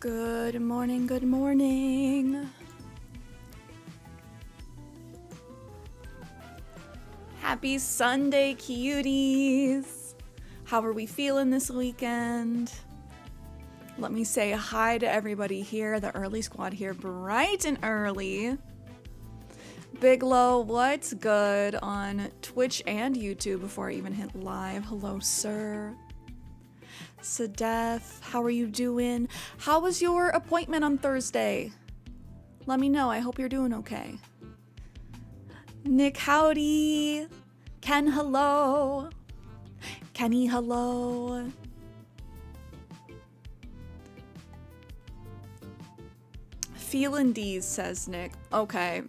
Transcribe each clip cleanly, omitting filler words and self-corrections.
Good morning, good morning. Happy Sunday, cuties. How are we feeling this weekend? Let me say hi to everybody here, the early squad here, bright and early. Big Low, what's good on Twitch and YouTube before I even hit live? Hello, sir. Sadef, how are you doing? How was your appointment on Thursday? Let me know. I hope you're doing okay. Nick, howdy. Ken, hello. Kenny, hello. Feelin' D's, says Nick. Okay.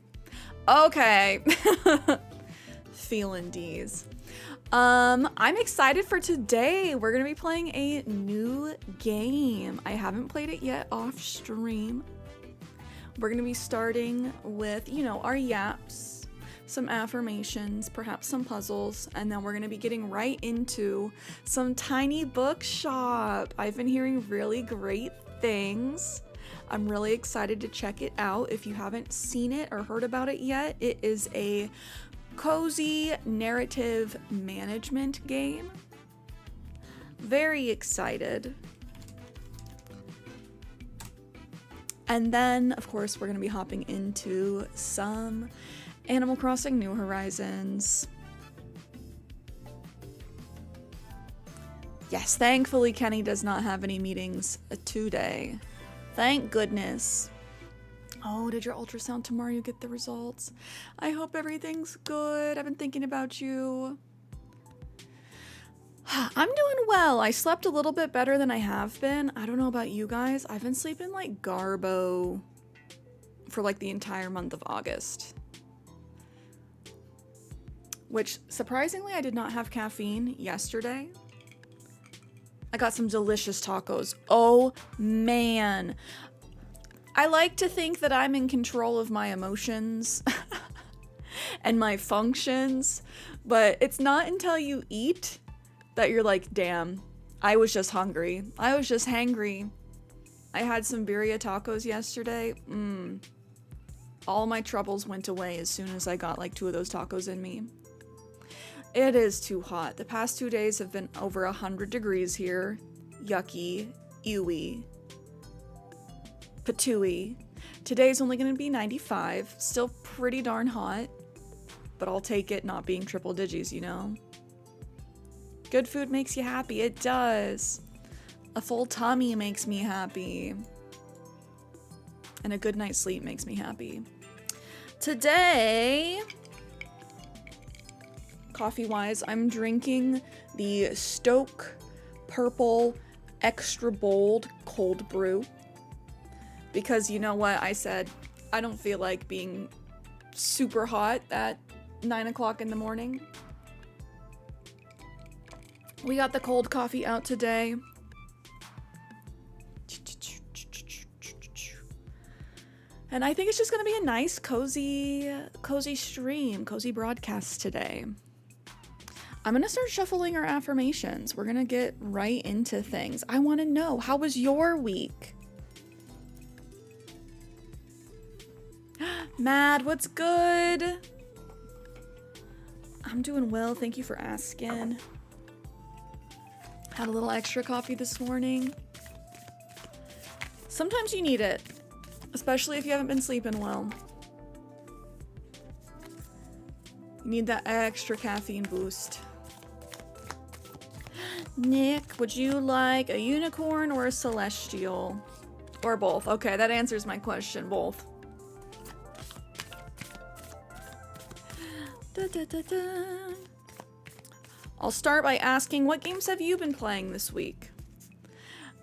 Okay. Feelin' D's. I'm excited for today. We're gonna be playing a new game. I haven't played it yet off stream. We're gonna be starting with, our yaps, some affirmations, perhaps some puzzles, and then we're gonna be getting right into some tiny bookshop. I've been hearing really great things. I'm really excited to check it out. If you haven't seen it or heard about it yet, it is a cozy narrative management game. Very excited. And then, of course, we're going to be hopping into some Animal Crossing New Horizons. Yes, thankfully Kenny does not have any meetings today. Thank goodness. Oh, did your ultrasound tomorrow you get the results? I hope everything's good. I've been thinking about you. I'm doing well. I slept a little bit better than I have been. I don't know about you guys. I've been sleeping like Garbo for like the entire month of August. Which, surprisingly, I did not have caffeine yesterday. I got some delicious tacos. Oh, man. I like to think that I'm in control of my emotions and my functions, but it's not until you eat that you're like, damn, I was just hungry. I was just hangry. I had some birria tacos yesterday. All my troubles went away as soon as I got like 2 of those tacos in me. It is too hot. The past 2 days have been over 100 degrees here. Yucky. Ewy. Patooey. Today's only going to be 95. Still pretty darn hot. But I'll take it not being triple digits, Good food makes you happy. It does. A full tummy makes me happy. And a good night's sleep makes me happy. Today, coffee-wise, I'm drinking the Stoke Purple Extra Bold Cold Brew. Because you know what? I said I don't feel like being super hot at 9 o'clock in the morning. We got the cold coffee out today. And I think it's just going to be a nice, cozy stream, cozy broadcast today. I'm going to start shuffling our affirmations. We're going to get right into things. I want to know, how was your week? Mad, what's good? I'm doing well, thank you for asking. Had a little extra coffee this morning. Sometimes you need it, especially if you haven't been sleeping well. You need that extra caffeine boost. Nick, would you like a unicorn or a celestial? Or both? Okay, that answers my question, both. Da, da, da, da. I'll start by asking, what games have you been playing this week?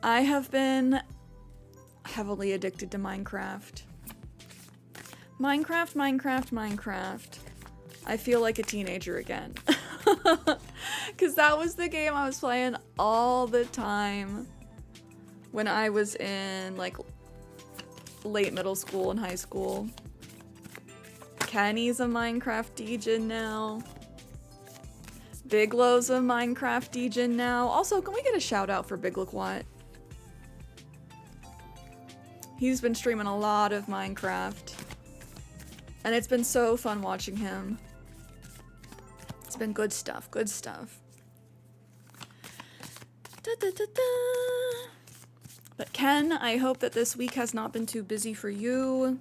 I have been heavily addicted to Minecraft. Minecraft. I feel like a teenager again. Because that was the game I was playing all the time when I was in like late middle school and high school. Kenny's a Minecraft DJ now. Big Low's a Minecraft DJ now. Also, can we get a shout out for Big Loquat? He's been streaming a lot of Minecraft. And it's been so fun watching him. It's been good stuff, good stuff. Da, da, da, da. But Ken, I hope that this week has not been too busy for you.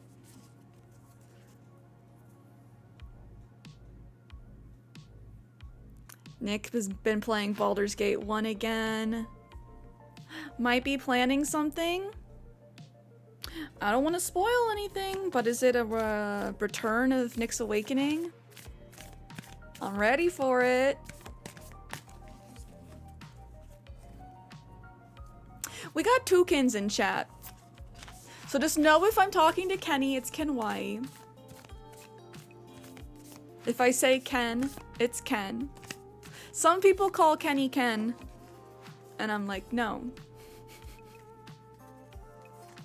Nick has been playing Baldur's Gate 1 again. Might be planning something. I don't want to spoil anything, but is it a return of Nick's Awakening? I'm ready for it. We got two Kens in chat. So just know if I'm talking to Kenny, it's Kenwai. If I say Ken, it's Ken. Some people call Kenny Ken. And I'm like, no.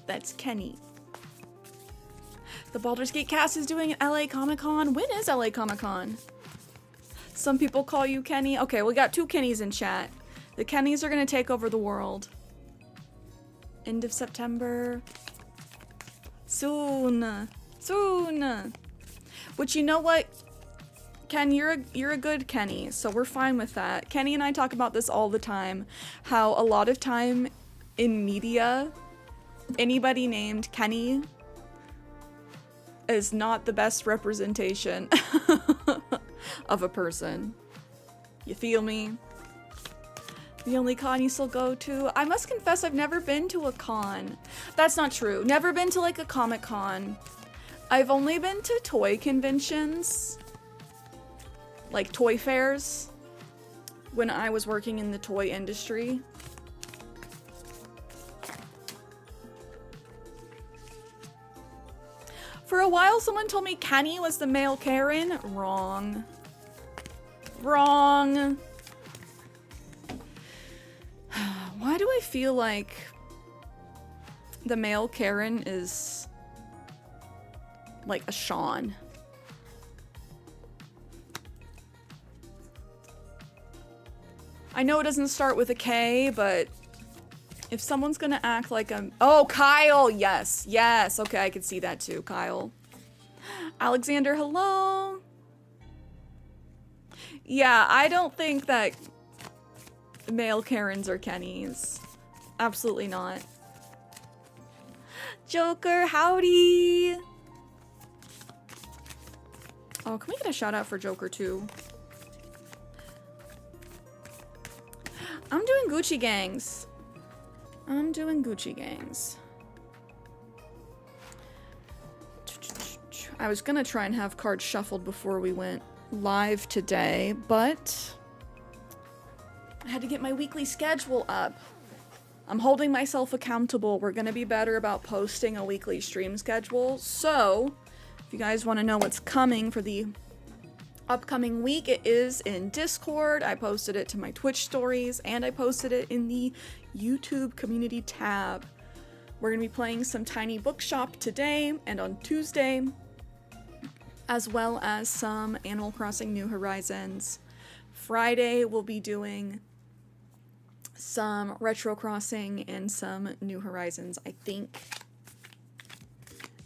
That's Kenny. The Baldur's Gate cast is doing LA Comic Con. When is LA Comic Con? Some people call you Kenny. Okay, we got two Kennys in chat. The Kennys are gonna take over the world. End of September. Soon. Soon. Which, you know what? Ken, you're a good Kenny, so we're fine with that. Kenny and I talk about this all the time. How a lot of time in media, anybody named Kenny is not the best representation of a person. You feel me? The only con you still go to? I must confess I've never been to a con. That's not true. Never been to like a Comic Con. I've only been to toy conventions. Like toy fairs. When I was working in the toy industry. For a while someone told me Kenny was the male Karen. Wrong. Wrong. Why do I feel like the male Karen is like a Sean? I know it doesn't start with a K, but if someone's gonna act like a... Oh, Kyle! Yes, yes. Okay, I could see that too, Kyle. Alexander, hello? Yeah, I don't think that male Karens are Kennys. Absolutely not. Joker, howdy! Oh, can we get a shout out for Joker too? I'm doing Gucci gangs. I'm doing Gucci gangs. I was gonna try and have cards shuffled before we went live today, but I had to get my weekly schedule up. I'm holding myself accountable. We're gonna be better about posting a weekly stream schedule. So, if you guys want to know what's coming for the upcoming week, it is in Discord. I posted it to my Twitch stories, and I posted it in the YouTube community tab. We're gonna be playing some Tiny Bookshop today and on Tuesday, as well as some Animal Crossing New Horizons. Friday we'll be doing some Retro Crossing and some New Horizons, I think.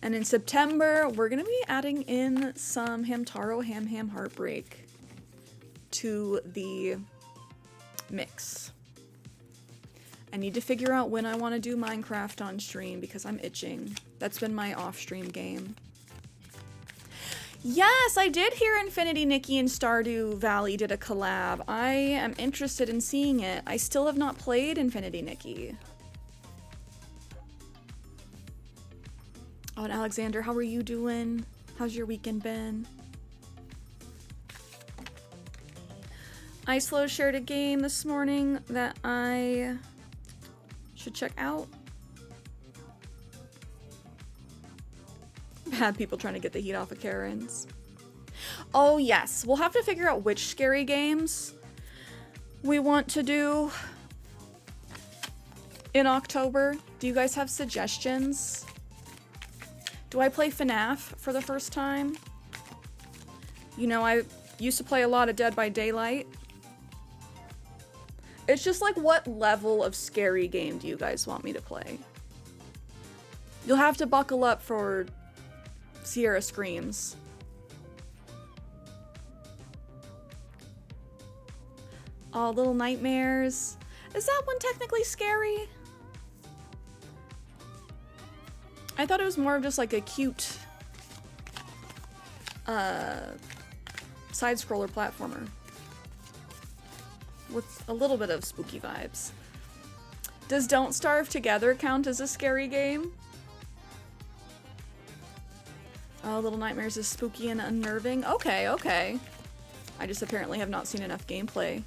And in September, we're going to be adding in some Hamtaro Ham Ham Heartbreak to the mix. I need to figure out when I want to do Minecraft on stream because I'm itching. That's been my off-stream game. Yes, I did hear Infinity Nikki and Stardew Valley did a collab. I am interested in seeing it. I still have not played Infinity Nikki. Oh, and Alexander, how are you doing? How's your weekend been? Icelo shared a game this morning that I should check out. Bad people trying to get the heat off of Karens. Oh yes, we'll have to figure out which scary games we want to do in October. Do you guys have suggestions? Do I play FNAF for the first time? You know, I used to play a lot of Dead by Daylight. It's just like, what level of scary game do you guys want me to play? You'll have to buckle up for Cierra screams. Oh, Little Nightmares. Is that one technically scary? I thought it was more of just like a cute side-scroller platformer with a little bit of spooky vibes. Does Don't Starve Together count as a scary game? Oh, Little Nightmares is spooky and unnerving. Okay, okay. I just apparently have not seen enough gameplay.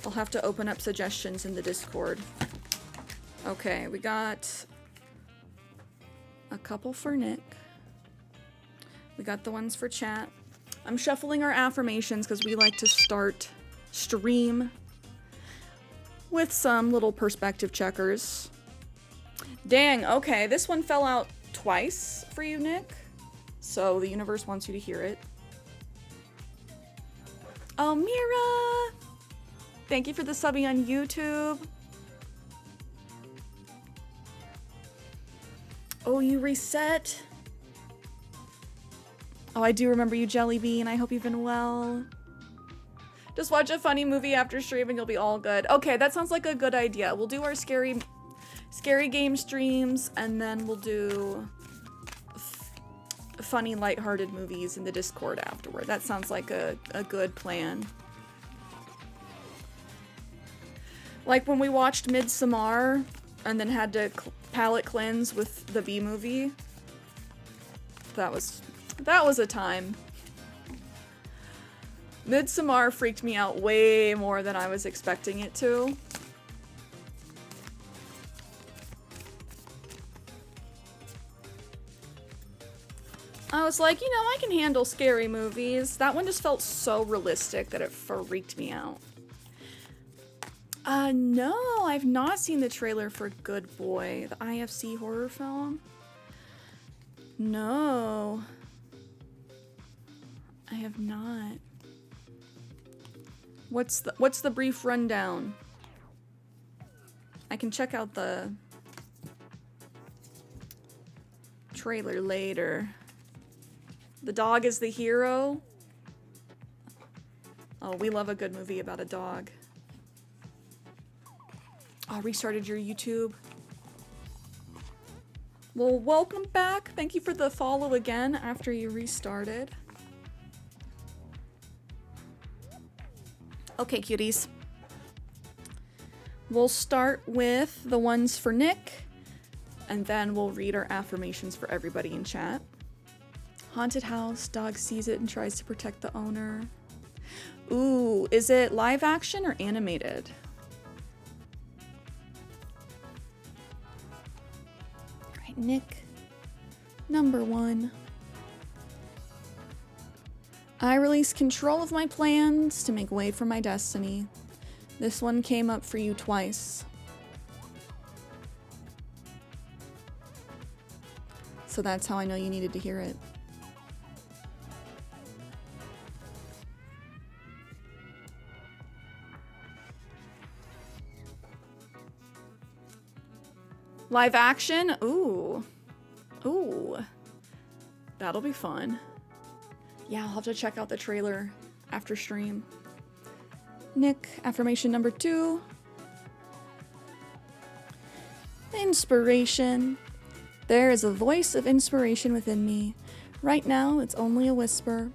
I'll have to open up suggestions in the Discord. Okay, we got a couple for Nick. We got the ones for chat. I'm shuffling our affirmations because we like to start stream with some little perspective checkers. Dang, okay, this one fell out twice for you, Nick. So the universe wants you to hear it. Oh, Mira! Thank you for the subbing on YouTube. Oh, you reset. Oh, I do remember you, Jelly Bean. I hope you've been well. Just watch a funny movie after stream and you'll be all good. Okay, that sounds like a good idea. We'll do our scary game streams and then we'll do funny, lighthearted movies in the Discord afterward. That sounds like a good plan. Like when we watched Midsommar and then had to palate cleanse with the B movie. That was a time. Midsommar freaked me out way more than I was expecting it to. I was like, you know, I can handle scary movies. That one just felt so realistic that it freaked me out. No, I've not seen the trailer for Good Boy, the IFC horror film. No. I have not. What's the brief rundown? I can check out the trailer later. The dog is the hero. Oh, we love a good movie about a dog. Oh, restarted your YouTube. Well, welcome back. Thank you for the follow again after you restarted. Okay, cuties. We'll start with the ones for Nick, and then we'll read our affirmations for everybody in chat. Haunted house, dog sees it and tries to protect the owner. Ooh, is it live action or animated? All right, Nick, number 1. I release control of my plans to make way for my destiny. This one came up for you twice. So that's how I know you needed to hear it. Live action? Ooh. Ooh. That'll be fun. Yeah, I'll have to check out the trailer after stream. Nick, affirmation number 2. Inspiration. There is a voice of inspiration within me. Right now, it's only a whisper.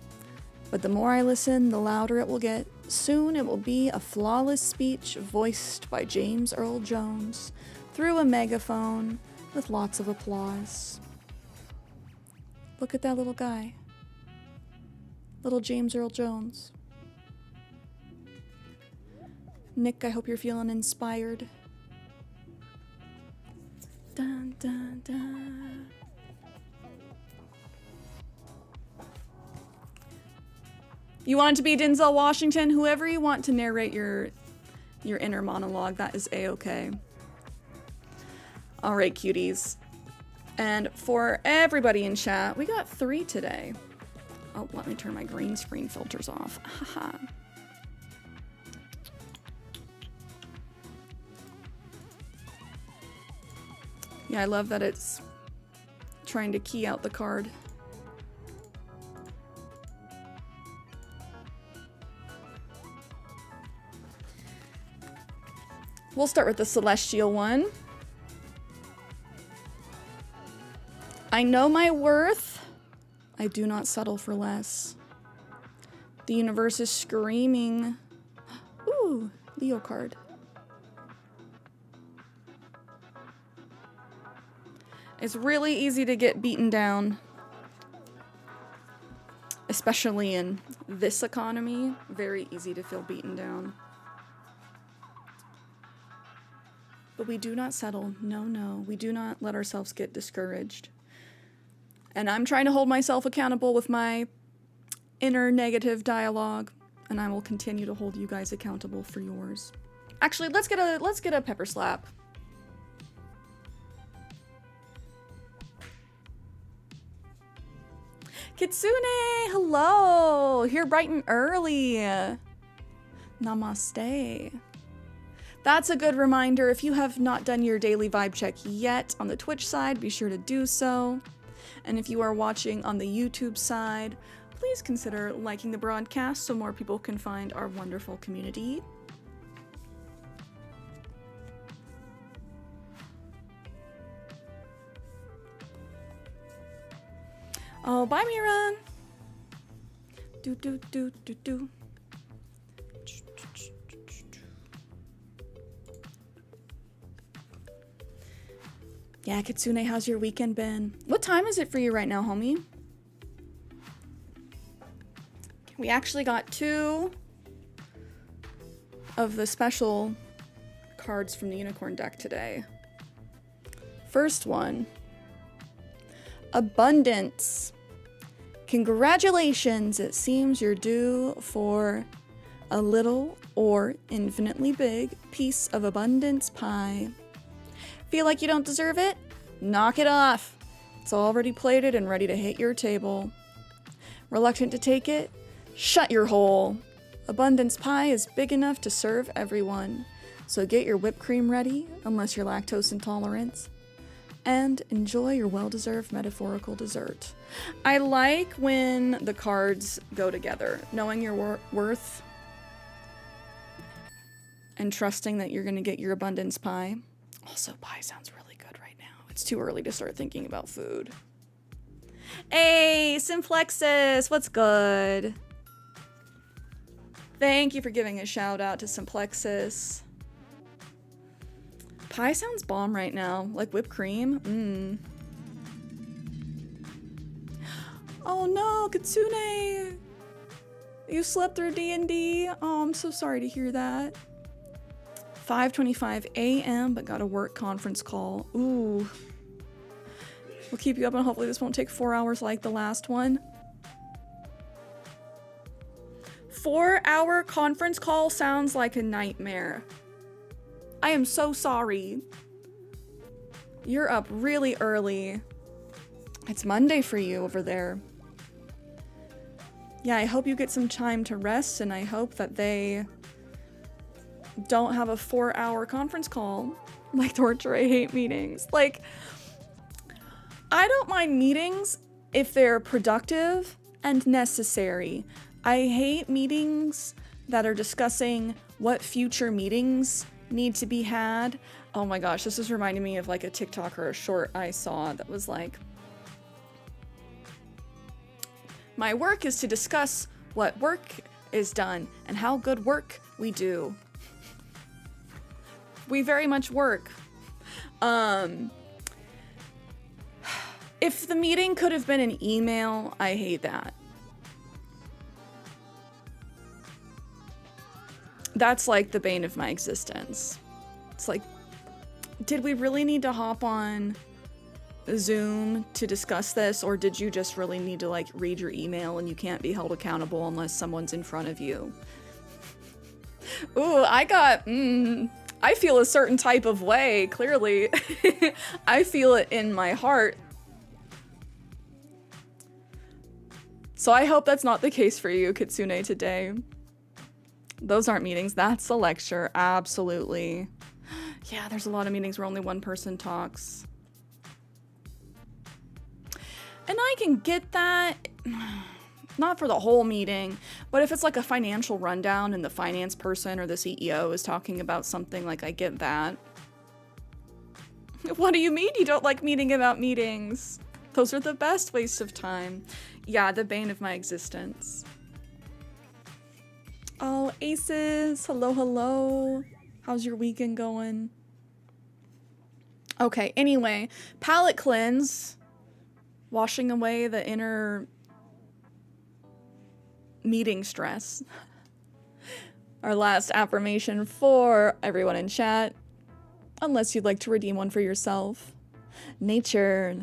But the more I listen, the louder it will get. Soon it will be a flawless speech voiced by James Earl Jones through a megaphone with lots of applause. Look at that little guy. Little James Earl Jones. Nick, I hope you're feeling inspired. Dun, dun, dun. You want it to be Denzel Washington? Whoever you want to narrate your inner monologue, that is A-okay. All right, cuties. And for everybody in chat, we got 3 today. Oh, let me turn my green screen filters off. Haha. Yeah, I love that it's trying to key out the card. We'll start with the celestial one. I know my worth. I do not settle for less. The universe is screaming. Ooh, Leo card. It's really easy to get beaten down, especially in this economy. Very easy to feel beaten down. But we do not settle. No, no. We do not let ourselves get discouraged. And I'm trying to hold myself accountable with my inner negative dialogue, and I will continue to hold you guys accountable for yours. Actually, let's get a pepper slap. Kitsune, hello! Here bright and early. Namaste. That's a good reminder. If you have not done your daily vibe check yet on the Twitch side, be sure to do so. And if you are watching on the YouTube side, please consider liking the broadcast so more people can find our wonderful community. Oh, bye, Mira. Do do do do do. Yeah, Kitsune, how's your weekend been? What time is it for you right now, homie? We actually got 2 of the special cards from the unicorn deck today. First one, abundance. Congratulations, it seems you're due for a little or infinitely big piece of abundance pie. Feel like you don't deserve it? Knock it off. It's already plated and ready to hit your table. Reluctant to take it? Shut your hole. Abundance pie is big enough to serve everyone. So get your whipped cream ready, unless you're lactose intolerant, and enjoy your well-deserved metaphorical dessert. I like when the cards go together, knowing your worth and trusting that you're going to get your abundance pie. Also, pie sounds really good right now. It's too early to start thinking about food. Hey, Simplexus, what's good? Thank you for giving a shout out to Simplexus. Pie sounds bomb right now. Like whipped cream. Oh no, Kitsune! You slept through D&D? Oh, I'm so sorry to hear that. 5:25 a.m., but got a work conference call. Ooh. We'll keep you up and hopefully this won't take 4 hours like the last one. 4-hour conference call sounds like a nightmare. I am so sorry. You're up really early. It's Monday for you over there. Yeah, I hope you get some time to rest, and I hope that they don't have a 4-hour conference call like torture. I hate meetings. Like, I don't mind meetings if they're productive and necessary. I hate meetings that are discussing what future meetings need to be had. Oh my gosh, this is reminding me of like a TikTok or a short I saw that was like, my work is to discuss what work is done and how good work we do. We very much work. If the meeting could have been an email, I hate that. That's like the bane of my existence. It's like, did we really need to hop on Zoom to discuss this, or did you just really need to like read your email and you can't be held accountable unless someone's in front of you? Ooh, I feel a certain type of way, clearly. I feel it in my heart. So I hope that's not the case for you, Kitsune, today. Those aren't meetings, that's a lecture, absolutely. Yeah, there's a lot of meetings where only one person talks. can get that. Not for the whole meeting, but if it's like a financial rundown and the finance person or the CEO is talking about something, like I get that. What do you mean you don't like meeting about meetings? Those are the best waste of time. Yeah, the bane of my existence. Oh, Aces, hello, hello. How's your weekend going? Okay, anyway, palate cleanse. Washing away the inner meeting stress. Our last affirmation for everyone in chat, unless you'd like to redeem one for yourself. Nature.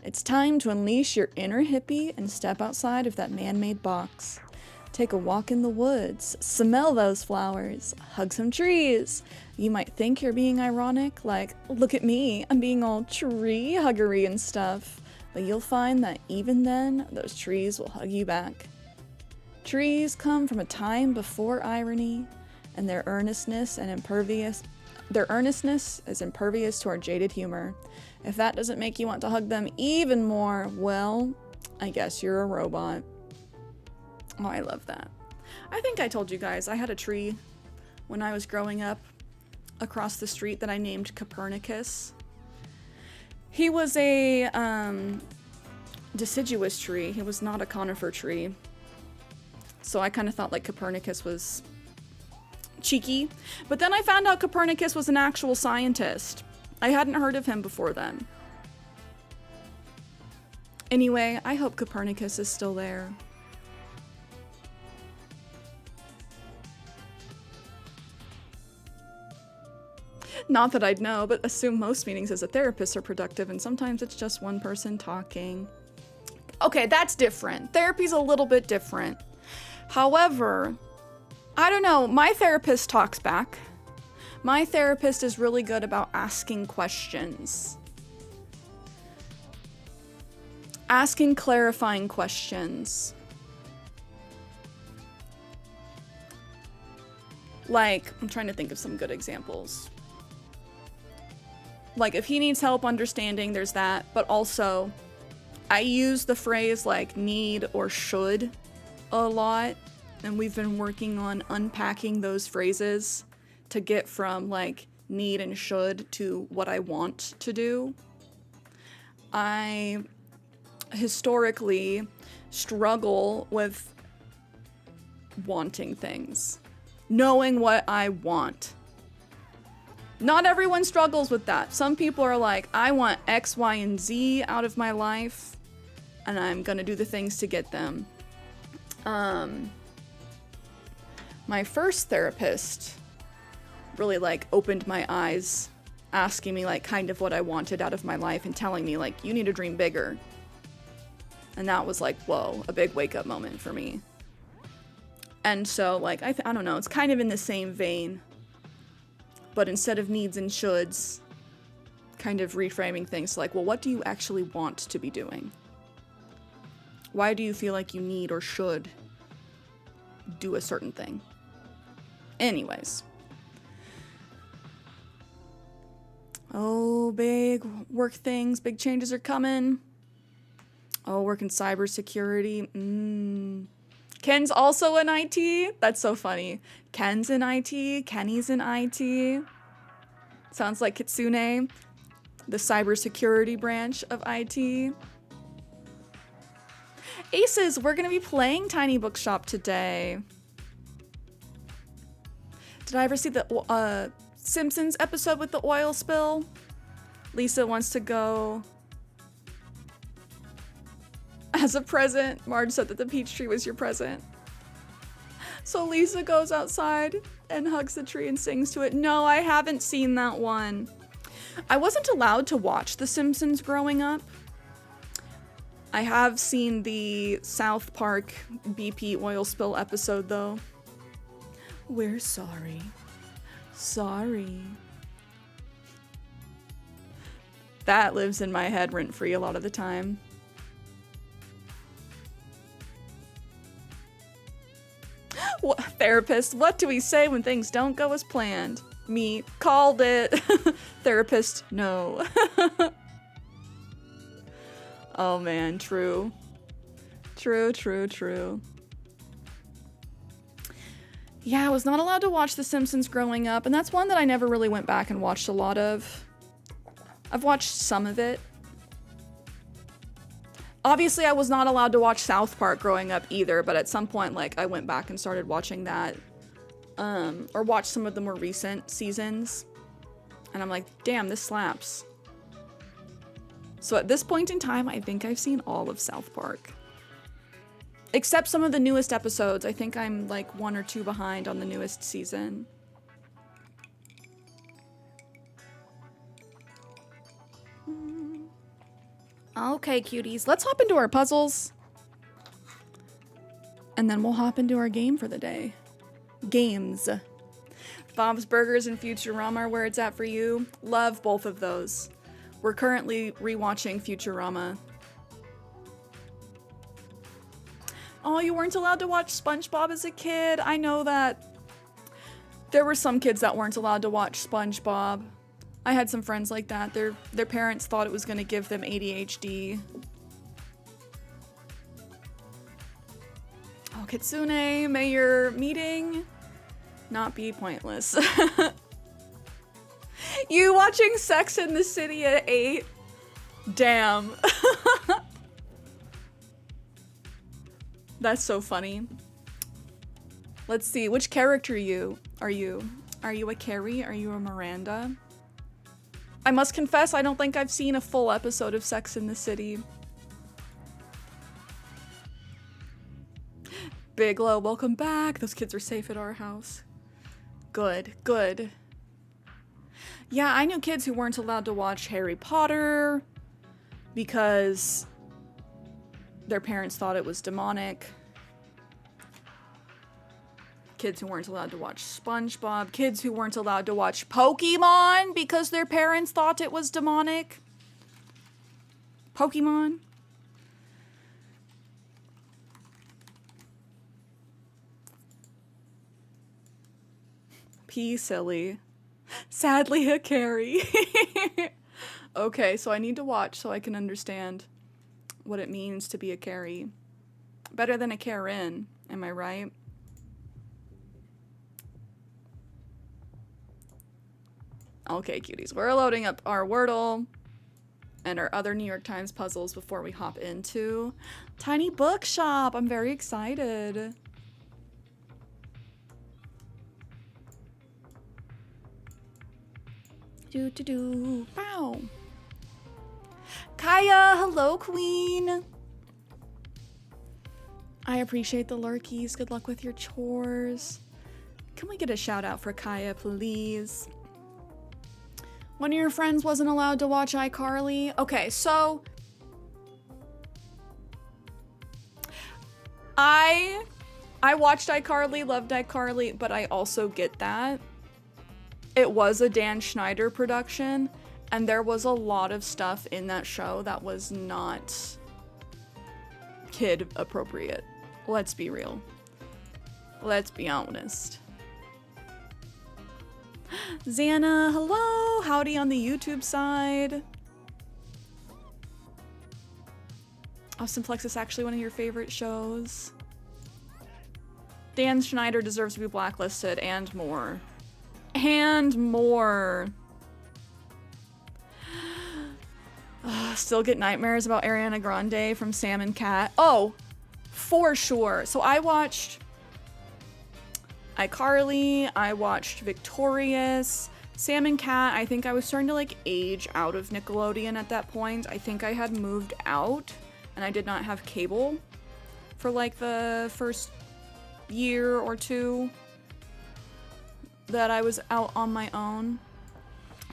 It's time to unleash your inner hippie and step outside of that man-made box. Take a walk in the woods, smell those flowers, hug some trees. You might think you're being ironic, like, look at me, I'm being all tree huggery and stuff. But you'll find that even then, those trees will hug you back. Trees come from a time before irony, and their earnestness is impervious to our jaded humor. If that doesn't make you want to hug them even more, well, I guess you're a robot. Oh, I love that. I think I told you guys I had a tree when I was growing up across the street that I named Copernicus. He was a deciduous tree. He was not a conifer tree. So I kind of thought like Copernicus was cheeky. But then I found out Copernicus was an actual scientist. I hadn't heard of him before then. Anyway, I hope Copernicus is still there. Not that I'd know, but assume most meetings as a therapist are productive, and sometimes it's just one person talking. Okay, that's different. Therapy's a little bit different. However, I don't know, my therapist talks back. My therapist is really good about asking questions. Asking clarifying questions. Like, I'm trying to think of some good examples. Like, if he needs help understanding, there's that. But also, I use the phrase, like, need or should a lot. And we've been working on unpacking those phrases to get from, like, need and should to what I want to do. I historically struggle with wanting things. Knowing what I want. Not everyone struggles with that. Some people are like, I want X, Y, and Z out of my life, and I'm gonna do the things to get them. My first therapist really like opened my eyes, asking me like kind of what I wanted out of my life and telling me like, you need to dream bigger. And that was like, whoa, a big wake up moment for me. And so like, I don't know, it's kind of in the same vein. But instead of needs and shoulds, kind of reframing things like, well, what do you actually want to be doing? Why do you feel like you need or should do a certain thing? Anyways. Oh, big work things, big changes are coming. Oh, work in cybersecurity. Ken's also in IT? That's so funny. Ken's in IT, Kenny's in IT. Sounds like Kitsune, the cybersecurity branch of IT. Aces, we're gonna be playing Tiny Bookshop today. Did I ever see the Simpsons episode with the oil spill? Lisa wants to go as a present. Marge said that the peach tree was your present. So Lisa goes outside and hugs the tree and sings to it. No, I haven't seen that one. I wasn't allowed to watch The Simpsons growing up. I have seen the South Park BP oil spill episode though. We're sorry. Sorry. That lives in my head rent-free a lot of the time. Therapist, what do we say when things don't go as planned? Me, called it. Therapist, no. Oh man, true. True, true, true. Yeah, I was not allowed to watch The Simpsons growing up, and that's one that I never really went back and watched a lot of. I've watched some of it. Obviously, I was not allowed to watch South Park growing up either, but at some point, like, I went back and started watching that. Or watched some of the more recent seasons. And I'm like, damn, this slaps. So at this point in time, I think I've seen all of South Park. Except some of the newest episodes. I think I'm like 1 or 2 behind on the newest season. Okay, cuties. Let's hop into our puzzles. And then we'll hop into our game for the day. Games. Bob's Burgers and Futurama are where it's at for you. Love both of those. We're currently rewatching Futurama. Oh, you weren't allowed to watch SpongeBob as a kid? I know that. There were some kids that weren't allowed to watch SpongeBob. I had some friends like that. Their parents thought it was going to give them ADHD. Oh, Kitsune, may your meeting not be pointless. You watching Sex in the City at 8? Damn. That's so funny. Let's see, which character are you? Are you a Carrie? Are you a Miranda? I must confess, I don't think I've seen a full episode of Sex in the City. Bigelow, welcome back. Those kids are safe at our house. Good, good. Yeah, I knew kids who weren't allowed to watch Harry Potter because their parents thought it was demonic. Kids who weren't allowed to watch SpongeBob. Kids who weren't allowed to watch Pokemon because their parents thought it was demonic. Pokemon. P silly. Sadly a Carrie. Okay, so I need to watch so I can understand what it means to be a Carrie. Better than a Karen, am I right? Okay, cuties, we're loading up our Wordle and our other New York Times puzzles before we hop into Tiny Bookshop. I'm very excited. Do. Bow. Kaya, hello, queen. I appreciate the lurkies. Good luck with your chores. Can we get a shout out for Kaya, please? One of your friends wasn't allowed to watch iCarly. Okay, so I watched iCarly, loved iCarly, but I also get that. It was a Dan Schneider production, and there was a lot of stuff in that show that was not kid appropriate. Let's be real. Let's be honest. Xana, hello! Howdy on the YouTube side. Austin Flex is actually one of your favorite shows. Dan Schneider deserves to be blacklisted, and more. And more. Still get nightmares about Ariana Grande from Sam and Cat. Oh, for sure. So I watched iCarly, I watched Victorious, Sam and Cat. I think I was starting to like age out of Nickelodeon at that point. I think I had moved out and I did not have cable for like the first year or two that I was out on my own.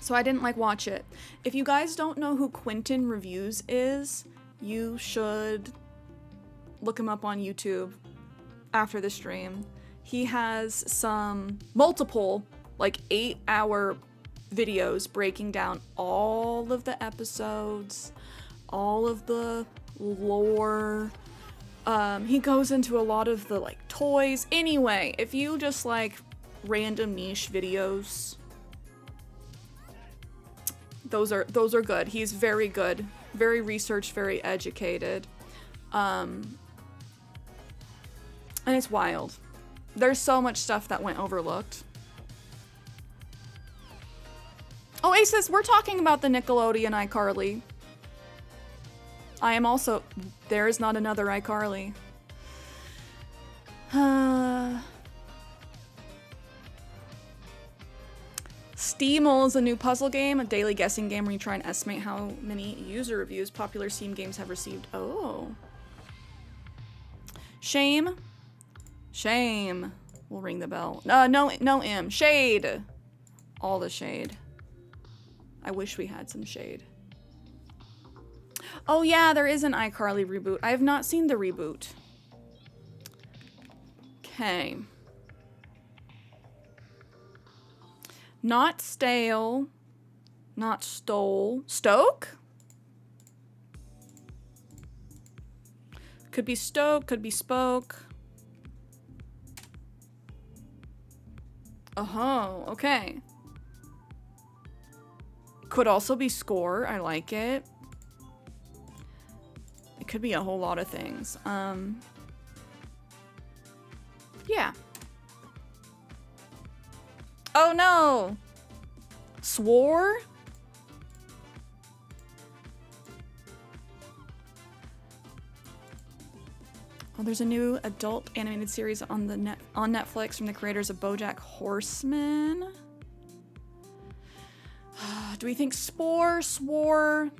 So I didn't like watch it. If you guys don't know who Quentin Reviews is, you should look him up on YouTube after the stream. He has some multiple, like 8-hour videos breaking down all of the episodes, all of the lore. He goes into a lot of the like toys. Anyway, if you just like random niche videos, those are good. He's very good Very researched, very educated. And it's wild. There's so much stuff that went overlooked. Oh, Aces, we're talking about the Nickelodeon iCarly. I am also... There is not another iCarly. Steamel is a new puzzle game, a daily guessing game where you try and estimate how many user reviews popular Steam games have received. Oh. Shame. Shame. We'll ring the bell. No M. Shade. All the shade. I wish we had some shade. Oh yeah, there is an iCarly reboot. I have not seen the reboot. Okay. Not stale. Not stole. Stoke? Could be stoke, could be spoke. Oh, okay. Could also be score. I like it. It could be a whole lot of things. Yeah. Oh no! Swore? Oh, there's a new adult animated series on Netflix from the creators of BoJack Horseman. Do we think spore, swore,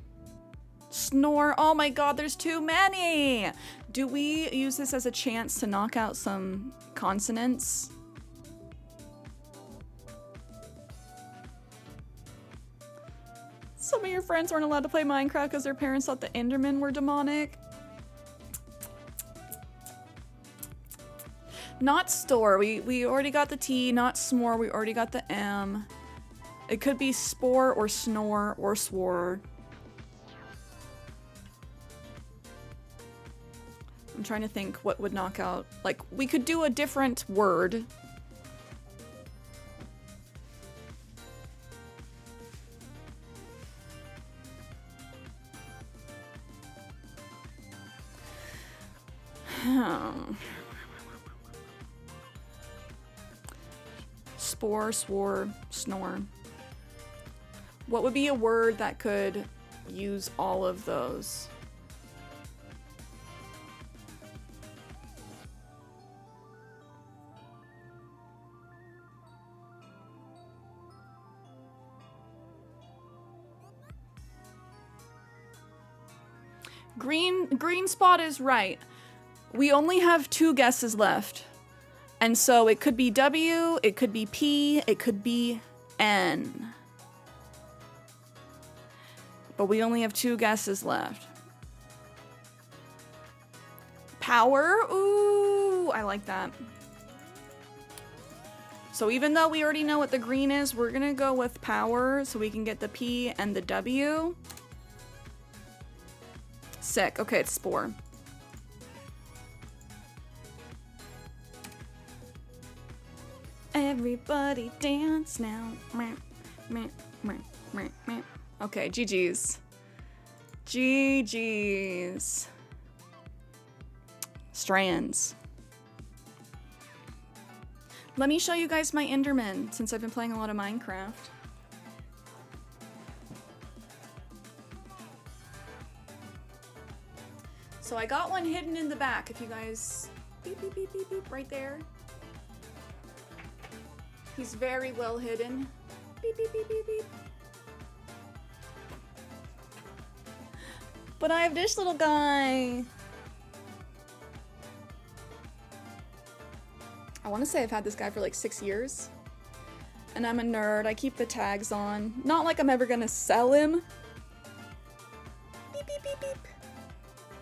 snore? Oh my god, there's too many! Do we use this as a chance to knock out some consonants? Some of your friends weren't allowed to play Minecraft because their parents thought the Endermen were demonic. Not store. We already got the T. Not s'more. We already got the M. It could be spore or snore or swore. I'm trying to think what would knock out. Like, we could do a different word. Spore, swore, snore. What would be a word that could use all of those? Green spot is right. We only have 2 guesses left. And so it could be W, it could be P, it could be N. But we only have 2 guesses left. Power? Ooh, I like that. So even though we already know what the green is, we're gonna go with power so we can get the P and the W. Sick. Okay, it's spore. Everybody dance now. Okay, GG's. GG's. Strands. Let me show you guys my Enderman, since I've been playing a lot of Minecraft. So I got one hidden in the back, if you guys... Beep, beep, beep, beep, beep, right there. He's very well hidden. Beep, beep, beep, beep, beep. But I have this little guy. I want to say I've had this guy for like 6 years. And I'm a nerd. I keep the tags on. Not like I'm ever gonna sell him. Beep, beep, beep, beep.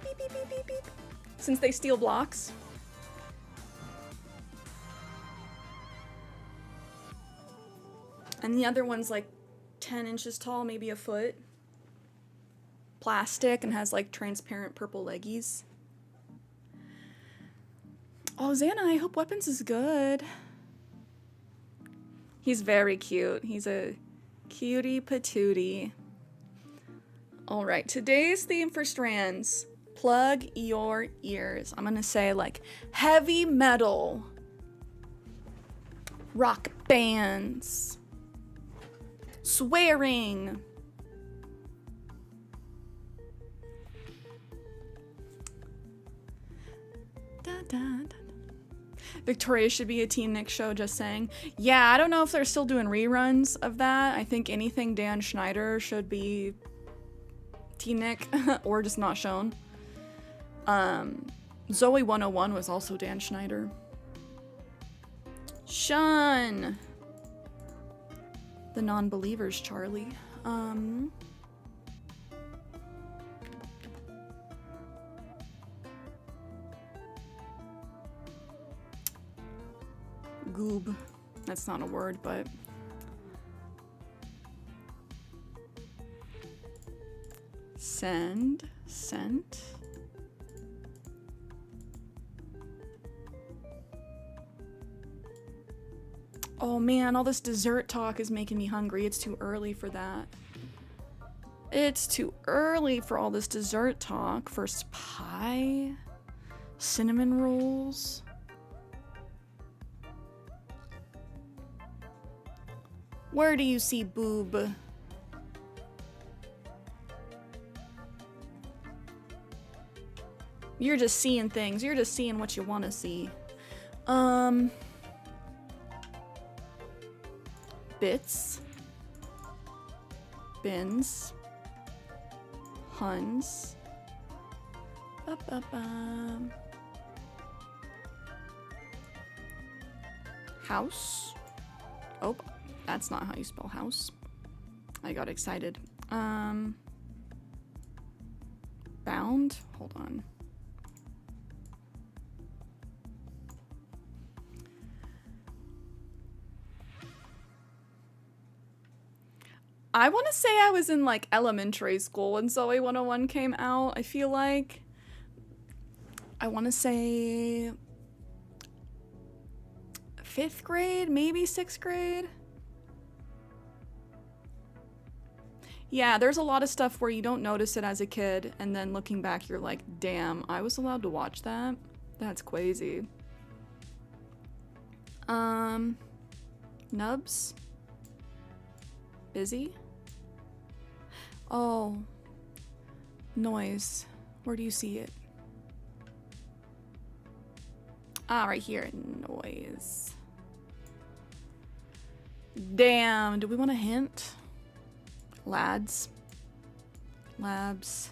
Beep, beep, beep, beep, beep. Since they steal blocks. And the other one's like 10 inches tall, maybe a foot. Plastic and has like transparent purple leggies. Oh, Xana, I hope Weapons is good. He's very cute. He's a cutie patootie. All right, today's theme for strands. Plug your ears. I'm gonna say like heavy metal, rock bands, swearing, da, da, da. Victoria should be a Teen Nick show, just saying. Yeah, I don't know if they're still doing reruns of that. I think anything Dan Schneider should be Teen Nick or just not shown. Zoe 101 was also Dan Schneider. Shun! The non-believers, Charlie. Goob. That's not a word, but... Send. Sent. Oh man, all this dessert talk is making me hungry. It's too early for that. It's too early for all this dessert talk. First pie. Cinnamon rolls. Where do you see boob? You're just seeing things. You're just seeing what you want to see. Bits. Bins. Huns. Ba-ba-ba. House. Oh, that's not how you spell house. I got excited. Bound. Hold on. I want to say I was in like elementary school when Zoe 101 came out. I feel like I want to say 5th grade, maybe 6th grade. Yeah, there's a lot of stuff where you don't notice it as a kid, and then looking back, you're like, damn, I was allowed to watch that? That's crazy. Nubs? Busy? Oh. Noise. Where do you see it? Ah, right here. Noise. Damn, do we want a hint? Lads. Labs.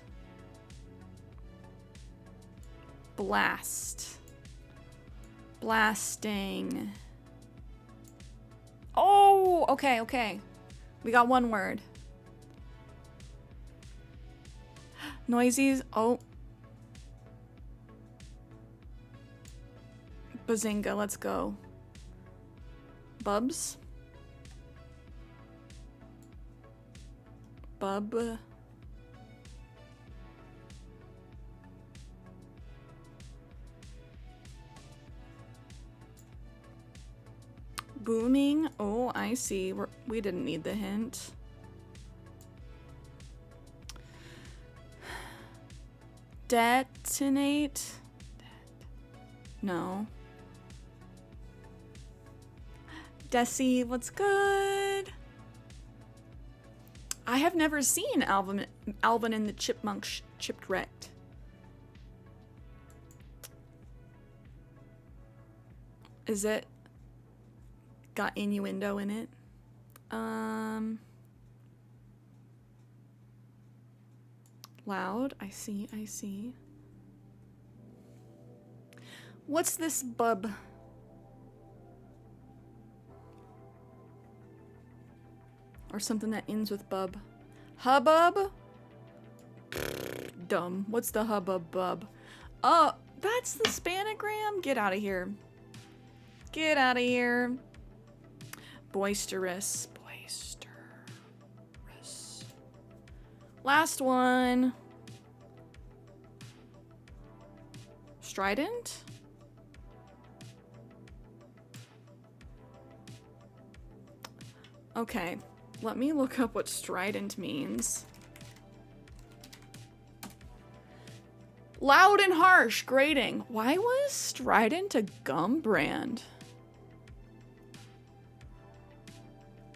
Blast. Blasting. Oh, okay, okay. We got one word. Noisies. Oh. Bazinga, let's go. Bubs. Bub. Booming. Oh, I see. We didn't need the hint. Detonate. No. Desi, what's good? I have never seen Alvin and the Chipmunks Chipwrecked. Is it got innuendo in it? Loud. I see, I see. What's this bub? Or something that ends with bub. Hubbub? Dumb. What's the hubbub bub? Oh, that's the spanagram? Get out of here. Get out of here. Boisterous. Boisterous. Last one. Strident? Okay. Let me look up what strident means. Loud and harsh, grating. Why was Strident a gum brand?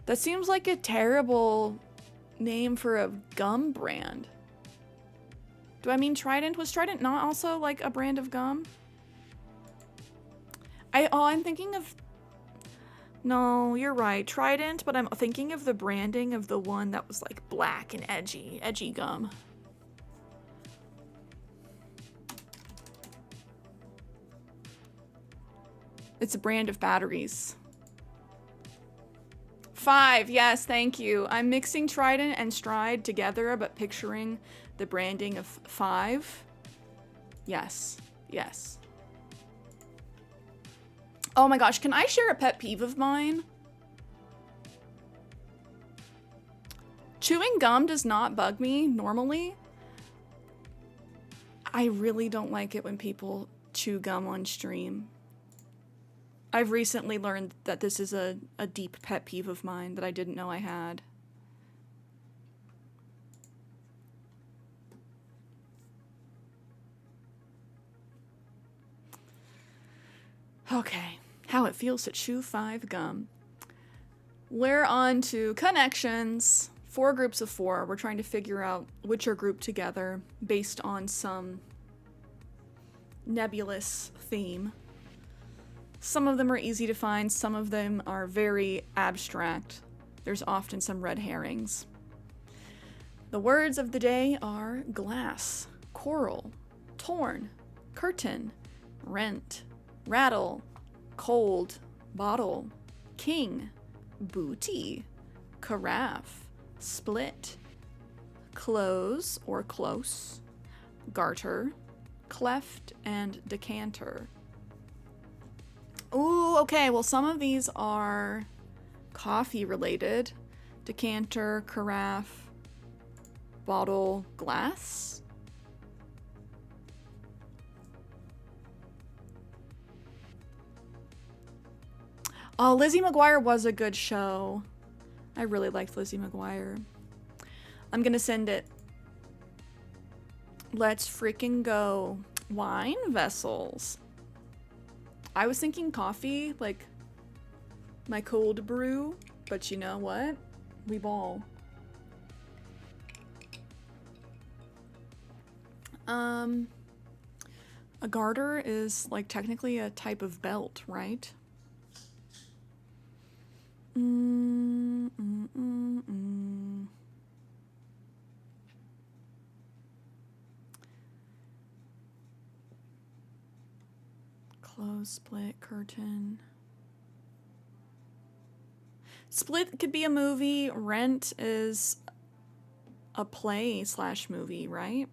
That seems like a terrible name for a gum brand. Do I mean Trident? Was Trident not also like a brand of gum? I'm thinking of... No, you're right. Trident, but I'm thinking of the branding of the one that was like black and edgy gum. It's a brand of batteries. 5, yes, thank you. I'm mixing Trident and Stride together, but picturing the branding of 5. Yes, yes. Oh my gosh, can I share a pet peeve of mine? Chewing gum does not bug me normally. I really don't like it when people chew gum on stream. I've recently learned that this is a deep pet peeve of mine that I didn't know I had. Okay, how it feels to chew 5 gum. We're on to connections. 4 groups of 4. We're trying to figure out which are grouped together based on some nebulous theme. Some of them are easy to find, some of them are very abstract. There's often some red herrings. The words of the day are glass, coral, torn, curtain, rent, rattle, cold, bottle, king, booty, carafe, split, close or close, garter, cleft, and decanter. Ooh, okay, well some of these are coffee related. Decanter, carafe, bottle, glass. Oh, Lizzie McGuire was a good show. I really liked Lizzie McGuire. I'm gonna send it. Let's freaking go. Wine vessels. I was thinking coffee, like my cold brew, but you know what? We ball. A garter is like technically a type of belt, right? Close, split, curtain. Split could be a movie. Rent is a play / movie, right?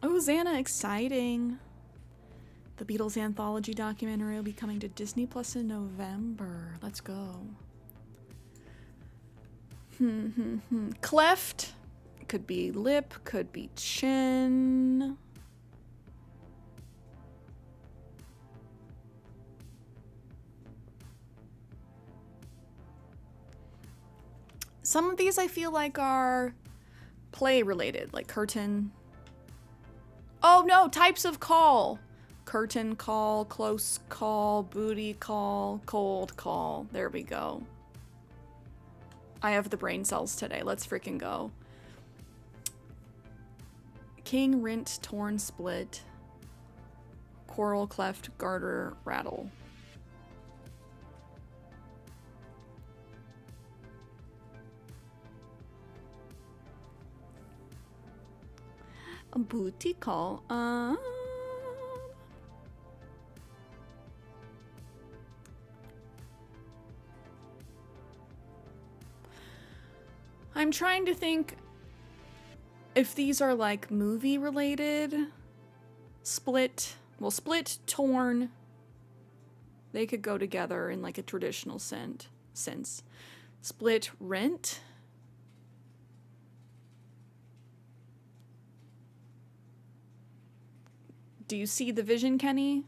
Oh, Xana, exciting. The Beatles anthology documentary will be coming to Disney Plus in November. Let's go. Cleft. Could be lip, could be chin. Some of these I feel like are play related, like curtain. Oh no, types of call. Curtain call, close call, booty call, cold call. There we go. I have the brain cells today. Let's freaking go. King, rent, torn, split. Coral, cleft, garter, rattle. A booty call. I'm trying to think if these are like movie related. Split. Well, split, torn. They could go together in like a traditional sense. Split, rent. Do you see the vision, Kenny?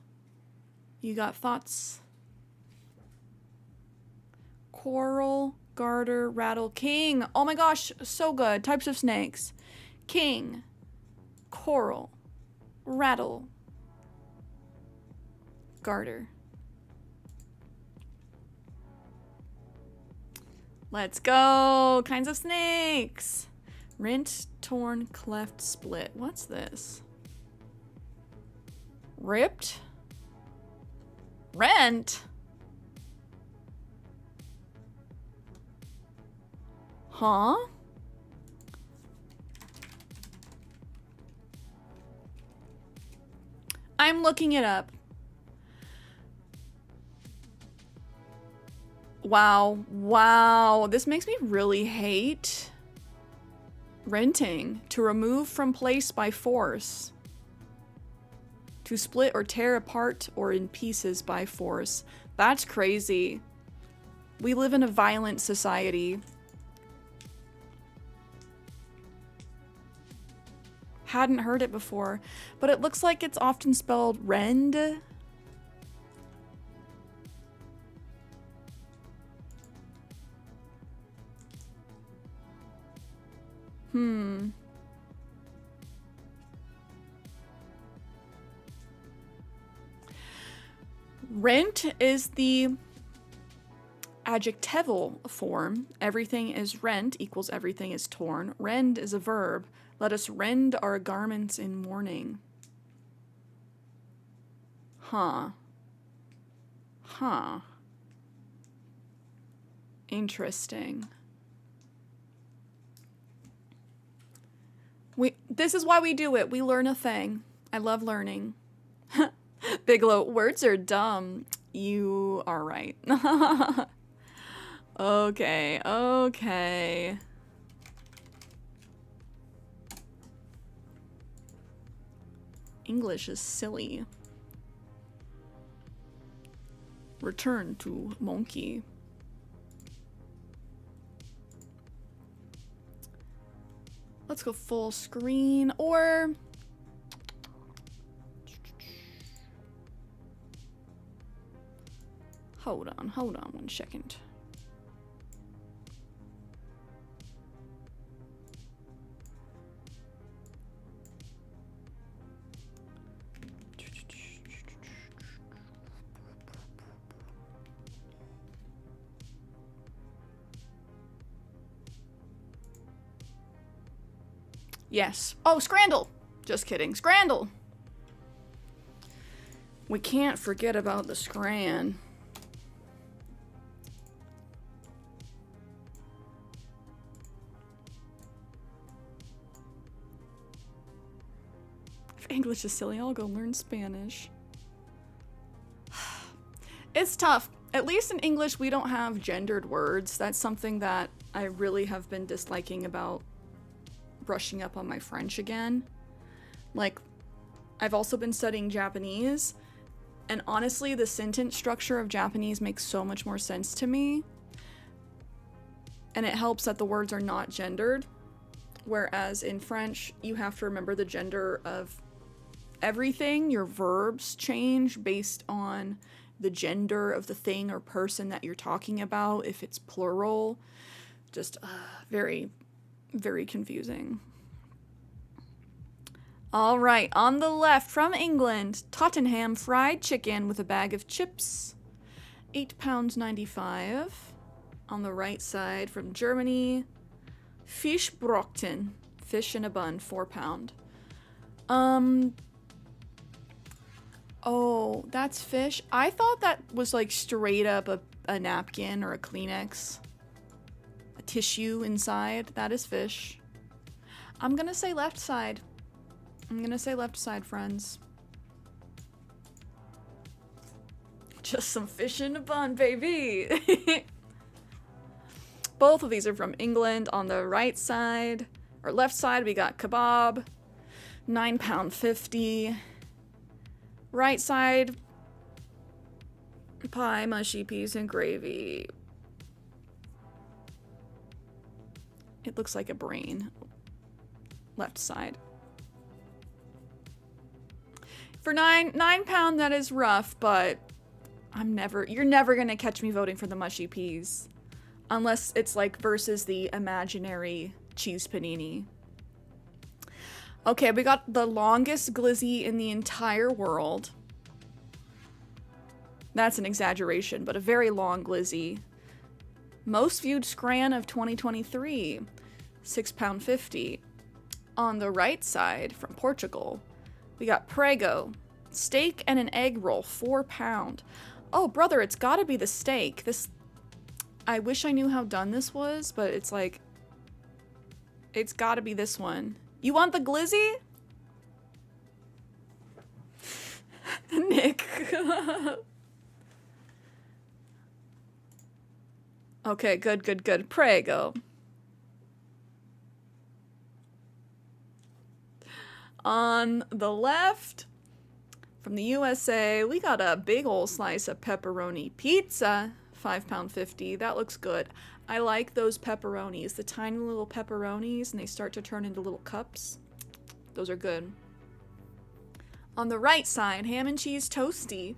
You got thoughts? Coral, garter, rattle, king. Oh my gosh, so good. Types of snakes. King, coral, rattle, garter. Let's go. Kinds of snakes. Rent, torn, cleft, split. What's this? Ripped? Rent? Huh? I'm looking it up. Wow. Wow. This makes me really hate renting. To remove from place by force. To split or tear apart or in pieces by force. That's crazy. We live in a violent society. Hadn't heard it before, but it looks like it's often spelled rend. Rent is the adjectival form. Everything is rent equals everything is torn. Rend is a verb. Let us rend our garments in mourning. Huh. Huh. Interesting. This is why we do it. We learn a thing. I love learning. Bigelow, words are dumb. You are right. Okay, okay. English is silly. Return to monkey. Let's go full screen, or hold on 1 second. Yes. Oh, Scrandle! Just kidding. Scrandle! We can't forget about the Scran. If English is silly, I'll go learn Spanish. It's tough. At least in English, we don't have gendered words. That's something that I really have been disliking about brushing up on my French again. Like, I've also been studying Japanese, and honestly, the sentence structure of Japanese makes so much more sense to me. And it helps that the words are not gendered. Whereas in French, you have to remember the gender of everything. Your verbs change based on the gender of the thing or person that you're talking about, if it's plural. Just very, very confusing. All right, on the left from England, Tottenham fried chicken with a bag of chips, £8.95. On the right side from Germany, Fischbrockten, fish in a bun, £4. Oh, that's fish. I thought that was like straight up a napkin or a Kleenex. A tissue inside. That is fish. I'm gonna say left side. I'm gonna say left side, friends. Just some fish in a bun, baby. Both of these are from England. On the right side, or left side, we got kebab, £9.50. Right side, pie, mushy peas, and gravy. It looks like a brain. Left side. For £9, that is rough, but you're never gonna catch me voting for the mushy peas. Unless it's like versus the imaginary cheese panini. Okay, we got the longest glizzy in the entire world. That's an exaggeration, but a very long glizzy. Most viewed scran of 2023, £6.50. On the right side, from Portugal, we got Prego, steak and an egg roll, £4. Oh, brother, it's gotta be the steak. This, I wish I knew how done this was, but it's like, it's gotta be this one. You want the glizzy? Nick. Okay, good, good, good. Prego. On the left, from the USA, we got a big ol' slice of pepperoni pizza, £5.50. That looks good. I like those pepperonis, the tiny little pepperonis, and they start to turn into little cups. Those are good. On the right side, ham and cheese toasty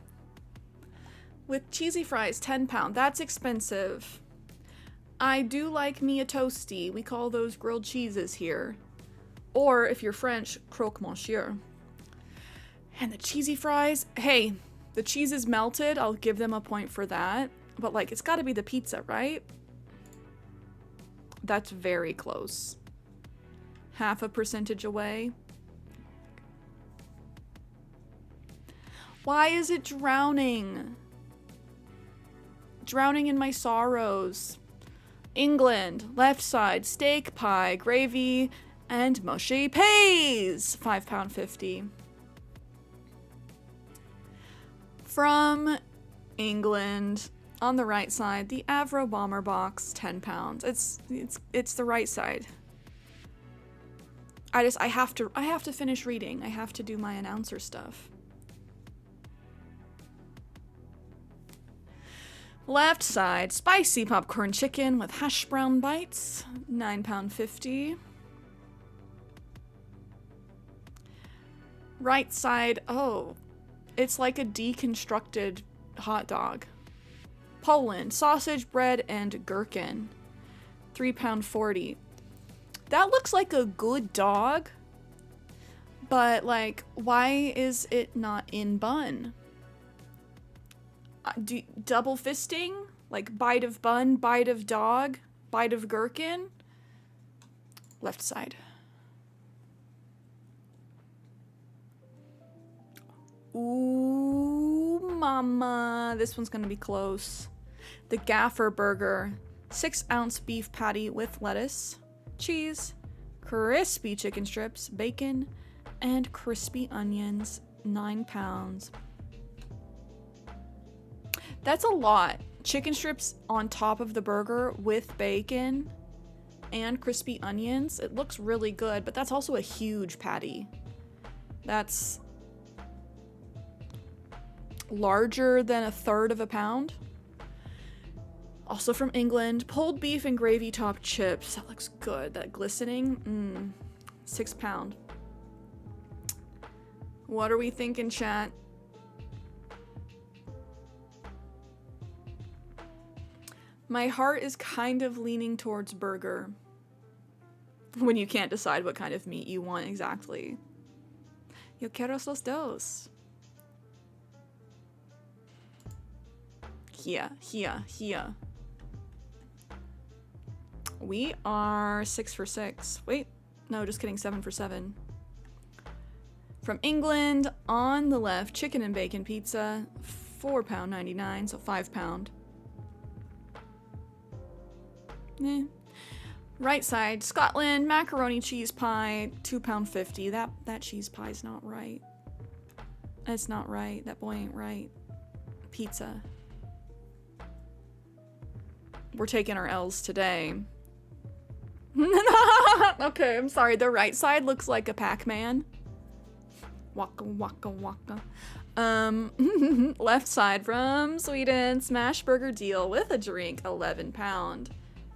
with cheesy fries, £10. That's expensive. I do like me a toasty. We call those grilled cheeses here. Or, if you're French, croque monsieur. And the cheesy fries, hey, the cheese is melted. I'll give them a point for that. But, like, it's got to be the pizza, right? That's very close. Half a percentage away. Why is it drowning? Drowning in my sorrows. England, left side, steak pie, gravy, and mushy pays, £5.50. From England, on the right side, the Avro Bomber box, £10. It's the right side. I have to finish reading. I have to do my announcer stuff. Left side, spicy popcorn chicken with hash brown bites, £9.50. Right side, oh, it's like a deconstructed hot dog. Poland, sausage, bread, and gherkin, £3.40. That looks like a good dog, but like, why is it not in bun? Double fisting? Like bite of bun, bite of dog, bite of gherkin? Left side. Ooh, mama. This one's gonna be close. The Gaffer Burger. 6-ounce beef patty with lettuce, cheese, crispy chicken strips, bacon, and crispy onions. £9. That's a lot. Chicken strips on top of the burger with bacon and crispy onions. It looks really good, but that's also a huge patty. That's larger than 1/3 of a pound. Also from England, pulled beef and gravy topped chips. That looks good. That glistening. £6. What are we thinking, chat? My heart is kind of leaning towards burger. When you can't decide what kind of meat you want exactly. Yo quiero los dos. Here. We are 6 for 6. Wait, no, just kidding, 7 for 7. From England, on the left, chicken and bacon pizza, £4.99, so £5. Right side, Scotland, macaroni cheese pie, £2.50. That cheese pie's not right. It's not right. That boy ain't right. Pizza. We're taking our L's today. Okay, I'm sorry. The right side looks like a Pac-Man. Waka waka waka. Left side from Sweden, smash burger deal with a drink, £11.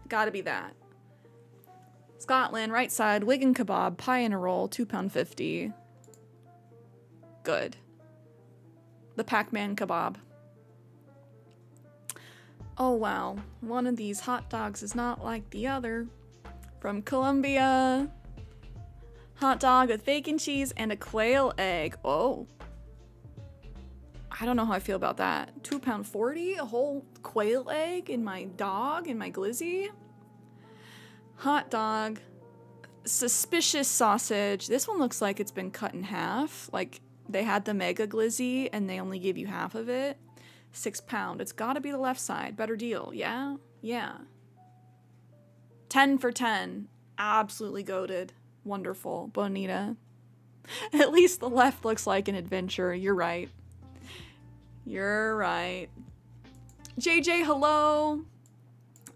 Gotta be that. Scotland, right side, Wigan kebab, pie and a roll, £2.50. Good. The Pac-Man kebab. Oh wow, one of these hot dogs is not like the other. From Colombia. Hot dog with bacon cheese and a quail egg. Oh. I don't know how I feel about that. £2.40? A whole quail egg in my dog, in my glizzy? Hot dog. Suspicious sausage. This one looks like it's been cut in half. Like they had the mega glizzy and they only give you half of it. £6. It's gotta be the left side. Better deal. Yeah? Yeah. 10 for 10. Absolutely goated. Wonderful. Bonita. At least the left looks like an adventure. You're right. You're right. JJ, hello.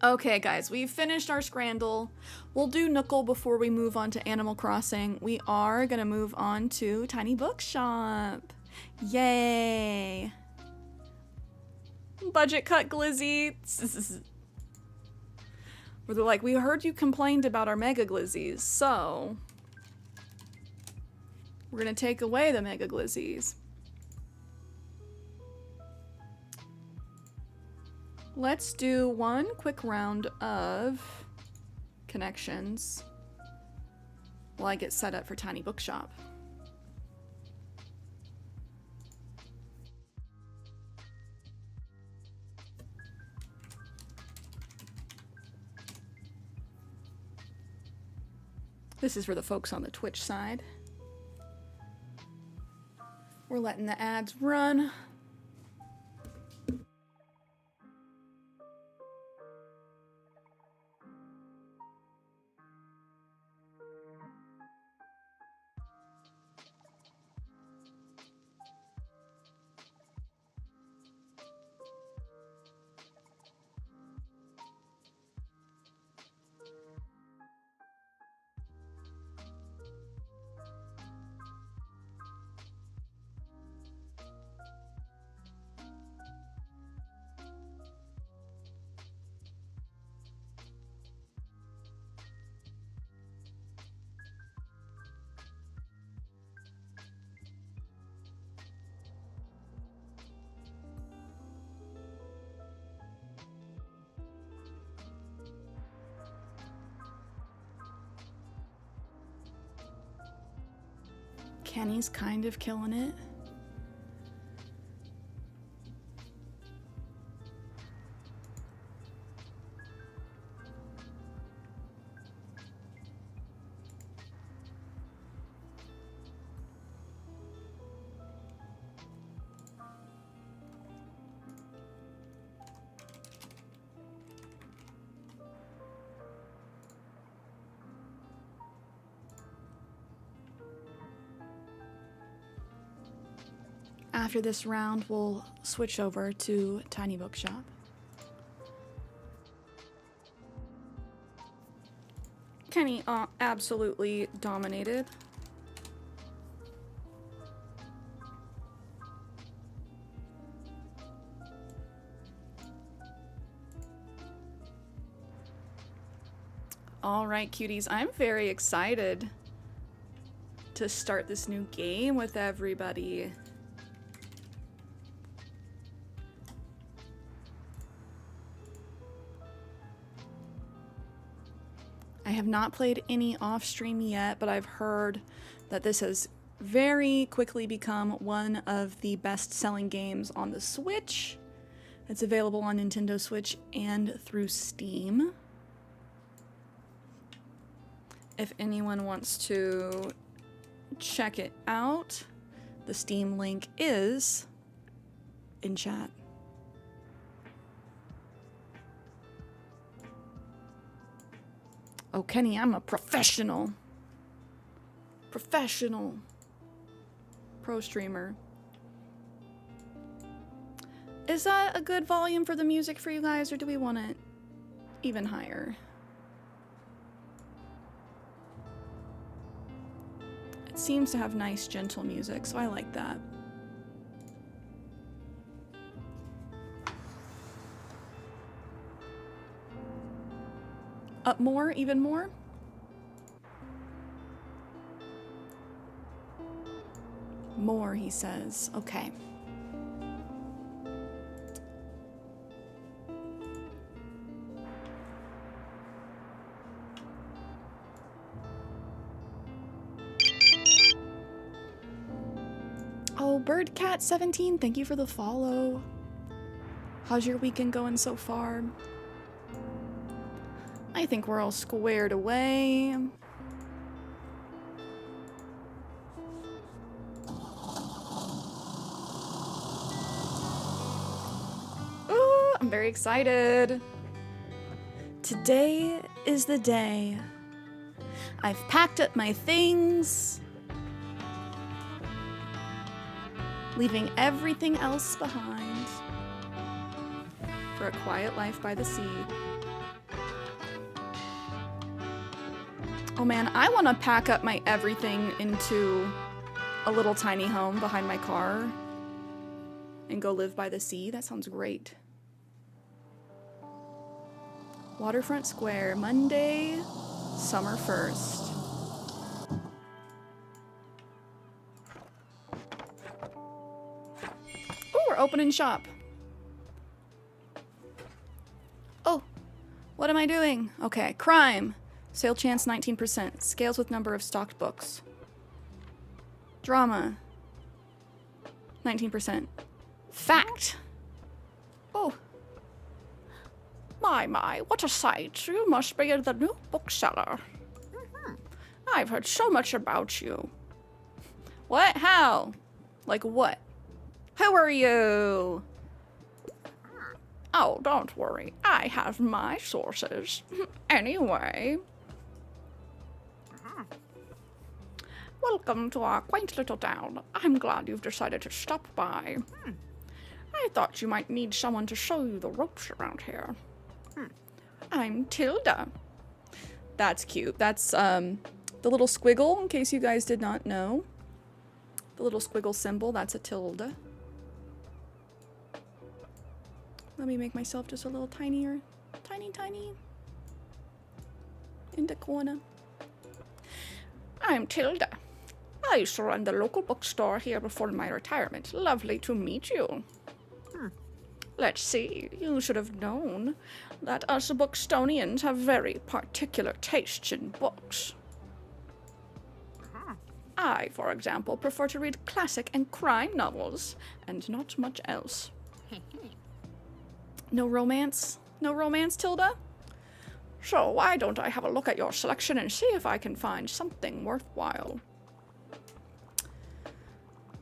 Okay, guys, we've finished our Scrandle. We'll do Nickel before we move on to Animal Crossing. We are gonna move on to Tiny Bookshop. Yay. Budget cut glizzy. Where they're like, we heard you complained about our mega glizzies, so we're gonna take away the mega glizzies. Let's do one quick round of connections while I get set up for Tiny Bookshop. This is for the folks on the Twitch side. We're letting the ads run. Kenny's kind of killing it. After this round, we'll switch over to Tiny Bookshop. Kenny absolutely dominated. All right, cuties, I'm very excited to start this new game with everybody. I have not played any off stream yet, but I've heard that this has very quickly become one of the best-selling games on the Switch. It's available on Nintendo Switch and through Steam. If anyone wants to check it out, the Steam link is in chat. Oh, Kenny, I'm a professional. Professional. Pro streamer. Is that a good volume for the music for you guys, or do we want it even higher? It seems to have nice, gentle music, so I like that. Up more? Even more? More, he says. Okay. Oh, Birdcat17, thank you for the follow. How's your weekend going so far? I think we're all squared away. Ooh, I'm very excited. Today is the day. I've packed up my things, leaving everything else behind for a quiet life by the sea. Oh man, I want to pack up my everything into a little tiny home behind my car and go live by the sea. That sounds great. Waterfront Square, Monday, summer 1st. Oh, we're opening shop. Oh, what am I doing? Okay, crime. Sale chance 19%. Scales with number of stocked books. Drama. 19%. Fact. Oh. My, what a sight. You must be the new bookseller. I've heard so much about you. What? How? Like what? Who are you? Oh, don't worry. I have my sources. Anyway. Welcome to our quaint little town. I'm glad you've decided to stop by. I thought you might need someone to show you the ropes around here. I'm Tilda. That's cute. That's the little squiggle, in case you guys did not know. The little squiggle symbol, that's a tilde. Let me make myself just a little tinier. Tiny. In the corner. I'm Tilda. I used to run the local bookstore here before my retirement. Lovely to meet you. Let's see, you should have known that us Bookstonians have very particular tastes in books. I, for example, prefer to read classic and crime novels, and not much else. No romance? No romance, Tilda? So why don't I have a look at your selection and see if I can find something worthwhile?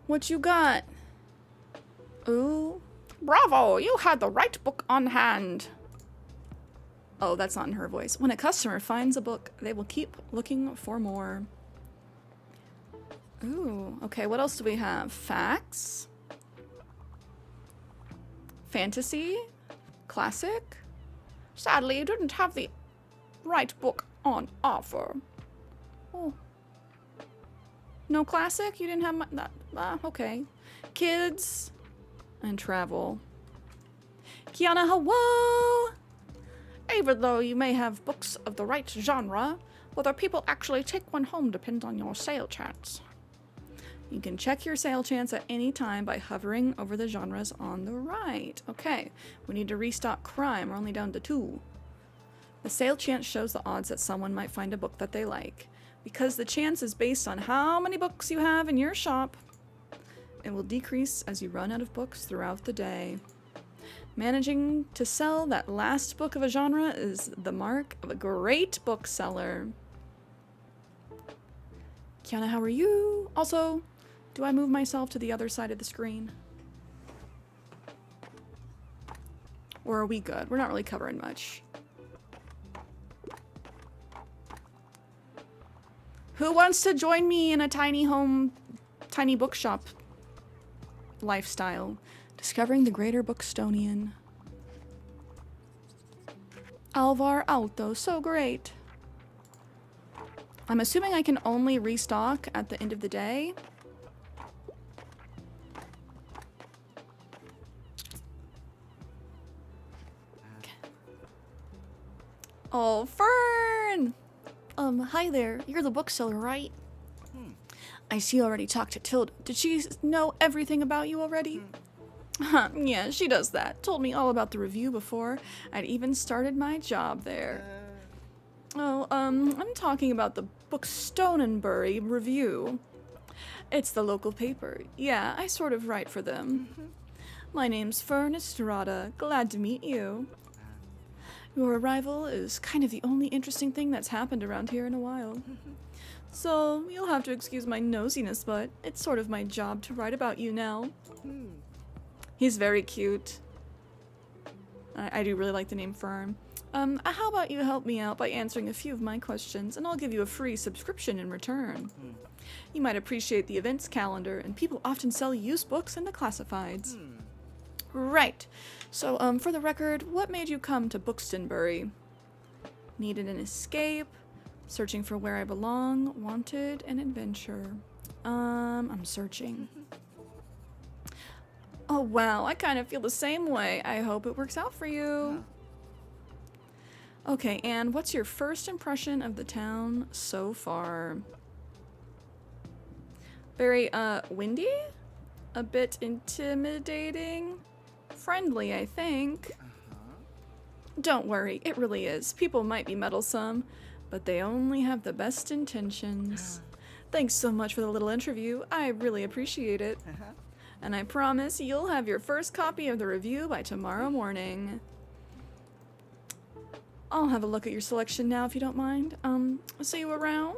What you got? Ooh. Bravo! You had the right book on hand. Oh, that's not in her voice. When a customer finds a book, they will keep looking for more. Ooh, okay, what else do we have? Facts? Fantasy? Classic? Sadly, you didn't have the right book on offer. Oh. No classic? You didn't have that? Okay. Kids and travel. Kiana, hello! Even though you may have books of the right genre, whether people actually take one home depends on your sale chance. You can check your sale chance at any time by hovering over the genres on the right. Okay, we need to restock crime. We're only down to 2. The sale chance shows the odds that someone might find a book that they like. Because the chance is based on how many books you have in your shop, it will decrease as you run out of books throughout the day. Managing to sell that last book of a genre is the mark of a great bookseller. Kiana, how are you? Also, do I move myself to the other side of the screen? Or are we good? We're not really covering much. Who wants to join me in a tiny home, tiny bookshop lifestyle? Discovering the greater Bookstonian. Alvar Alto, so great. I'm assuming I can only restock at the end of the day. Oh, Fern! Hi there. You're the bookseller, right? I see you already talked to Tilda. Did she know everything about you already? Yeah, she does that. Told me all about the review before I'd even started my job there. Oh, I'm talking about the Bookstonenbury review. It's the local paper. Yeah, I sort of write for them. My name's Fern Estrada. Glad to meet you. Your arrival is kind of the only interesting thing that's happened around here in a while. So, you'll have to excuse my nosiness, but it's sort of my job to write about you now. He's very cute. I do really like the name Fern. How about you help me out by answering a few of my questions, and I'll give you a free subscription in return. You might appreciate the events calendar, and people often sell used books in the classifieds. Right. So, for the record, what made you come to Buxtonbury? Needed an escape, searching for where I belong, wanted an adventure. I'm searching. Oh wow, I kind of feel the same way. I hope it works out for you. Okay, and what's your first impression of the town so far? Very, windy? A bit intimidating? Friendly, I think. Don't worry, it really is. People might be meddlesome, but they only have the best intentions. Thanks so much for the little interview. I really appreciate it. And I promise you'll have your first copy of the review by tomorrow morning. I'll have a look at your selection now if you don't mind. See you around.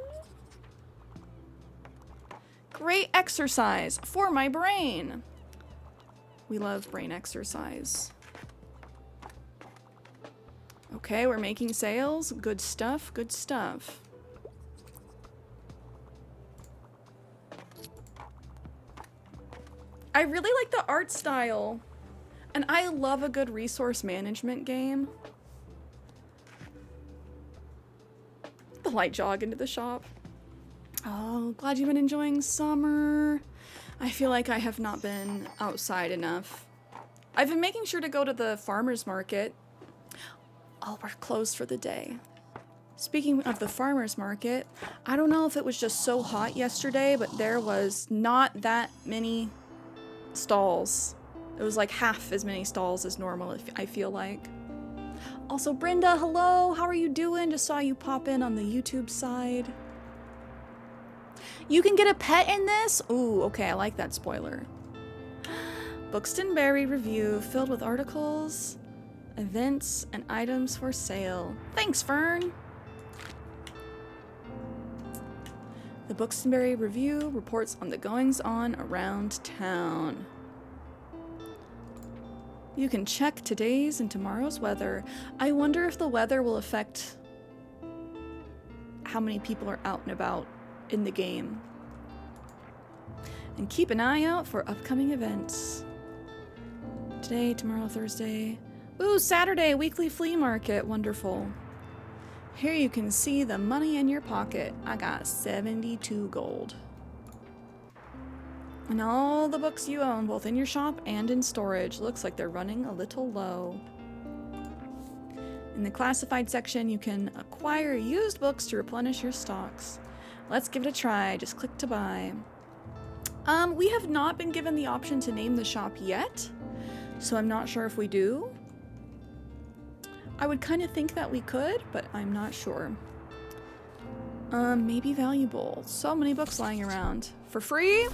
Great exercise for my brain. We love brain exercise. Okay, we're making sales. Good stuff, good stuff. I really like the art style. And I love a good resource management game. The light jog into the shop. Oh, glad you've been enjoying summer. I feel like I have not been outside enough. I've been making sure to go to the farmer's market. Oh, we're closed for the day. Speaking of the farmer's market, I don't know if it was just so hot yesterday, but there was not that many stalls. It was like half as many stalls as normal, I feel like. Also, Brenda, hello! How are you doing? Just saw you pop in on the YouTube side. You can get a pet in this? Ooh, okay, I like that spoiler. Buxtonbury review filled with articles, events, and items for sale. Thanks, Fern! The Buxtonbury Review reports on the goings-on around town. You can check today's and tomorrow's weather. I wonder if the weather will affect how many people are out and about in the game. And keep an eye out for upcoming events. Today, tomorrow, Thursday. Ooh, Saturday, weekly flea market. Wonderful. Here you can see the money in your pocket. I got 72 gold. And all the books you own, both in your shop and in storage. Looks like they're running a little low. In the classified section, you can acquire used books to replenish your stocks. Let's give it a try. Just click to buy. We have not been given the option to name the shop yet, so I'm not sure if we do. I would kind of think that we could, but I'm not sure. Maybe valuable. So many books lying around. For free?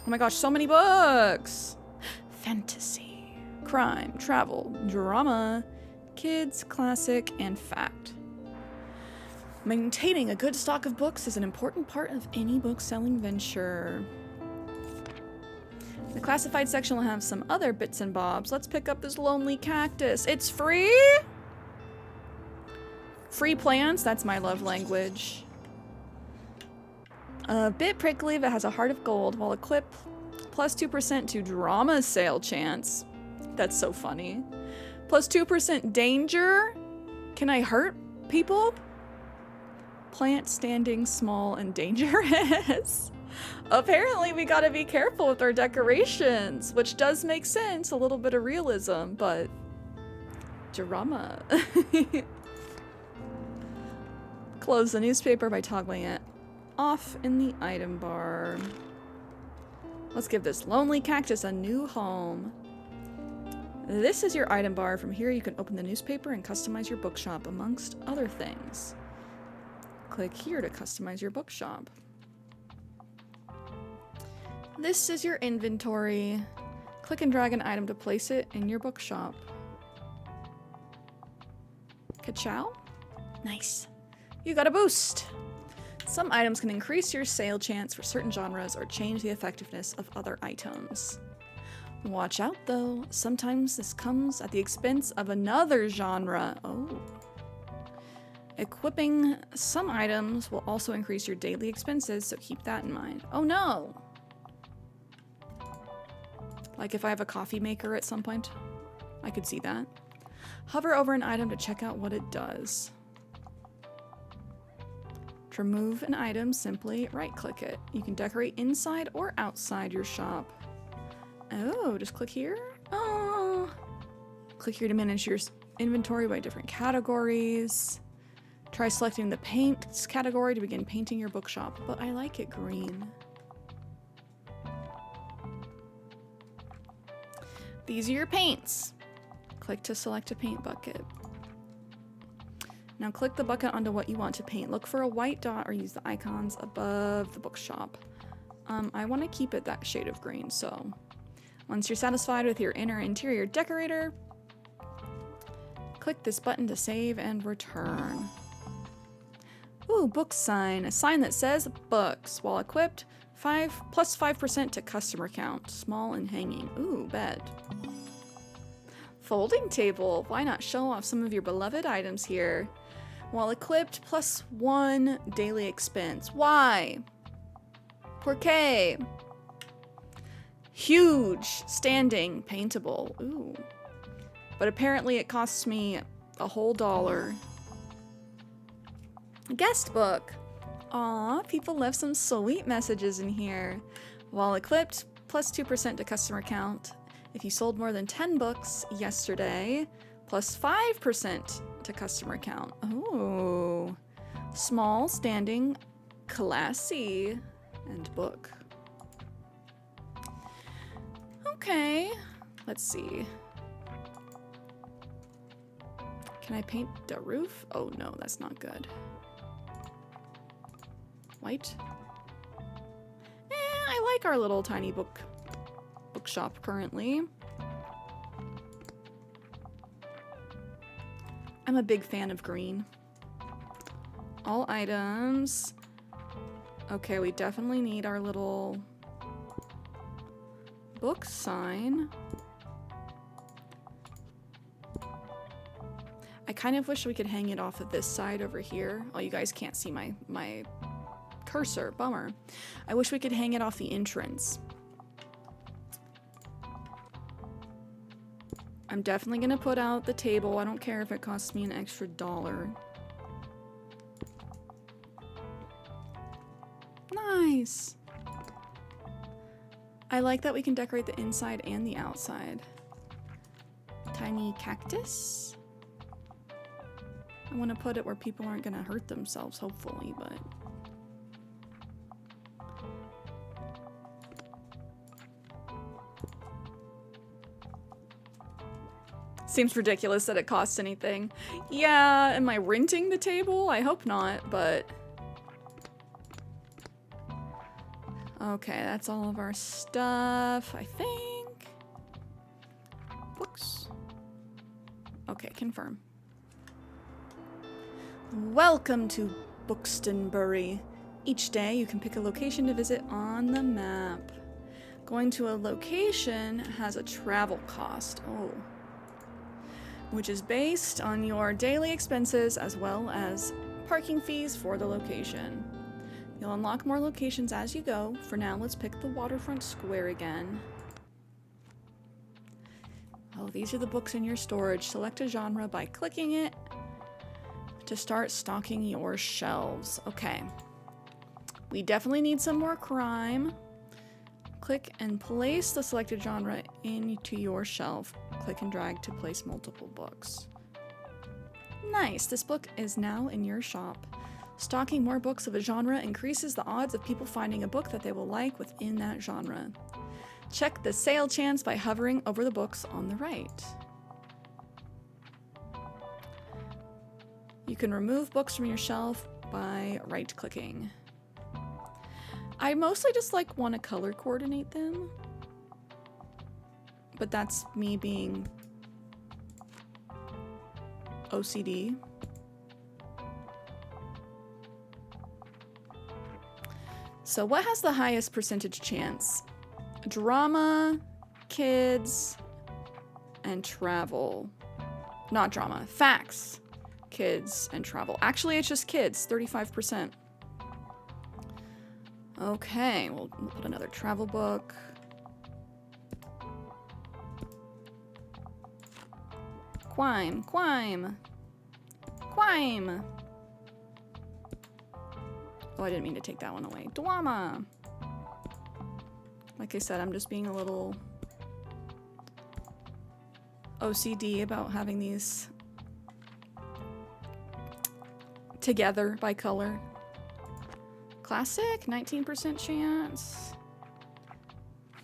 Oh my gosh, so many books! Fantasy, crime, travel, drama, kids, classic, and fact. Maintaining a good stock of books is an important part of any book-selling venture. The classified section will have some other bits and bobs. Let's pick up this lonely cactus. It's free? Free plants? That's my love language. A bit prickly, but has a heart of gold, while equipped plus 2% to drama sale chance. That's so funny. Plus 2% danger? Can I hurt people? Plant standing small and dangerous. Apparently we gotta be careful with our decorations, which does make sense, a little bit of realism, but drama. Close the newspaper by toggling it off in the item bar. Let's give this lonely cactus a new home. This is your item bar. From here you can open the newspaper and customize your bookshop, amongst other things. Click here to customize your bookshop. This is your inventory. Click and drag an item to place it in your bookshop. Ka-chow? Nice. You got a boost. Some items can increase your sale chance for certain genres or change the effectiveness of other items. Watch out though, sometimes this comes at the expense of another genre. Oh. Equipping some items will also increase your daily expenses, so keep that in mind. Oh no! Like if I have a coffee maker at some point, I could see that. Hover over an item to check out what it does. To remove an item, simply right-click it. You can decorate inside or outside your shop. Oh, just click here? Oh. Click here to manage your inventory by different categories. Try selecting the paints category to begin painting your bookshop, but I like it green. These are your paints. Click to select a paint bucket. Now click the bucket onto what you want to paint. Look for a white dot or use the icons above the bookshop. I want to keep it that shade of green, so once you're satisfied with your inner interior decorator, click this button to save and return. Ooh, book sign. A sign that says books. While equipped, plus 5% to customer count. Small and hanging. Ooh, bed. Folding table. Why not show off some of your beloved items here? While equipped, plus 1 daily expense. Why? ¿Por qué? Huge, standing, paintable. Ooh. But apparently it costs me a whole $1. Guest book. Aw, people left some sweet messages in here. While equipped, plus 2% to customer count. If you sold more than 10 books yesterday, plus 5% to customer count. Oh, small, standing, classy, and book. Okay, let's see. Can I paint the roof? Oh no, that's not good. White? I like our little tiny bookshop currently. I'm a big fan of green. All items. Okay, we definitely need our little book sign. I kind of wish we could hang it off of this side over here. Oh, you guys can't see my cursor. Bummer. I wish we could hang it off the entrance. I'm definitely gonna put out the table. I don't care if it costs me an extra $1. Nice. I like that we can decorate the inside and the outside. Tiny cactus. I want to put it where people aren't gonna hurt themselves, hopefully, but seems ridiculous that it costs anything. Yeah, am I renting the table? I hope not, but okay, that's all of our stuff, I think. Books. Okay, confirm. Welcome to Buxtonbury. Each day you can pick a location to visit on the map. Going to a location has a travel cost. Oh. Which is based on your daily expenses as well as parking fees for the location. You'll unlock more locations as you go. For now, let's pick the waterfront square again. Oh, these are the books in your storage. Select a genre by clicking it to start stocking your shelves. Okay. We definitely need some more crime. Click and place the selected genre into your shelf. Click and drag to place multiple books. Nice, this book is now in your shop. Stocking more books of a genre increases the odds of people finding a book that they will like within that genre. Check the sale chance by hovering over the books on the right. You can remove books from your shelf by right-clicking. I mostly just like want to color coordinate them. But that's me being OCD. So what has the highest percentage chance? Drama, kids, and travel. Not drama, facts, kids, and travel. Actually, it's just kids, 35%. Okay, we'll put another travel book. Quime, quime, quime. Oh, I didn't mean to take that one away. Dwama. Like I said, I'm just being a little OCD about having these together by color. Classic, 19% chance.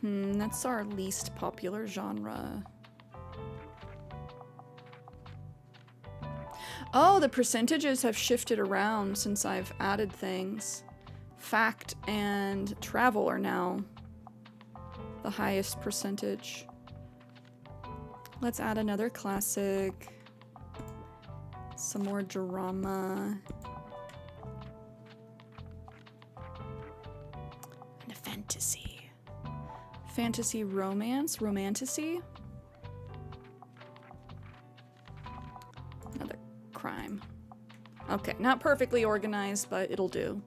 That's our least popular genre. Oh, the percentages have shifted around since I've added things. Fact and travel are now the highest percentage. Let's add another classic. Some more drama. And a fantasy. Fantasy romance? Romantasy? Another crime. Okay, not perfectly organized, but it'll do.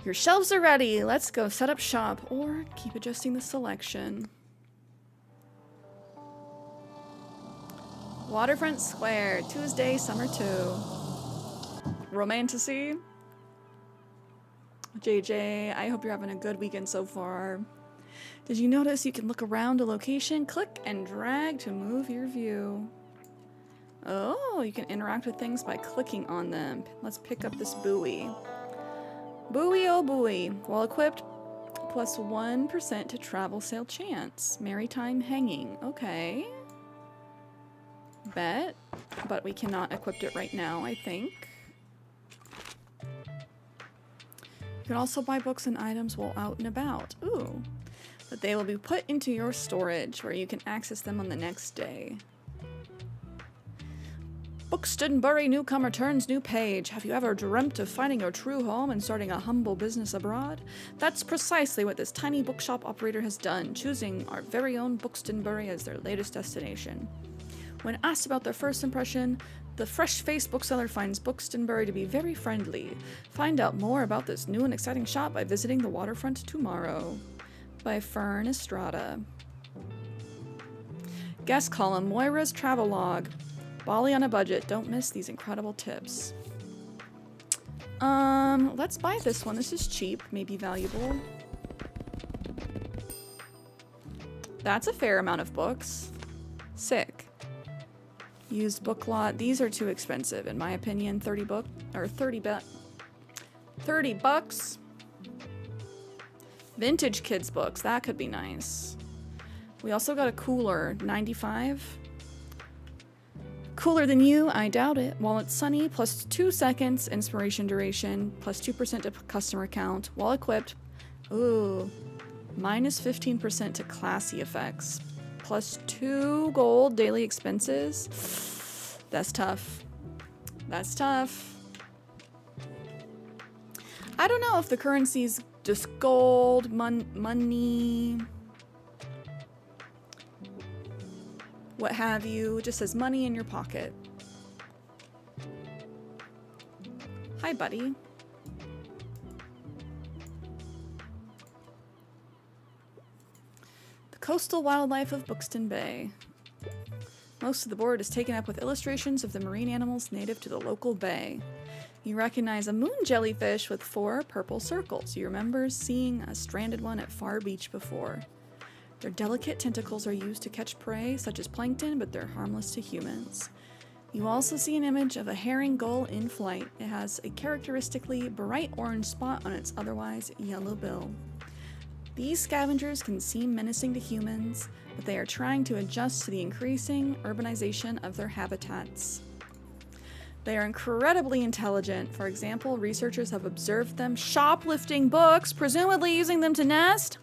Your shelves are ready. Let's go set up shop or keep adjusting the selection. Waterfront Square, Tuesday, Summer 2. Romantasy. JJ, I hope you're having a good weekend so far. Did you notice you can look around a location, click and drag to move your view? Oh, you can interact with things by clicking on them. Let's pick up this buoy. Buoy, oh buoy. While equipped, plus 1% to travel sale chance. Maritime hanging. Okay. Bet. But we cannot equip it right now, I think. You can also buy books and items while out and about. Ooh. But they will be put into your storage where you can access them on the next day. Buxtonbury newcomer turns new page. Have you ever dreamt of finding your true home and starting a humble business abroad? That's precisely what this tiny bookshop operator has done, choosing our very own Buxtonbury as their latest destination. When asked about their first impression, the fresh-faced bookseller finds Buxtonbury to be very friendly. Find out more about this new and exciting shop by visiting the waterfront tomorrow. By Fern Estrada. Guest column, Moira's Travelogue. Bali on a budget. Don't miss these incredible tips. Let's buy this one. This is cheap, maybe valuable. That's a fair amount of books. Sick. Used book lot. These are too expensive, in my opinion. 30 bucks. Vintage kids books. That could be nice. We also got a cooler. 95. Cooler than you? I doubt it. While it's sunny, plus 2 seconds inspiration duration, plus 2% to customer count. While equipped, ooh, minus 15% to classy effects. Plus 2 gold daily expenses. That's tough. That's tough. I don't know if the currency's just gold, money, what have you. It just says money in your pocket. Hi, buddy. The coastal wildlife of Buxton Bay. Most of the board is taken up with illustrations of the marine animals native to the local bay. You recognize a moon jellyfish with 4 purple circles. You remember seeing a stranded one at Far Beach before. Their delicate tentacles are used to catch prey, such as plankton, but they're harmless to humans. You also see an image of a herring gull in flight. It has a characteristically bright orange spot on its otherwise yellow bill. These scavengers can seem menacing to humans, but they are trying to adjust to the increasing urbanization of their habitats. They are incredibly intelligent. For example, researchers have observed them shoplifting books, presumably using them to nest.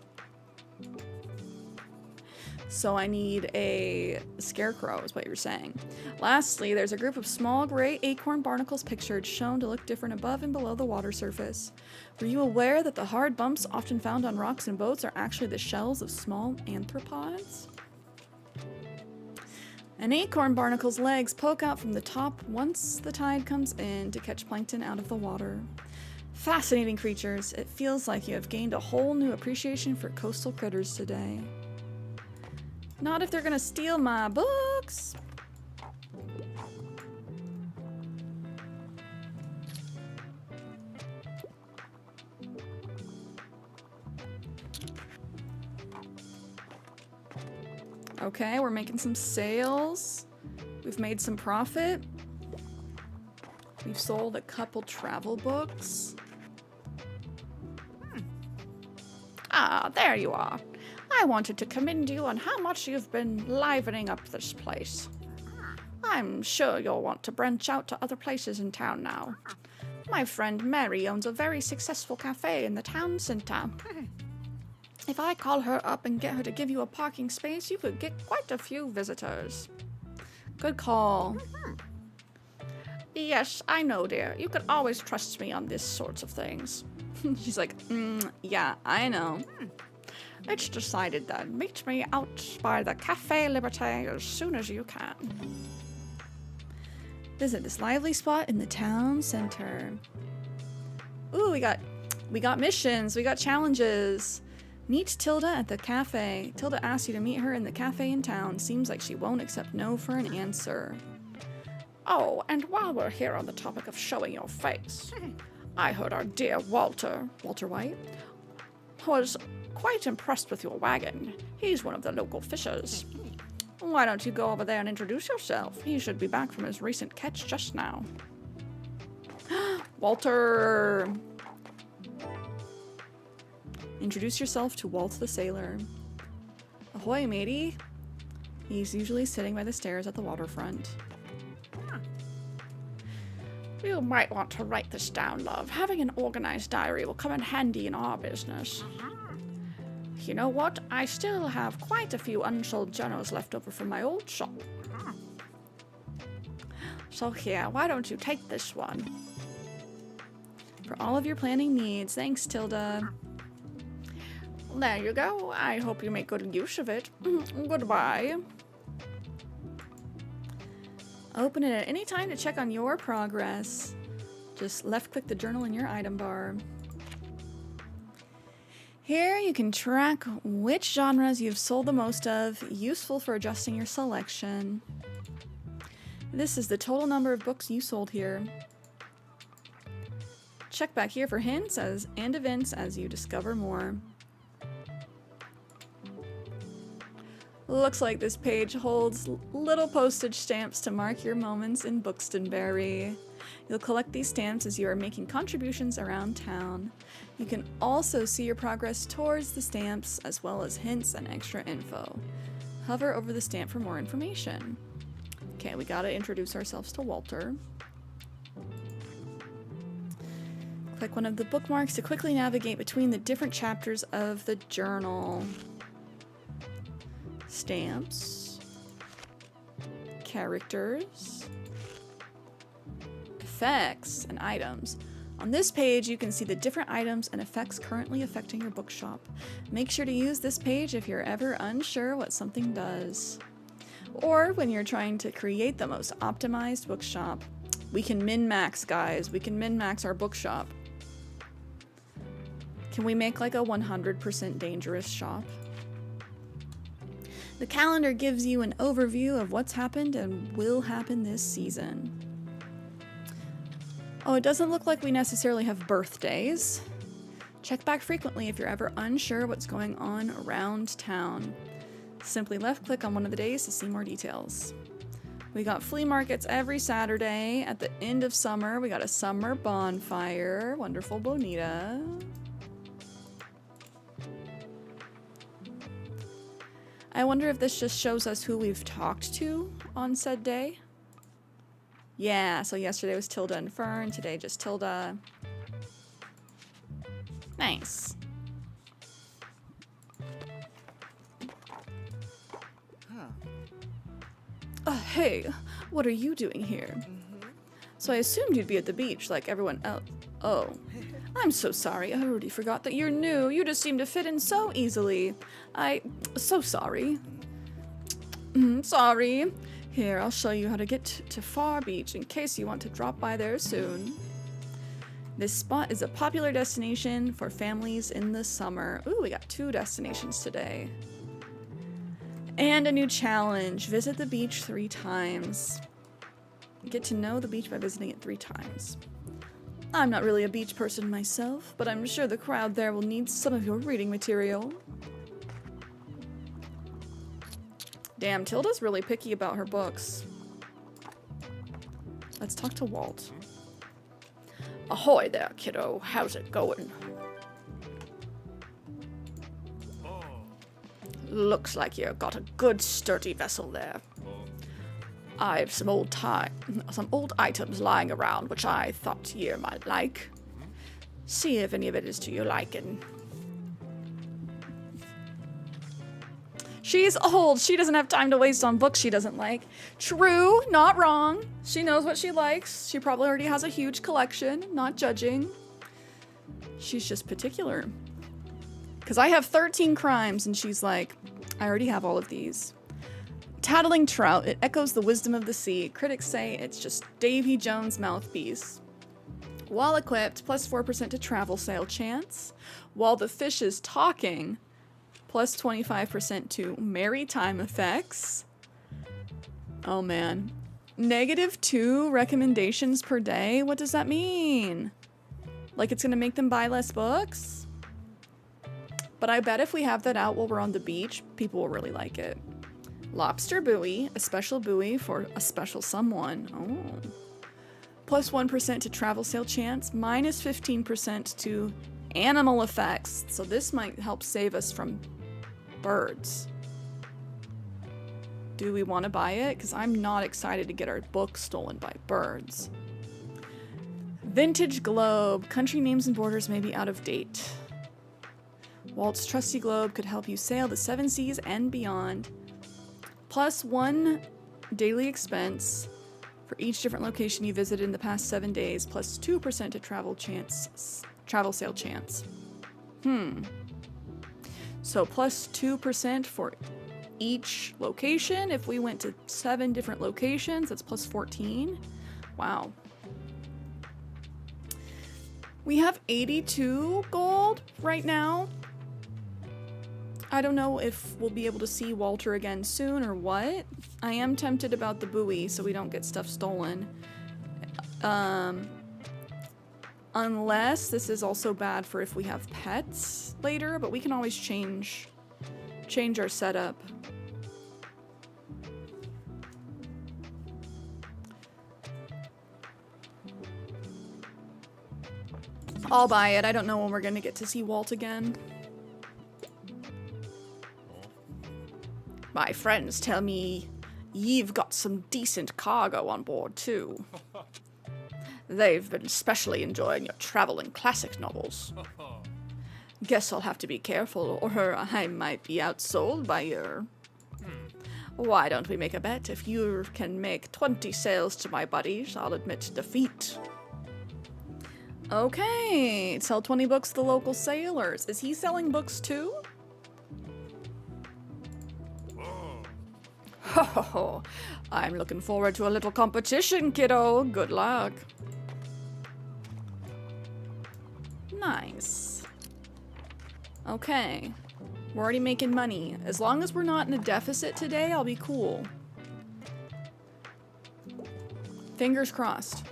So I need a scarecrow, is what you're saying. Lastly, there's a group of small gray acorn barnacles pictured, shown to look different above and below the water surface. Were you aware that the hard bumps often found on rocks and boats are actually the shells of small arthropods? An acorn barnacle's legs poke out from the top once the tide comes in to catch plankton out of the water. Fascinating creatures. It feels like you have gained a whole new appreciation for coastal critters today. Not if they're gonna steal my books. Okay, we're making some sales. We've made some profit. We've sold a couple travel books. Ah, there you are. I wanted to commend you on how much you've been livening up this place. I'm sure you'll want to branch out to other places in town now. My friend Mary owns a very successful cafe in the town center. If I call her up and get her to give you a parking space, you could get quite a few visitors. Good call. Yes, I know, dear. You can always trust me on this sorts of things. She's like, yeah, I know. It's decided then. Meet me out by the Café Liberté as soon as you can. Visit this lively spot in the town center. Ooh, we got missions. We got challenges. Meet Tilda at the cafe. Tilda asks you to meet her in the cafe in town. Seems like she won't accept no for an answer. Oh, and while we're here on the topic of showing your face, I heard our dear Walter White, was quite impressed with your wagon. He's one of the local fishers. Why don't you go over there and introduce yourself? He should be back from his recent catch just now. Walter! Introduce yourself to Walt the sailor. Ahoy, matey. He's usually sitting by the stairs at the waterfront. You might want to write this down, love. Having an organized diary will come in handy in our business. You know what? I still have quite a few unsold journals left over from my old shop. So here, why don't you take this one? For all of your planning needs. Thanks, Tilda. There you go. I hope you make good use of it. Goodbye. Open it at any time to check on your progress. Just left-click the journal in your item bar. Here you can track which genres you've sold the most of, useful for adjusting your selection. This is the total number of books you sold here. Check back here for hints and events as you discover more. Looks like this page holds little postage stamps to mark your moments in Buxtonbury. You'll collect these stamps as you are making contributions around town. You can also see your progress towards the stamps, as well as hints and extra info. Hover over the stamp for more information. Okay, we gotta introduce ourselves to Walter. Click one of the bookmarks to quickly navigate between the different chapters of the journal. Stamps, characters, effects, and items. On this page, you can see the different items and effects currently affecting your bookshop. Make sure to use this page if you're ever unsure what something does. Or when you're trying to create the most optimized bookshop. We can min-max, guys. We can min-max our bookshop. Can we make like a 100% dangerous shop? The calendar gives you an overview of what's happened and will happen this season. Oh, it doesn't look like we necessarily have birthdays. Check back frequently if you're ever unsure what's going on around town. Simply left-click on one of the days to see more details. We got flea markets every Saturday. At the end of summer, we got a summer bonfire. Wonderful Bonita. I wonder if this just shows us who we've talked to on said day. Yeah, so yesterday was Tilda and Fern, today just Tilda. Nice. Hey, what are you doing here? So I assumed you'd be at the beach like everyone else. Oh, I'm so sorry. I already forgot that you're new. You just seem to fit in so easily. So sorry. Sorry. Here, I'll show you how to get to Far Beach in case you want to drop by there soon. This spot is a popular destination for families in the summer. Ooh, we got 2 destinations today. And a new challenge. Visit the beach 3 times. Get to know the beach by visiting it 3 times. I'm not really a beach person myself, but I'm sure the crowd there will need some of your reading material. Damn, Tilda's really picky about her books. Let's talk to Walt. Ahoy there, kiddo. How's it going? Looks like you got a good sturdy vessel there. I've some old items lying around which I thought you might like. See if any of it is to your liking. She's old. She doesn't have time to waste on books she doesn't like. True, not wrong. She knows what she likes. She probably already has a huge collection. Not judging. She's just particular. Because I have 13 crimes and she's like, I already have all of these. Tattling trout, it echoes the wisdom of the sea. Critics say it's just Davy Jones' mouthpiece. While equipped, plus 4% to travel sale chance. While the fish is talking, plus 25% to maritime effects. Oh man. -2 recommendations per day? What does that mean? Like it's gonna make them buy less books? But I bet if we have that out while we're on the beach, people will really like it. Lobster buoy, a special buoy for a special someone. Oh. Plus 1% to travel sale chance, minus 15% to animal effects. So this might help save us from birds. Do we want to buy it? Because I'm not excited to get our book stolen by birds. Vintage globe. Country names and borders may be out of date. Walt's trusty globe could help you sail the 7 seas and beyond. Plus 1 daily expense for each different location you visited in the past 7 days, plus 2% to travel sale chance. So plus 2% for each location. If we went to 7 different locations, that's plus 14. Wow. We have 82 gold right now. I don't know if we'll be able to see Walter again soon or what. I am tempted about the buoy so we don't get stuff stolen. Unless this is also bad for if we have pets later, but we can always change our setup. I'll buy it. I don't know when we're gonna get to see Walt again. My friends tell me you've got some decent cargo on board, too. They've been especially enjoying your traveling classic novels. Guess I'll have to be careful, or I might be outsold by your... Why don't we make a bet? If you can make 20 sales to my buddies, I'll admit defeat. Okay, sell 20 books to the local sailors. Is he selling books, too? Ho, I'm looking forward to a little competition, kiddo. Good luck. Nice. Okay. We're already making money. As long as we're not in a deficit today, I'll be cool. Fingers crossed.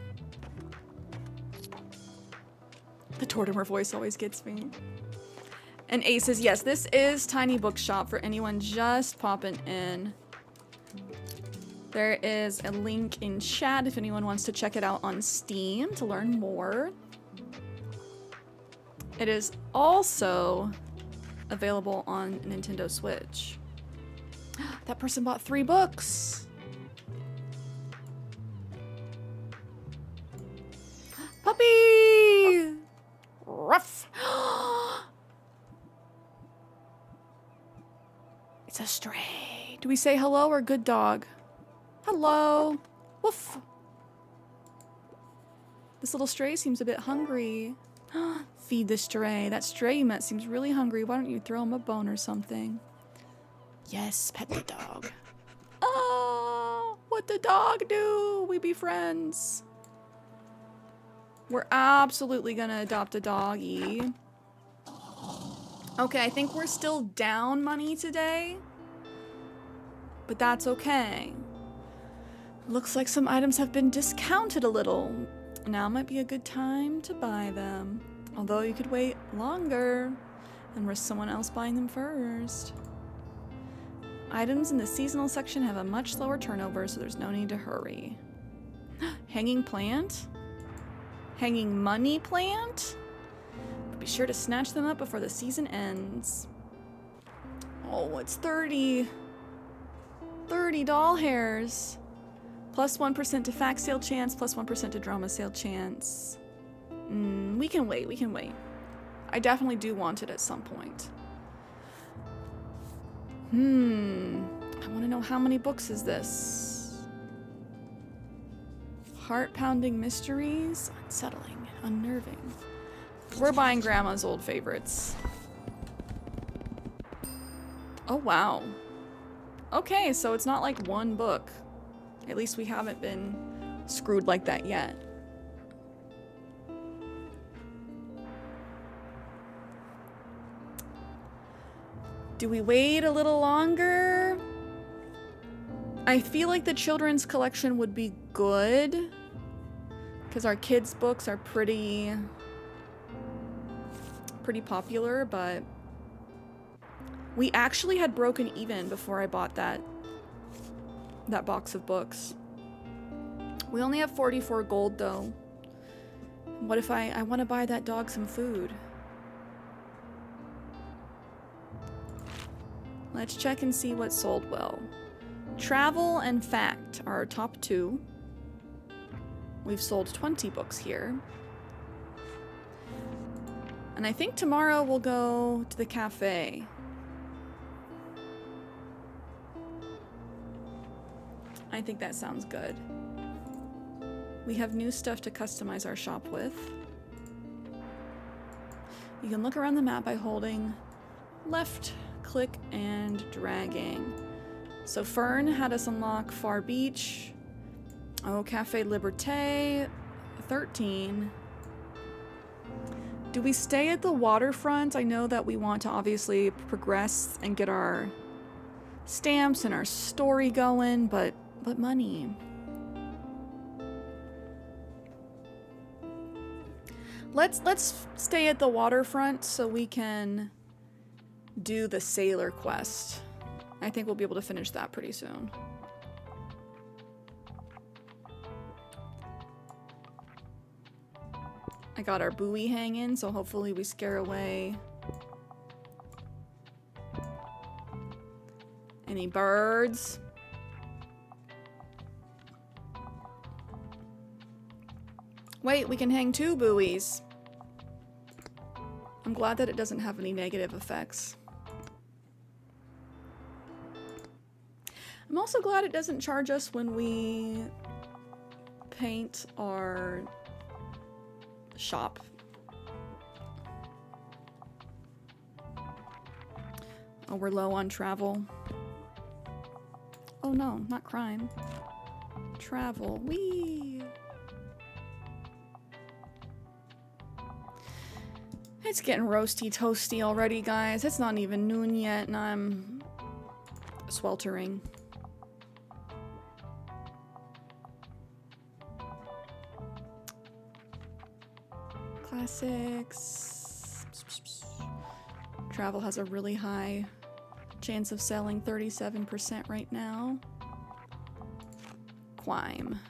The Tortimer voice always gets me. And Ace says, yes, this is Tiny Bookshop for anyone just popping in. There is a link in chat if anyone wants to check it out on Steam to learn more. It is also available on Nintendo Switch. That person bought 3 books. Ruff. It's a stray. Do we say hello or good dog? Hello. Woof. This little stray seems a bit hungry. Feed the stray. That stray you met seems really hungry. Why don't you throw him a bone or something? Yes, pet the dog. Oh, what'd the dog do? We be friends. We're absolutely gonna adopt a doggy. Okay, I think we're still down money today. But that's okay. Looks like some items have been discounted a little. Now might be a good time to buy them. Although you could wait longer and risk someone else buying them first. Items in the seasonal section have a much slower turnover, so there's no need to hurry. Hanging plant? Hanging money plant? But be sure to snatch them up before the season ends. Oh, it's 30. 30 doll hairs. Plus 1% to fact sale chance, plus 1% to drama sale chance. We can wait, we can wait. I definitely do want it at some point. I want to know how many books is this? Heart-pounding mysteries, unsettling, unnerving. We're buying Grandma's old favorites. Oh, wow. Okay, so it's not like one book. At least we haven't been screwed like that yet. Do we wait a little longer? I feel like the children's collection would be good because our kids' books are pretty popular, but we actually had broken even before I bought that box of books. We only have 44 gold though. What if I want to buy that dog some food? Let's check and see what sold well. Travel and fact are our top two. We've sold 20 books here. And I think tomorrow we'll go to the cafe. I think that sounds good. We have new stuff to customize our shop with. You can look around the map by holding left click and dragging. So Fern had us unlock Far Beach. Oh, Cafe Liberté, 13. Do we stay at the waterfront? I know that we want to obviously progress and get our stamps and our story going, but money. Let's stay at the waterfront so we can do the sailor quest. I think we'll be able to finish that pretty soon. I got our buoy hanging, so hopefully we scare away any birds. Wait, we can hang 2 buoys. I'm glad that it doesn't have any negative effects. I'm also glad it doesn't charge us when we paint our shop. Oh, we're low on travel. Oh no, not crime. Travel. Whee! It's getting roasty toasty already, guys. It's not even noon yet, and I'm sweltering. Classics. Travel has a really high chance of selling, 37% right now. Quime.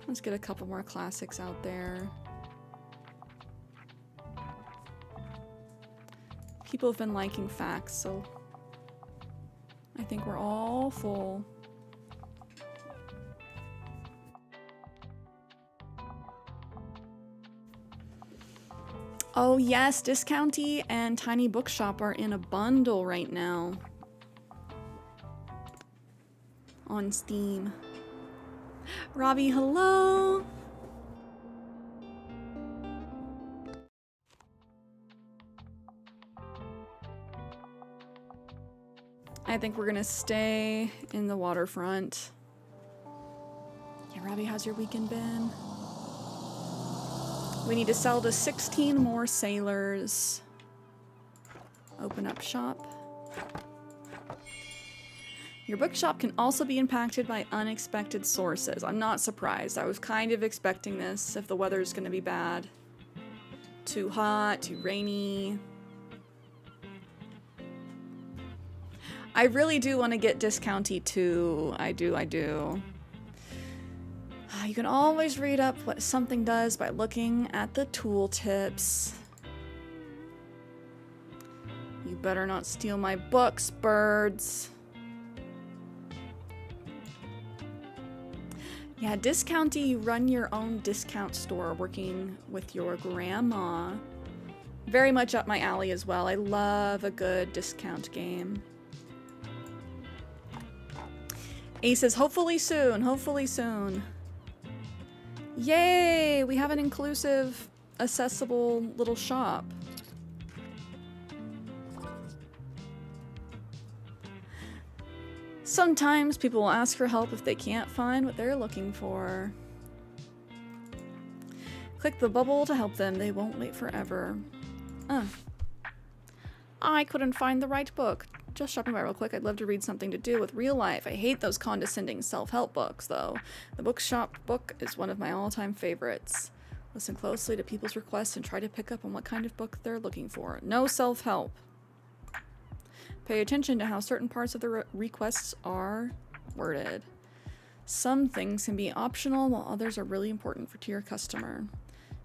Let's get a couple more classics out there. People have been liking facts, so I think we're all full. Oh yes, Discounty and Tiny Bookshop are in a bundle right now on Steam. Robbie, hello. I think we're gonna stay in the waterfront. Yeah, Robbie, how's your weekend been? We need to sell to 16 more sailors. Open up shop. Your bookshop can also be impacted by unexpected sources. I'm not surprised. I was kind of expecting this if the weather's going to be bad. Too hot, too rainy. I really do want to get Discounty too. I do. You can always read up what something does by looking at the tooltips. You better not steal my books, birds. Yeah, Discounty, you run your own discount store working with your grandma. Very much up my alley as well. I love a good discount game. A says, hopefully soon, hopefully soon. Yay! We have an inclusive, accessible little shop. Sometimes people will ask for help if they can't find what they're looking for. Click the bubble to help them. They won't wait forever. I couldn't find the right book. Just shopping by real quick. I'd love to read something to do with real life. I hate those condescending self-help books, though. The Bookshop book is one of my all-time favorites. Listen closely to people's requests and try to pick up on what kind of book they're looking for. No self-help. Pay attention to how certain parts of the requests are worded. Some things can be optional, while others are really important to your customer.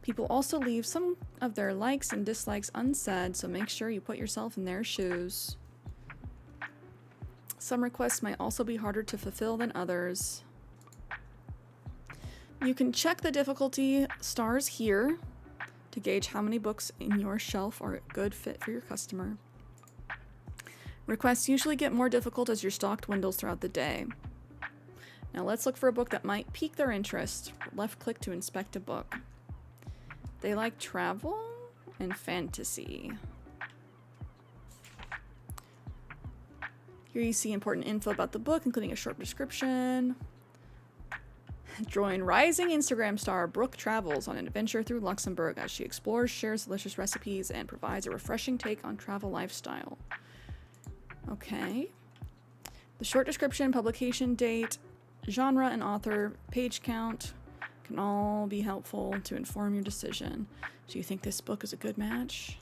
People also leave some of their likes and dislikes unsaid, so make sure you put yourself in their shoes. Some requests might also be harder to fulfill than others. You can check the difficulty stars here to gauge how many books in your shelf are a good fit for your customer. Requests usually get more difficult as your stock dwindles throughout the day. Now let's look for a book that might pique their interest. Left click to inspect a book. They like travel and fantasy. Here you see important info about the book, including a short description. Join rising Instagram star Brooke Travels on an adventure through Luxembourg as she explores, shares delicious recipes, and provides a refreshing take on travel lifestyle. Okay. The short description, publication date, genre and author, page count can all be helpful to inform your decision. Do you think this book is a good match?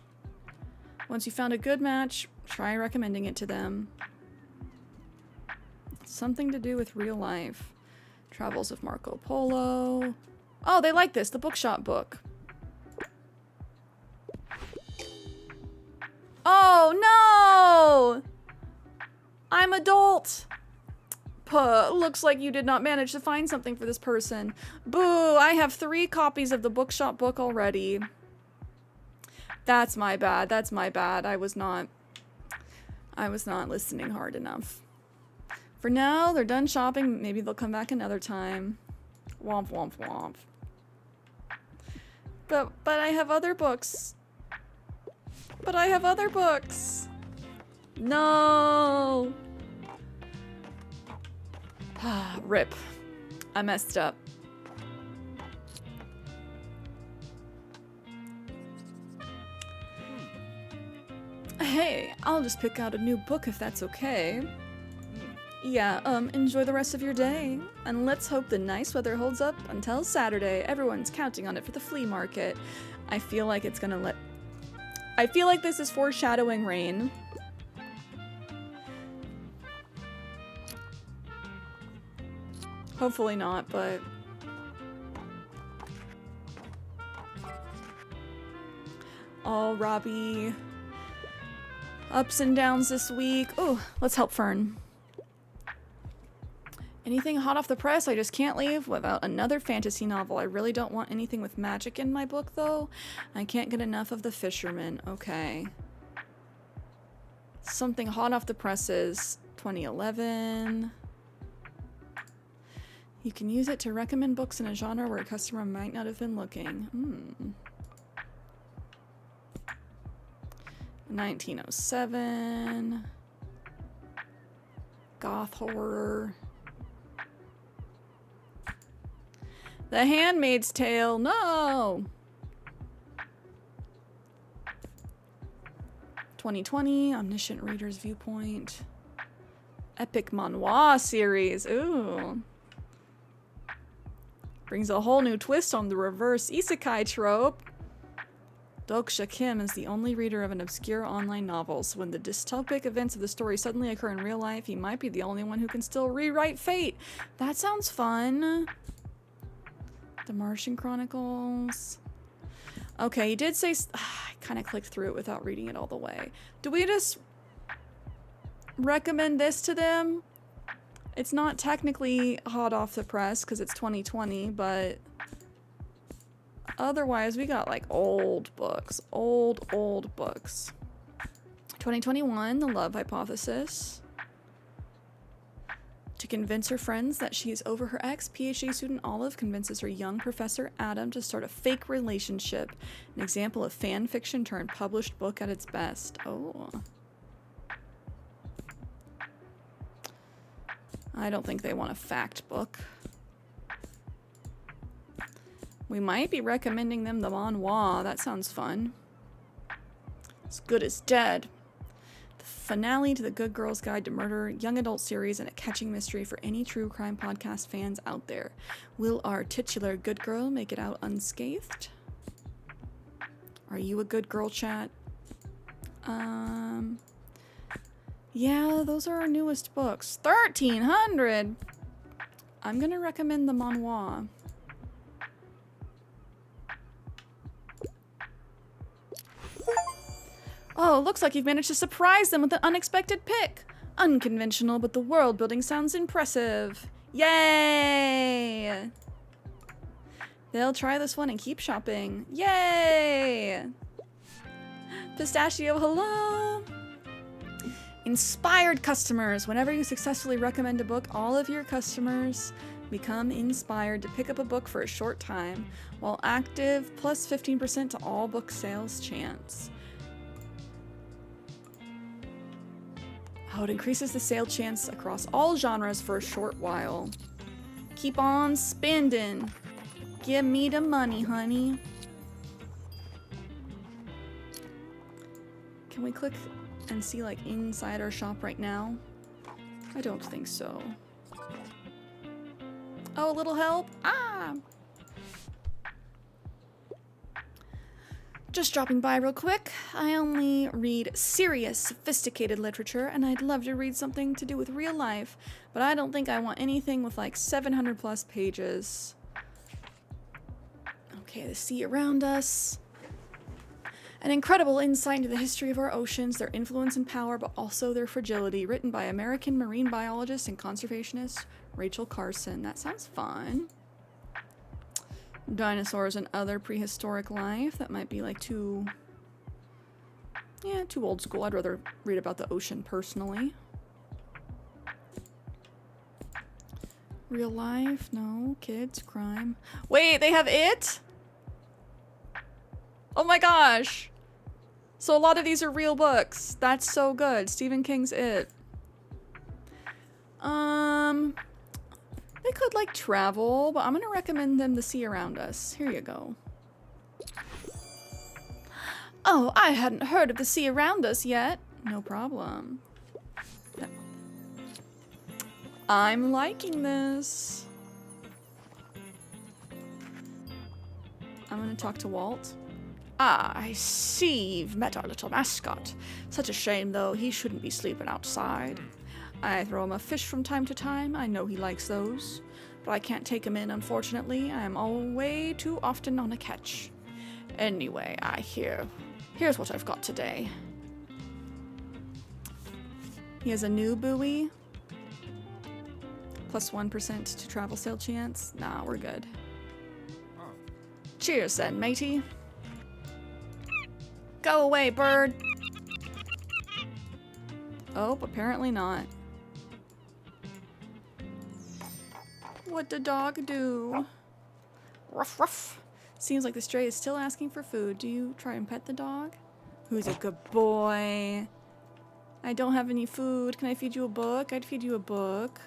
Once you found a good match, try recommending it to them. Something to do with real life. Travels of Marco Polo. Oh, they like this, the Bookshop book. Oh no! I'm adult. Looks like you did not manage to find something for this person. Boo, I have 3 copies of the Bookshop book already. That's my bad. That's my bad. I was not listening hard enough. For now, they're done shopping. Maybe they'll come back another time. Womp womp womp. But I have other books. But I have other books. No. Rip. I messed up. Hey, I'll just pick out a new book if that's okay. Yeah, enjoy the rest of your day. And let's hope the nice weather holds up until Saturday. Everyone's counting on it for the flea market. I feel like it's gonna I feel like this is foreshadowing rain. Hopefully not, but... Oh, Robbie. Ups and downs this week. Oh, let's help Fern. Anything hot off the press, I just can't leave without another fantasy novel. I really don't want anything with magic in my book, though. I can't get enough of The Fisherman. Okay. Something hot off the presses. 2011. You can use it to recommend books in a genre where a customer might not have been looking. 1907. Goth horror. The Handmaid's Tale. No! 2020. Omniscient Reader's Viewpoint. Epic Manhwa series. Ooh. Brings a whole new twist on the reverse isekai trope. Doksha Kim is the only reader of an obscure online novel, so when the dystopic events of the story suddenly occur in real life, he might be the only one who can still rewrite fate. That sounds fun. The Martian Chronicles. Okay, he did say... I kind of clicked through it without reading it all the way. Do we just recommend this to them? It's not technically hot off the press because it's 2020, but... Otherwise, we got like old books. Old books. 2021, The Love Hypothesis. To convince her friends that she is over her ex, PhD student Olive convinces her young Professor Adam to start a fake relationship. An example of fan fiction turned published book at its best. Oh. I don't think they want a fact book. We might be recommending them the manhwa. That sounds fun. As Good as Dead. The finale to the Good Girl's Guide to Murder, young adult series, and a catching mystery for any true crime podcast fans out there. Will our titular good girl make it out unscathed? Are you a good girl, chat? Yeah, those are our newest books. 1,300! I'm gonna recommend the manhwa. Oh, looks like you've managed to surprise them with an unexpected pick. Unconventional, but the world building sounds impressive. Yay! They'll try this one and keep shopping. Yay! Pistachio, hello! Inspired customers. Whenever you successfully recommend a book, all of your customers become inspired to pick up a book for a short time. While active, plus 15% to all book sales chance. Oh, it increases the sale chance across all genres for a short while. Keep on spending. Give me the money, honey. Can we click and see like inside our shop right now? I don't think so. Oh, a little help? Ah! Just dropping by real quick. I only read serious, sophisticated literature, and I'd love to read something to do with real life, but I don't think I want anything with like 700 plus pages. Okay, the sea around us. An incredible insight into the history of our oceans, their influence and power, but also their fragility, written by American marine biologist and conservationist Rachel Carson. That sounds fun. Dinosaurs and other prehistoric life. That might be like too old school. I'd rather read about the ocean personally. Real life? No. Kids? Crime? Wait, they have it? Oh my gosh. So a lot of these are real books. That's so good. Stephen King's It. They could like travel, but I'm gonna recommend them The Sea Around Us. Here you go. Oh, I hadn't heard of The Sea Around Us yet. No problem. I'm liking this. I'm gonna talk to Walt. Ah, I see you've met our little mascot. Such a shame, though. He shouldn't be sleeping outside. I throw him a fish from time to time. I know he likes those. But I can't take him in, unfortunately. I am way too often on a catch. Anyway, here's what I've got today. He has a new buoy. Plus 1% to travel sale chance. Nah, we're good. Cheers then, matey. Go away, bird. Oh, apparently not. What'd the dog do? Ruff, ruff. Seems like the stray is still asking for food. Do you try and pet the dog? Who's a good boy? I don't have any food. Can I feed you a book? I'd feed you a book.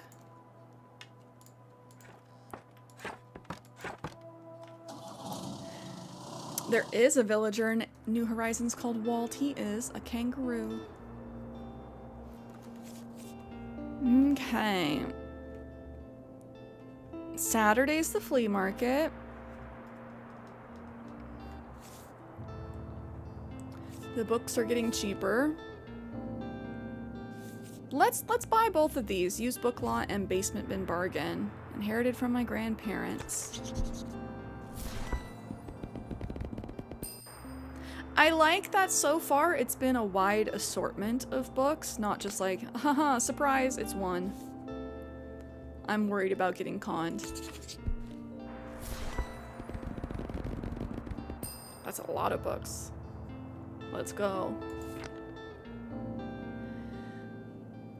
There is a villager in New Horizons called Walt. He is a kangaroo. Okay. Saturday's the flea market. The books are getting cheaper. Let's buy both of these. Used book lot and basement bin bargain. Inherited from my grandparents. I like that so far it's been a wide assortment of books, not just like, haha, surprise, it's one. I'm worried about getting conned. That's a lot of books. Let's go.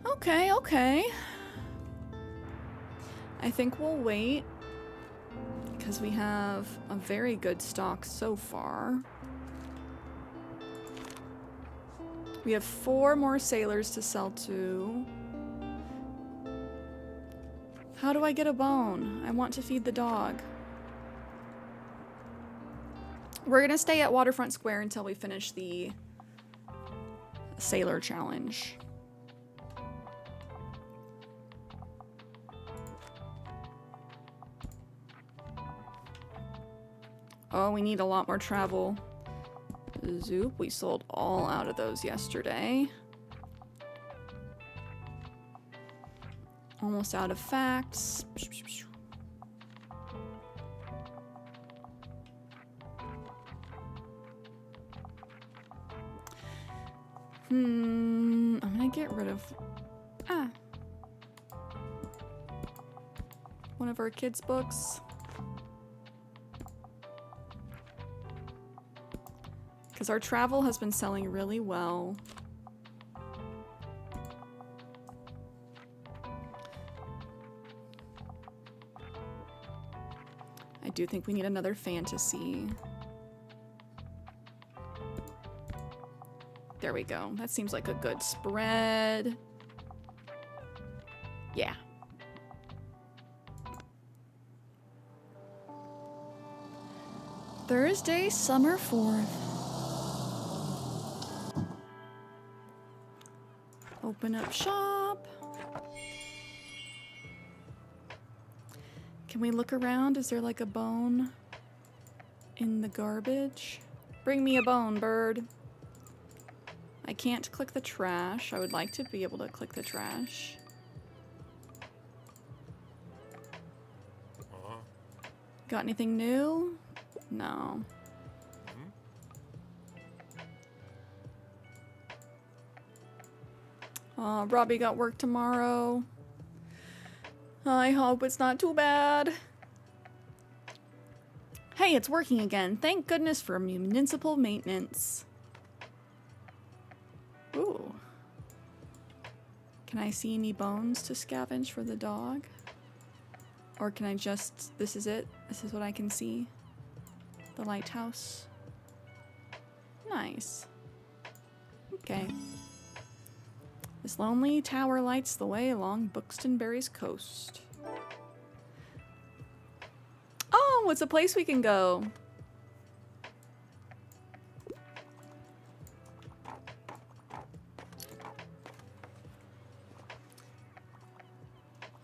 Okay, okay. I think we'll wait because we have a very good stock so far. We have 4 more sailors to sell to. How do I get a bone? I want to feed the dog. We're gonna stay at Waterfront Square until we finish the sailor challenge. Oh, we need a lot more travel. Zoop, we sold all out of those yesterday. Almost out of facts. I'm gonna get rid of one of our kids' books. Because our travel has been selling really well. I do think we need another fantasy. There we go. That seems like a good spread. Yeah. Thursday, summer 4th. Open up shop. Can we look around? Is there like a bone in the garbage? Bring me a bone, bird. I can't click the trash. I would like to be able to click the trash. Got anything new? No. Robbie got work tomorrow. I hope it's not too bad. Hey, it's working again. Thank goodness for municipal maintenance. Ooh. Can I see any bones to scavenge for the dog? Or can I just... This is it? This is what I can see? The lighthouse? Nice. Okay. This lonely tower lights the way along Buxtonbury's coast. Oh, it's a place we can go.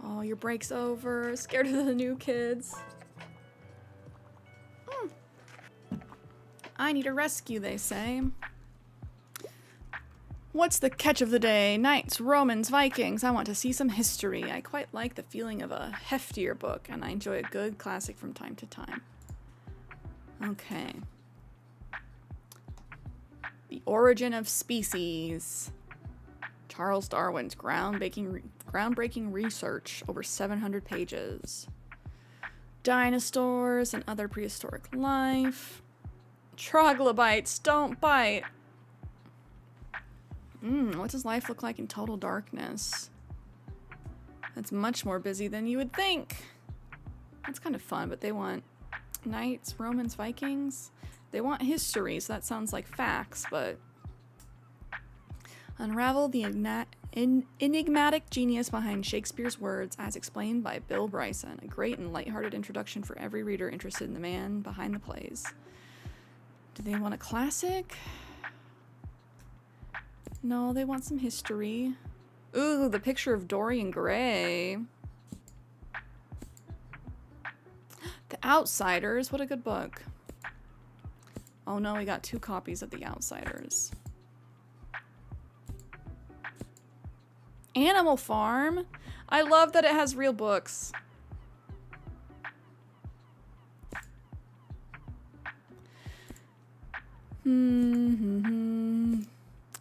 Oh, your break's over. Scared of the new kids. I need a rescue, they say. What's the catch of the day? Knights, Romans, Vikings. I want to see some history. I quite like the feeling of a heftier book, and I enjoy a good classic from time to time. Okay. The origin of species. Charles Darwin's groundbreaking research, over 700 pages. Dinosaurs and other prehistoric life. Troglobites don't bite. What does life look like in total darkness? That's much more busy than you would think. That's kind of fun, but they want knights, Romans, Vikings. They want history, so that sounds like facts, but... Unravel the enigmatic genius behind Shakespeare's words as explained by Bill Bryson. A great and lighthearted introduction for every reader interested in the man behind the plays. Do they want a classic? No, they want some history. Ooh, The Picture of Dorian Gray. The Outsiders. What a good book. Oh no, we got 2 copies of The Outsiders. Animal Farm. I love that it has real books.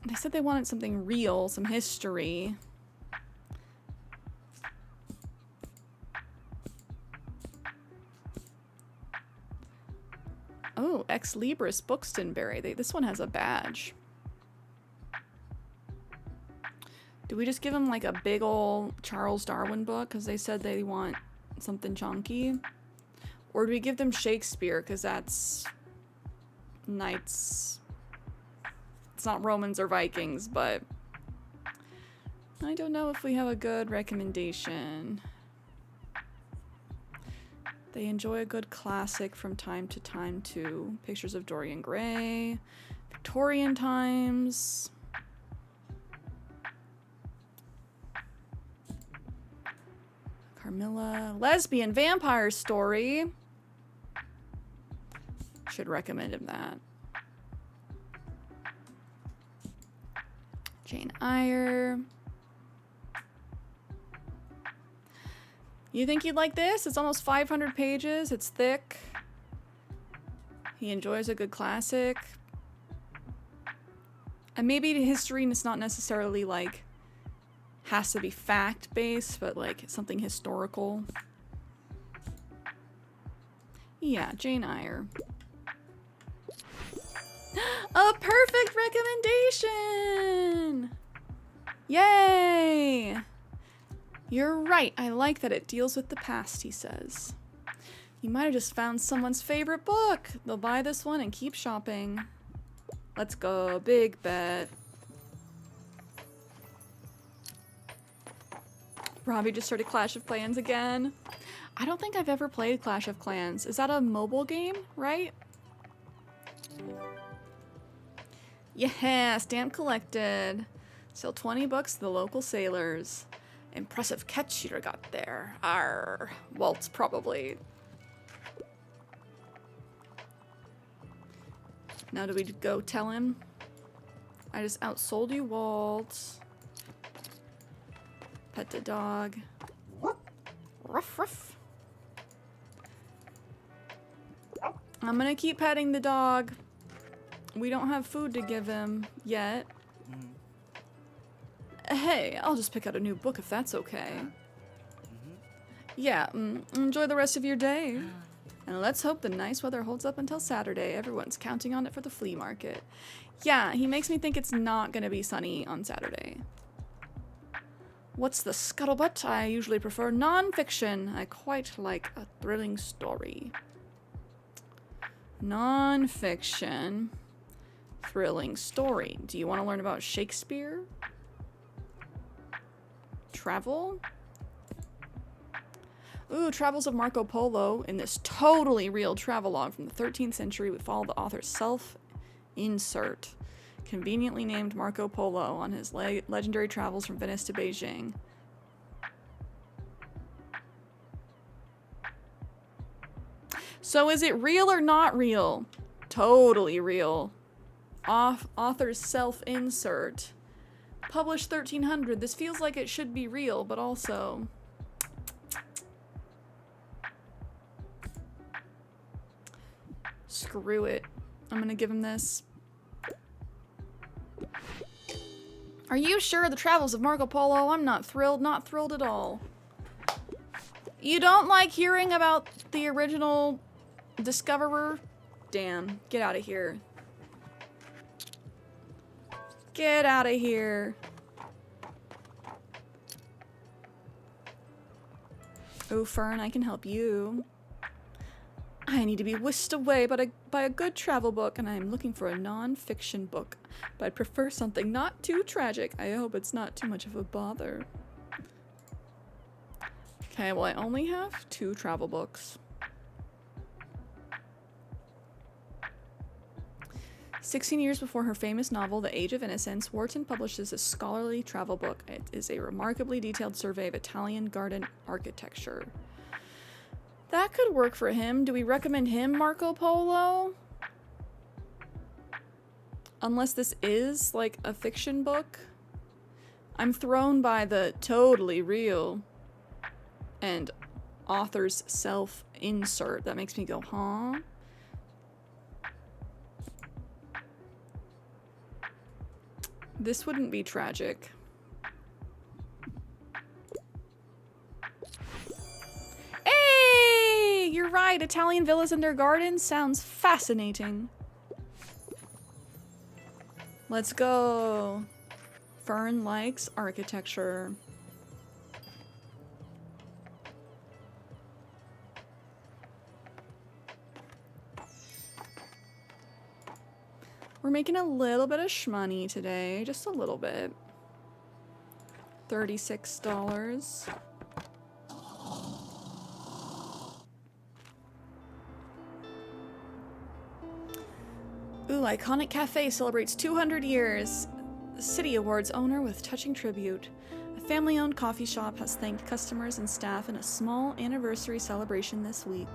They said they wanted something real, some history. Oh, Ex Libris Buxtonbury. This one has a badge. Do we just give them like a big ol' Charles Darwin book because they said they want something chunky? Or do we give them Shakespeare because that's knights? It's not Romans or Vikings, but I don't know if we have a good recommendation. They enjoy a good classic from time to time too. Pictures of Dorian Gray, Victorian times. Carmilla, lesbian vampire story. Should recommend him that. Jane Eyre. You think you'd like this? It's almost 500 pages. It's thick. He enjoys a good classic. And maybe the history is not necessarily like has to be fact-based, but like something historical. Yeah, Jane Eyre. A perfect recommendation! Yay! You're right. I like that it deals with the past, he says. You might have just found someone's favorite book. They'll buy this one and keep shopping. Let's go. Big bet. Robbie just started Clash of Clans again. I don't think I've ever played Clash of Clans. Is that a mobile game, right? Yeah, stamp collected. Sell 20 books to the local sailors. Impressive catch you got there. Arr. Waltz, probably. Now do we go tell him? I just outsold you, Waltz. Pet the dog. Ruff, ruff. I'm gonna keep petting the dog. We don't have food to give him yet. Hey, I'll just pick out a new book if that's okay. Yeah, enjoy the rest of your day. And let's hope the nice weather holds up until Saturday. Everyone's counting on it for the flea market. Yeah, he makes me think it's not gonna be sunny on Saturday. What's the scuttlebutt? I usually prefer non-fiction. I quite like a thrilling story. Non-fiction. Thrilling story. Do you want to learn about Shakespeare? Travel? Ooh, Travels of Marco Polo. In this totally real travelogue from the 13th century, we follow the author's self-insert, conveniently named Marco Polo, on his legendary travels from Venice to Beijing. So is it real or not real? Totally real. Author's self-insert. Published 1300. This feels like it should be real, but also... Screw it. I'm gonna give him this. Are you sure the travels of Marco Polo? I'm not thrilled at all. You don't like hearing about the original discoverer? Damn, get out of here. Get out of here. Oh, Fern, I can help you. I need to be whisked away by a good travel book, and I am looking for a non-fiction book. But I'd prefer something not too tragic. I hope it's not too much of a bother. Okay, well, I only have 2 travel books. 16 years before her famous novel, The Age of Innocence, Wharton publishes a scholarly travel book. It is a remarkably detailed survey of Italian garden architecture. That could work for him. Do we recommend him Marco Polo? Unless this is, like, a fiction book. I'm thrown by the totally real and author's self-insert. That makes me go, huh? This wouldn't be tragic. Hey! You're right. Italian villas and their gardens sounds fascinating. Let's go. Fern likes architecture. We're making a little bit of shmoney today, just a little bit. $36. Ooh, iconic cafe celebrates 200 years. The City Awards owner with touching tribute. A family-owned coffee shop has thanked customers and staff in a small anniversary celebration this week.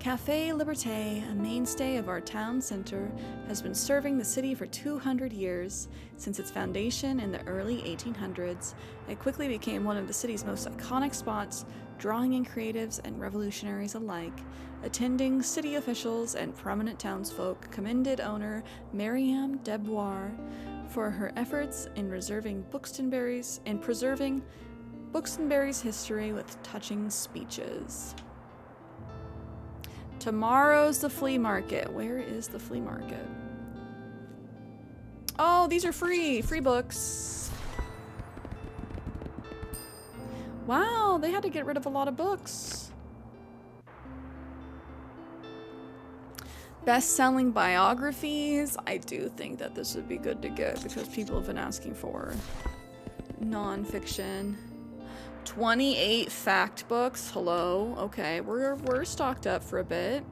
Café Liberté, a mainstay of our town center, has been serving the city for 200 years. Since its foundation in the early 1800s, it quickly became one of the city's most iconic spots, drawing in creatives and revolutionaries alike. Attending city officials and prominent townsfolk commended owner Mariam Deboir for her efforts in preserving Buxtonbury's history with touching speeches. Tomorrow's the flea market. Where is the flea market? Oh, these are free. Free books. Wow, they had to get rid of a lot of books. Best-selling biographies. I do think that this would be good to get because people have been asking for non-fiction. 28 fact books. Hello. Okay, we're stocked up for a bit.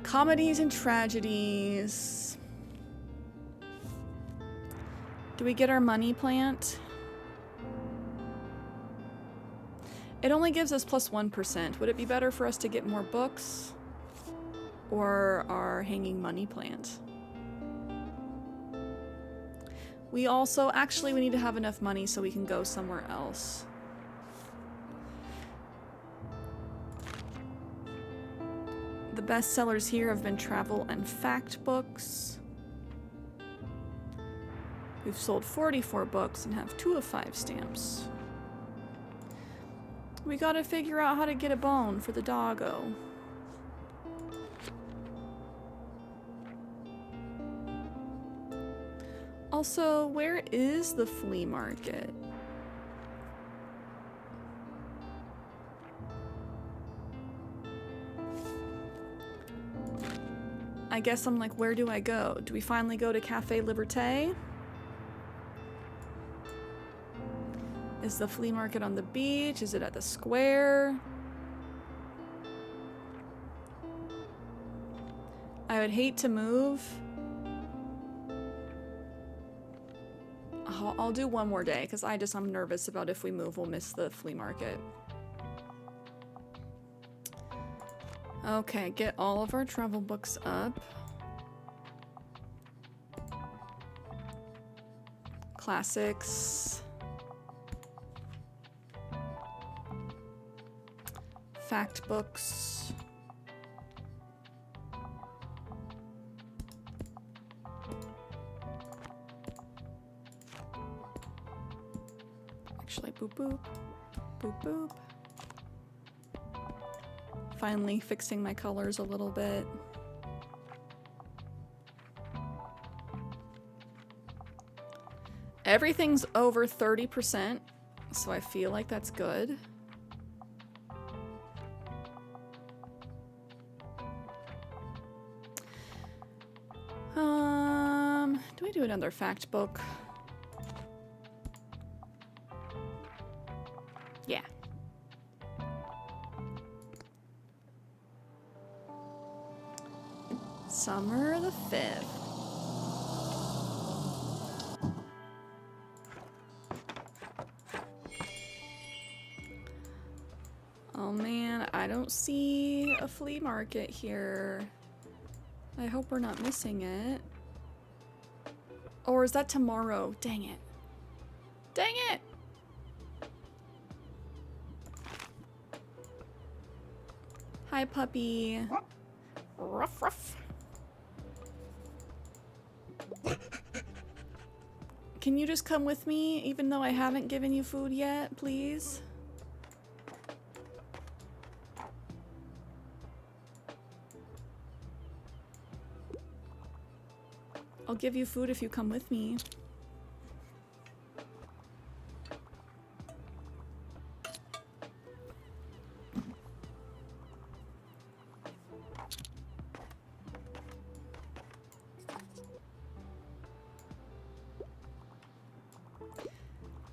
Comedies and tragedies. Do we get our money plant? It only gives us plus 1%. Would it be better for us to get more books or our hanging money plant? We also, actually, we need to have enough money so we can go somewhere else. The best sellers here have been travel and fact books. We've sold 44 books and have 2 of 5 stamps. We gotta figure out how to get a bone for the doggo. Also, where is the flea market? I guess I'm like, where do I go? Do we finally go to Café Liberté? Is the flea market on the beach? Is it at the square? I would hate to move. I'll do one more day because I'm nervous about if we move, we'll miss the flea market. Okay, get all of our travel books up. Classics. Fact books. actually. Boop, boop. Boop, boop. Finally fixing my colors a little bit. Everything's over 30%, so I feel like that's good. Do we do another fact book? Yeah. Summer the 5th. Oh man, I don't see a flea market here. I hope we're not missing it. Or is that tomorrow? Dang it. Dang it! Hi, puppy. Ruff, ruff. Can you just come with me, even though I haven't given you food yet, please? I'll give you food if you come with me.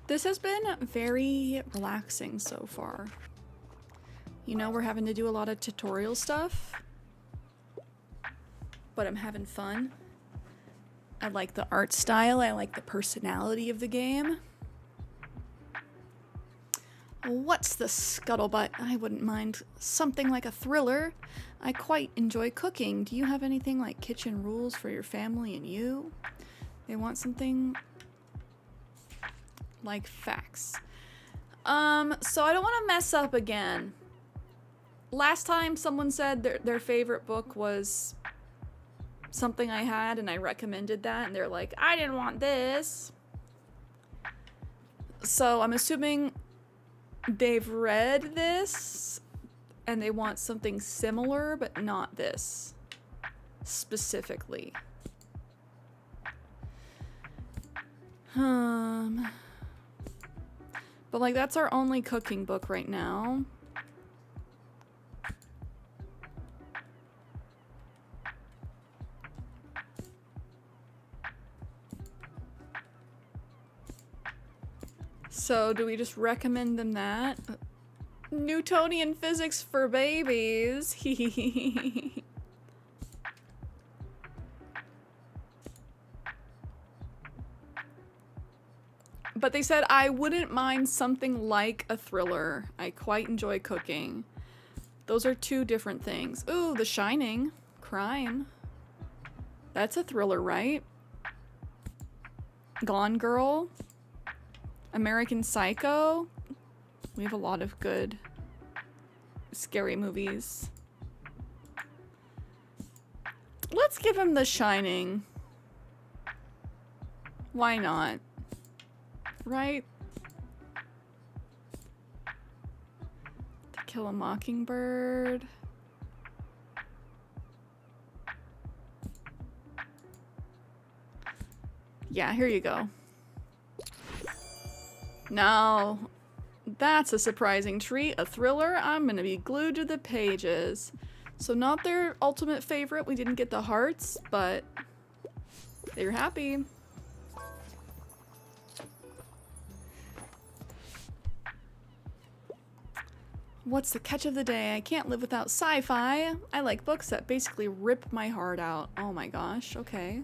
This has been very relaxing so far. You know, we're having to do a lot of tutorial stuff, but I'm having fun. I like the art style, I like the personality of the game. What's the scuttlebutt? I wouldn't mind something like a thriller. I quite enjoy cooking. Do you have anything like kitchen rules for your family and you? They want something like facts. So I don't want to mess up again. Last time someone said their favorite book was something I had and I recommended that and they're like, I didn't want this. So I'm assuming they've read this and they want something similar but not this specifically. But like that's our only cooking book right now. So do we just recommend them that? Newtonian physics for babies. But they said I wouldn't mind something like a thriller. I quite enjoy cooking. Those are two different things. Ooh, The Shining. Crime. That's a thriller, right? Gone Girl. American Psycho. We have a lot of good scary movies. Let's give him The Shining. Why not? Right? To Kill a Mockingbird. Yeah, here you go. Now, that's a surprising treat. A thriller. I'm gonna be glued to the pages. So not their ultimate favorite. We didn't get the hearts, but they're happy. What's the catch of the day? I can't live without sci-fi. I like books that basically rip my heart out. Oh my gosh, okay.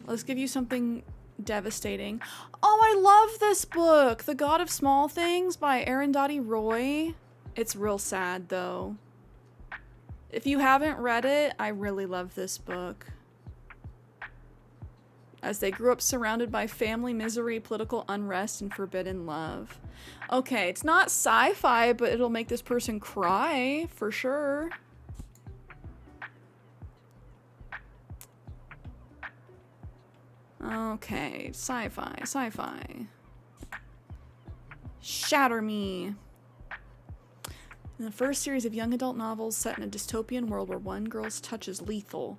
Let's give you something devastating. Oh, I love this book! The God of Small Things by Arundhati Roy. It's real sad, though. If you haven't read it, I really love this book. As they grew up surrounded by family misery, political unrest, and forbidden love. Okay, it's not sci-fi, but it'll make this person cry, for sure. Okay, sci-fi, sci-fi. Shatter Me. In the first series of young adult novels set in a dystopian world where one girl's touch is lethal,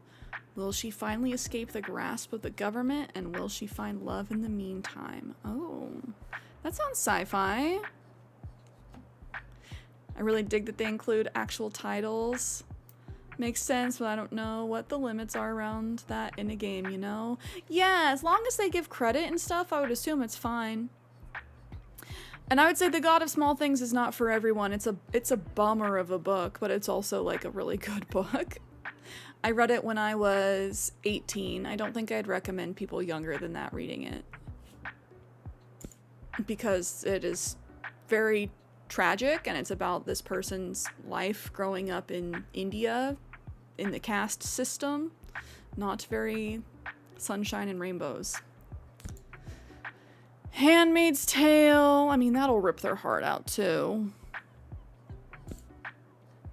will she finally escape the grasp of the government, and will she find love in the meantime? Oh, that sounds sci-fi. I really dig that they include actual titles. Makes sense, but I don't know what the limits are around that in a game, you know? Yeah, as long as they give credit and stuff, I would assume it's fine. And I would say The God of Small Things is not for everyone. It's a bummer of a book, but it's also like a really good book. I read it when I was 18. I don't think I'd recommend people younger than that reading it. Because it is very tragic, and it's about this person's life growing up in India in the caste system. Not very sunshine and rainbows. Handmaid's Tale. I mean, that'll rip their heart out too.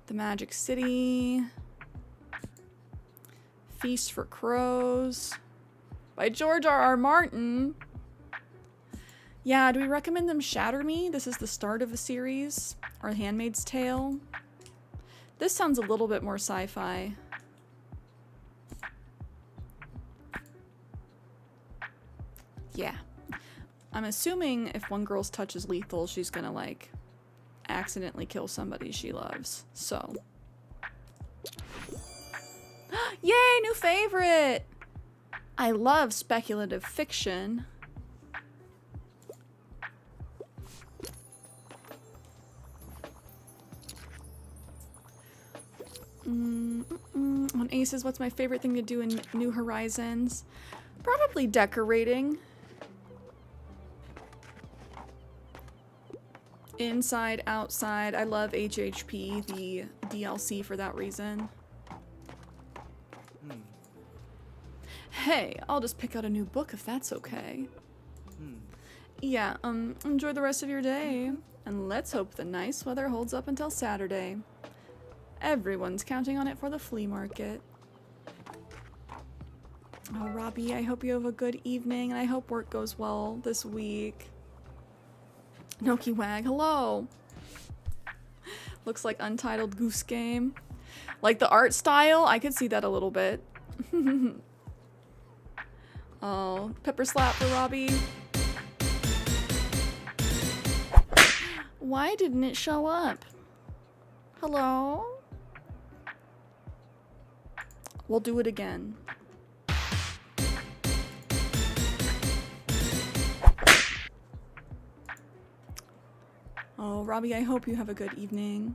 The Magic City. Feast for Crows. By George R.R. Martin. Yeah, do we recommend them Shatter Me? This is the start of a series. Or Handmaid's Tale. This sounds a little bit more sci-fi. Yeah. I'm assuming if one girl's touch is lethal, she's gonna, like, accidentally kill somebody she loves. So. Yay, new favorite! I love speculative fiction. On Aces, what's my favorite thing to do in New Horizons? Probably decorating. Inside, outside. I love HHP, the DLC, for that reason. Hey, I'll just pick out a new book if that's okay. Yeah, enjoy the rest of your day. And let's hope the nice weather holds up until Saturday. Everyone's counting on it for the flea market. Oh, Robbie, I hope you have a good evening, and I hope work goes well this week. Noki Wag, hello. Looks like Untitled Goose Game. Like the art style, I could see that a little bit. Oh, pepper slap for Robbie. Why didn't it show up? Hello? We'll do it again. Oh, Robbie, I hope you have a good evening.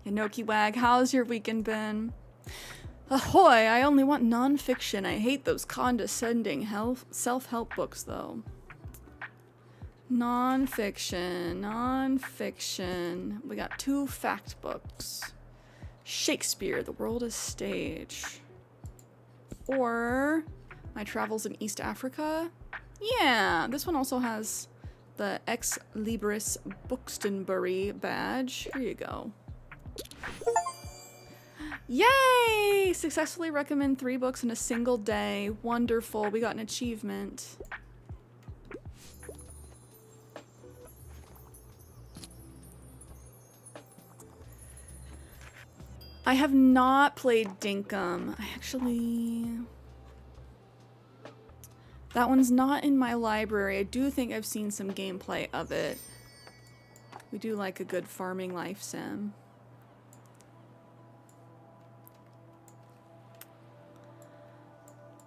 Inoki Wag, how's your weekend been? Ahoy, I only want non-fiction. I hate those condescending self-help books, though. Non-fiction, non-fiction. We got 2 fact books. Shakespeare, The World is Stage. Or My Travels in East Africa. Yeah, this one also has the Ex Libris Buxtonbury badge. Here you go. Yay! Successfully recommend 3 books in a single day. Wonderful. We got an achievement. I have not played Dinkum. I actually... That one's not in my library. I do think I've seen some gameplay of it. We do like a good farming life sim.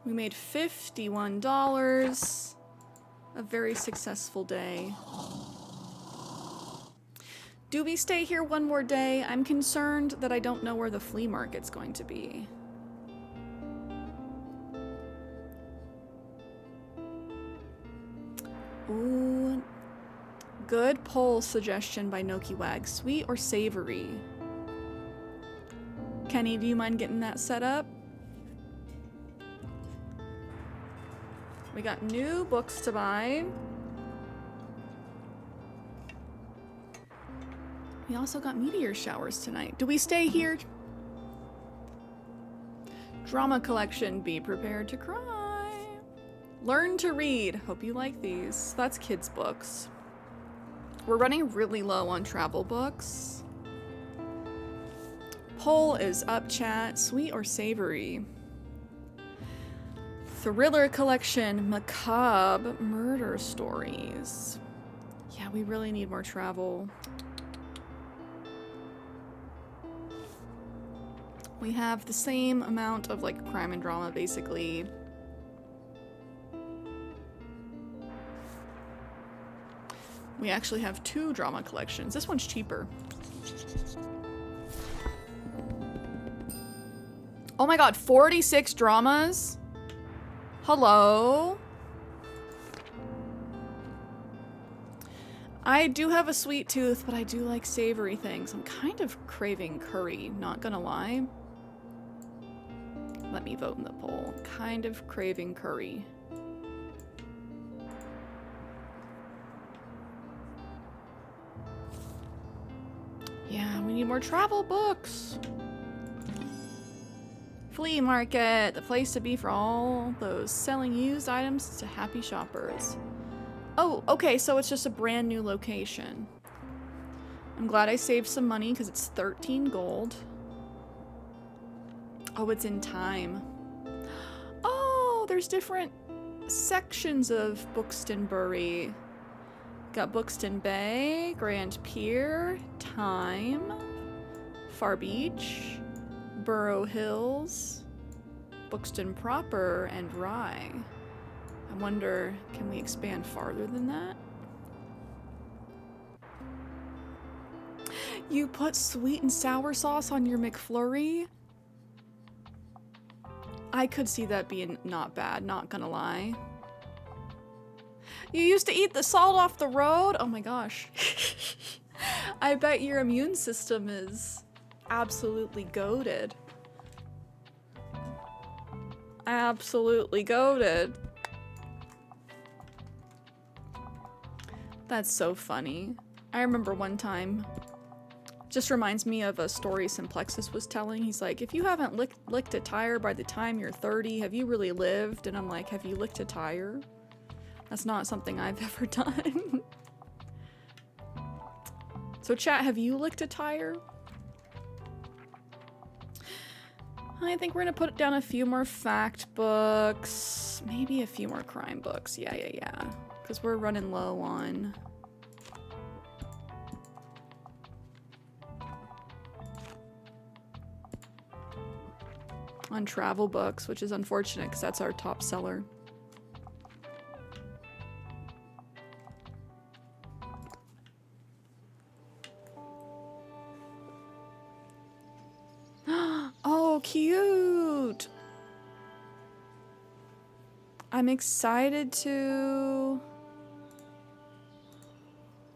We made $51. A very successful day. Do we stay here one more day? I'm concerned that I don't know where the flea market's going to be. Ooh. Good poll suggestion by Noki Wag. Sweet or savory? Kenny, do you mind getting that set up? We got new books to buy. We also got meteor showers tonight. Do we stay here? Drama collection, be prepared to cry. Learn to read. Hope you like these. That's kids' books. We're running really low on travel books. Poll is up, chat. Sweet or savory? Thriller collection. Macabre murder stories. Yeah, we really need more travel. We have the same amount of like crime and drama basically. We actually have 2 drama collections. This one's cheaper. Oh my god, 46 dramas? Hello? I do have a sweet tooth, but I do like savory things. I'm kind of craving curry, not gonna lie. Let me vote in the poll. Kind of craving curry. Yeah, we need more travel books. Flea market, the place to be for all those selling used items to happy shoppers. Oh, okay, so it's just a brand new location. I'm glad I saved some money because it's 13 gold. Oh, it's in time. Oh, there's different sections of Buxtonbury. Got Buxton Bay, Grand Pier, Time, Far Beach, Burrow Hills, Buxton Proper, and Rye. I wonder, can we expand farther than that? You put sweet and sour sauce on your McFlurry? I could see that being not bad, not gonna lie. You used to eat the salt off the road? Oh my gosh. I bet your immune system is absolutely goated. Absolutely goated. That's so funny. I remember one time, just reminds me of a story Simplexus was telling. He's like, if you haven't licked a tire by the time you're 30, have you really lived? And I'm like, have you licked a tire? That's not something I've ever done. So chat, have you licked a tire? I think we're gonna put down a few more fact books. Maybe a few more crime books. Yeah. Because we're running low on travel books, which is unfortunate because that's our top seller. Oh, cute! I'm excited to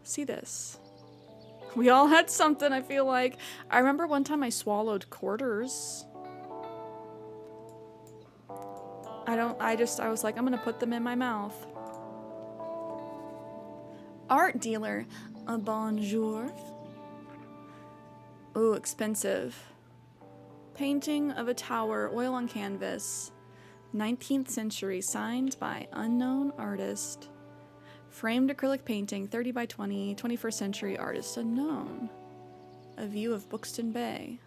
see this. We all had something, I feel like. I remember one time I swallowed quarters. I was like, I'm gonna put them in my mouth. Art dealer. A bonjour. Ooh, expensive. Painting of a tower, oil on canvas. 19th century, signed by unknown artist. Framed acrylic painting, 30 by 20, 21st century, artist unknown. A view of Buxton Bay.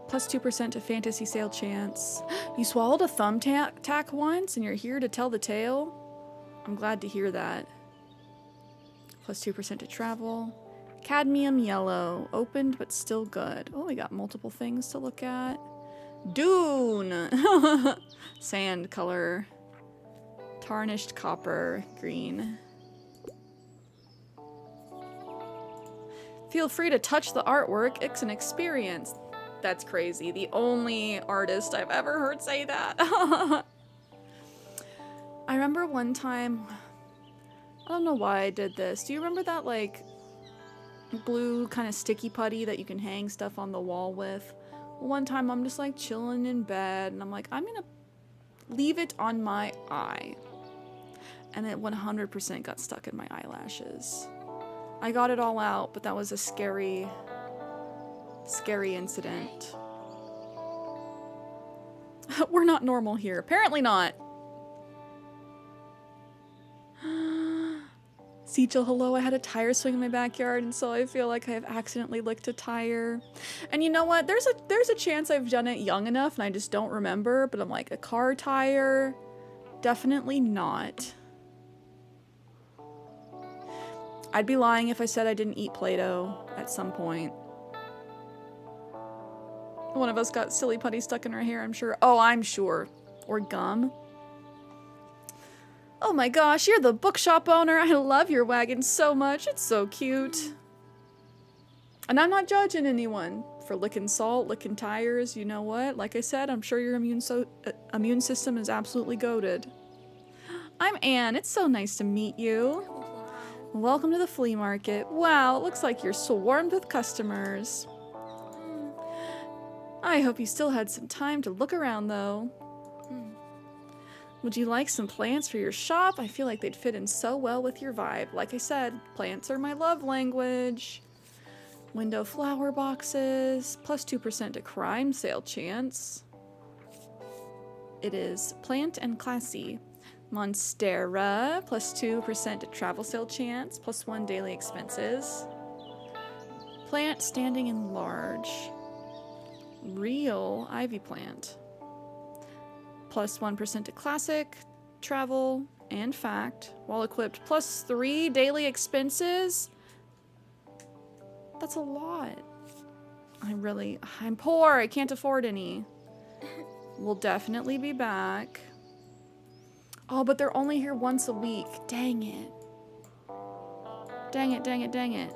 Plus 2% to fantasy sale chance. You swallowed a thumbtack once and you're here to tell the tale? I'm glad to hear that. Plus 2% to travel. Cadmium yellow. Opened but still good. Oh, we got multiple things to look at. Dune! Sand color. Tarnished copper. Green. Feel free to touch the artwork. It's an experience. That's crazy. The only artist I've ever heard say that. I remember one time, I don't know why I did this. Do you remember that like blue kind of sticky putty that you can hang stuff on the wall with? One time I'm just like chilling in bed and I'm like, I'm gonna leave it on my eye. And it 100% got stuck in my eyelashes. I got it all out, but that was a scary incident. We're not normal here. Apparently not. Sechel, hello. I had a tire swing in my backyard, and so I feel like I have accidentally licked a tire. And you know what? There's a chance I've done it young enough and I just don't remember, but I'm like, a car tire? Definitely not. I'd be lying if I said I didn't eat Play-Doh at some point. One of us got silly putty stuck in her hair, I'm sure. Oh, I'm sure. Or gum. Oh my gosh, you're the bookshop owner. I love your wagon so much. It's so cute. And I'm not judging anyone for licking salt, licking tires. You know what? Like I said, I'm sure your immune system is absolutely goated. I'm Anne. It's so nice to meet you. Welcome to the flea market. Wow, it looks like you're swarmed with customers. I hope you still had some time to look around, though. Would you like some plants for your shop? I feel like they'd fit in so well with your vibe. Like I said, plants are my love language. Window flower boxes, plus 2% to crime sale chance. It is plant and classy. Monstera, plus 2% to travel sale chance, plus 1 daily expenses. Plant standing in large. Real ivy plant. Plus 1% to classic, travel, and fact. While equipped, plus 3 daily expenses. That's a lot. I'm poor. I can't afford any. We'll definitely be back. Oh, but they're only here once a week. Dang it. Dang it, dang it, dang it.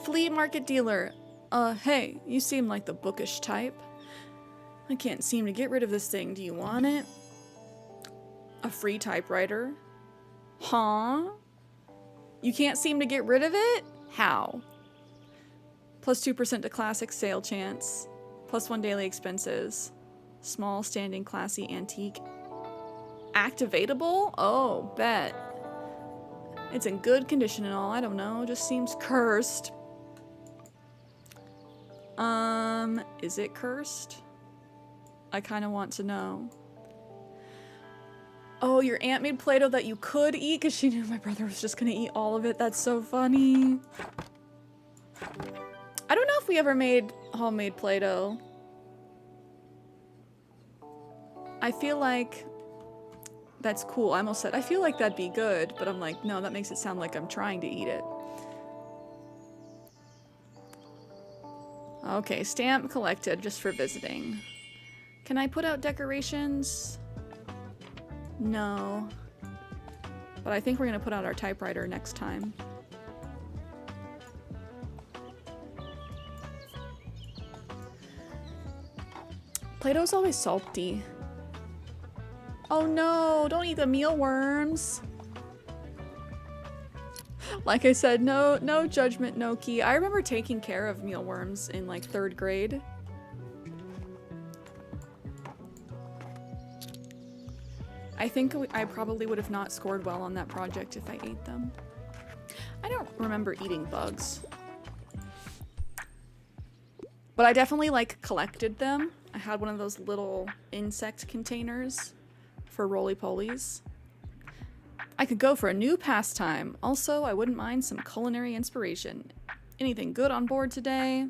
Flea market dealer. Hey, you seem like the bookish type. I can't seem to get rid of this thing. Do you want it? A free typewriter? Huh? You can't seem to get rid of it? How? Plus 2% to classic sale chance. Plus 1 daily expenses. Small, standing, classy, antique. Activatable? Oh, bet. It's in good condition and all. I don't know. Just seems cursed. Is it cursed? I kind of want to know. Oh, your aunt made Play-Doh that you could eat because she knew my brother was just gonna eat all of it. That's so funny. I don't know if we ever made homemade Play-Doh. I feel like that's cool. I almost said, I feel like that'd be good, but I'm like, no, that makes it sound like I'm trying to eat it. Okay, stamp collected just for visiting. Can I put out decorations? No. But I think we're gonna put out our typewriter next time. Play-Doh's always salty. Oh no, don't eat the mealworms. Like I said, no judgment, no key. I remember taking care of mealworms in like 3rd grade. I think I probably would have not scored well on that project if I ate them. I don't remember eating bugs. But I definitely like collected them. I had one of those little insect containers for roly-polies. I could go for a new pastime. Also, I wouldn't mind some culinary inspiration. Anything good on board today?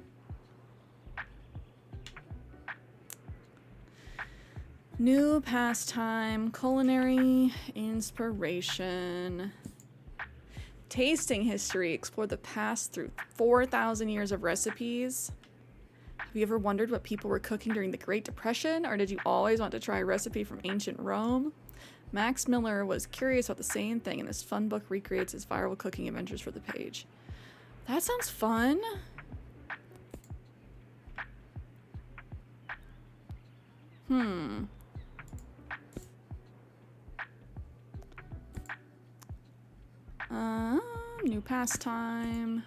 New pastime, culinary inspiration. Tasting history. Explore the past through 4,000 years of recipes. Have you ever wondered what people were cooking during the Great Depression? Or did you always want to try a recipe from ancient Rome? Max Miller was curious about the same thing, and this fun book recreates his viral cooking adventures for the page. That sounds fun. New pastime.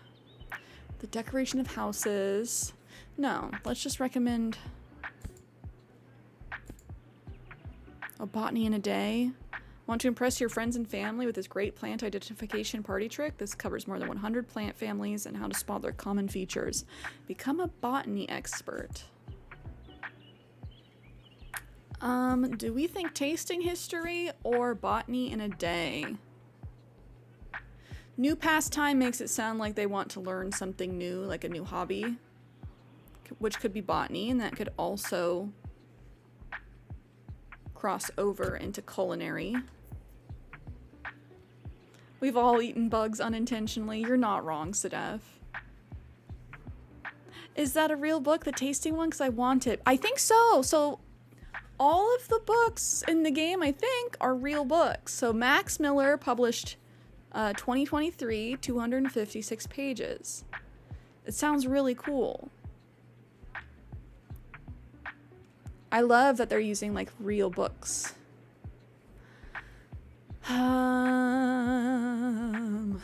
The decoration of houses. No, let's just recommend a botany in a day. Want to impress your friends and family with this great plant identification party trick? This covers more than 100 plant families and how to spot their common features. Become a botany expert. Do we think tasting history or botany in a day? New pastime makes it sound like they want to learn something new, like a new hobby, which could be botany, and that could also cross over into culinary. We've all eaten bugs unintentionally. You're not wrong, Sadef. Is that a real book, the tasting one? Because I want it. I think so. So all of the books in the game, I think, are real books. So Max Miller published 2023, 256 pages. It sounds really cool. I love that they're using like real books. I'm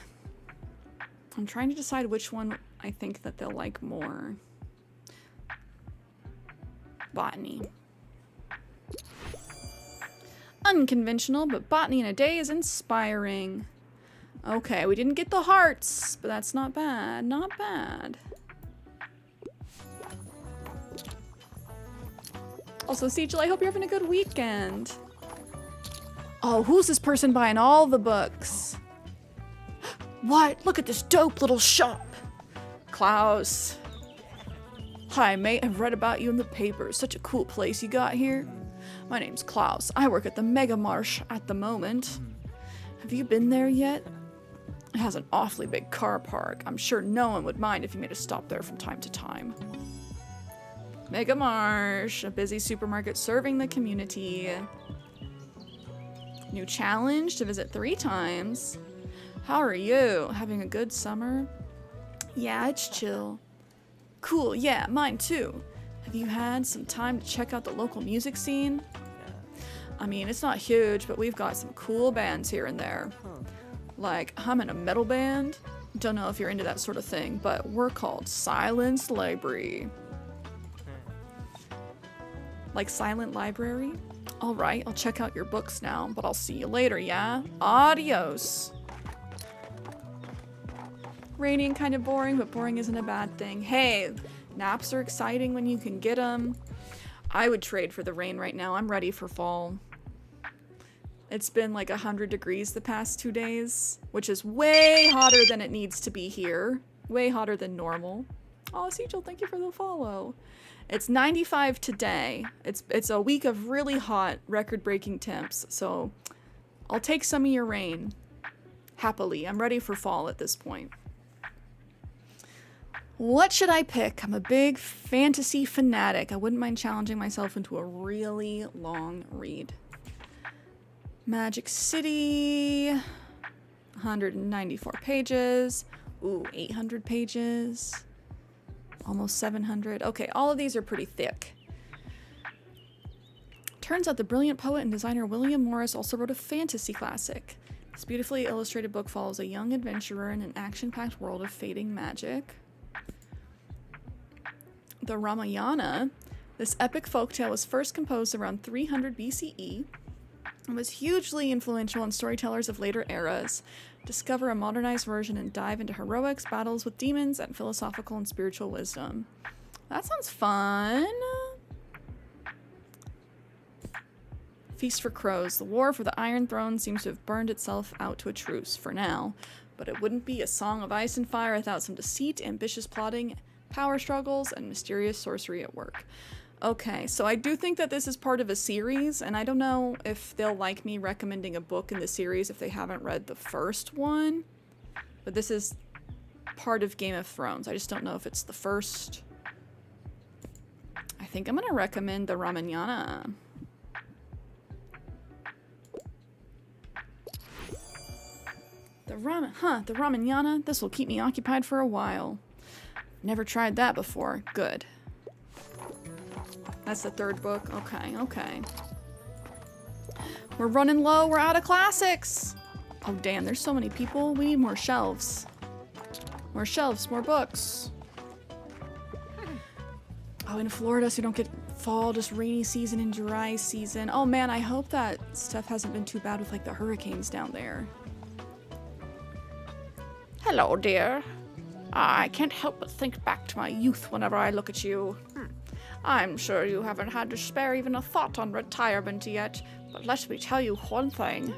trying to decide which one I think that they'll like more. Botany. Unconventional, but botany in a day is inspiring. Okay, we didn't get the hearts, but that's not bad. Not bad. Also, Sejal, I hope you're having a good weekend. Oh, who's this person buying all the books? What? Look at this dope little shop. Klaus. Hi, mate. I've read about you in the papers. Such a cool place you got here. My name's Klaus. I work at the Mega Marsh at the moment. Have you been there yet? It has an awfully big car park. I'm sure no one would mind if you made a stop there from time to time. Mega Marsh, a busy supermarket serving the community. New challenge to visit 3 times. How are you? Having a good summer? Yeah, it's chill. Cool, yeah, mine too. Have you had some time to check out the local music scene? I mean, it's not huge, but we've got some cool bands here and there. Like, I'm in a metal band. Don't know if you're into that sort of thing, but we're called Silence Library. Like Silent Library? Alright, I'll check out your books now, but I'll see you later, yeah? Adios. Rainy and kind of boring, but boring isn't a bad thing. Hey, naps are exciting when you can get them. I would trade for the rain right now. I'm ready for fall. It's been like 100 degrees the past 2 days, which is way hotter than it needs to be here. Way hotter than normal. Oh, Sejal, thank you for the follow. It's 95 today. It's a week of really hot, record-breaking temps, so I'll take some of your rain. Happily. I'm ready for fall at this point. What should I pick? I'm a big fantasy fanatic. I wouldn't mind challenging myself into a really long read. Magic City, 194 pages. Ooh, 800 pages. Almost 700. Okay, all of these are pretty thick. Turns out the brilliant poet and designer William Morris also wrote a fantasy classic. This beautifully illustrated book follows a young adventurer in an action-packed world of fading magic. The Ramayana. This epic folktale was first composed around 300 BCE and was hugely influential on storytellers of later eras. Discover a modernized version and dive into heroics, battles with demons, and philosophical and spiritual wisdom. That sounds fun. Feast for Crows. The war for the Iron Throne seems to have burned itself out to a truce for now, but it wouldn't be a song of ice and fire without some deceit, ambitious plotting, power struggles, and mysterious sorcery at work. Okay, so I do think that this is part of a series, and I don't know if they'll like me recommending a book in the series if they haven't read the first one, but this is part of Game of Thrones. I just don't know if it's the first. I think I'm gonna recommend the Ramayana. The Ramayana. This will keep me occupied for a while. Never tried that before. Good. That's the third book. Okay, okay. We're running low. We're out of classics. Oh, damn. There's so many people. We need more shelves. More shelves. More books. Oh, in Florida, so you don't get fall, just rainy season and dry season. Oh, man. I hope that stuff hasn't been too bad with, like, the hurricanes down there. Hello, dear. I can't help but think back to my youth whenever I look at you. I'm sure you haven't had to spare even a thought on retirement yet, but let me tell you one thing.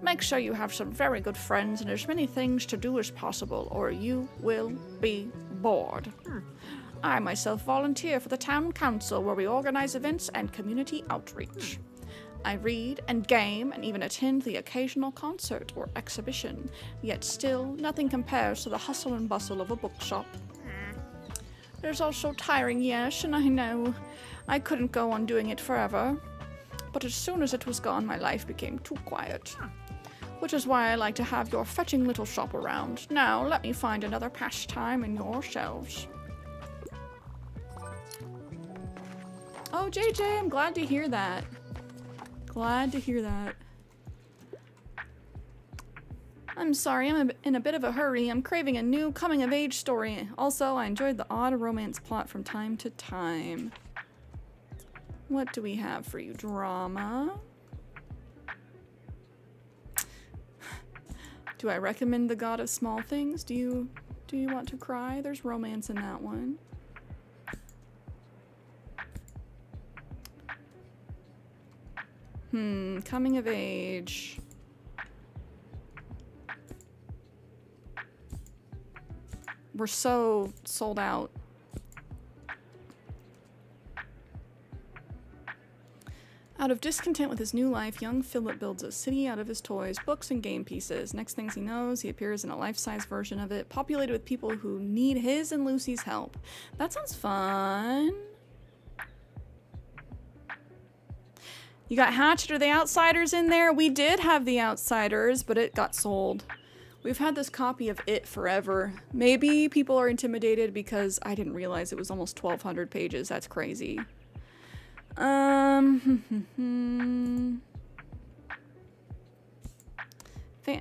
Make sure you have some very good friends and as many things to do as possible, or you will be bored. I myself volunteer for the town council, where we organize events and community outreach. I read and game and even attend the occasional concert or exhibition, yet still nothing compares to the hustle and bustle of a bookshop. There's also tiring, yes, and I know I couldn't go on doing it forever, but as soon as it was gone, my life became too quiet. Which is why I like to have your fetching little shop around. Now, let me find another pastime in your shelves. Oh, JJ, I'm glad to hear that. Glad to hear that. I'm sorry, I'm in a bit of a hurry. I'm craving a new coming-of-age story. Also, I enjoyed the odd romance plot from time to time. What do we have for you? Drama? Do I recommend The God of Small Things? Do you want to cry? There's romance in that one. Coming of age. We're so sold out. Out of discontent with his new life, young Philip builds a city out of his toys, books, and game pieces. Next things he knows, he appears in a life-size version of it, populated with people who need his and Lucy's help. That sounds fun. You got Hatchet or The Outsiders in there? We did have The Outsiders, but it got sold. We've had this copy of it forever. Maybe people are intimidated because I didn't realize it was almost 1,200 pages. That's crazy.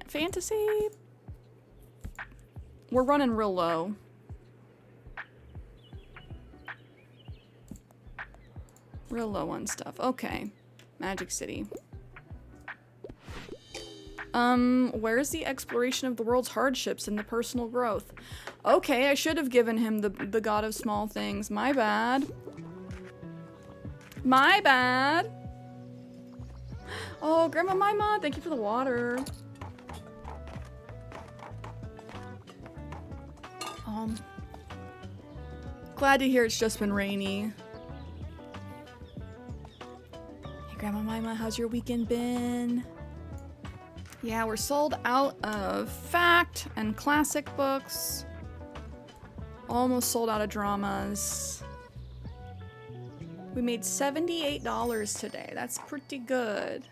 Fantasy? We're running real low. Real low on stuff. Okay. Magic City. Where's the exploration of the world's hardships and the personal growth? Okay, I should have given him the God of Small Things. My bad. My bad. Oh, Grandma Mima, thank you for the water. Glad to hear it's just been rainy. Hey, Grandma Mima, how's your weekend been? Yeah, we're sold out of fact and classic books. Almost sold out of dramas. We made $78 today. That's pretty good.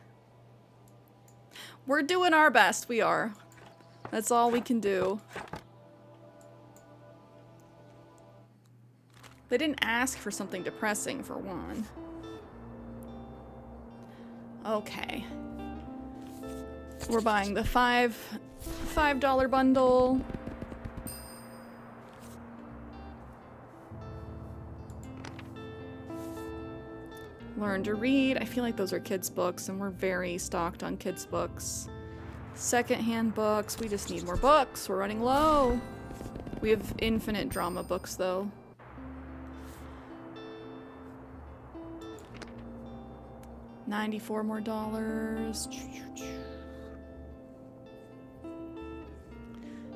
We're doing our best. We are. That's all we can do. They didn't ask for something depressing, for one. Okay. We're buying the $5 bundle. Learn to read. I feel like those are kids' books, and we're very stocked on kids' books. Secondhand books. We just need more books. We're running low. We have infinite drama books, though. $94 more dollars.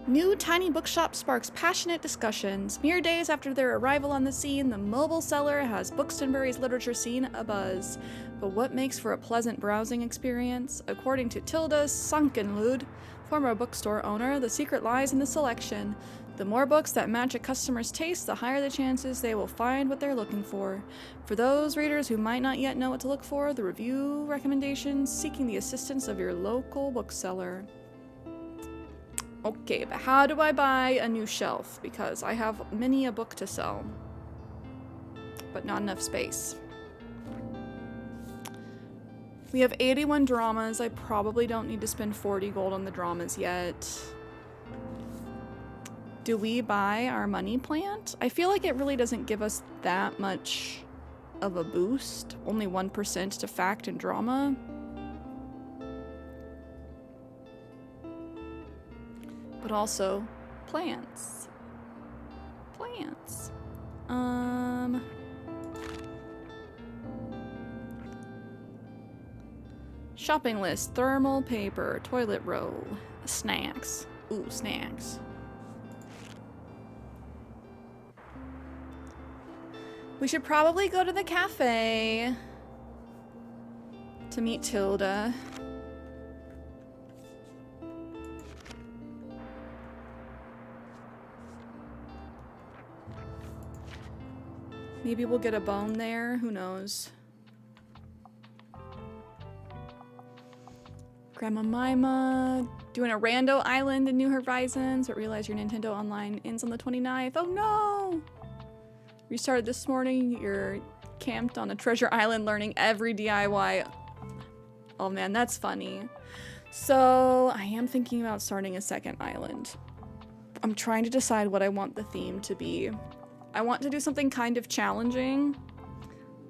New tiny bookshop sparks passionate discussions. Mere days after their arrival on the scene, the mobile seller has Buxtonbury's literature scene abuzz. But what makes for a pleasant browsing experience? According to Tilda Sunkenlud, former bookstore owner, the secret lies in the selection. The more books that match a customer's taste, the higher the chances they will find what they're looking for. For those readers who might not yet know what to look for, the review recommendations seeking the assistance of your local bookseller. Okay, but how do I buy a new shelf? Because I have many a book to sell, but not enough space. We have 81 dramas. I probably don't need to spend 40 gold on the dramas yet. Do we buy our money plant? I feel like it really doesn't give us that much of a boost. Only 1% to fact and drama. But also plants. Plants. Shopping list, thermal paper, toilet roll, snacks. Ooh, snacks. We should probably go to the cafe to meet Tilda. Maybe we'll get a bone there, who knows. Grandma Mima, doing a rando island in New Horizons, but realize your Nintendo Online ends on the 29th. Oh no! Restarted this morning, you're camped on a treasure island learning every DIY. Oh man, that's funny. So, I am thinking about starting a second island. I'm trying to decide what I want the theme to be. I want to do something kind of challenging,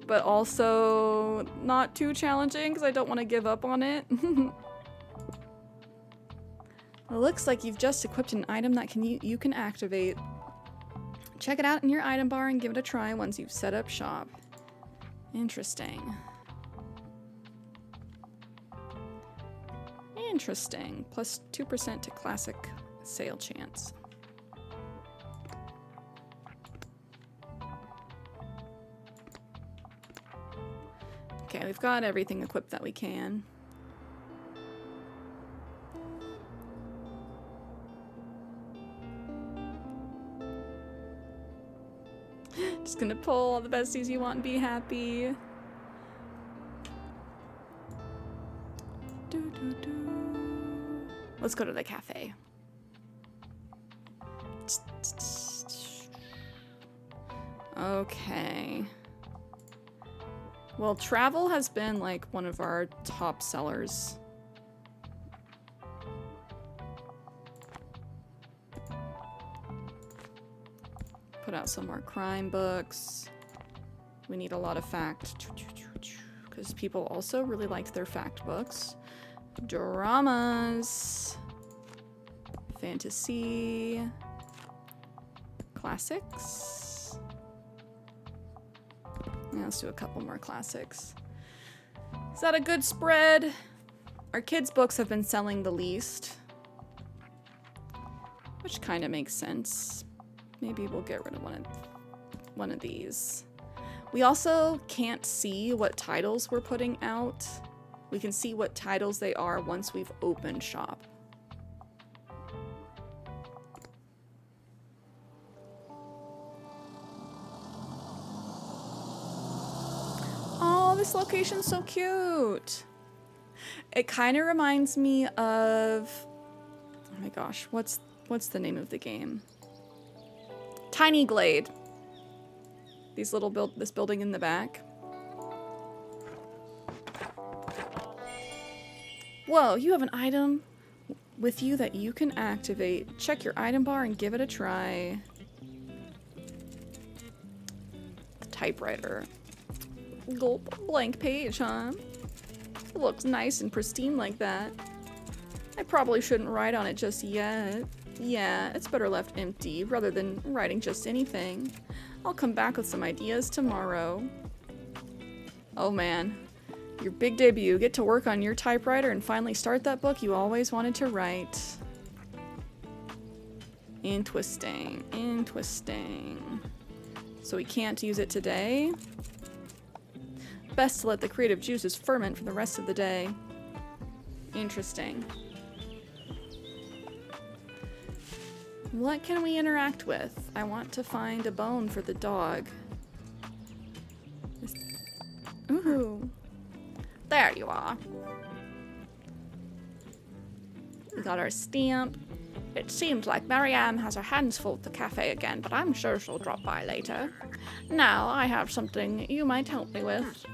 but also not too challenging because I don't want to give up on it. It looks like you've just equipped an item that you can activate. Check it out in your item bar and give it a try once you've set up shop. Interesting. Interesting. Plus 2% to classic sale chance. Okay, we've got everything equipped that we can. Just gonna pull all the besties you want and be happy. Let's go to the cafe. Okay. Well, travel has been like one of our top sellers. Put out some more crime books. We need a lot of fact, because people also really liked their fact books. Dramas. Fantasy. Classics. Yeah, let's do a couple more classics. Is that a good spread? Our kids' books have been selling the least, which kind of makes sense. Maybe we'll get rid of one of these. We also can't see what titles we're putting out. We can see what titles they are once we've opened shop. Oh, this location's so cute. It kind of reminds me of, oh my gosh, what's the name of the game? Tiny Glade. This building in the back. Whoa, you have an item with you that you can activate. Check your item bar and give it a try. The typewriter. Gulp, blank page, huh? It looks nice and pristine like that. I probably shouldn't write on it just yet. Yeah, it's better left empty rather than writing just anything. I'll come back with some ideas tomorrow. Oh man, your big debut. Get to work on your typewriter and finally start that book you always wanted to write. Interesting, interesting. So we can't use it today? Best to let the creative juices ferment for the rest of the day. Interesting. What can we interact with? I want to find a bone for the dog. Ooh. There you are. We got our stamp. It seems like Marianne has her hands full at the cafe again, but I'm sure she'll drop by later. Now I have something you might help me with.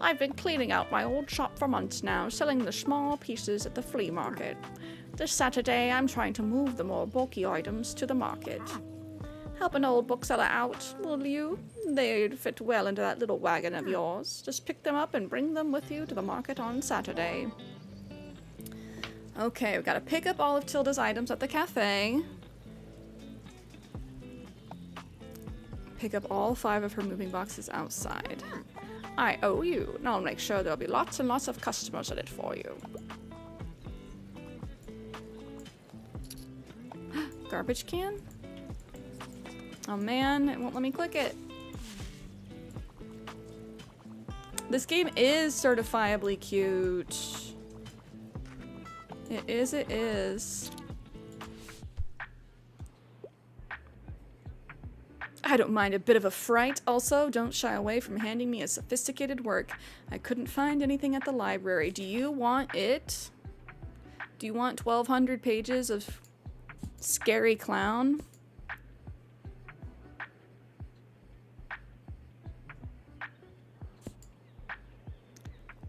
I've been cleaning out my old shop for months now, selling the small pieces at the flea market. This Saturday, I'm trying to move the more bulky items to the market. Help an old bookseller out, will you? They'd fit well into that little wagon of yours. Just pick them up and bring them with you to the market on Saturday. Okay, we've got to pick up all of Tilda's items at the cafe. Pick up all 5 of her moving boxes outside. I owe you. And I'll make sure there'll be lots and lots of customers in it for you. Garbage can? Oh man, it won't let me click it. This game is certifiably cute. It is, it is. I don't mind a bit of a fright. Also, don't shy away from handing me a sophisticated work. I couldn't find anything at the library. Do you want it? Do you want 1,200 pages of scary clown?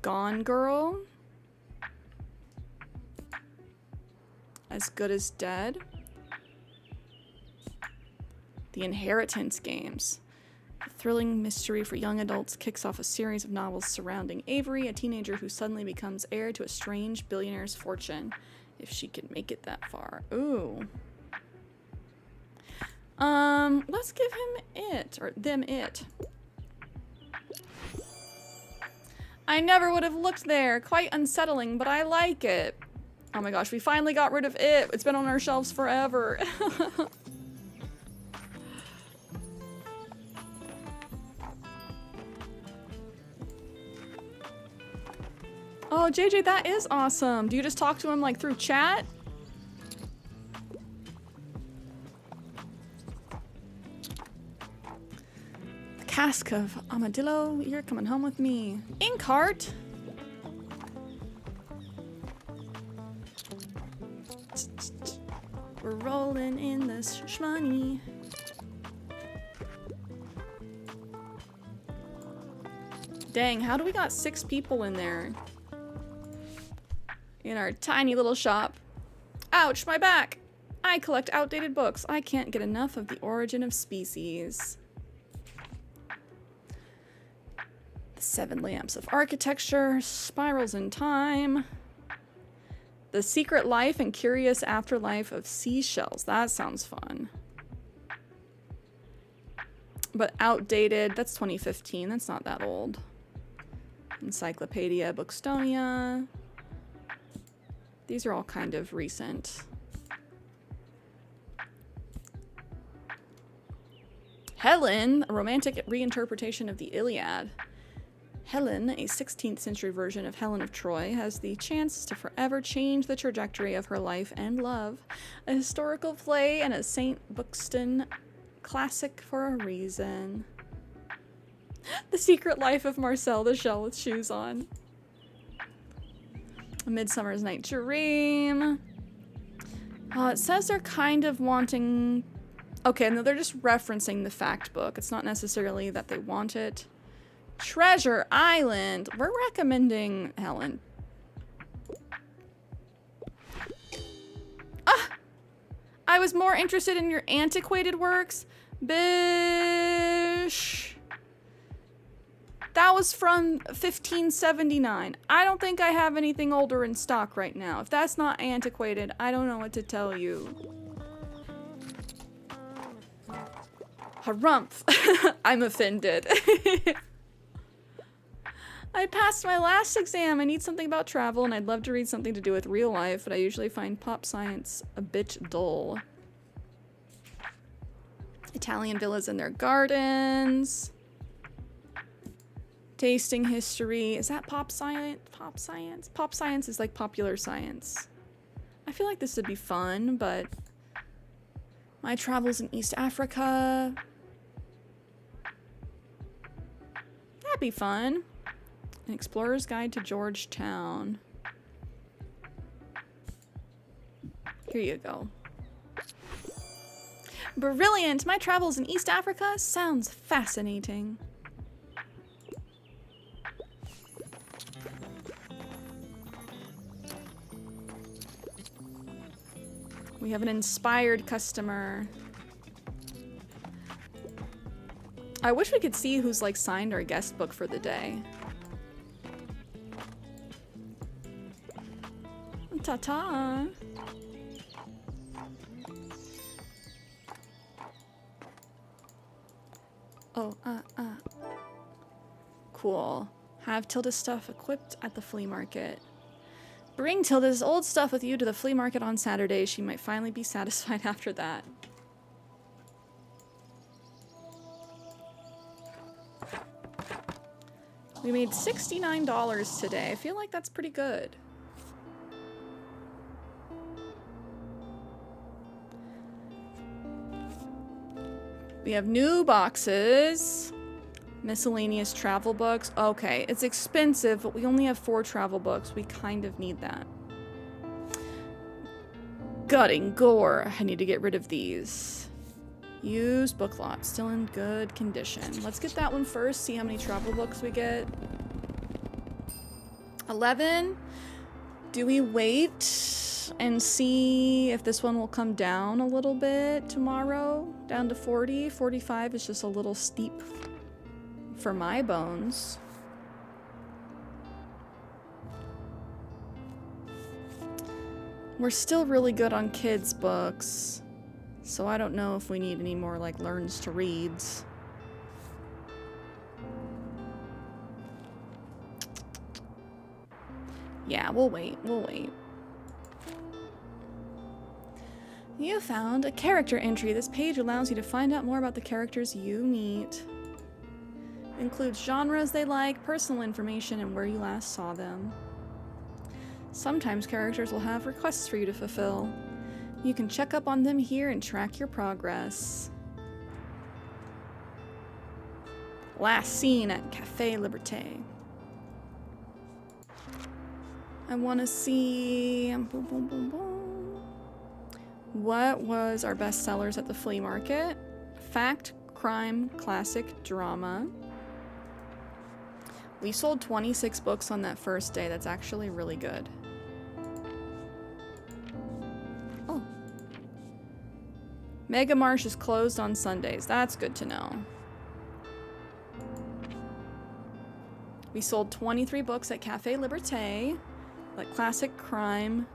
Gone Girl? As Good as Dead? The Inheritance Games. A thrilling mystery for young adults kicks off a series of novels surrounding Avery, a teenager who suddenly becomes heir to a strange billionaire's fortune. If she can make it that far. Ooh. Let's give him it, or them it. I never would have looked there. Quite unsettling, but I like it. Oh my gosh, we finally got rid of it. It's been on our shelves forever. Oh, JJ, that is awesome. Do you just talk to him like through chat? The cask of armadillo, you're coming home with me. Inkheart. We're rolling in this shmoney. Dang, how do we got 6 people in there? In our tiny little shop. Ouch, my back! I collect outdated books. I can't get enough of The Origin of Species. The 7 Lamps of Architecture, Spirals in Time. The Secret Life and Curious Afterlife of Seashells. That sounds fun. But outdated, that's 2015. That's not that old. Encyclopedia Bookstonia. These are all kind of recent. Helen, a romantic reinterpretation of the Iliad. Helen, a 16th century version of Helen of Troy, has the chance to forever change the trajectory of her life and love. A historical play and a St. Buxton classic for a reason. The Secret Life of Marcel the Shell with Shoes On. A Midsummer's Night Dream. It says they're kind of wanting... Okay, no, they're just referencing the fact book. It's not necessarily that they want it. Treasure Island. We're recommending Helen. Ah! I was more interested in your antiquated works. Bish. That was from 1579. I don't think I have anything older in stock right now. If that's not antiquated, I don't know what to tell you. Harumph. I'm offended. I passed my last exam. I need something about travel, and I'd love to read something to do with real life, but I usually find pop science a bit dull. Italian villas and their gardens. Tasting history. Is that pop science? Pop science? Pop science is like popular science. I feel like this would be fun, but... My travels in East Africa. That'd be fun. An Explorer's Guide to Georgetown. Here you go. Brilliant! My travels in East Africa sounds fascinating. We have an inspired customer. I wish we could see who's like signed our guest book for the day. Ta-ta. Oh, Cool. Have Tilda's stuff equipped at the flea market. Bring Tilda's old stuff with you to the flea market on Saturday. She might finally be satisfied after that. We made $69 today. I feel like that's pretty good. We have new boxes. Miscellaneous travel books. Okay, it's expensive, but we only have 4 travel books. We kind of need that. Gutting gore. I need to get rid of these. Used book lot. Still in good condition. Let's get that one first. See how many travel books we get. 11. Do we wait and see if this one will come down a little bit tomorrow? Down to 40? 45 is just a little steep for my bones. We're still really good on kids' books, so I don't know if we need any more like learns to reads. Yeah, we'll wait. We'll wait. You found a character entry. This page allows you to find out more about the characters you meet. Includes genres they like, personal information, and where you last saw them. Sometimes characters will have requests for you to fulfill. You can check up on them here and track your progress. Last seen at Café Liberté. I want to see... Boom, boom, boom, boom. What was our best sellers at the flea market? Fact, crime, classic, drama. We sold 26 books on that first day. That's actually really good. Oh. Mega Marsh is closed on Sundays. That's good to know. We sold 23 books at Café Liberté. Like classic, crime,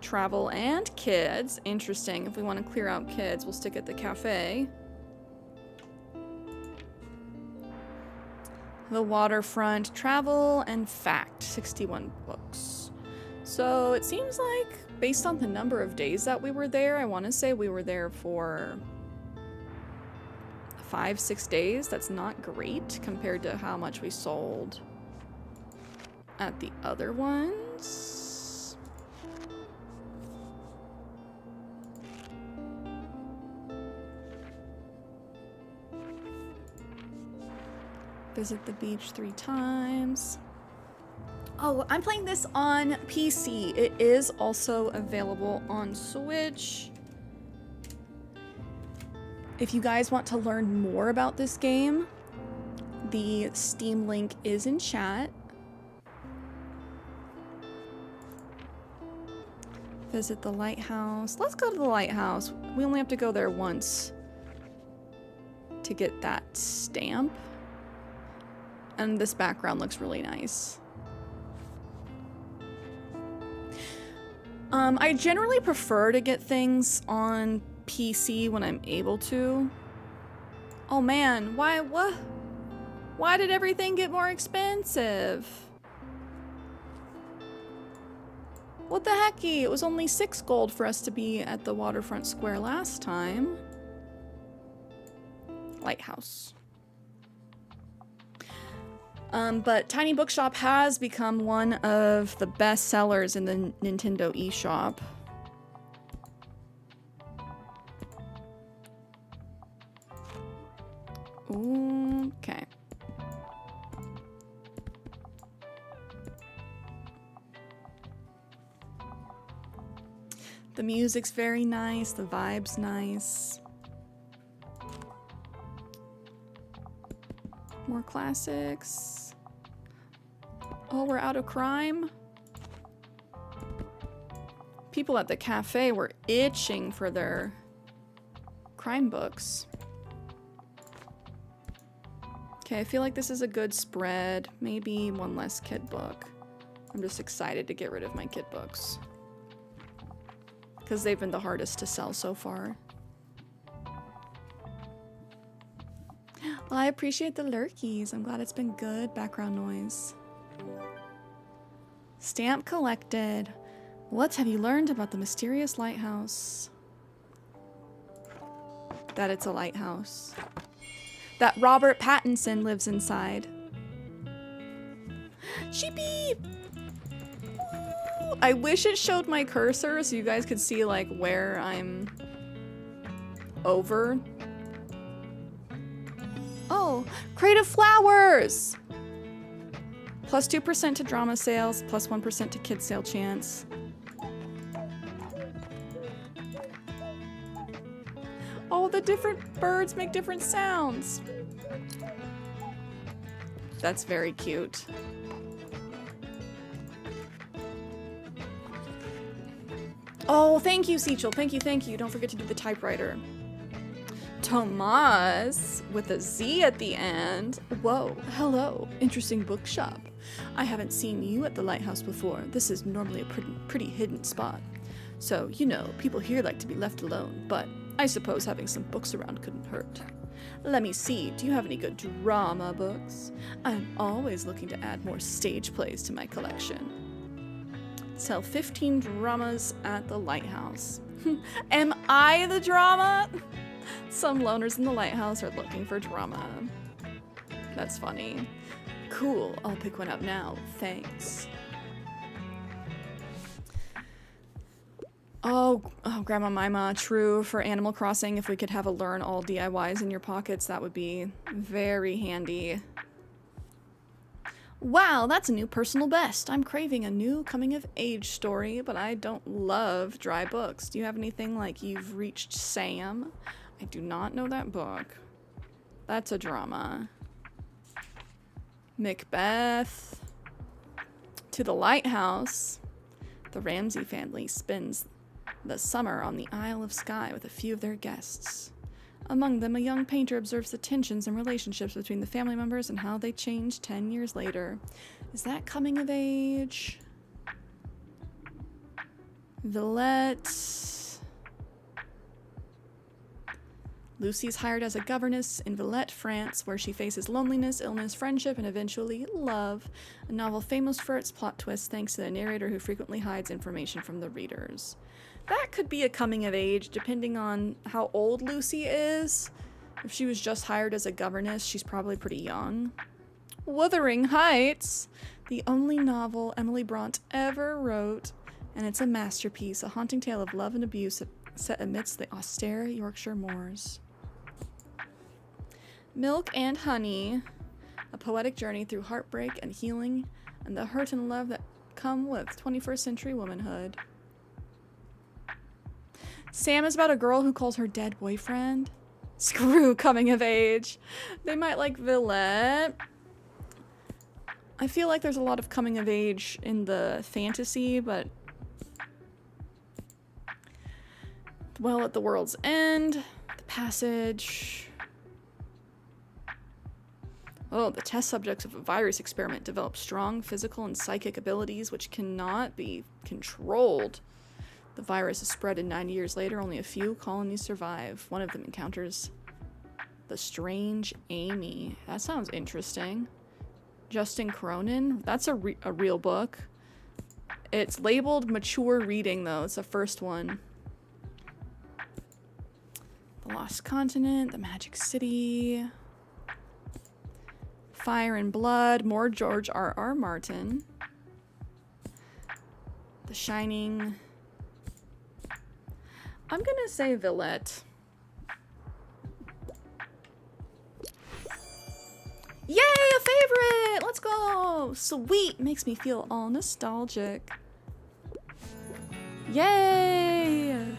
travel, and kids. Interesting. If we want to clear out kids, we'll stick at the cafe. The Waterfront, Travel, and Fact, 61 books. So it seems like, based on the number of days that we were there, I want to say we were there for 5-6 days. That's not great compared to how much we sold at the other ones. Visit the beach 3 times. Oh, I'm playing this on PC. It is also available on Switch. If you guys want to learn more about this game, the Steam link is in chat. Visit the lighthouse. Let's go to the lighthouse. We only have to go there once to get that stamp. And this background looks really nice. I generally prefer to get things on PC when I'm able to. Oh man, what? Why did everything get more expensive? What the hecky? It was only 6 gold for us to be at the Waterfront Square last time. Lighthouse. But Tiny Bookshop has become one of the best sellers in the Nintendo eShop. Okay. The music's very nice, the vibe's nice. More classics. Oh, we're out of crime? People at the cafe were itching for their crime books. Okay, I feel like this is a good spread. Maybe one less kid book. I'm just excited to get rid of my kid books, because they've been the hardest to sell so far. Well, I appreciate the lurkies. I'm glad it's been good background noise. Stamp collected. What have you learned about the mysterious lighthouse? That it's a lighthouse. That Robert Pattinson lives inside. Sheepy! Ooh, I wish it showed my cursor so you guys could see like where I'm over. Oh, Crate of Flowers! Plus 2% to drama sales, plus 1% to kids sale chance. Oh, the different birds make different sounds. That's very cute. Oh, thank you, Sechel. Thank you, thank you. Don't forget to do the typewriter. Tomas, with a Z at the end. Whoa, hello. Interesting bookshop. I haven't seen you at the lighthouse before. This is normally a pretty hidden spot. So, you know, people here like to be left alone, but I suppose having some books around couldn't hurt. Let me see, do you have any good drama books? I'm always looking to add more stage plays to my collection. Sell 15 dramas at the lighthouse. Am I the drama? Some loners in the lighthouse are looking for drama. That's funny. Cool, I'll pick one up now. Thanks. Oh, Grandma Mima, true. For Animal Crossing, if we could have a learn all DIYs in your pockets, that would be very handy. Wow, that's a new personal best. I'm craving a new coming-of-age story, but I don't love dry books. Do you have anything like You've Reached Sam? I do not know that book. That's a drama. Macbeth. To the lighthouse. The Ramsay family spends the summer on the Isle of Skye with a few of their guests. Among them, a young painter observes the tensions and relationships between the family members and how they change 10 years later. Is that coming of age? Villette. Lucy's hired as a governess in Villette, France, where she faces loneliness, illness, friendship, and eventually love. A novel famous for its plot twists thanks to the narrator who frequently hides information from the readers. That could be a coming of age, depending on how old Lucy is. If she was just hired as a governess, she's probably pretty young. Wuthering Heights, the only novel Emily Bront ever wrote, and it's a masterpiece, a haunting tale of love and abuse set amidst the austere Yorkshire moors. Milk and Honey, a poetic journey through heartbreak and healing, and the hurt and love that come with 21st century womanhood. Sam is about a girl who calls her dead boyfriend. Screw coming of age. They might like Villette. I feel like there's a lot of coming of age in the fantasy, but Dwell at the World's End, The Passage. Oh, the test subjects of a virus experiment develop strong physical and psychic abilities which cannot be controlled. The virus is spread, and 90 years later, only a few colonies survive. One of them encounters the strange Amy. That sounds interesting. Justin Cronin. That's a real book. It's labeled mature reading, though. It's the first one. The Lost Continent, The Magic City, Fire and Blood, more George R.R. Martin, The Shining. I'm gonna say Villette. Yay, a favorite! Let's go! Sweet! Makes me feel all nostalgic. Yay!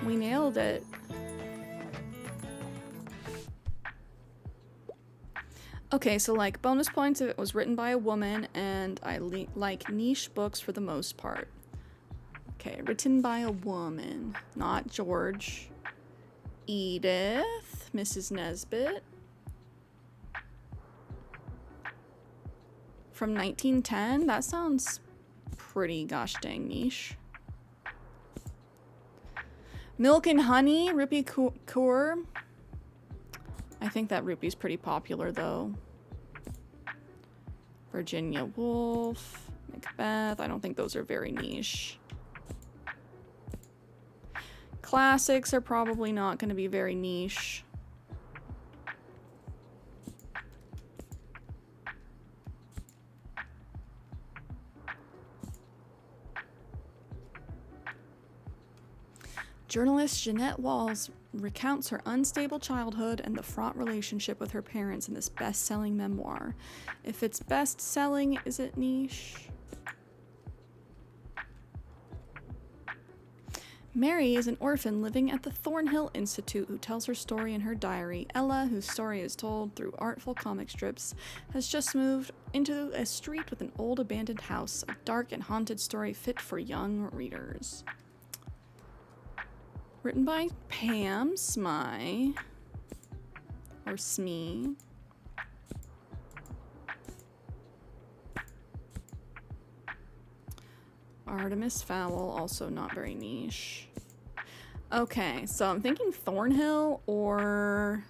We nailed it. Okay, so like bonus points if it was written by a woman, and I like niche books for the most part. Okay, written by a woman, not George. Edith, Mrs. Nesbit. From 1910? That sounds pretty gosh dang niche. Milk and Honey, Rupi Kaur. I think that Rupee's pretty popular though. Virginia Woolf, Macbeth. I don't think those are very niche. Classics are probably not going to be very niche. Journalist Jeanette Walls recounts her unstable childhood and the fraught relationship with her parents in this best-selling memoir. If it's best-selling, is it niche? Mary is an orphan living at the Thornhill Institute who tells her story in her diary. Ella, whose story is told through artful comic strips, has just moved into a street with an old abandoned house, a dark and haunted story fit for young readers. Written by Pam Smye, or Smee. Artemis Fowl, also not very niche. Okay, so I'm thinking Thornhill or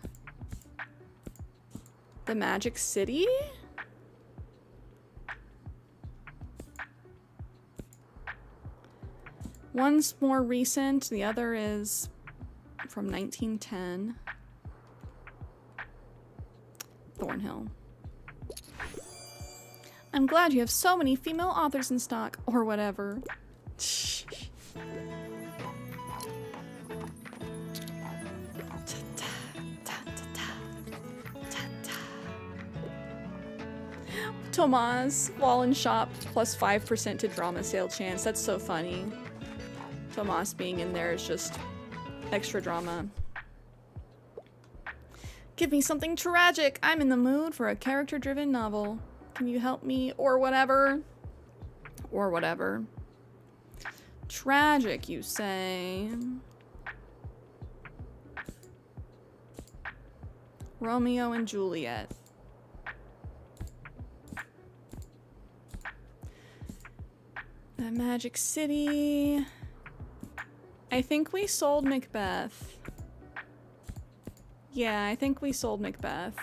the Magic City? One's more recent, the other is from 1910. Thornhill. I'm glad you have so many female authors in stock, or whatever. Tomas, Wallen Shop, plus 5% to drama sale chance. That's so funny. Tomas being in there is just extra drama. Give me something tragic. I'm in the mood for a character-driven novel. Can you help me? Or whatever. Or whatever. Tragic, you say. Romeo and Juliet. The Magic City. I think we sold Macbeth. Yeah, I think we sold Macbeth.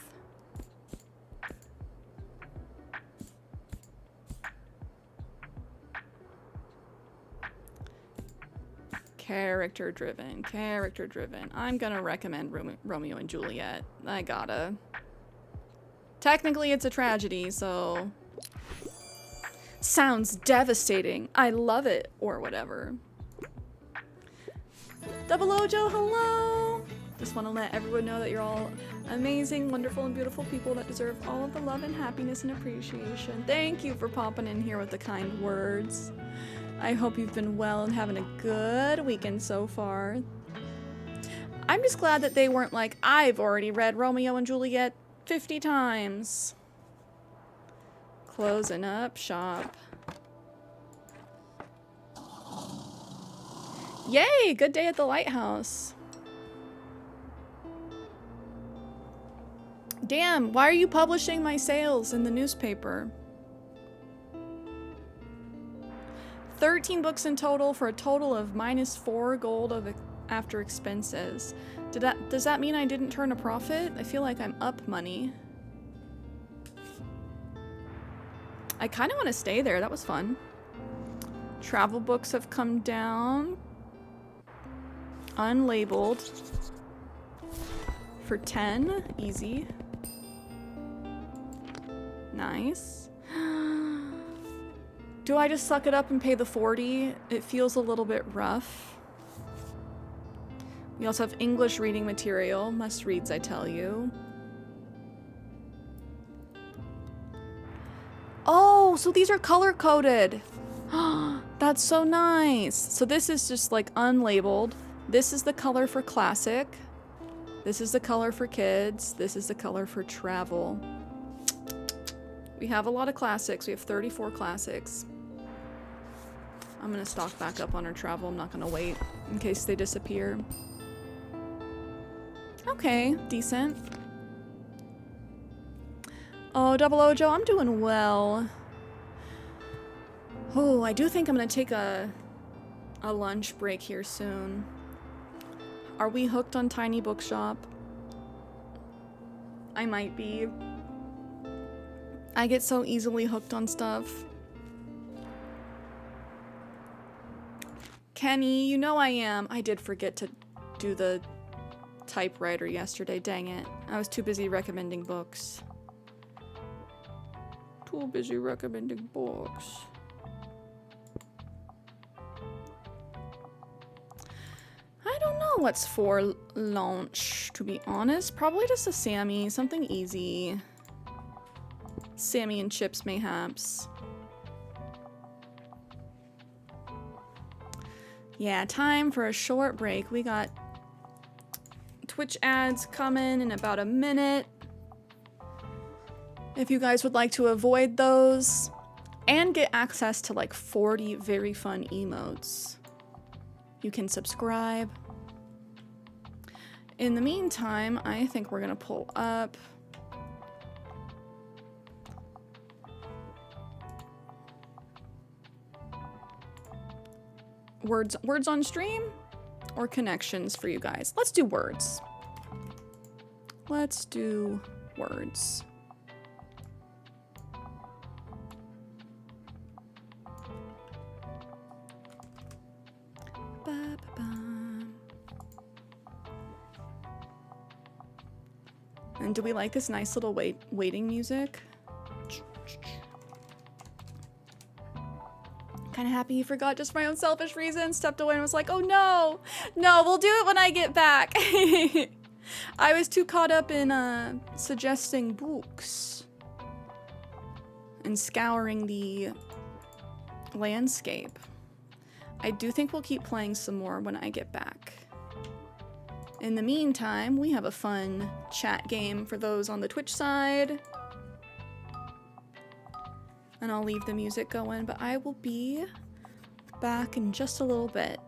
Character driven, character driven. I'm gonna recommend Romeo and Juliet. I gotta. Technically it's a tragedy, so. Sounds devastating. I love it, or whatever. Double Ojo, hello! Just want to let everyone know that you're all amazing, wonderful, and beautiful people that deserve all of the love and happiness and appreciation. Thank you for popping in here with the kind words. I hope you've been well and having a good weekend so far. I'm just glad that they weren't like, I've already read Romeo and Juliet 50 times. Closing up shop. Yay! Good day at the lighthouse. Damn, why are you publishing my sales in the newspaper? 13 books in total for a total of -4 gold after expenses. Does that mean I didn't turn a profit? I feel like I'm up money. I kind of want to stay there. That was fun. Travel books have come down. Unlabeled. For 10. Easy. Nice. Do I just suck it up and pay the 40? It feels a little bit rough. We also have English reading material. Must reads, I tell you. Oh, so these are color-coded. That's so nice. So this is just like unlabeled. This is the color for classic. This is the color for kids. This is the color for travel. We have a lot of classics. We have 34 classics. I'm gonna stock back up on our travel. I'm not gonna wait in case they disappear. Okay, decent. Oh, Double Ojo, I'm doing well. Oh, I do think I'm gonna take a lunch break here soon. Are we hooked on Tiny Bookshop? I might be. I get so easily hooked on stuff. Kenny, you know I am. I did forget to do the typewriter yesterday, dang it. I was too busy recommending books. Too busy recommending books. I don't know what's for lunch, to be honest. Probably just a Sammy, something easy. Sammy and chips, mayhaps. Yeah, time for a short break. We got Twitch ads coming in about a minute. If you guys would like to avoid those and get access to like 40 very fun emotes, you can subscribe. In the meantime, I think we're gonna pull up words on stream or connections for you guys. Let's do words. Let's do words. And do we like this nice little waiting music? Kind of happy you forgot just for my own selfish reasons. Stepped away and was like, oh no, no, we'll do it when I get back. I was too caught up in suggesting books and scouring the landscape. I do think we'll keep playing some more when I get back. In the meantime, we have a fun chat game for those on the Twitch side. And I'll leave the music going, but I will be back in just a little bit.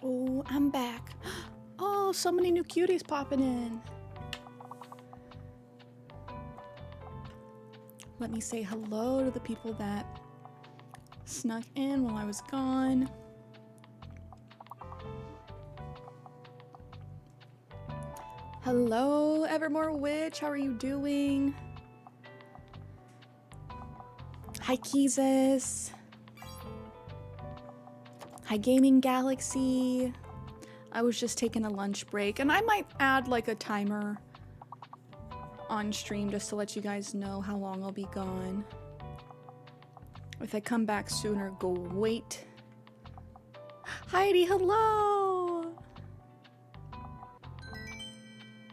Oh, I'm back. Oh, so many new cuties popping in. Let me say hello to the people that snuck in while I was gone. Hello, Evermore Witch. How are you doing? Hi, Keezus. Hi, Gaming Galaxy. I was just taking a lunch break, and I might add like a timer on stream just to let you guys know how long I'll be gone. If I come back sooner, go wait. Heidi, hello.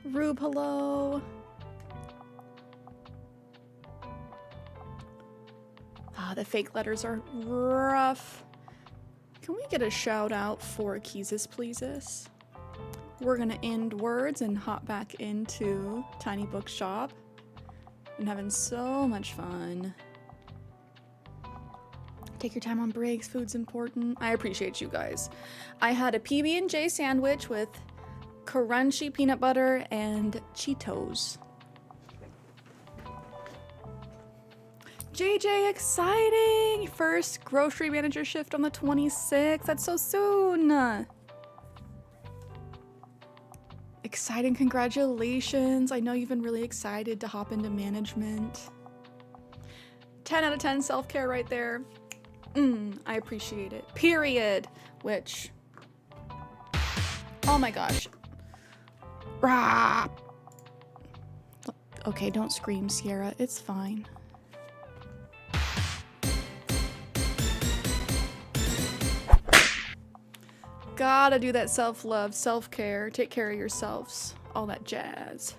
Rube, hello. Ah, the fake letters are rough. Can we get a shout out for Keezus Pleases? We're gonna end words and hop back into Tiny Bookshop. I'm having so much fun. Take your time on breaks, food's important. I appreciate you guys. I had a PB&J sandwich with crunchy peanut butter and Cheetos. JJ, exciting! First grocery manager shift on the 26th. That's so soon. Exciting, congratulations. I know you've been really excited to hop into management. 10 out of 10 self-care right there. I appreciate it. Period. Which, oh my gosh. Rah! Okay, don't scream, Cierra. It's fine. Gotta do that self-love, self-care, take care of yourselves, all that jazz.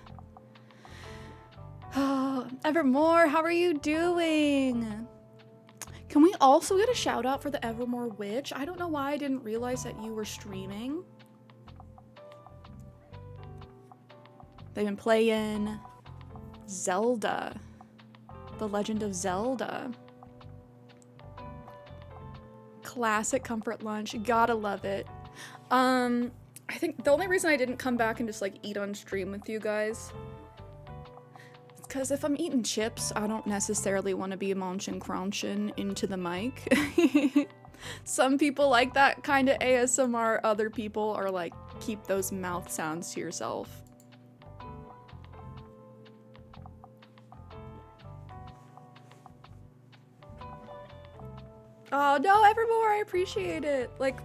Oh, Evermore, how are you doing? Can we also get a shout out for the Evermore Witch? I don't know why I didn't realize that you were streaming. They've been playing Zelda, The Legend of Zelda. Classic comfort lunch, gotta love it. I think the only reason I didn't come back and just like eat on stream with you guys is because if I'm eating chips, I don't necessarily want to be munching crunching into the mic. Some people like that kind of ASMR, other people are like, keep those mouth sounds to yourself. Oh no, Evermore, I appreciate it. Like,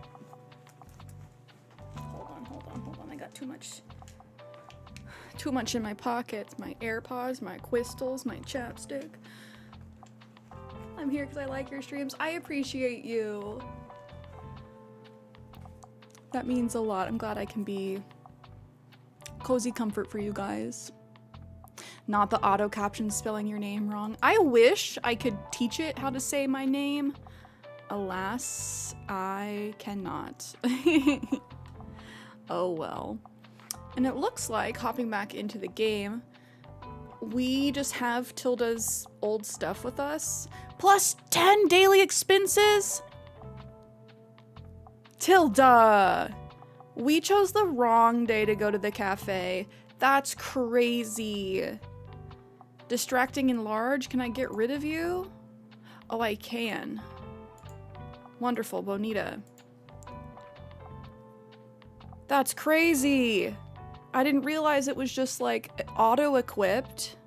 hold on, I got too much in my pockets. My AirPods, my Quistles, my chapstick. I'm here because I like your streams. I appreciate you. That means a lot. I'm glad I can be cozy comfort for you guys. Not the auto caption spelling your name wrong. I wish I could teach it how to say my name. Alas, I cannot. Oh well. And it looks like, hopping back into the game, we just have Tilda's old stuff with us. Plus 10 daily expenses? Tilda! We chose the wrong day to go to the cafe. That's crazy. Distracting and large, can I get rid of you? Oh, I can. Wonderful, Bonita. That's crazy. I didn't realize it was just like auto-equipped.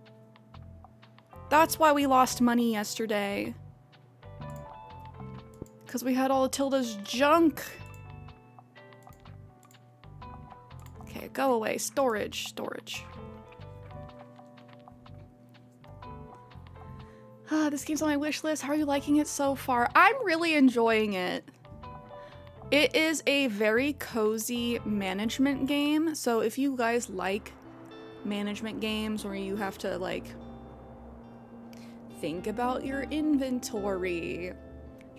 That's why we lost money yesterday. Because we had all of Tilda's junk. Okay, go away. Storage. This game's on my wish list. How are you liking it so far? I'm really enjoying it. It is a very cozy management game. So if you guys like management games where you have to like think about your inventory,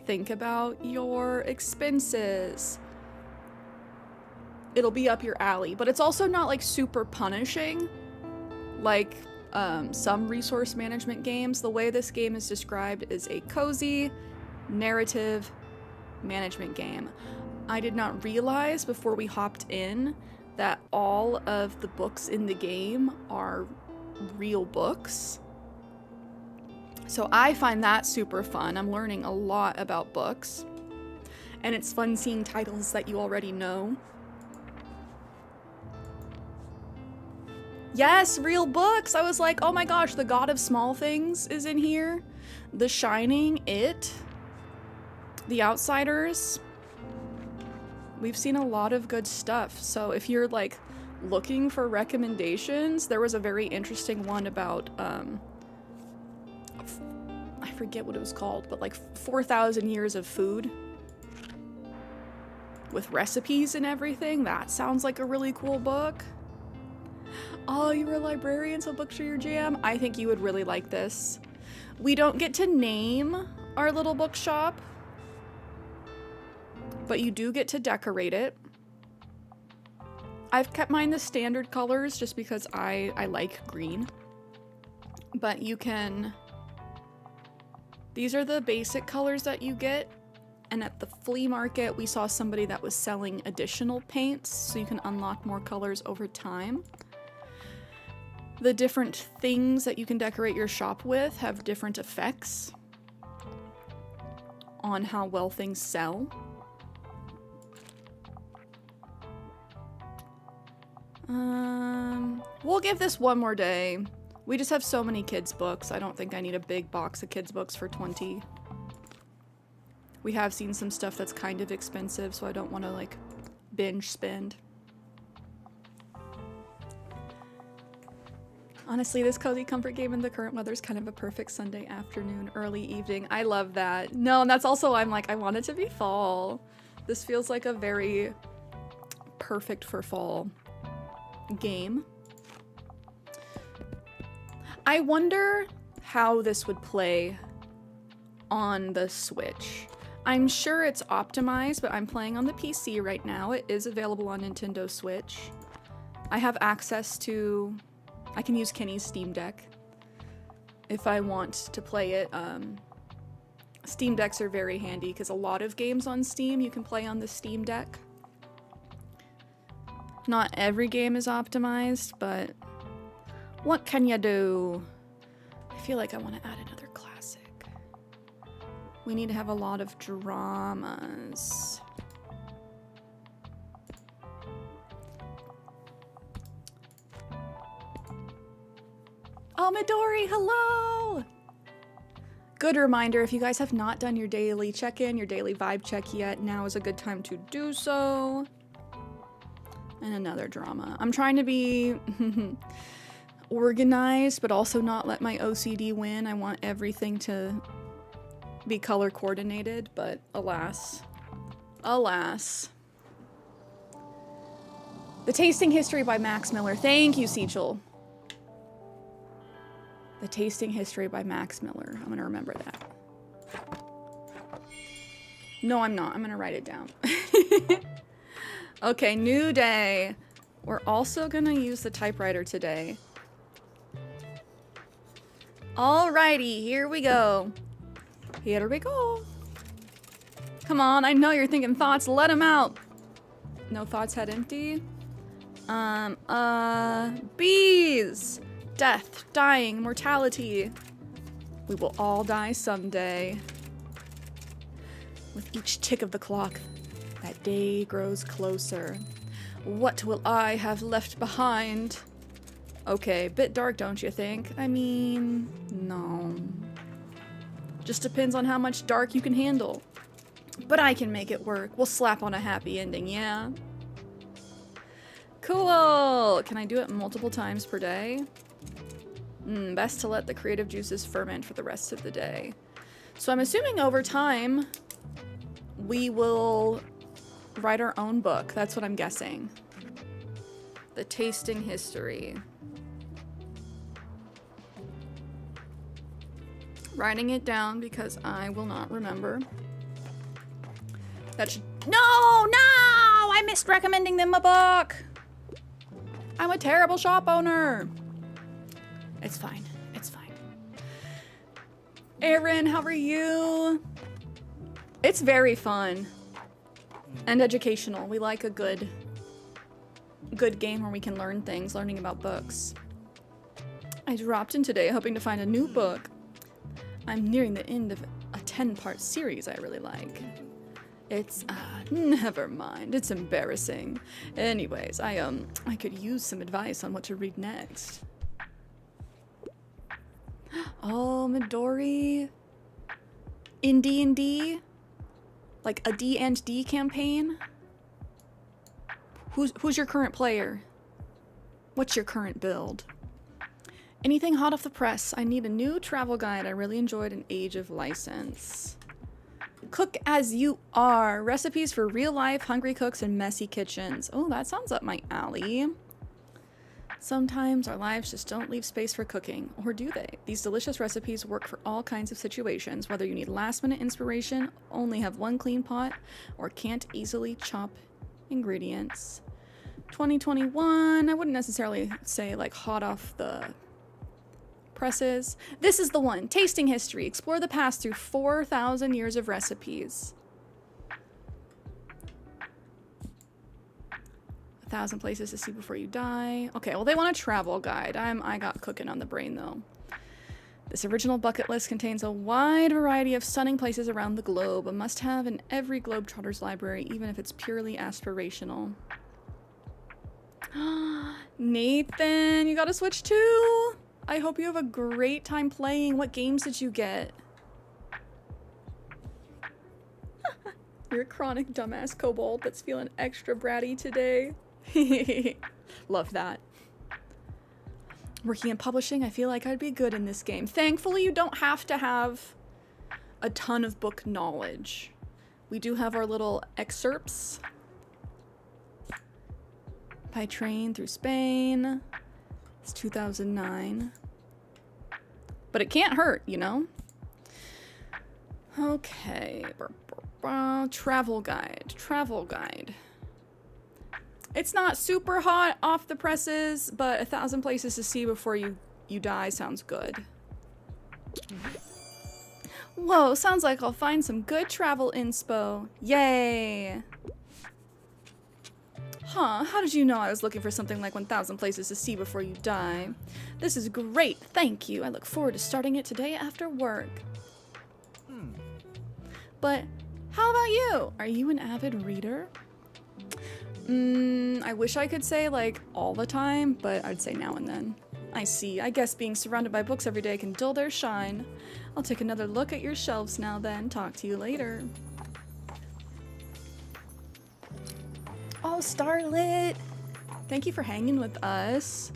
think about your expenses, it'll be up your alley. But it's also not like super punishing like some resource management games. The way this game is described is a cozy narrative management game. I did not realize before we hopped in that all of the books in the game are real books. So I find that super fun. I'm learning a lot about books. And it's fun seeing titles that you already know. Yes, real books! I was like, oh my gosh, The God of Small Things is in here. The Shining, It, The Outsiders. We've seen a lot of good stuff. So if you're like looking for recommendations, there was a very interesting one about, I forget what it was called, but like 4,000 years of food with recipes and everything. That sounds like a really cool book. Oh, you're a librarian, so books are your jam. I think you would really like this. We don't get to name our little bookshop, but you do get to decorate it. I've kept mine the standard colors just because I like green. But you can... These are the basic colors that you get. And at the flea market, we saw somebody that was selling additional paints, so you can unlock more colors over time. The different things that you can decorate your shop with have different effects on how well things sell. We'll give this one more day. We just have so many kids' books. I don't think I need a big box of kids' books for 20. We have seen some stuff that's kind of expensive, so I don't want to, like, binge spend. Honestly, this cozy comfort game in the current weather is kind of a perfect Sunday afternoon, early evening. I love that. No, and that's also, I'm like, I want it to be fall. This feels like a very perfect for fall game. I wonder how this would play on the Switch. I'm sure it's optimized, but I'm playing on the PC right now. It is available on Nintendo Switch. I have access to... I can use Kenny's Steam Deck if I want to play it. Steam Decks are very handy because a lot of games on Steam you can play on the Steam Deck. Not every game is optimized, but what can you do? I feel like I want to add another classic. We need to have a lot of dramas. Oh, Midori, hello! Good reminder, if you guys have not done your daily check-in, your daily vibe check yet, now is a good time to do so. And another drama. I'm trying to be organized, but also not let my OCD win. I want everything to be color coordinated, but alas. Alas. The Tasting History by Max Miller. Thank you, Sechel. The Tasting History by Max Miller. I'm gonna remember that. No, I'm not. I'm gonna write it down. Okay, new day. We're also gonna use the typewriter today. Alrighty, here we go. Here we go. Come on, I know you're thinking thoughts. Let them out. No thoughts, head empty. Bees. Death, dying, mortality. We will all die someday. With each tick of the clock, that day grows closer. What will I have left behind? Okay, bit dark, don't you think? I mean, no. Just depends on how much dark you can handle. But I can make it work. We'll slap on a happy ending, yeah? Cool! Can I do it multiple times per day? Best to let the creative juices ferment for the rest of the day. So I'm assuming over time, we will write our own book. That's what I'm guessing. The Tasting History. Writing it down because I will not remember. That should... No! I missed recommending them a book! I'm a terrible shop owner! It's fine. It's fine. Erin, how are you? It's very fun. And educational. We like a good game where we can learn things, learning about books. I dropped in today hoping to find a new book. I'm nearing the end of a 10-part series I really like. It's, never mind. It's embarrassing. Anyways, I could use some advice on what to read next. Oh, Midori. In D&D? Like a D&D campaign? Who's your current player? What's your current build? Anything hot off the press? I need a new travel guide. I really enjoyed An Age of License. Cook as you are. Recipes for real life, hungry cooks, and messy kitchens. Oh, that sounds up my alley. Sometimes our lives just don't leave space for cooking, or do they? These delicious recipes work for all kinds of situations, whether you need last-minute inspiration, only have one clean pot, or can't easily chop ingredients. 2021, I wouldn't necessarily say like hot off the presses. This is the one. Tasting history. Explore the past through 4,000 years of recipes. 1,000 places to see before you die. Okay, well they want a travel guide. I got cooking on the brain though. This original bucket list contains a wide variety of stunning places around the globe, a must-have in every Globetrotter's library, even if it's purely aspirational. Nathan, you got a Switch too? I hope you have a great time playing. What games did you get? You're a chronic dumbass kobold that's feeling extra bratty today. Love that. Working in publishing, I feel like I'd be good in this game. Thankfully, you don't have to have a ton of book knowledge. We do have our little excerpts. By train through Spain. It's 2009. But it can't hurt, you know? Okay. Travel guide. Travel guide. It's not super hot off the presses, but 1,000 places to see before you die sounds good. Whoa, sounds like I'll find some good travel inspo. Yay! Huh, how did you know I was looking for something like 1,000 places to see before you die? This is great, thank you. I look forward to starting it today after work. But how about you? Are you an avid reader? I wish I could say like all the time, but I'd say now and then. I see. I guess being surrounded by books every day can dull their shine. I'll take another look at your shelves now then. Talk to you later. Oh, Starlit! Thank you for hanging with us.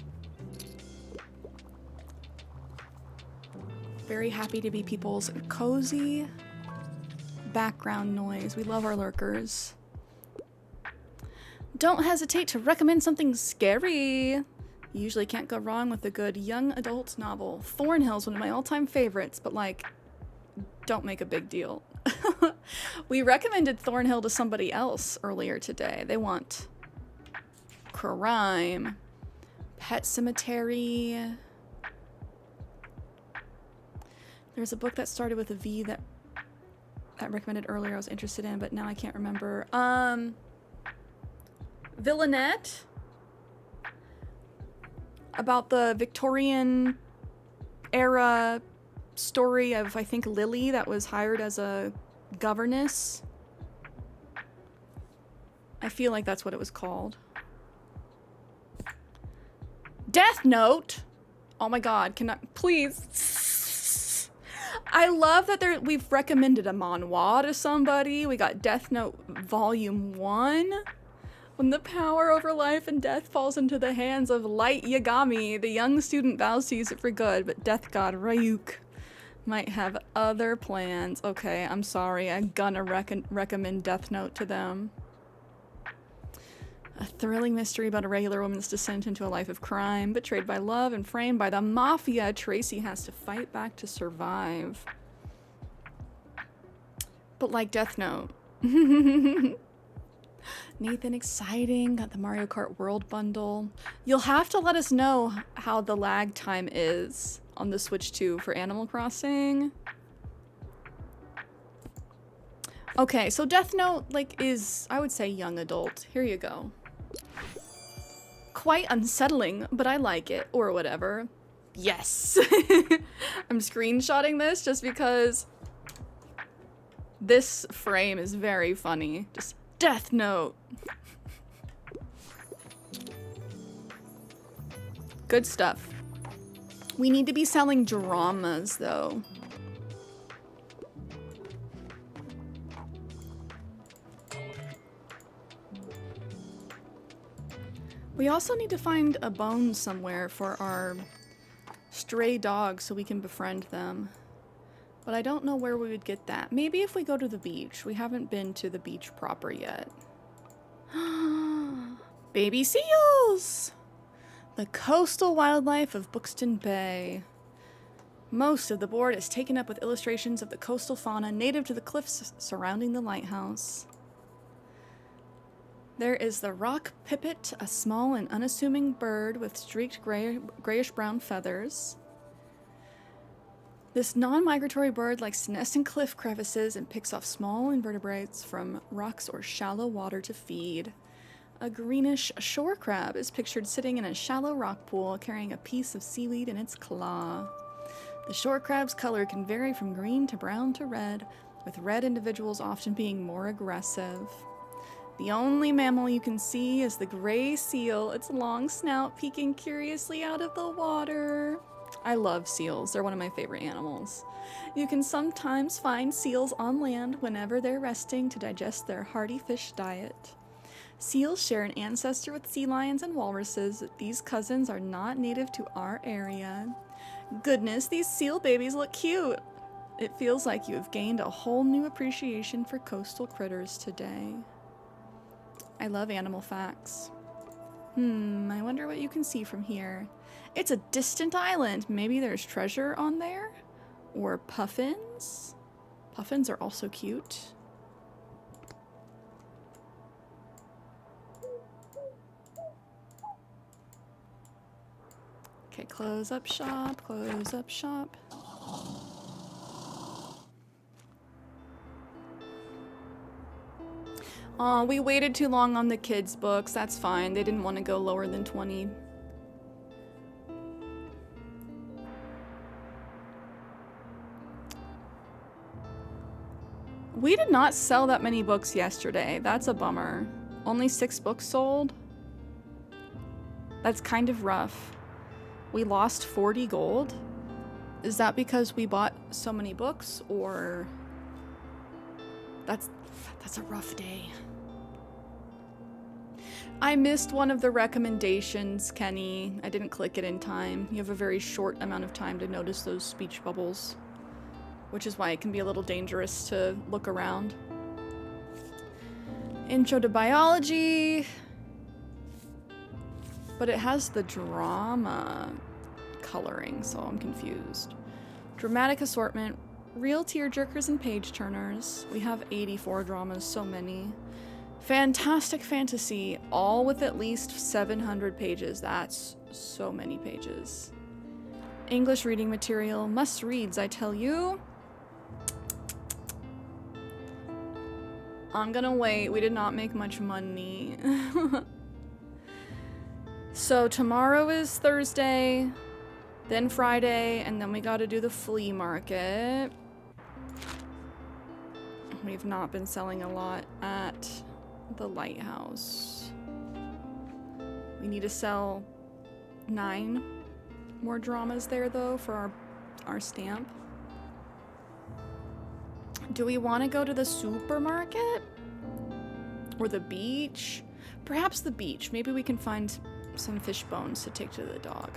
Very happy to be people's cozy background noise. We love our lurkers. Don't hesitate to recommend something scary. You usually can't go wrong with a good young adult novel. Thornhill's one of my all-time favorites, but like, don't make a big deal. We recommended Thornhill to somebody else earlier today. They want crime, Pet Cemetery. There's a book that started with a V that I recommended earlier I was interested in, but now I can't remember. Villanette, about the Victorian era story of, I think, Lily that was hired as a governess. I feel like that's what it was called. Death Note! Oh my god, can I please? I love that we've recommended a manhwa to somebody. We got Death Note Volume 1. When the power over life and death falls into the hands of Light Yagami, the young student vows to use it for good, but Death God Ryuk might have other plans. Okay, I'm sorry. I'm gonna recommend Death Note to them. A thrilling mystery about a regular woman's descent into a life of crime. Betrayed by love and framed by the mafia, Tracy has to fight back to survive. But like Death Note. Nathan, exciting. Got the Mario Kart World Bundle. You'll have to let us know how the lag time is on the Switch 2 for Animal Crossing. Okay, so Death Note, like, is, I would say, young adult. Here you go. Quite unsettling, but I like it, or whatever. Yes! I'm screenshotting this just because this frame is very funny. Just Death Note. Good stuff. We need to be selling dramas, though. We also need to find a bone somewhere for our stray dogs so we can befriend them. But I don't know where we would get that. Maybe if we go to the beach. We haven't been to the beach proper yet. Baby seals! The coastal wildlife of Buxton Bay. Most of the board is taken up with illustrations of the coastal fauna native to the cliffs surrounding the lighthouse. There is the rock pipit, a small and unassuming bird with streaked grayish-brown feathers. This non-migratory bird likes to nest in cliff crevices and picks off small invertebrates from rocks or shallow water to feed. A greenish shore crab is pictured sitting in a shallow rock pool carrying a piece of seaweed in its claw. The shore crab's color can vary from green to brown to red, with red individuals often being more aggressive. The only mammal you can see is the gray seal, its long snout peeking curiously out of the water. I love seals. They're one of my favorite animals. You can sometimes find seals on land whenever they're resting to digest their hearty fish diet. Seals share an ancestor with sea lions and walruses. These cousins are not native to our area. Goodness, these seal babies look cute. It feels like you have gained a whole new appreciation for coastal critters today. I love animal facts. I wonder what you can see from here. It's a distant island. Maybe there's treasure on there? Or puffins? Puffins are also cute. Okay, close up shop, close up shop. We waited too long on the kids' books. That's fine. They didn't want to go lower than 20. We did not sell that many books yesterday. That's a bummer. Only 6 books sold? That's kind of rough. We lost 40 gold? Is that because we bought so many books, or... That's a rough day. I missed one of the recommendations, Kenny. I didn't click it in time. You have a very short amount of time to notice those speech bubbles, which is why it can be a little dangerous to look around. Intro to biology. But it has the drama coloring, so I'm confused. Dramatic assortment. Real tearjerkers and page turners. We have 84 dramas, so many. Fantastic fantasy, all with at least 700 pages. That's so many pages. English reading material. Must reads, I tell you. I'm gonna wait. We did not make much money. So tomorrow is Thursday, then Friday, and then we gotta do the flea market. We've not been selling a lot at the lighthouse. We need to sell 9 more dramas there, though, for our stamp. Do we want to go to the supermarket? Or the beach? Perhaps the beach. Maybe we can find some fish bones to take to the dog.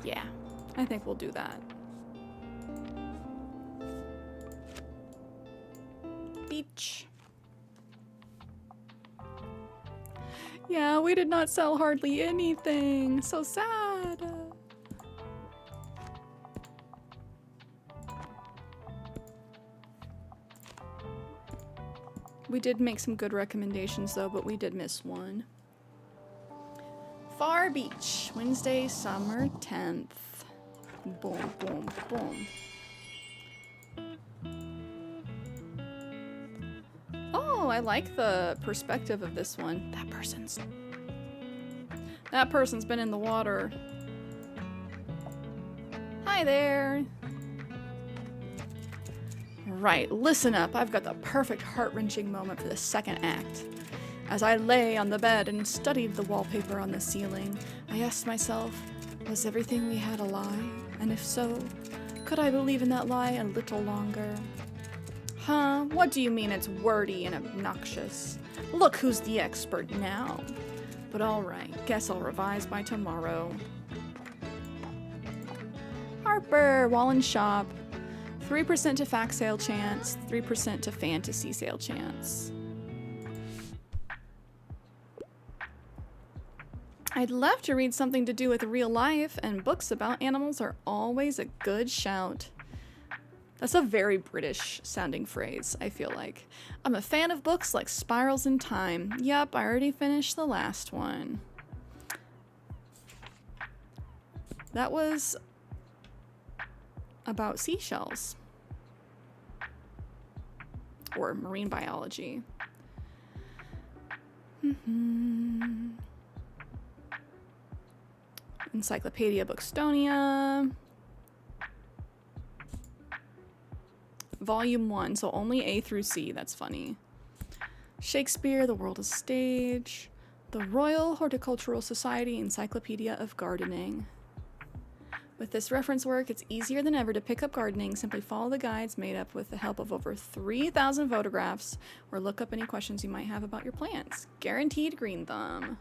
Yeah, I think we'll do that. Beach. Yeah, we did not sell hardly anything. So sad. We did make some good recommendations though, but we did miss one. Far Beach, Wednesday, summer 10th. Boom, boom, boom. Oh, I like the perspective of this one. That person's been in the water. Hi there. Right, listen up. I've got the perfect heart-wrenching moment for the second act. As I lay on the bed and studied the wallpaper on the ceiling, I asked myself, was everything we had a lie? And if so, could I believe in that lie a little longer? Huh? What do you mean it's wordy and obnoxious? Look who's the expert now. But alright, guess I'll revise by tomorrow. Harper, Wallen Shop. 3% to fact sale chance, 3% to fantasy sale chance. I'd love to read something to do with real life, and books about animals are always a good shout. That's a very British sounding phrase, I feel like. I'm a fan of books like Spirals in Time. Yup, I already finished the last one. That was about seashells. Or marine biology. Encyclopedia Bookstonia. Volume 1, so only A through C, that's funny. Shakespeare, The World is Stage. The Royal Horticultural Society Encyclopedia of Gardening. With this reference work, it's easier than ever to pick up gardening. Simply follow the guides made up with the help of over 3,000 photographs, or look up any questions you might have about your plants. Guaranteed green thumb.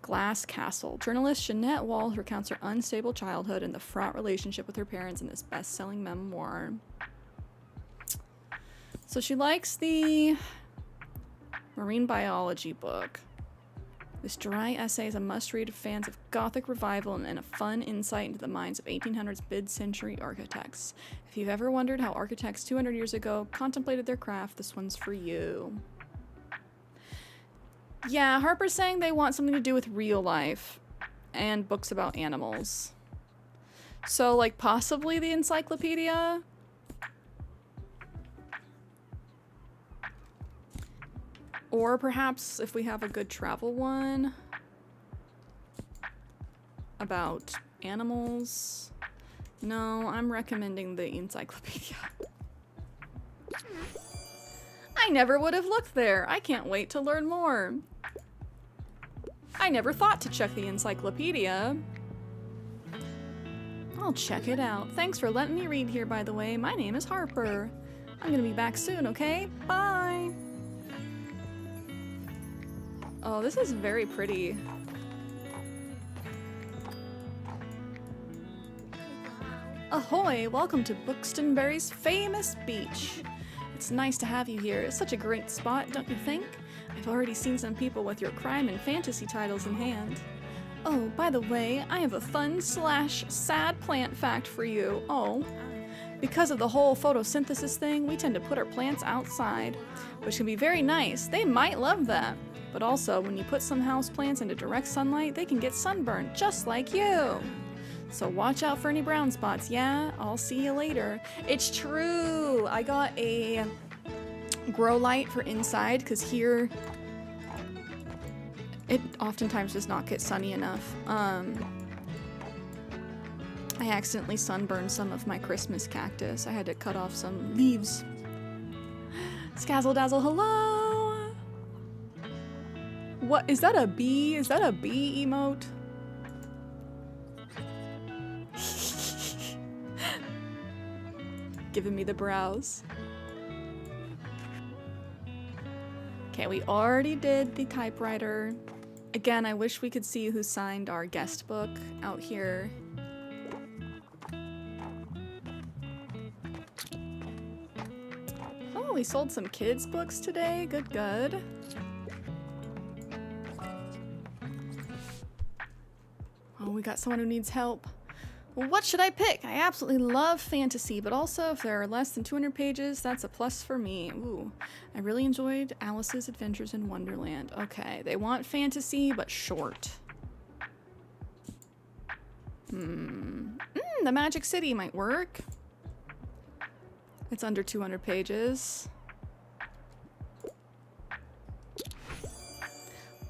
Glass Castle. Journalist Jeanette Walls recounts her unstable childhood and the fraught relationship with her parents in this best-selling memoir. So she likes the marine biology book. This dry essay is a must-read for fans of Gothic revival and a fun insight into the minds of 1800s mid-century architects. If you've ever wondered how architects 200 years ago contemplated their craft, this one's for you. Yeah, Harper's saying they want something to do with real life and books about animals. So, like, possibly the encyclopedia? Or perhaps if we have a good travel one about animals. No, I'm recommending the encyclopedia. I never would have looked there. I can't wait to learn more. I never thought to check the encyclopedia. I'll check it out. Thanks for letting me read here, by the way. My name is Harper. I'm gonna be back soon, okay? Bye! Oh, this is very pretty. Ahoy! Welcome to Buxtonbury's famous beach. It's nice to have you here. It's such a great spot, don't you think? I've already seen some people with your crime and fantasy titles in hand. Oh, by the way, I have a fun/sad plant fact for you. Oh, because of the whole photosynthesis thing, we tend to put our plants outside, which can be very nice. They might love that. But also, when you put some houseplants into direct sunlight, they can get sunburned, just like you. So watch out for any brown spots, yeah? I'll see you later. It's true! I got a grow light for inside, because here it oftentimes does not get sunny enough. I accidentally sunburned some of my Christmas cactus. I had to cut off some leaves. Skazzle dazzle, hello! What, is that a bee? Is that a bee emote? Giving me the brows. Okay, we already did the typewriter. Again, I wish we could see who signed our guest book out here. Oh, we sold some kids' books today. Good, good. Oh, we got someone who needs help. What should I pick? I absolutely love fantasy, but also if there are less than 200 pages, that's a plus for me. Ooh, I really enjoyed Alice's Adventures in Wonderland. Okay, they want fantasy, but short. The Magic City might work. It's under 200 pages.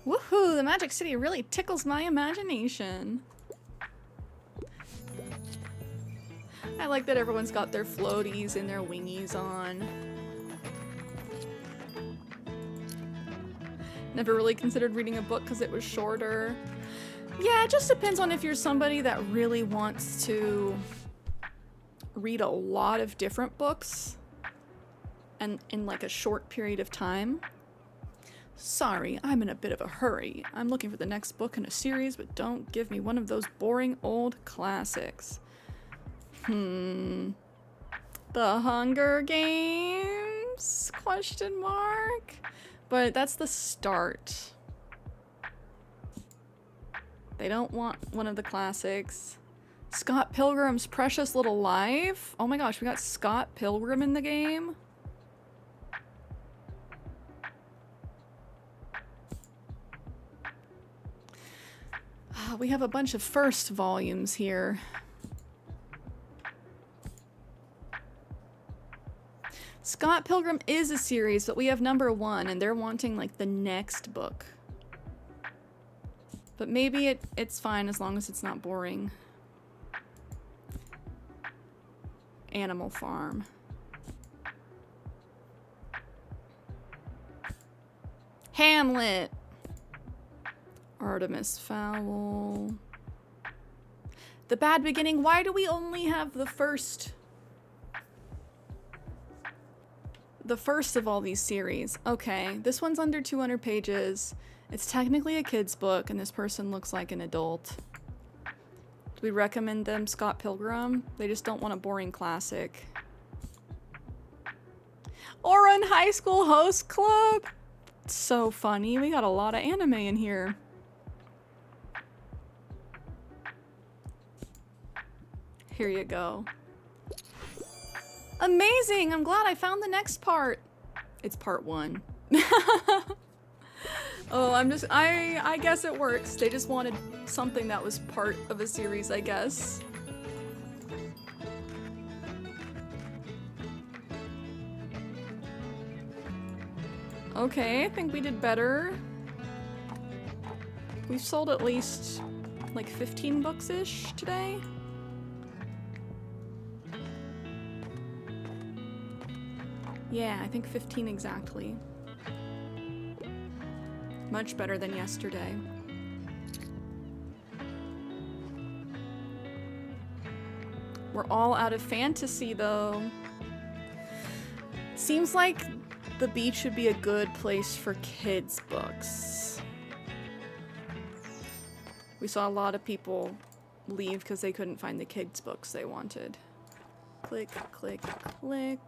Woohoo! The Magic City really tickles my imagination. I like that everyone's got their floaties and their wingies on. Never really considered reading a book because it was shorter. Yeah, it just depends on if you're somebody that really wants to read a lot of different books and in like a short period of time. Sorry, I'm in a bit of a hurry. I'm looking for the next book in a series, but don't give me one of those boring old classics. The Hunger Games? Question mark? But that's the start. They don't want one of the classics. Scott Pilgrim's Precious Little Life? Oh my gosh, we got Scott Pilgrim in the game? We have a bunch of first volumes here. Scott Pilgrim is a series, but we have number 1 and they're wanting like the next book. But maybe it's fine as long as it's not boring. Animal Farm. Hamlet. Artemis Fowl. The Bad Beginning. Why do we only have the first of all these series? Okay, this one's under 200 pages. It's technically a kid's book, and this person looks like an adult. Do we recommend them Scott Pilgrim? They just don't want a boring classic. Oren High School Host Club. So funny. We got a lot of anime in here. Here you go. Amazing! I'm glad I found the next part. It's part 1. Oh, I guess it works. They just wanted something that was part of a series, I guess. Okay, I think we did better. We've sold at least like 15 books-ish today. Yeah, I think 15 exactly. Much better than yesterday. We're all out of fantasy, though. Seems like the beach would be a good place for kids' books. We saw a lot of people leave because they couldn't find the kids' books they wanted. Click, click, click.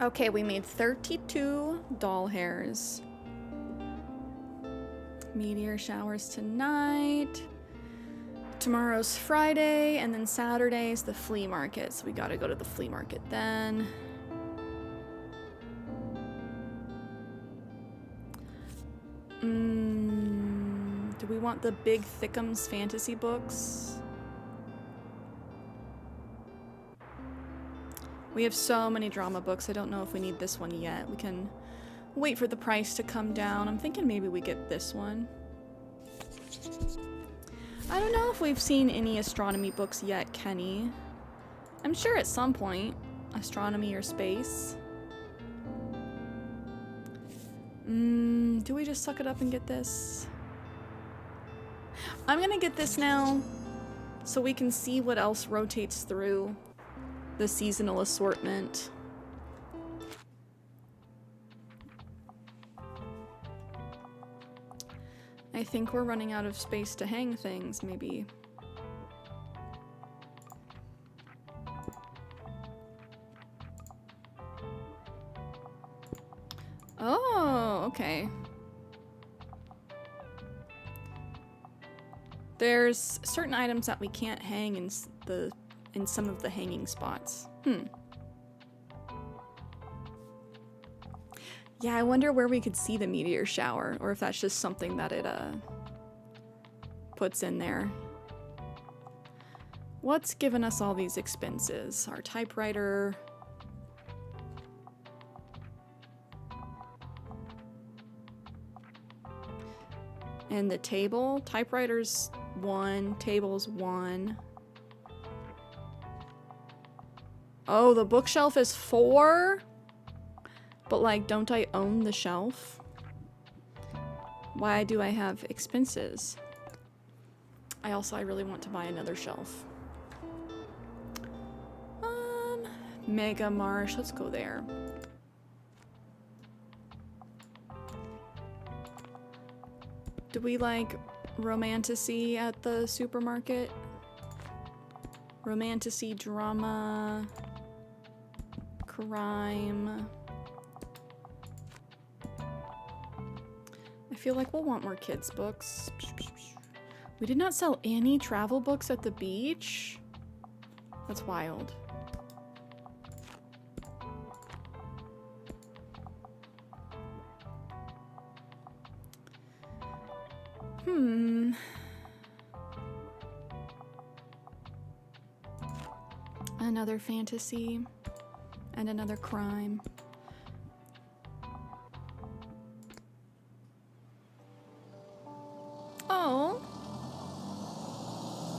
Okay, we made 32 doll hairs. Meteor showers tonight. Tomorrow's Friday, and then Saturday's the flea market, so we gotta go to the flea market then. Do we want the Big Thickums fantasy books? We have so many drama books, I don't know if we need this one yet. We can wait for the price to come down. I'm thinking maybe we get this one. I don't know if we've seen any astronomy books yet, Kenny. I'm sure at some point. Astronomy or space. Do we just suck it up and get this? I'm gonna get this now so we can see what else rotates through the seasonal assortment. I think we're running out of space to hang things, maybe. Oh, okay. There's certain items that we can't hang in some of the hanging spots. Yeah, I wonder where we could see the meteor shower, or if that's just something that it puts in there. What's given us all these expenses? Our typewriter. And the table. Typewriter's 1, table's 1. Oh, the bookshelf is 4? But like, don't I own the shelf? Why do I have expenses? I really want to buy another shelf. Mega Marsh, let's go there. Do we like romantasy at the supermarket? Romantasy, drama, crime. I feel like we'll want more kids' books. We did not sell any travel books at the beach? That's wild. Another fantasy and another crime. Oh,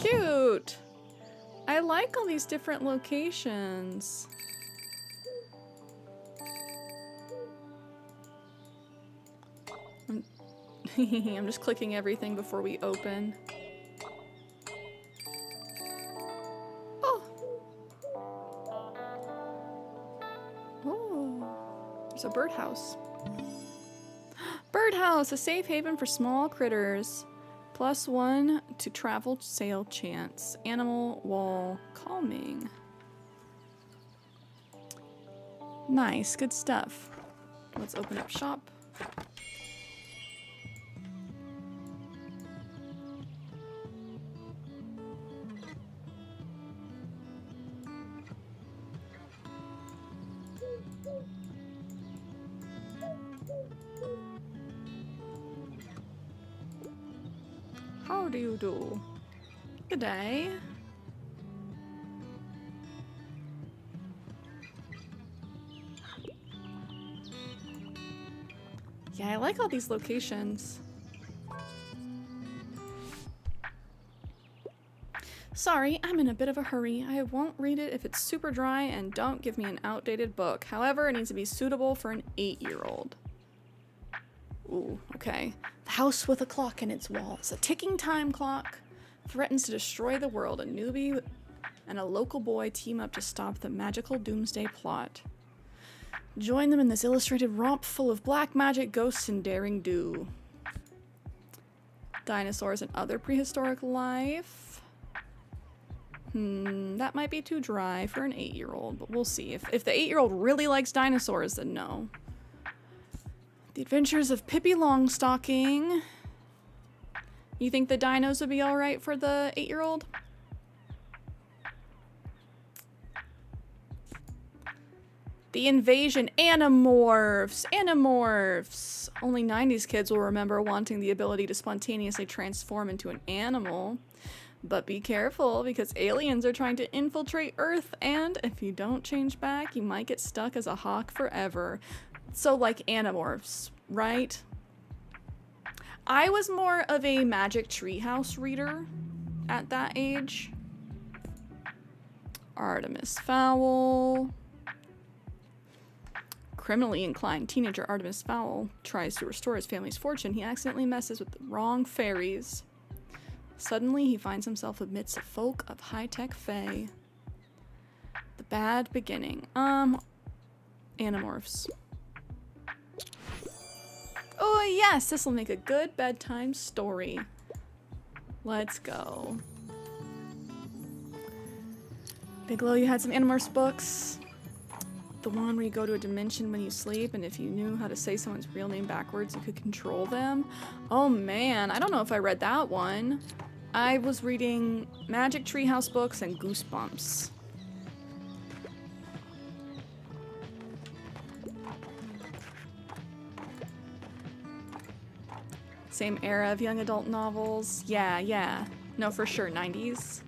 cute. I like all these different locations. I'm just clicking everything before we open. Oh. Oh. There's a birdhouse. Birdhouse, a safe haven for small critters. +1 to travel sale chance. Animal wall calming. Nice, good stuff. Let's open up shop. How do you do? Good day. Yeah, I like all these locations. Sorry, I'm in a bit of a hurry. I won't read it if it's super dry, and don't give me an outdated book. However, it needs to be suitable for an 8-year-old. Ooh, okay. The house with a clock in its walls. A ticking time clock threatens to destroy the world. A newbie and a local boy team up to stop the magical doomsday plot. Join them in this illustrated romp full of black magic, ghosts, and daring do. Dinosaurs and other prehistoric life. That might be too dry for an 8-year-old, but we'll see. If the 8-year-old really likes dinosaurs, then no. The Adventures of Pippi Longstocking. You think the dinos would be alright for the 8-year-old? The Invasion, Animorphs! Animorphs! Only 90s kids will remember wanting the ability to spontaneously transform into an animal. But be careful, because aliens are trying to infiltrate Earth, and if you don't change back, you might get stuck as a hawk forever. So, like Animorphs, right? I was more of a Magic Treehouse reader at that age. Artemis Fowl. Criminally inclined teenager Artemis Fowl tries to restore his family's fortune. He accidentally messes with the wrong fairies. Suddenly, he finds himself amidst a folk of high-tech fae. The bad beginning. Animorphs. Oh yes, this will make a good bedtime story. Let's go. Bigelow, you had some Animorphs books. The one where you go to a dimension when you sleep, and if you knew how to say someone's real name backwards, you could control them. Oh man, I don't know if I read that one. I was reading Magic Treehouse books and Goosebumps. Same era of young adult novels. Yeah. No, for sure, 90s.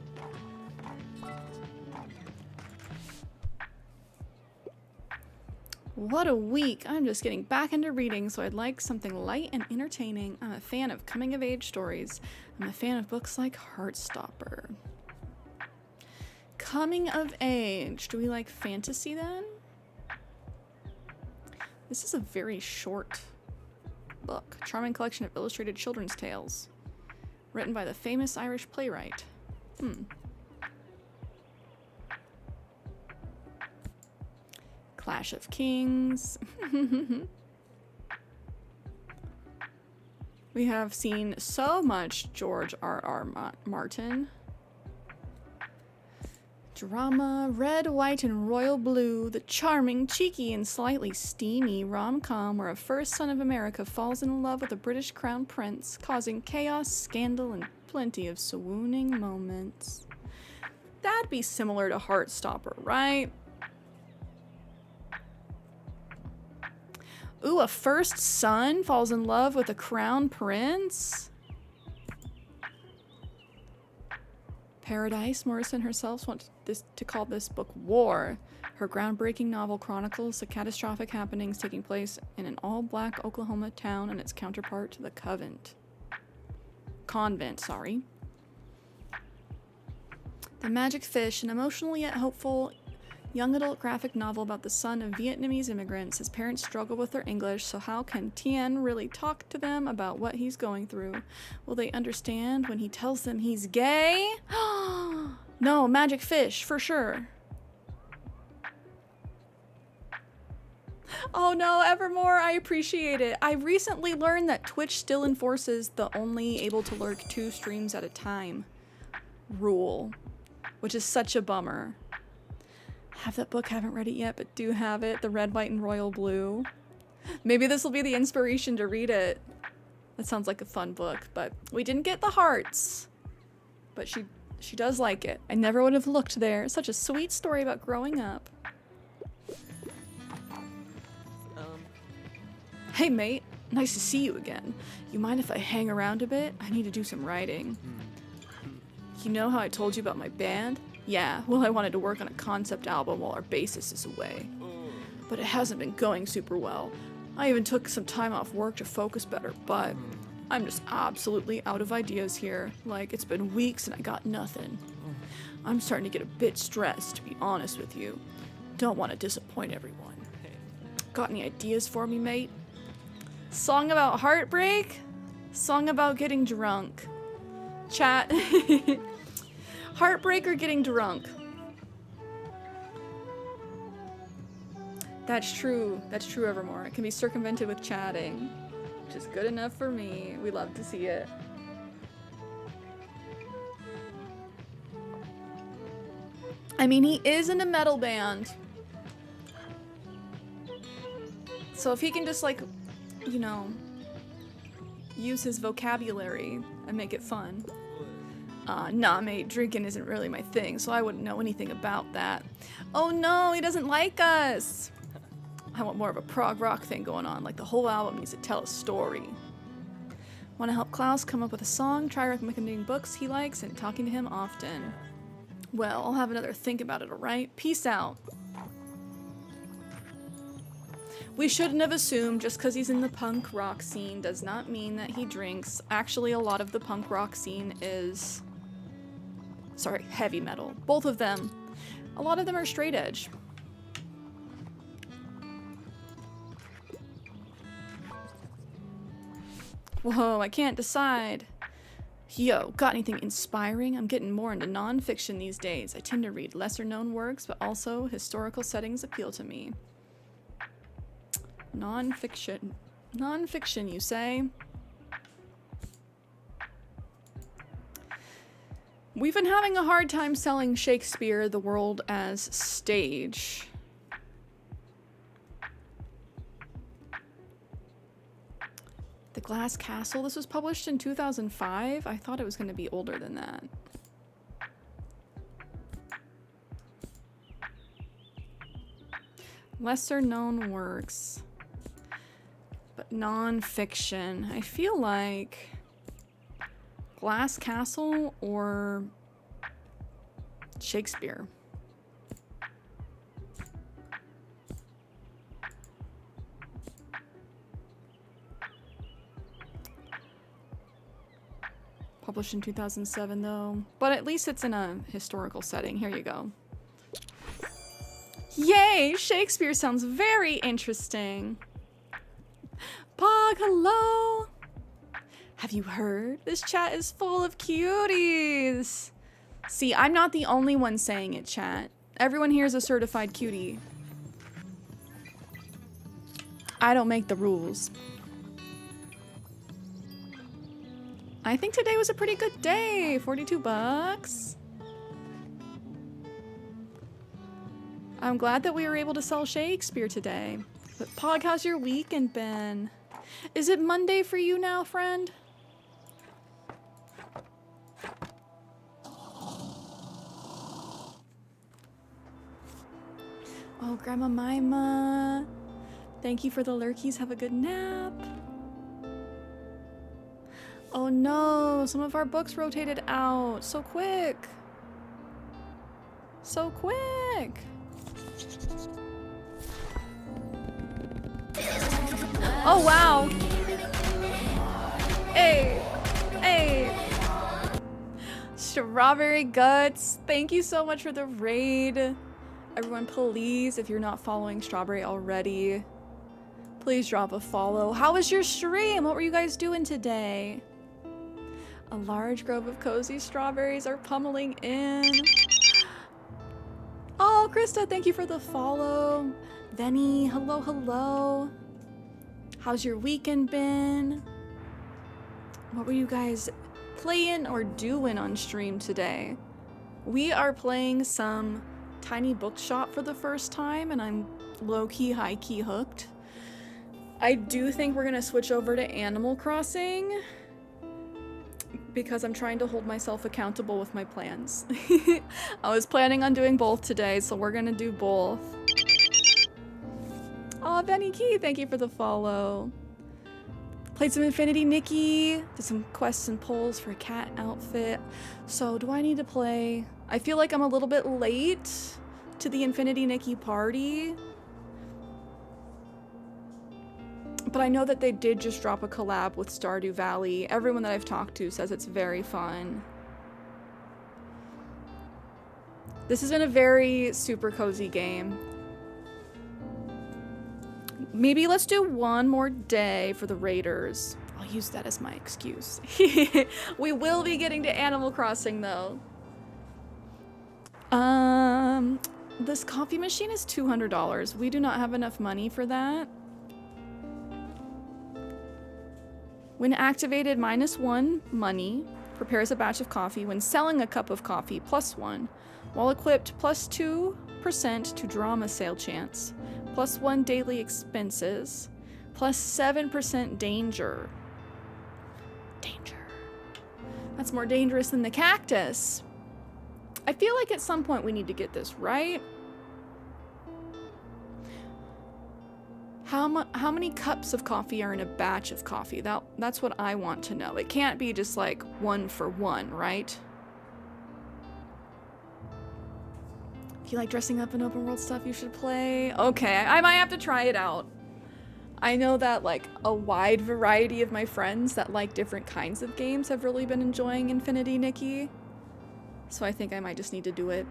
What a week. I'm just getting back into reading, so I'd like something light and entertaining. I'm a fan of coming-of-age stories. I'm a fan of books like Heartstopper. Coming of age. Do we like fantasy then? This is a very short book. Charming collection of illustrated children's tales. Written by the famous Irish playwright. Clash of Kings. We have seen so much George R.R. Martin. Drama, red, white, and royal blue. The charming, cheeky, and slightly steamy rom-com where a first son of America falls in love with a British crown prince, causing chaos, scandal, and plenty of swooning moments. That'd be similar to Heartstopper, right? Ooh, a first son falls in love with a crown prince? Paradise. Morrison herself wants to call this book War. Her groundbreaking novel chronicles the catastrophic happenings taking place in an all-black Oklahoma town and its counterpart to the convent. The Magic Fish, an emotional yet hopeful young adult graphic novel about the son of Vietnamese immigrants. His parents struggle with their English, so how can Tien really talk to them about what he's going through? Will they understand when he tells them he's gay? No, Magic Fish, for sure. Oh no, Evermore, I appreciate it. I recently learned that Twitch still enforces the only able to lurk 2 streams at a time rule, which is such a bummer. Have that book, haven't read it yet, but do have it. The Red, White, and Royal Blue. Maybe this will be the inspiration to read it. That sounds like a fun book, but we didn't get the hearts. But she does like it. I never would have looked there. Such a sweet story about growing up. Hey mate, nice to see you again. You mind if I hang around a bit? I need to do some writing. You know how I told you about my band? Yeah, well I wanted to work on a concept album while our bassist is away. But it hasn't been going super well. I even took some time off work to focus better, but I'm just absolutely out of ideas here. Like, it's been weeks and I got nothing. I'm starting to get a bit stressed, to be honest with you. Don't want to disappoint everyone. Got any ideas for me, mate? Song about heartbreak? Song about getting drunk. Chat. Heartbreak or getting drunk? That's true. That's true, Evermore. It can be circumvented with chatting, which is good enough for me. We love to see it. I mean, he is in a metal band. So if he can just, like, you know, use his vocabulary and make it fun. Nah, mate, drinking isn't really my thing, so I wouldn't know anything about that. Oh no, he doesn't like us! I want more of a prog rock thing going on, like the whole album needs to tell a story. Want to help Klaus come up with a song? Try recommending books he likes and talking to him often. Well, I'll have another think about it, alright? Peace out. We shouldn't have assumed just because he's in the punk rock scene does not mean that he drinks. Actually, a lot of the punk rock scene is... sorry, heavy metal. Both of them. A lot of them are straight edge. Whoa, I can't decide. Yo, got anything inspiring? I'm getting more into nonfiction these days. I tend to read lesser known works, but also historical settings appeal to me. Nonfiction. Nonfiction, you say? We've been having a hard time selling Shakespeare, the world as stage. The Glass Castle. This was published in 2005. I thought it was going to be older than that. Lesser known works, but non-fiction. I feel like Glass Castle or Shakespeare. Published in 2007 though, but at least it's in a historical setting. Here you go. Yay! Shakespeare sounds very interesting. Pog, hello! Have you heard? This chat is full of cuties. See, I'm not the only one saying it, chat. Everyone here is a certified cutie. I don't make the rules. I think today was a pretty good day. 42 bucks. I'm glad that we were able to sell Shakespeare today. But Pog, how's your weekend been? Is it Monday for you now, friend? Oh, Grandma Mima. Thank you for the lurkies. Have a good nap. Oh no, some of our books rotated out. So quick. So quick. Oh wow. Hey. Hey. Strawberry Guts. Thank you so much for the raid. Everyone, please, if you're not following Strawberry already, please drop a follow. How was your stream? What were you guys doing today? A large grove of cozy strawberries are pummeling in. Oh, Krista, thank you for the follow. Venny, hello, hello. How's your weekend been? What were you guys playing or doing on stream today? We are playing some Tiny Bookshop for the first time, and I'm low-key, high-key hooked. I do think we're gonna switch over to Animal Crossing because I'm trying to hold myself accountable with my plans. I was planning on doing both today, so we're gonna do both. Aw, Benny Key, thank you for the follow. Played some Infinity Nikki, did some quests and polls for a cat outfit. So do I need to play? I feel like I'm a little bit late to the Infinity Nikki party. But I know that they did just drop a collab with Stardew Valley. Everyone that I've talked to says it's very fun. This has been a very super cozy game. Maybe let's do one more day for the Raiders. I'll use that as my excuse. We will be getting to Animal Crossing though. This coffee machine is $200. We do not have enough money for that. When activated, -1 money. Prepares a batch of coffee. When selling a cup of coffee, +1. While equipped, +2% to drama sale chance. +1 daily expenses. +7% danger. Danger. That's more dangerous than the cactus. I feel like at some point we need to get this right. How many cups of coffee are in a batch of coffee? That's what I want to know. It can't be just like 1 for 1, right? If you like dressing up in open world stuff, you should play. Okay, I might have to try it out. I know that like a wide variety of my friends that like different kinds of games have really been enjoying Infinity Nikki. So I think I might just need to do it.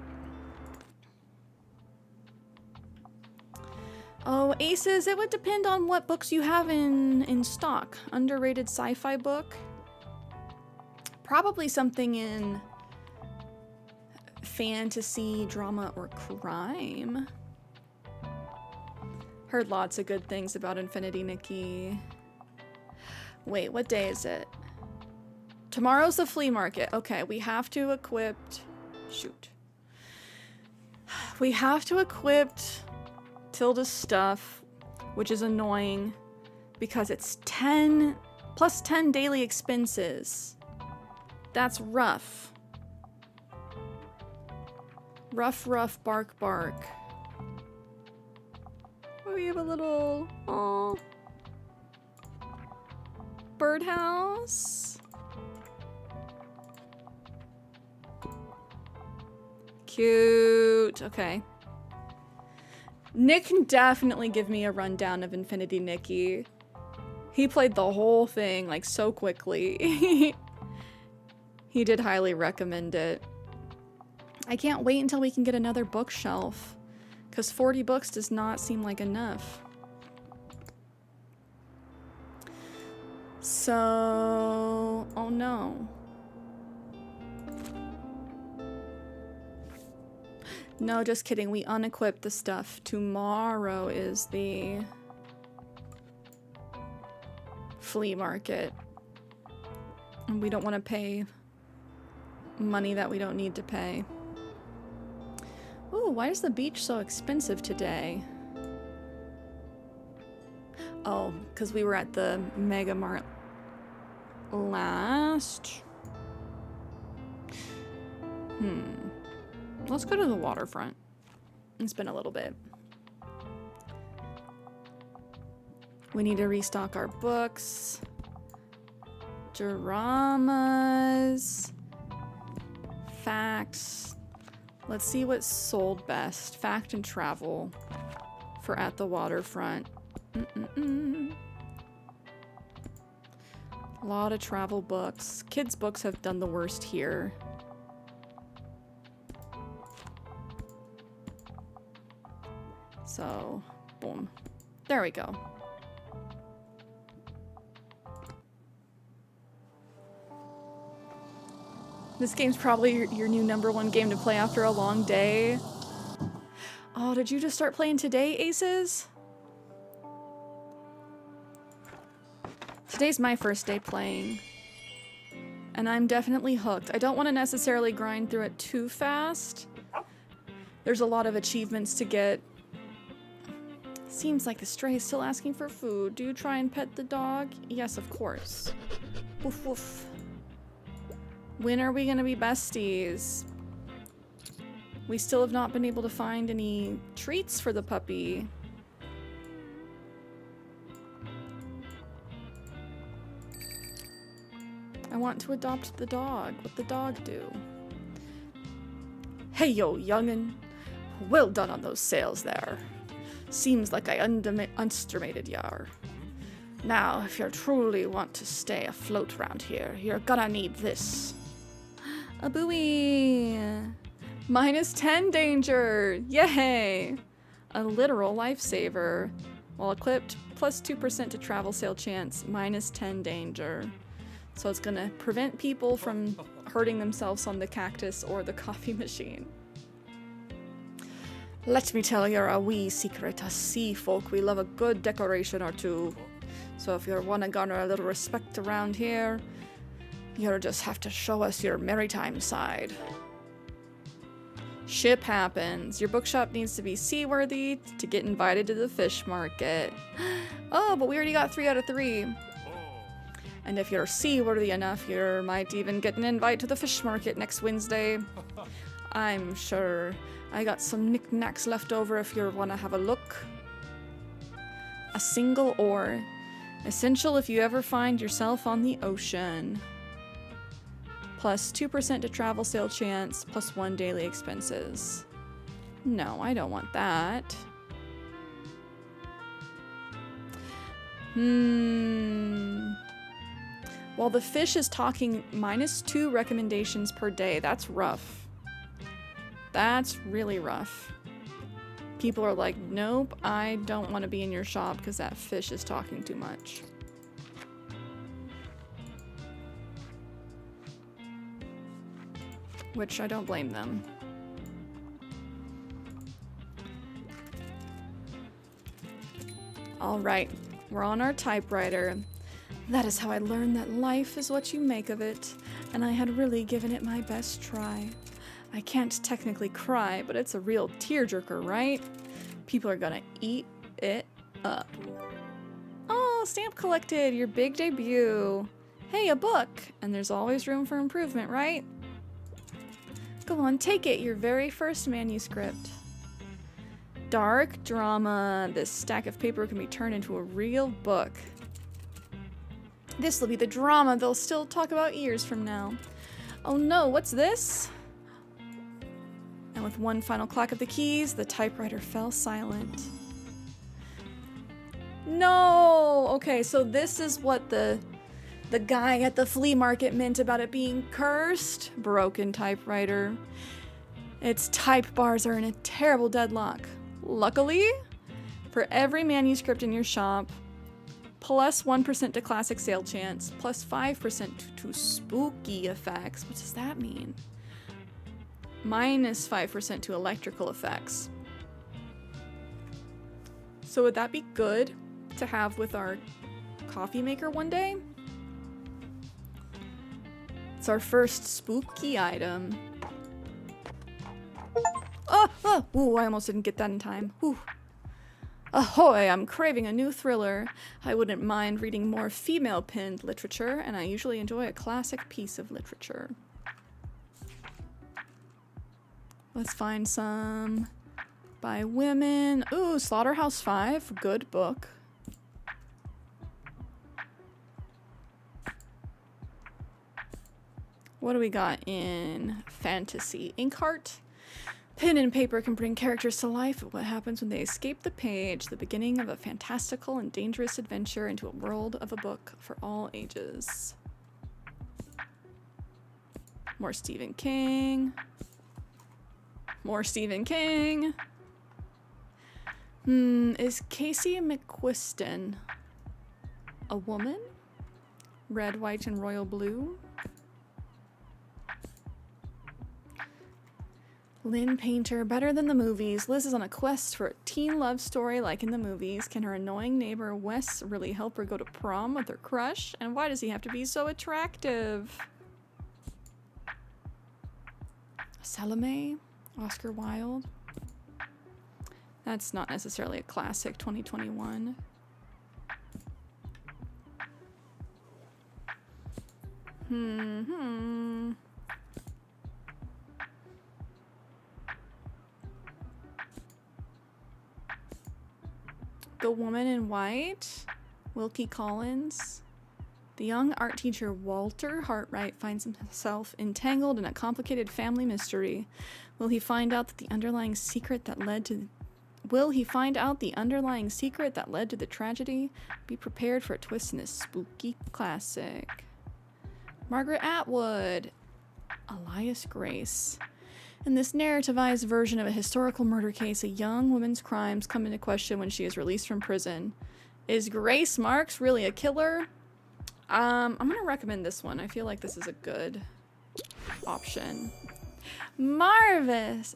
Oh, Aces, it would depend on what books you have in stock. Underrated sci-fi book. Probably something in fantasy, drama, or crime. Heard lots of good things about Infinity Nikki. Wait, what day is it? Tomorrow's the flea market. Okay, we have to equip... Shoot. We have to equip Tilda's stuff, which is annoying because it's 10 Plus 10 daily expenses. That's rough. Rough, rough, bark, bark. We have a little, oh, birdhouse. Cute. Okay. Nick can definitely give me a rundown of Infinity Nicky. He played the whole thing like so quickly. He did highly recommend it. I can't wait until we can get another bookshelf, because 40 books does not seem like enough. So, oh no. No, just kidding. We unequipped the stuff. Tomorrow is the flea market. And we don't want to pay money that we don't need to pay. Ooh, why is the beach so expensive today? Oh, because we were at the Mega Mart last. Let's go to the waterfront. It's been a little bit. We need to restock our books. Dramas. Facts. Let's see what's sold best. Fact and travel for at the waterfront. A lot of travel books. Kids' books have done the worst here. So, boom. There we go. This game's probably your new #1 game to play after a long day. Oh, did you just start playing today, Aces? Today's my first day playing. And I'm definitely hooked. I don't want to necessarily grind through it too fast. There's a lot of achievements to get. Seems like the stray is still asking for food. Do you try and pet the dog? Yes, of course. Woof woof. When are we gonna be besties? We still have not been able to find any treats for the puppy. I want to adopt the dog. What'd the dog do? Hey yo, youngin'. Well done on those sales there. Seems like I underestimated yar. Now, if you truly want to stay afloat around here, you're gonna need this. A buoy! -10 danger! Yay! A literal lifesaver. While equipped, plus 2% to travel sail chance, -10 danger. So it's gonna prevent people from hurting themselves on the cactus or the coffee machine. Let me tell you a wee secret. Us sea folk, we love a good decoration or two. So if you wanna garner a little respect around here, you'll just have to show us your maritime side. Ship happens. Your bookshop needs to be seaworthy to get invited to the fish market. Oh, but we already got 3 out of 3. And if you're seaworthy enough, you might even get an invite to the fish market next Wednesday. I'm sure. I got some knickknacks left over if you wanna have a look. A single oar. Essential if you ever find yourself on the ocean. Plus 2% to travel sail chance, plus 1 daily expenses. No, I don't want that. While the fish is talking -2 recommendations per day. That's rough. That's really rough. People are like, nope, I don't want to be in your shop because that fish is talking too much. Which I don't blame them. All right, we're on our typewriter. That is how I learned that life is what you make of it, and I had really given it my best try. I can't technically cry, but it's a real tearjerker, right? People are gonna eat it up. Oh, Oh, stamp collected, your big debut. Hey, a book. And there's always room for improvement, right? Go on, take it, your very first manuscript. Dark drama. This stack of paper can be turned into a real book. This will be the drama they'll still talk about years from now. Oh no, what's this? And with one final clack of the keys, the typewriter fell silent. No! Okay, so this is what the guy at the flea market meant about it being cursed. Broken typewriter. Its type bars are in a terrible deadlock. Luckily, for every manuscript in your shop, plus 1% to classic sale chance, plus 5% to spooky effects. What does that mean? Minus 5% to electrical effects. So would that be good to have with our coffee maker one day? It's our first spooky item. Oh! Ooh, I almost didn't get that in time. Ooh. Ahoy, I'm craving a new thriller. I wouldn't mind reading more female-penned literature, and I usually enjoy a classic piece of literature. Let's find some by women. Ooh, Slaughterhouse-Five, good book. What do we got in fantasy? Inkheart. Pen and paper can bring characters to life, but what happens when they escape the page? The beginning of a fantastical and dangerous adventure into a world of a book for all ages. More Stephen King. More Stephen King. Is Casey McQuiston a woman? Red, white, and royal blue. Lynn Painter, better than the movies. Liz is on a quest for a teen love story like in the movies. Can her annoying neighbor Wes really help her go to prom with her crush? And why does he have to be so attractive? Salome, Oscar Wilde. That's not necessarily a classic 2021. The Woman in White, Wilkie Collins. The young art teacher Walter Hartright finds himself entangled in a complicated family mystery. Will he find out the underlying secret that led to the tragedy? Be prepared for a twist in this spooky classic. Margaret Atwood, Elias Grace. In this narrativized version of a historical murder case, a young woman's crimes come into question when she is released from prison. Is Grace Marks really a killer? I'm gonna recommend this one. I feel like this is a good option. Marvelous.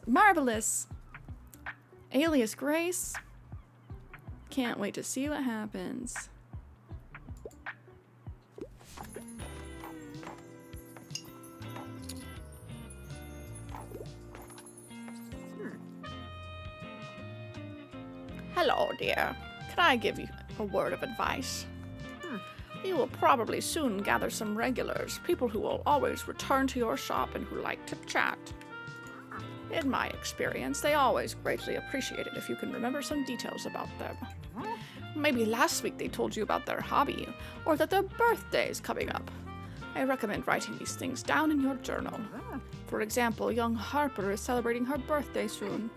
Alias Grace. Can't wait to see what happens. Hello, dear. Can I give you a word of advice? You will probably soon gather some regulars, people who will always return to your shop and who like to chat. In my experience, they always greatly appreciate it if you can remember some details about them. Maybe last week they told you about their hobby, or that their birthday is coming up. I recommend writing these things down in your journal. For example, young Harper is celebrating her birthday soon.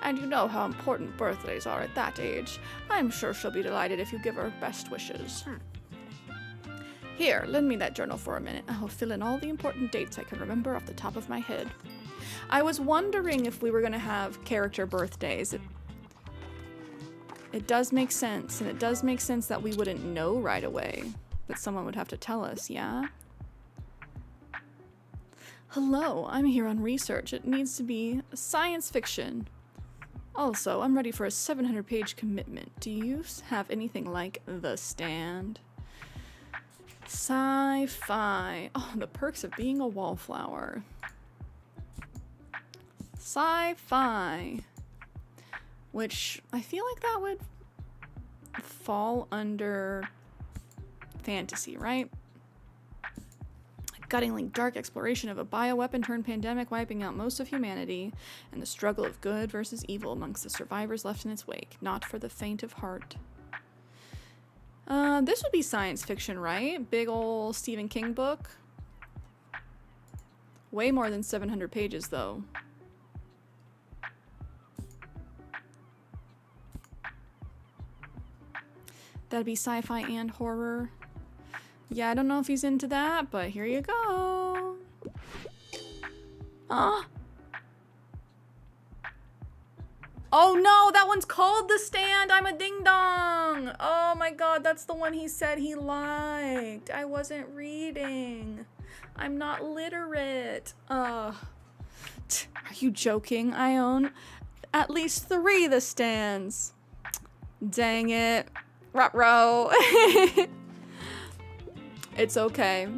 And you know how important birthdays are at that age. I'm sure she'll be delighted if you give her best wishes. Here, lend me that journal for a minute. I'll fill in all the important dates I can remember off the top of my head. I was wondering if we were going to have character birthdays. It does make sense, and it does make sense that we wouldn't know right away. That someone would have to tell us, yeah? Hello, I'm here on research. It needs to be science fiction. Also, I'm ready for a 700-page commitment. Do you have anything like The Stand? Sci-fi. Oh, the perks of being a wallflower. Sci-fi. Which, I feel like that would fall under fantasy, right? A guttingly dark exploration of a bioweapon turned pandemic wiping out most of humanity and the struggle of good versus evil amongst the survivors left in its wake. Not for the faint of heart. This would be science fiction, right? Big ol' Stephen King book. Way more than 700 pages, though. That'd be sci-fi and horror. Yeah, I don't know if he's into that, but here you go. Ah. Oh no, that one's called The Stand. I'm a ding dong. Oh my god, that's the one he said he liked. I wasn't reading. I'm not literate. Are you joking? I own at least 3 The Stands. Dang it. Ruh-roh. It's okay.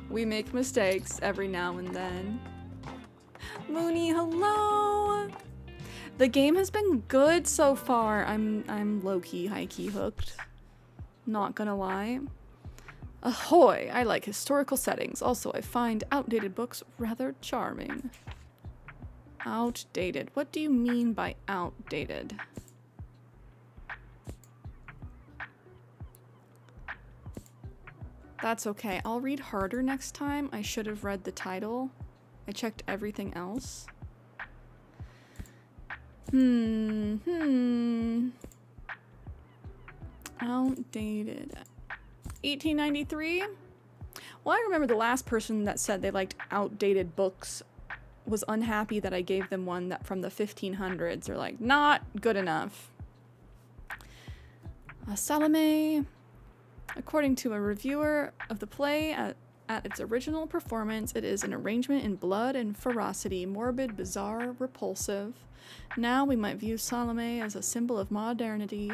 We make mistakes every now and then. Mooney, hello. The game has been good so far. I'm low-key, high-key hooked. Not gonna lie. Ahoy! I like historical settings. Also, I find outdated books rather charming. Outdated. What do you mean by outdated? That's okay. I'll read harder next time. I should have read the title. I checked everything else. Outdated. 1893? Well, I remember the last person that said they liked outdated books was unhappy that I gave them one that from the 1500s. They're like, not good enough. Salome. According to a reviewer of the play, at its original performance, it is an arrangement in blood and ferocity, morbid, bizarre, repulsive. Now we might view Salome as a symbol of modernity,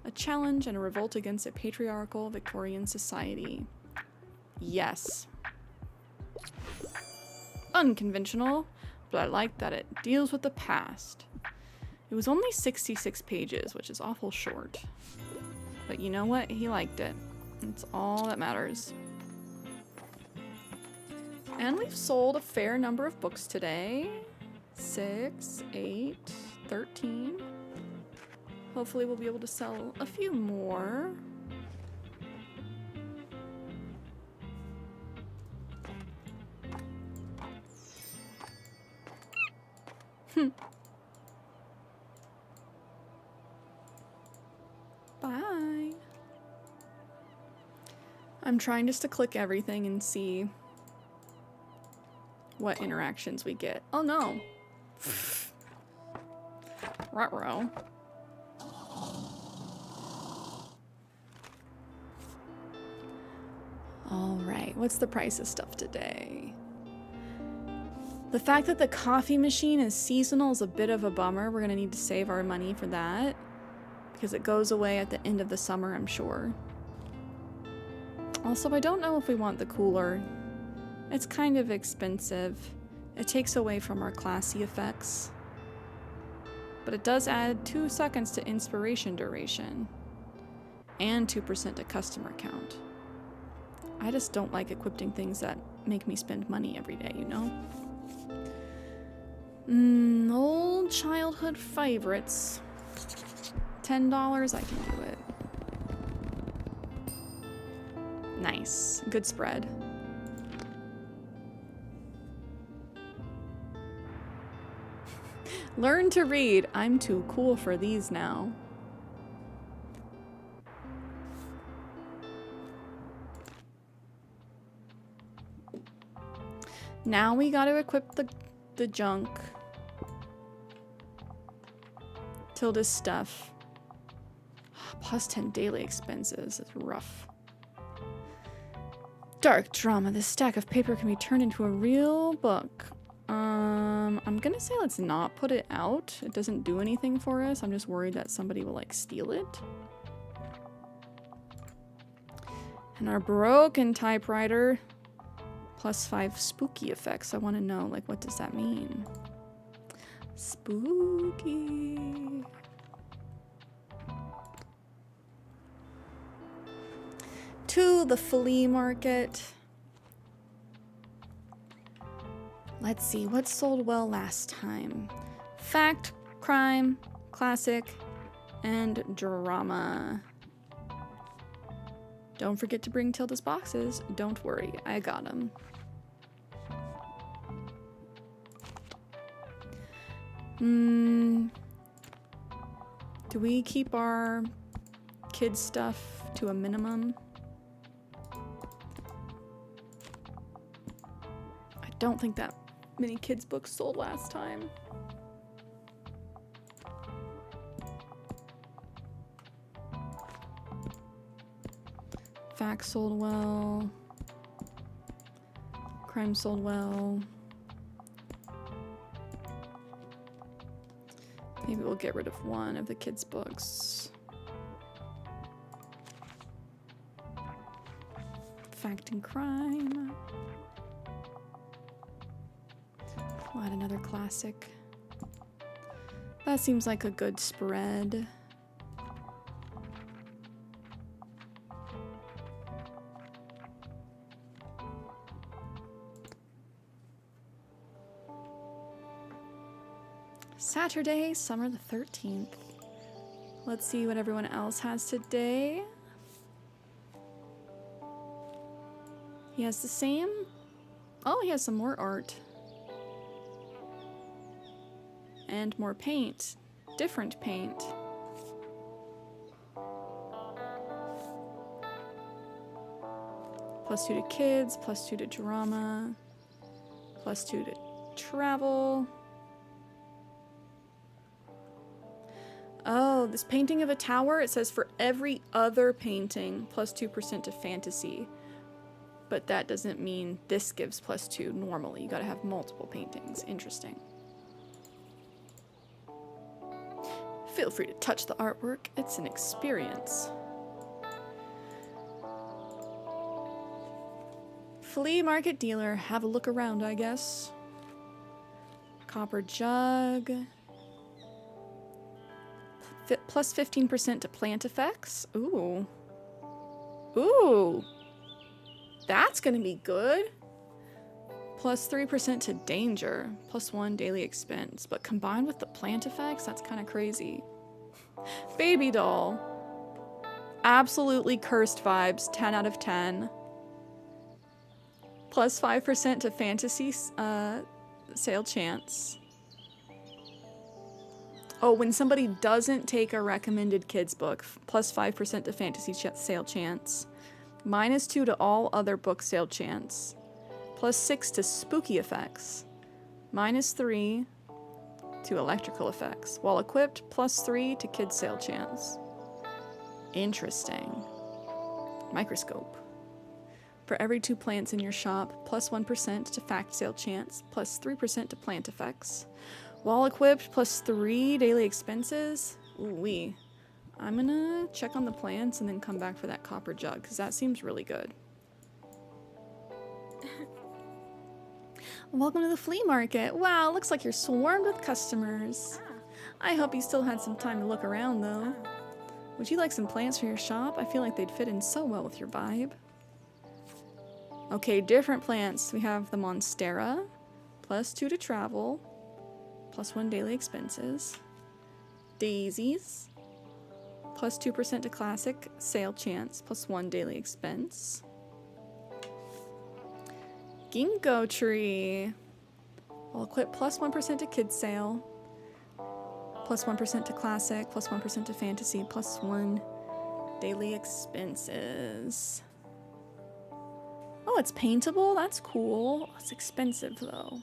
a challenge and a revolt against a patriarchal Victorian society. Yes. Unconventional, but I like that it deals with the past. It was only 66 pages, which is awful short. But you know what? He liked it. It's all that matters. And we've sold a fair number of books today. 6, 8, 13. Hopefully we'll be able to sell a few more. Bye. I'm trying just to click everything and see what interactions we get. Oh no. Ruh-roh. Alright, what's the price of stuff today? The fact that the coffee machine is seasonal is a bit of a bummer. We're gonna need to save our money for that, because it goes away at the end of the summer, I'm sure. Also, I don't know if we want the cooler. It's kind of expensive. It takes away from our classy effects. But it does add 2 seconds to inspiration duration. And 2% to customer count. I just don't like equipping things that make me spend money every day, you know? Old childhood favorites. $10, I can do it. Nice. Good spread. Learn to read. I'm too cool for these now. Now we gotta equip the junk. Tilda's stuff. Plus 10 daily expenses. It's rough. Dark drama. This stack of paper can be turned into a real book. I'm gonna say let's not put it out. It doesn't do anything for us. I'm just worried that somebody will like steal it. And our broken typewriter. Plus 5 spooky effects. I want to know, like, what does that mean? Spooky. to the flea market. Let's see, what sold well last time? Fact, crime, classic, and drama. Don't forget to bring Tilda's boxes. Don't worry, I got them. Do we keep our kids' stuff to a minimum? I don't think that many kids' books sold last time. Facts sold well. Crime sold well. Maybe we'll get rid of one of the kids' books. Fact and crime. We'll add another classic. That seems like a good spread. Saturday, summer the 13th. Let's see what everyone else has today. He has the same. Oh, he has some more art. And more paint. Different paint. +2 to kids, +2 to drama, +2 to travel. Oh, this painting of a tower, it says for every other painting, +2% to fantasy. But that doesn't mean this gives +2 normally. You gotta have multiple paintings. Interesting. Feel free to touch the artwork. It's an experience. Flea market dealer. Have a look around, I guess. Copper jug. +15% to plant effects. Ooh. Ooh. That's gonna be good. +3% to danger. +1 daily expense. But combined with the plant effects, that's kind of crazy. Baby doll. Absolutely cursed vibes. 10 out of 10. +5% to fantasy sale chance. Oh, when somebody doesn't take a recommended kids book, +5% to fantasy sale chance. -2 to all other book sale chance. +6 to spooky effects. -3 to electrical effects. While equipped, +3 to kids sale chance. Interesting. Microscope. For every 2 plants in your shop, +1% to fact sale chance, +3% to plant effects. While equipped, +3 daily expenses. Ooh-wee. I'm gonna check on the plants and then come back for that copper jug, because that seems really good. Welcome to the flea market. Wow, looks like you're swarmed with customers. I hope you still had some time to look around, though. Would you like some plants for your shop? I feel like they'd fit in so well with your vibe. Okay, different plants. We have the Monstera, +2 to travel, +1 daily expenses. Daisies, +2% to classic sale chance, +1 daily expense. Ginkgo tree. While equipped, +1% to kids sale, +1% to classic, +1% to fantasy, +1 daily expenses. Oh, it's paintable? That's cool. It's expensive though.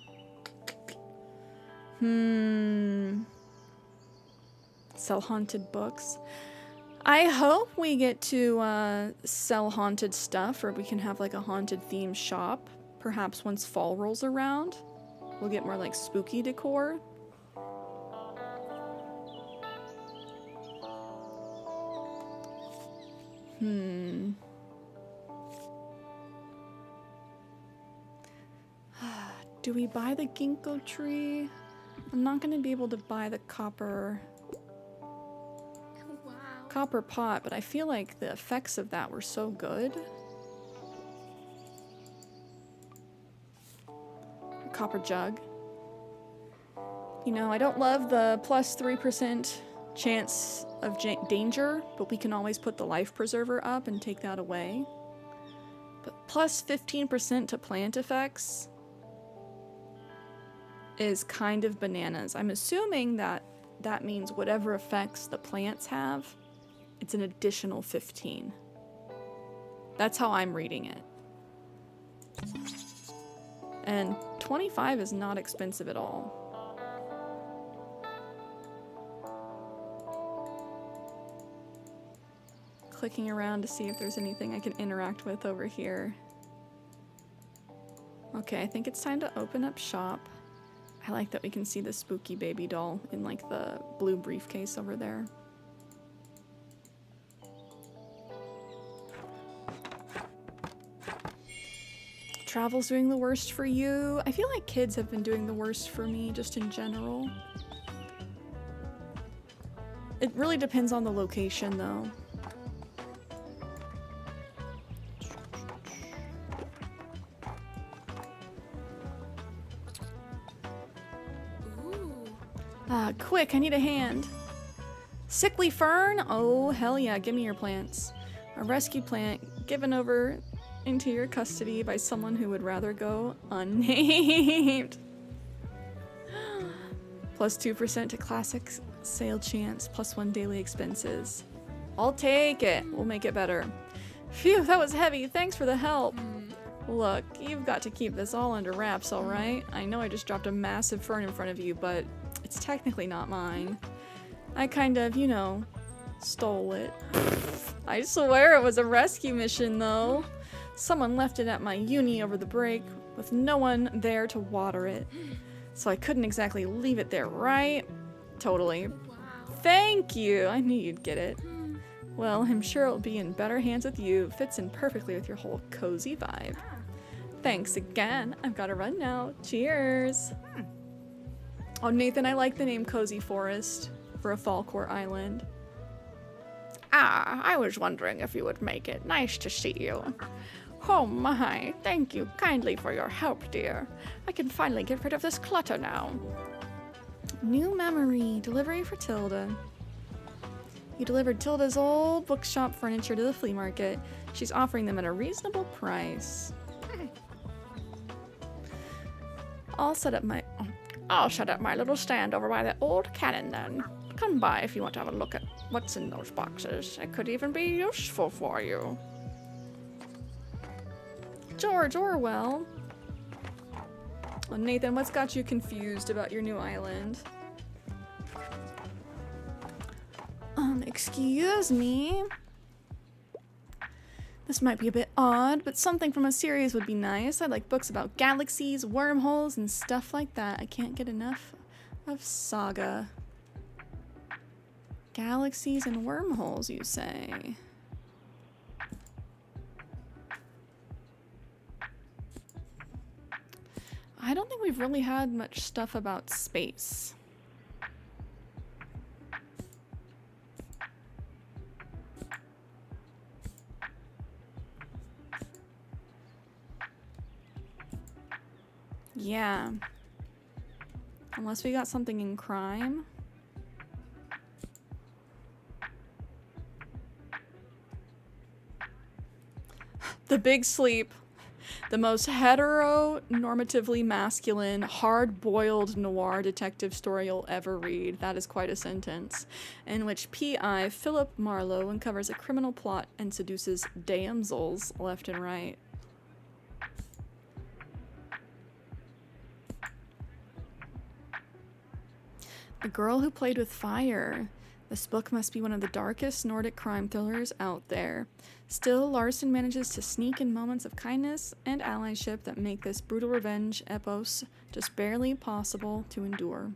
Sell haunted books. I hope we get to sell haunted stuff, or we can have like a haunted themed shop. Perhaps once fall rolls around, we'll get more like spooky decor. Do we buy the ginkgo tree? I'm not going to be able to buy the copper pot, but I feel like the effects of that were so good. copper jug. You know, I don't love the plus 3% chance of danger, but we can always put the life preserver up and take that away. But plus 15% to plant effects is kind of bananas. I'm assuming that that means whatever effects the plants have, it's an additional 15. That's how I'm reading it. And 25 is not expensive at all. Clicking around to see if there's anything I can interact with over here. Okay, I think it's time to open up shop. I like that we can see the spooky baby doll in like the blue briefcase over there. Travel's doing the worst for you. I feel like kids have been doing the worst for me just in general. It really depends on the location though. Quick, I need a hand. Sickly fern? Oh, hell yeah, give me your plants. A rescued plant given over into your custody by someone who would rather go unnamed. Plus 2% to classic sale chance, plus 1 daily expenses. I'll take it. We'll make it better. Phew, that was heavy. Thanks for the help. Look, you've got to keep this all under wraps, alright? I know I just dropped a massive fern in front of you, but it's technically not mine. I kind of, you know, stole it. I swear it was a rescue mission, though. Someone left it at my uni over the break, with no one there to water it. So I couldn't exactly leave it there, right? Totally. Thank you! I knew you'd get it. Well, I'm sure it'll be in better hands with you. Fits in perfectly with your whole cozy vibe. Thanks again. I've got to run now. Cheers! Oh, Nathan, I like the name Cozy Forest for a fall court island. Ah, I was wondering if you would make it. Nice to see you. Oh my, thank you kindly for your help, dear. I can finally get rid of this clutter now. New memory. Delivery for Tilda. You delivered Tilda's old bookshop furniture to the flea market. She's offering them at a reasonable price. I'll set up my little stand over by the old cannon then. Come by if you want to have a look at what's in those boxes. It could even be useful for you. George Orwell. Well, Nathan, what's got you confused about your new island? Excuse me. This might be a bit odd, but something from a series would be nice. I like books about galaxies, wormholes, and stuff like that. I can't get enough of Saga. Galaxies and wormholes, you say? I don't think we've really had much stuff about space. Yeah. Unless we got something in crime. The Big Sleep. The most heteronormatively masculine, hard-boiled noir detective story you'll ever read. That is quite a sentence. In which P.I. Philip Marlowe uncovers a criminal plot and seduces damsels left and right. The Girl Who Played with Fire. This book must be one of the darkest Nordic crime thrillers out there. Still, Larson manages to sneak in moments of kindness and allyship that make this brutal revenge epos just barely possible to endure.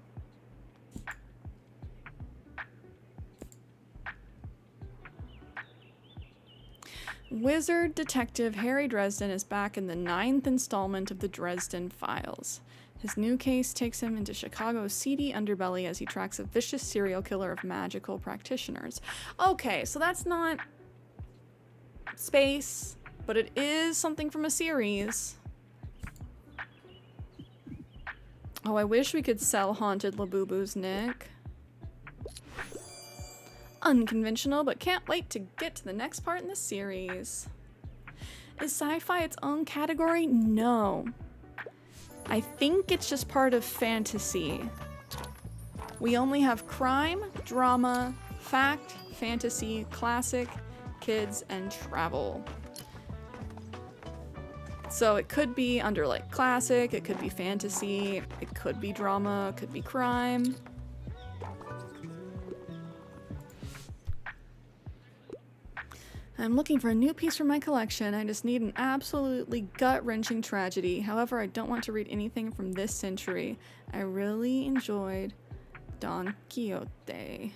Wizard detective Harry Dresden is back in the 9th installment of the Dresden Files. His new case takes him into Chicago's seedy underbelly as he tracks a vicious serial killer of magical practitioners. Okay, so that's not space, but it is something from a series. Oh, I wish we could sell haunted Labubus, Nick. Unconventional, but can't wait to get to the next part in the series. Is sci-fi its own category? No. I think it's just part of fantasy. We only have crime, drama, fact, fantasy, classic, kids, and travel. So it could be under like classic, it could be fantasy, it could be drama, it could be crime. I'm looking for a new piece for my collection. I just need an absolutely gut-wrenching tragedy. However, I don't want to read anything from this century. I really enjoyed Don Quixote.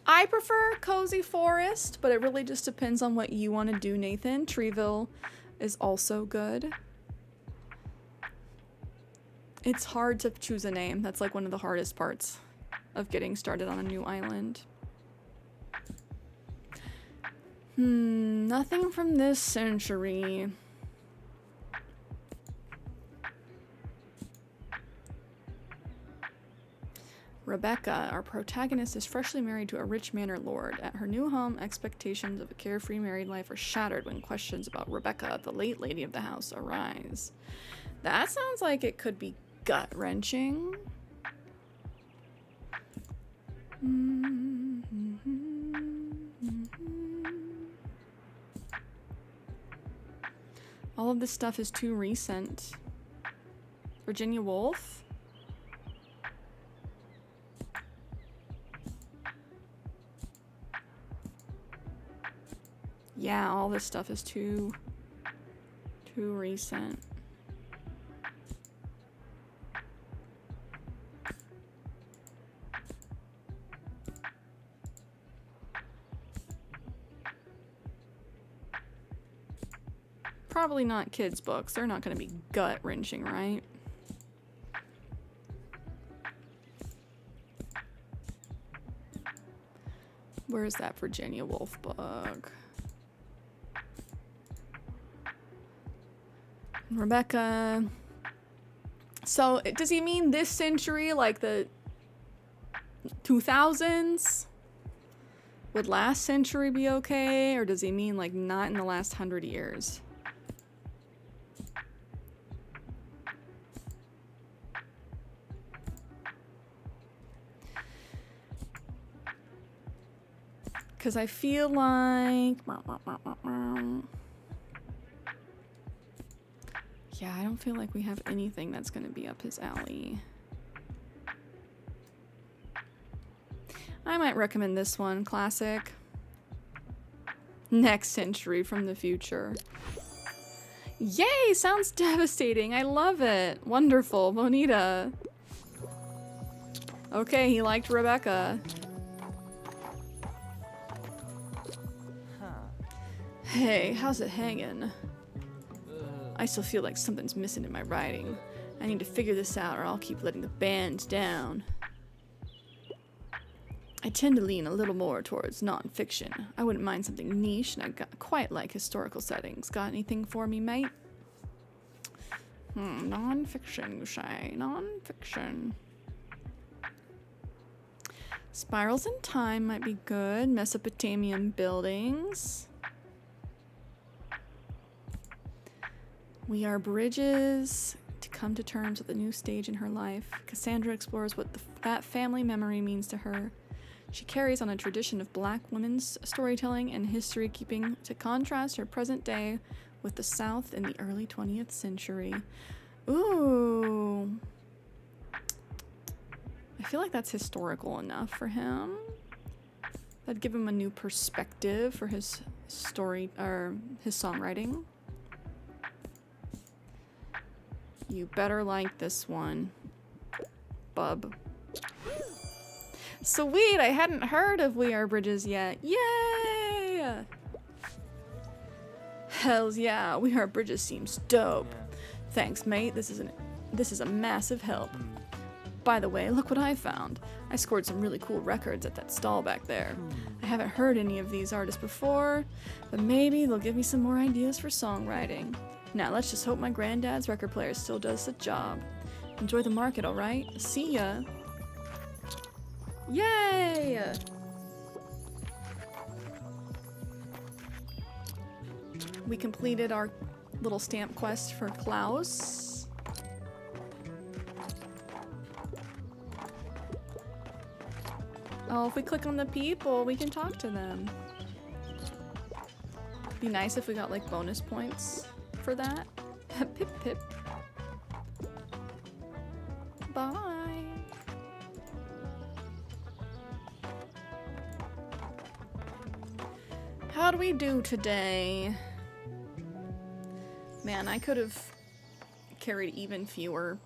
I prefer Cozy Forest, but it really just depends on what you want to do, Nathan. Treeville is also good. It's hard to choose a name. That's like one of the hardest parts of getting started on a new island. Nothing from this century. Rebecca, our protagonist, is freshly married to a rich manor lord. At her new home, expectations of a carefree married life are shattered when questions about Rebecca, the late lady of the house, arise. That sounds like it could be gut-wrenching. All of this stuff is too recent. Virginia Woolf? Yeah, all this stuff is too recent. Probably not kids' books. They're not going to be gut-wrenching, right? Where's that Virginia Woolf book? Rebecca. So, does he mean this century, like the 2000s? Would last century be okay? Or does he mean like not in the last 100 years? Because I feel like... Yeah, I don't feel like we have anything that's going to be up his alley. I might recommend this one. Classic. Next Century from the Future. Yay! Sounds devastating. I love it. Wonderful. Bonita. Okay, he liked Rebecca. Hey, how's it hanging? I still feel like something's missing in my writing. I need to figure this out or I'll keep letting the band down. I tend to lean a little more towards non-fiction. I wouldn't mind something niche, and I quite like historical settings. Got anything for me, mate? Non-fiction, you say. Non-fiction. Spirals in Time might be good. Mesopotamian buildings. We are bridges to come to terms with a new stage in her life. Cassandra explores what that family memory means to her. She carries on a tradition of Black women's storytelling and history, keeping to contrast her present day with the South in the early 20th century. Ooh. I feel like that's historical enough for him. That'd give him a new perspective for his story, or his songwriting. You better like this one, bub. Sweet, I hadn't heard of We Are Bridges yet. Yay! Hells yeah, We Are Bridges seems dope. Thanks, mate. This is a massive help. By the way, look what I found. I scored some really cool records at that stall back there. I haven't heard any of these artists before, but maybe they'll give me some more ideas for songwriting. Now let's just hope my granddad's record player still does the job. Enjoy the market, alright? See ya. Yay! We completed our little stamp quest for Klaus. Oh, if we click on the people, we can talk to them. Be nice if we got like bonus points for that. Pip pip. Bye. How do we do today? Man, I could have carried even fewer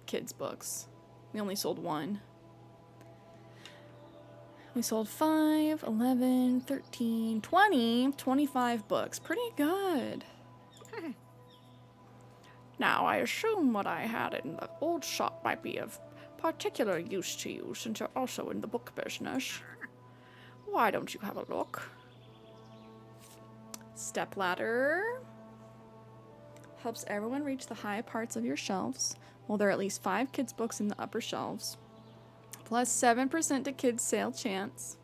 kids' books. We only sold 1. We sold 5, 11, 13, 20, 25 books. Pretty good. Now, I assume what I had in the old shop might be of particular use to you, since you're also in the book business. Why don't you have a look? Stepladder. Helps everyone reach the high parts of your shelves. Well, there are at least 5 kids' books in the upper shelves. Plus 7% to kids' sale chance.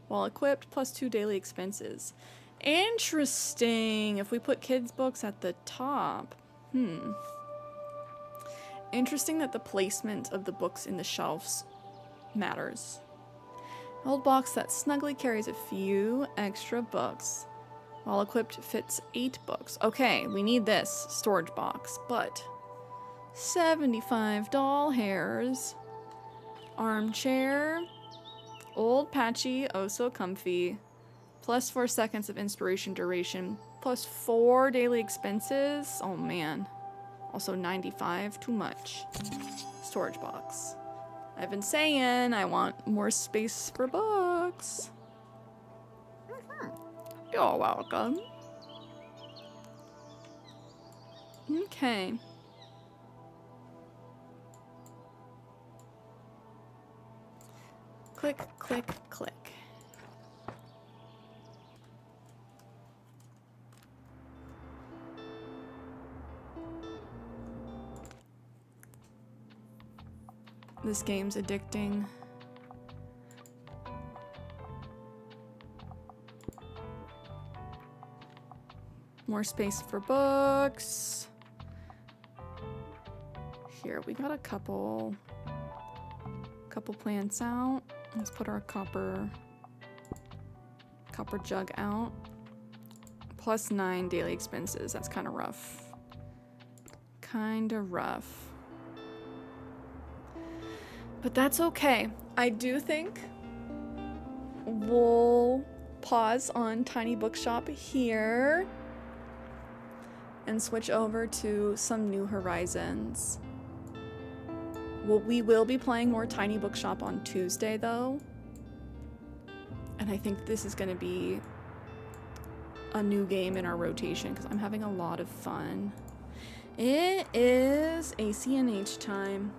While equipped, plus 2 daily expenses. Interesting. If we put kids' books at the top. Interesting that the placement of the books in the shelves matters. An old box that snugly carries a few extra books. While equipped, fits 8 books. Okay, we need this storage box, but 75 doll hairs. Armchair. Old patchy, oh so comfy. Plus 4 seconds of inspiration duration. Plus 4 daily expenses. Oh man. Also 95, too much. Storage box. I've been saying I want more space for books. You're welcome. Okay. Click, click, click. This game's addicting. More space for books. Here, we got a couple plants out. Let's put our copper jug out. Plus 9 daily expenses. That's kind of rough. But that's okay. I do think we'll pause on Tiny Bookshop here and switch over to some New Horizons. We will be playing more Tiny Bookshop on Tuesday though. And I think this is going to be a new game in our rotation because I'm having a lot of fun. It is ACNH time.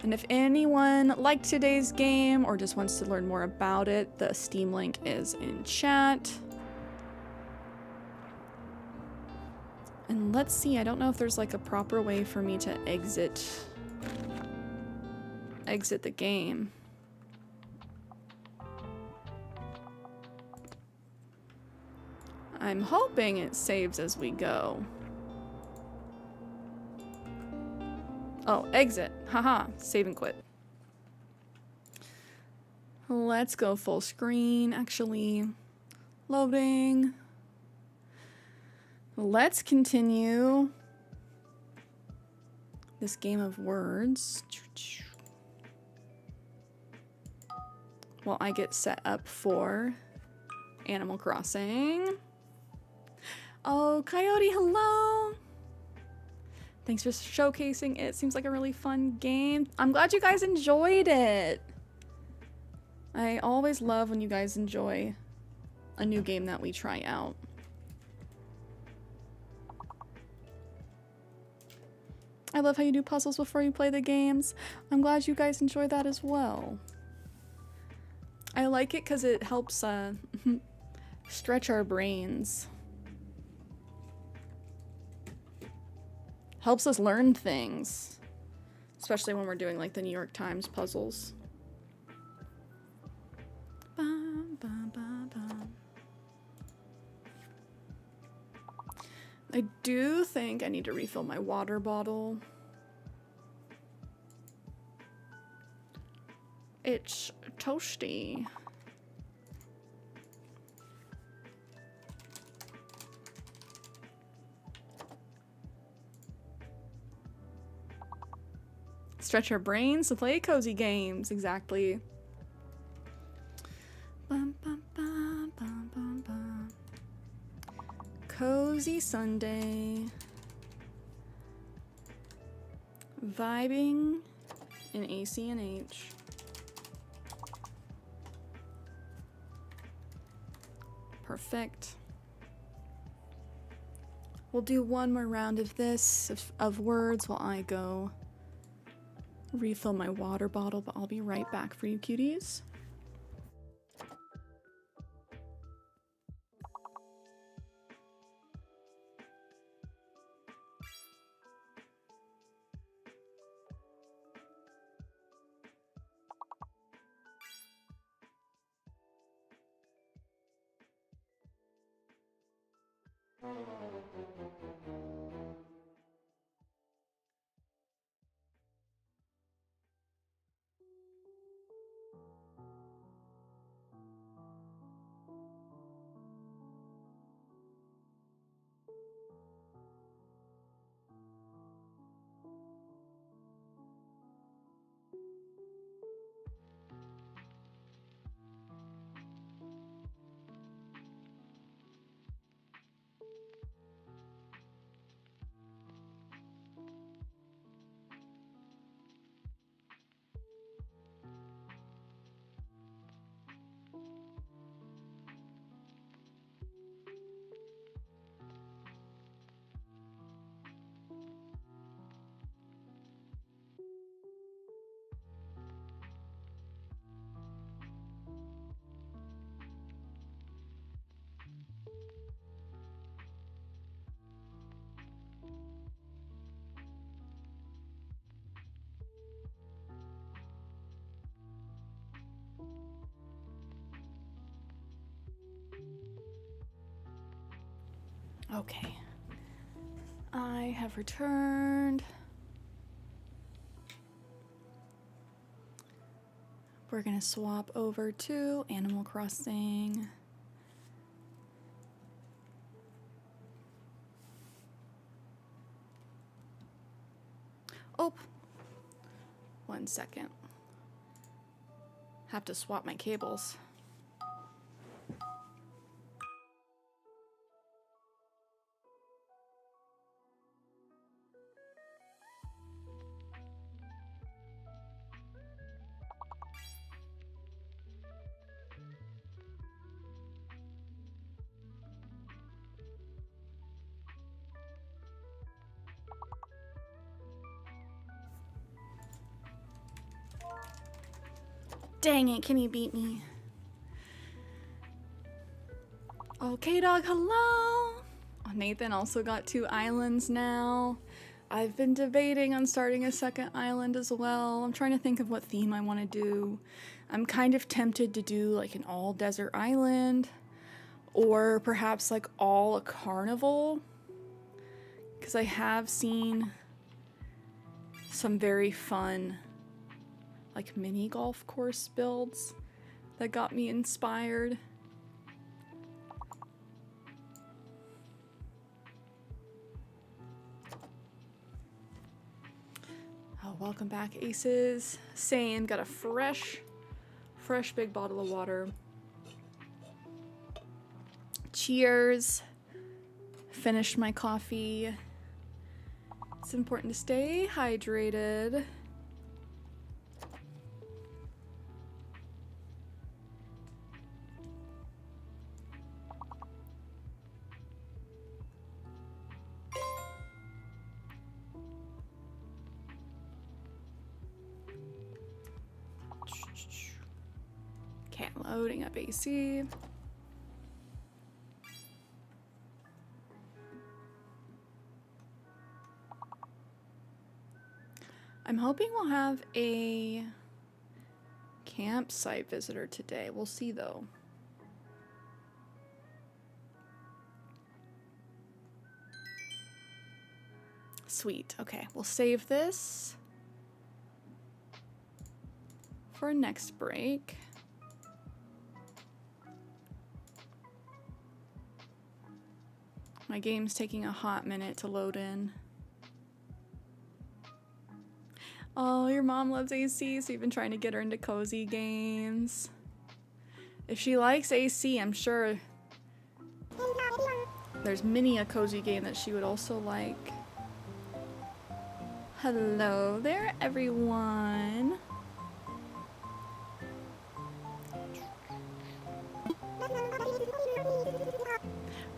And if anyone liked today's game or just wants to learn more about it, the Steam link is in chat. And let's see, I don't know if there's like a proper way for me to exit the game. I'm hoping it saves as we go. Oh, exit. Haha, save and quit. Let's go full screen, actually. Loading. Let's continue this game of words. While I get set up for Animal Crossing. Oh, Coyote, hello! Thanks for showcasing it. Seems like a really fun game. I'm glad you guys enjoyed it. I always love when you guys enjoy a new game that we try out. I love how you do puzzles before you play the games. I'm glad you guys enjoy that as well. I like it because it helps stretch our brains. Helps us learn things. Especially when we're doing like the New York Times puzzles. Bum, bum, bum, bum. I do think I need to refill my water bottle. It's toasty. Stretch our brains to play cozy games. Exactly. Bum, bum, bum, bum, bum, bum. Cozy Sunday. Vibing in ACNH. Perfect. We'll do one more round of this, of words, while I go refill my water bottle, but I'll be right back for you cuties. Okay. I have returned. We're gonna swap over to Animal Crossing. Oh, 1 second. Have to swap my cables. Dang it, can he beat me? Okay, dog, hello! Oh, Nathan also got 2 islands now. I've been debating on starting a second island as well. I'm trying to think of what theme I want to do. I'm kind of tempted to do like an all desert island, or perhaps like all a carnival, because I have seen some very fun like mini golf course builds that got me inspired. Oh, welcome back, Aces. Same, got a fresh big bottle of water. Cheers. Finished my coffee. It's important to stay hydrated. Okay, I'm loading up AC. I'm hoping we'll have a campsite visitor today. We'll see though. Sweet. Okay, we'll save this for next break. My game's taking a hot minute to load in. Oh, your mom loves AC, so you've been trying to get her into cozy games. If she likes AC, I'm sure there's many a cozy game that she would also like. Hello there, everyone.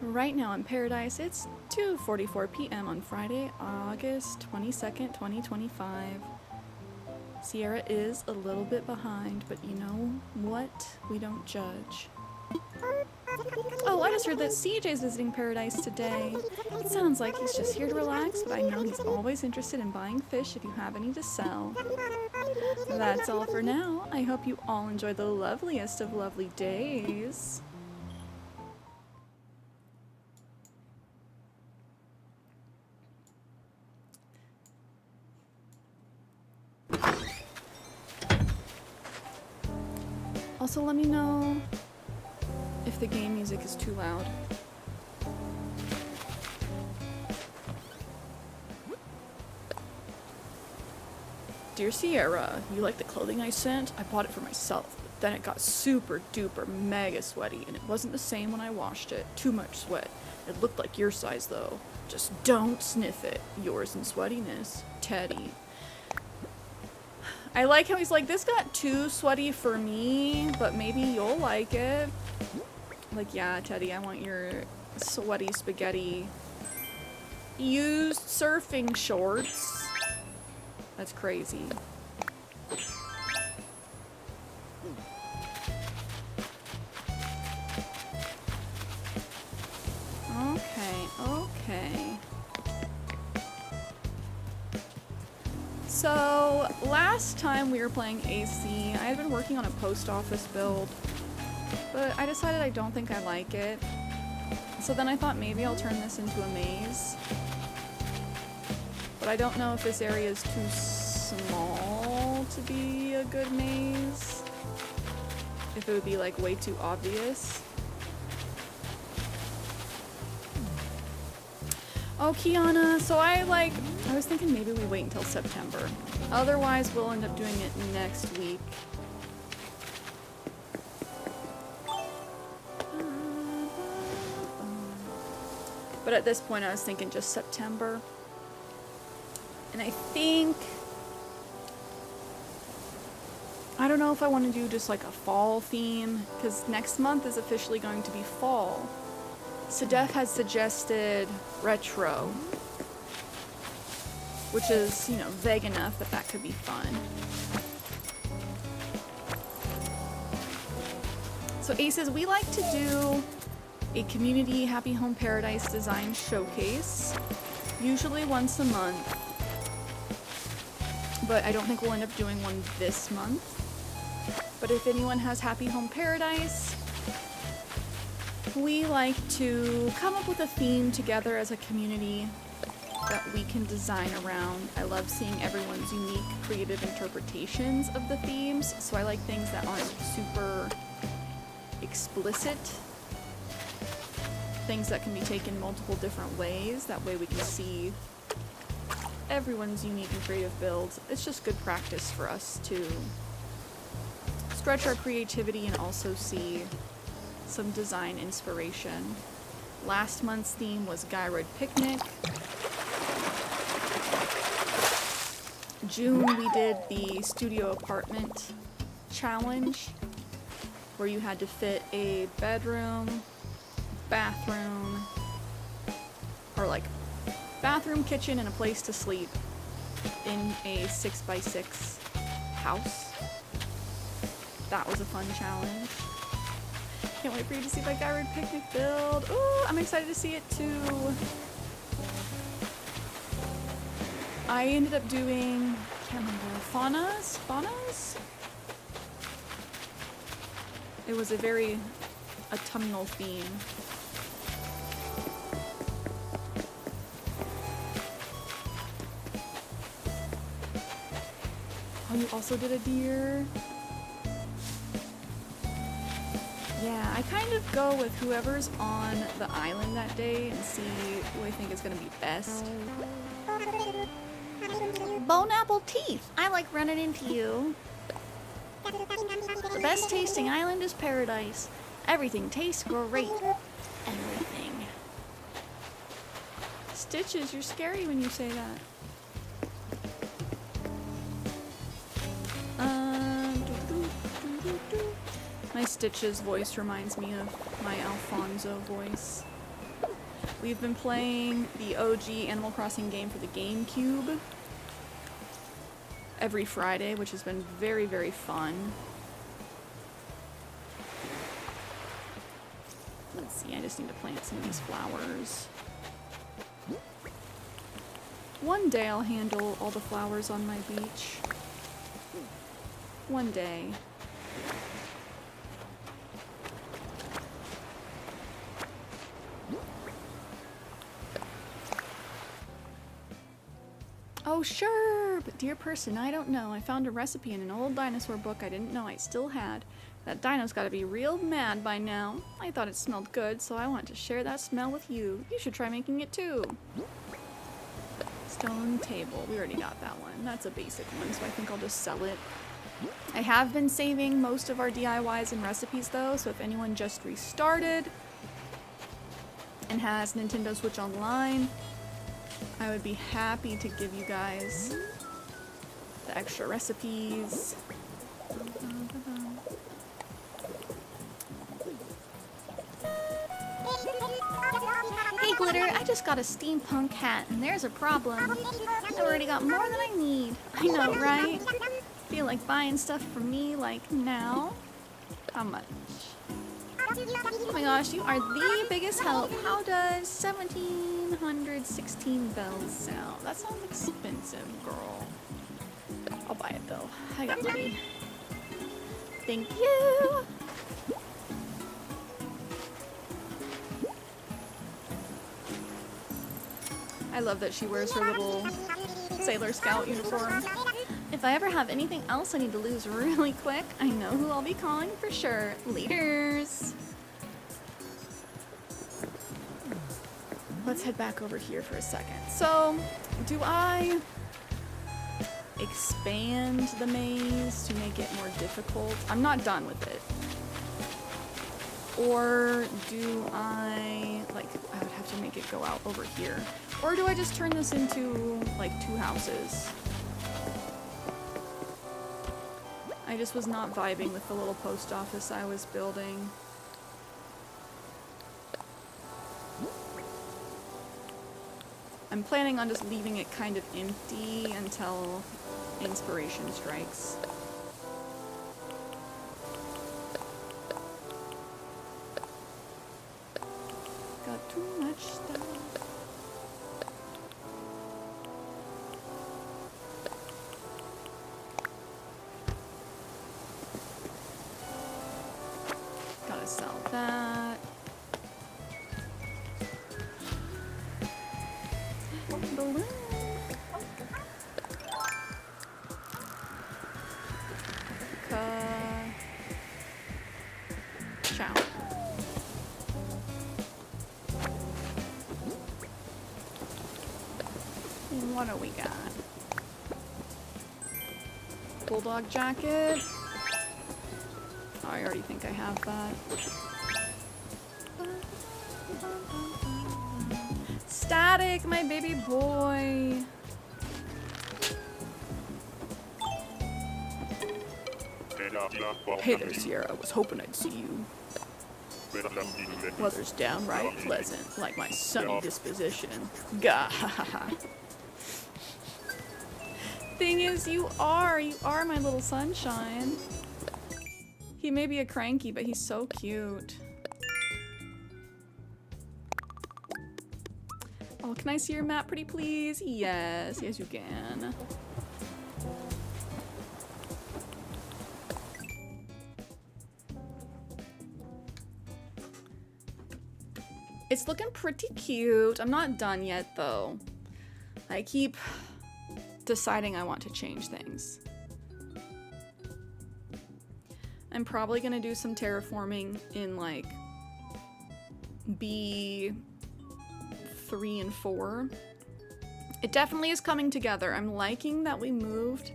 Right now in Paradise, it's 2:44 p.m. on Friday, August 22nd, 2025. Cierra is a little bit behind, but you know what? We don't judge. Oh, I just heard that CJ's visiting Paradise today. It sounds like he's just here to relax, but I know he's always interested in buying fish if you have any to sell. That's all for now. I hope you all enjoy the loveliest of lovely days. Also, let me know if the game music is too loud. Dear Cierra, you like the clothing I sent? I bought it for myself, but then it got super duper mega sweaty and it wasn't the same when I washed it. Too much sweat. It looked like your size though. Just don't sniff it. Yours in sweatiness, Teddy. I like how he's like, this got too sweaty for me, but maybe you'll like it. Like, yeah, Teddy, I want your sweaty spaghetti used surfing shorts. That's crazy. Okay. So, last time we were playing AC, I had been working on a post office build, but I decided I don't think I like it. So then I thought maybe I'll turn this into a maze. But I don't know if this area is too small to be a good maze. If it would be like way too obvious. Oh, Kiana, so I was thinking maybe we wait until September. Otherwise, we'll end up doing it next week. But at this point, I was thinking just September. And I don't know if I want to do just like a fall theme, because next month is officially going to be fall. Sedef has suggested retro, which is, you know, vague enough that that could be fun. So Aces, we like to do a community Happy Home Paradise design showcase, usually once a month, but I don't think we'll end up doing one this month. But if anyone has Happy Home Paradise, we like to come up with a theme together as a community that we can design around. I love seeing everyone's unique creative interpretations of the themes, so I like things that aren't super explicit. Things that can be taken multiple different ways. That way we can see everyone's unique and creative builds. It's just good practice for us to stretch our creativity and also see some design inspiration. Last month's theme was Gyroid Picnic. June we did the studio apartment challenge, where you had to fit a bedroom, bathroom, or like bathroom, kitchen, and a place to sleep in a 6x6 house. That was a fun challenge. Can't wait for you to see my Gyroid Picnic build. Ooh, I'm excited to see it too. I ended up doing, I can't Faunas? It was a very autumnal theme. Oh, you also did a deer? Yeah, I kind of go with whoever's on the island that day and see who I think is going to be best. Bone apple teeth. I like running into you. The best tasting island is paradise. Everything tastes great. Everything. Stitches, you're scary when you say that. My Stitches voice reminds me of my Alfonso voice. We've been playing the OG Animal Crossing game for the GameCube every Friday, which has been very, very fun. Let's see, I just need to plant some of these flowers. One day I'll handle all the flowers on my beach. One day. Oh, sure, but dear person, I don't know. I found a recipe in an old dinosaur book I didn't know I still had. That dino's gotta be real mad by now. I thought it smelled good, so I want to share that smell with you. You should try making it too. Stone table. We already got that one. That's a basic one, so I think I'll just sell it. I have been saving most of our DIYs and recipes though, so if anyone just restarted and has Nintendo Switch Online, I would be happy to give you guys the extra recipes. Hey Glitter, I just got a steampunk hat and there's a problem. I've already got more than I need. I know, right? Feel like buying stuff from me like now? How much? Oh my gosh, you are the biggest help. How does 1716 bells sound? That sounds expensive, girl. I'll buy it though. I got money. Thank you. I love that she wears her little Sailor Scout uniform. If I ever have anything else I need to lose really quick, I know who I'll be calling for sure. Laters. Let's head back over here for a second. So, do I expand the maze to make it more difficult? I'm not done with it. Or do I, like, I would have to make it go out over here. Or do I just turn this into, like, 2 houses? I just was not vibing with the little post office I was building. I'm planning on just leaving it kind of empty until inspiration strikes. Got too much stuff. Gotta sell that. Balloon. Ciao. What do we got? Bulldog jacket. Oh, I already think I have that. Static, my baby boy. Hey there, Cierra. I was hoping I'd see you. Weather's downright pleasant, like my sunny disposition. Gah. Thing is, you are my little sunshine. He may be a cranky, but he's so cute. Oh, can I see your map pretty please? Yes, yes you can. It's looking pretty cute. I'm not done yet, though. I keep deciding I want to change things. I'm probably gonna do some terraforming in like B3 and 4. It definitely is coming together. I'm liking that we moved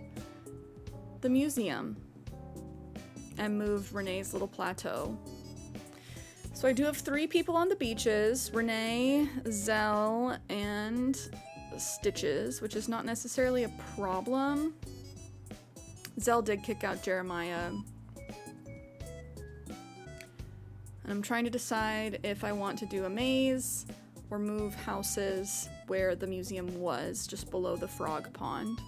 the museum and moved Renee's little plateau. So I do have 3 people on the beaches, Renee, Zell, and Stitches, which is not necessarily a problem. Zell did kick out Jeremiah. And I'm trying to decide if I want to do a maze or move houses where the museum was, just below the frog pond.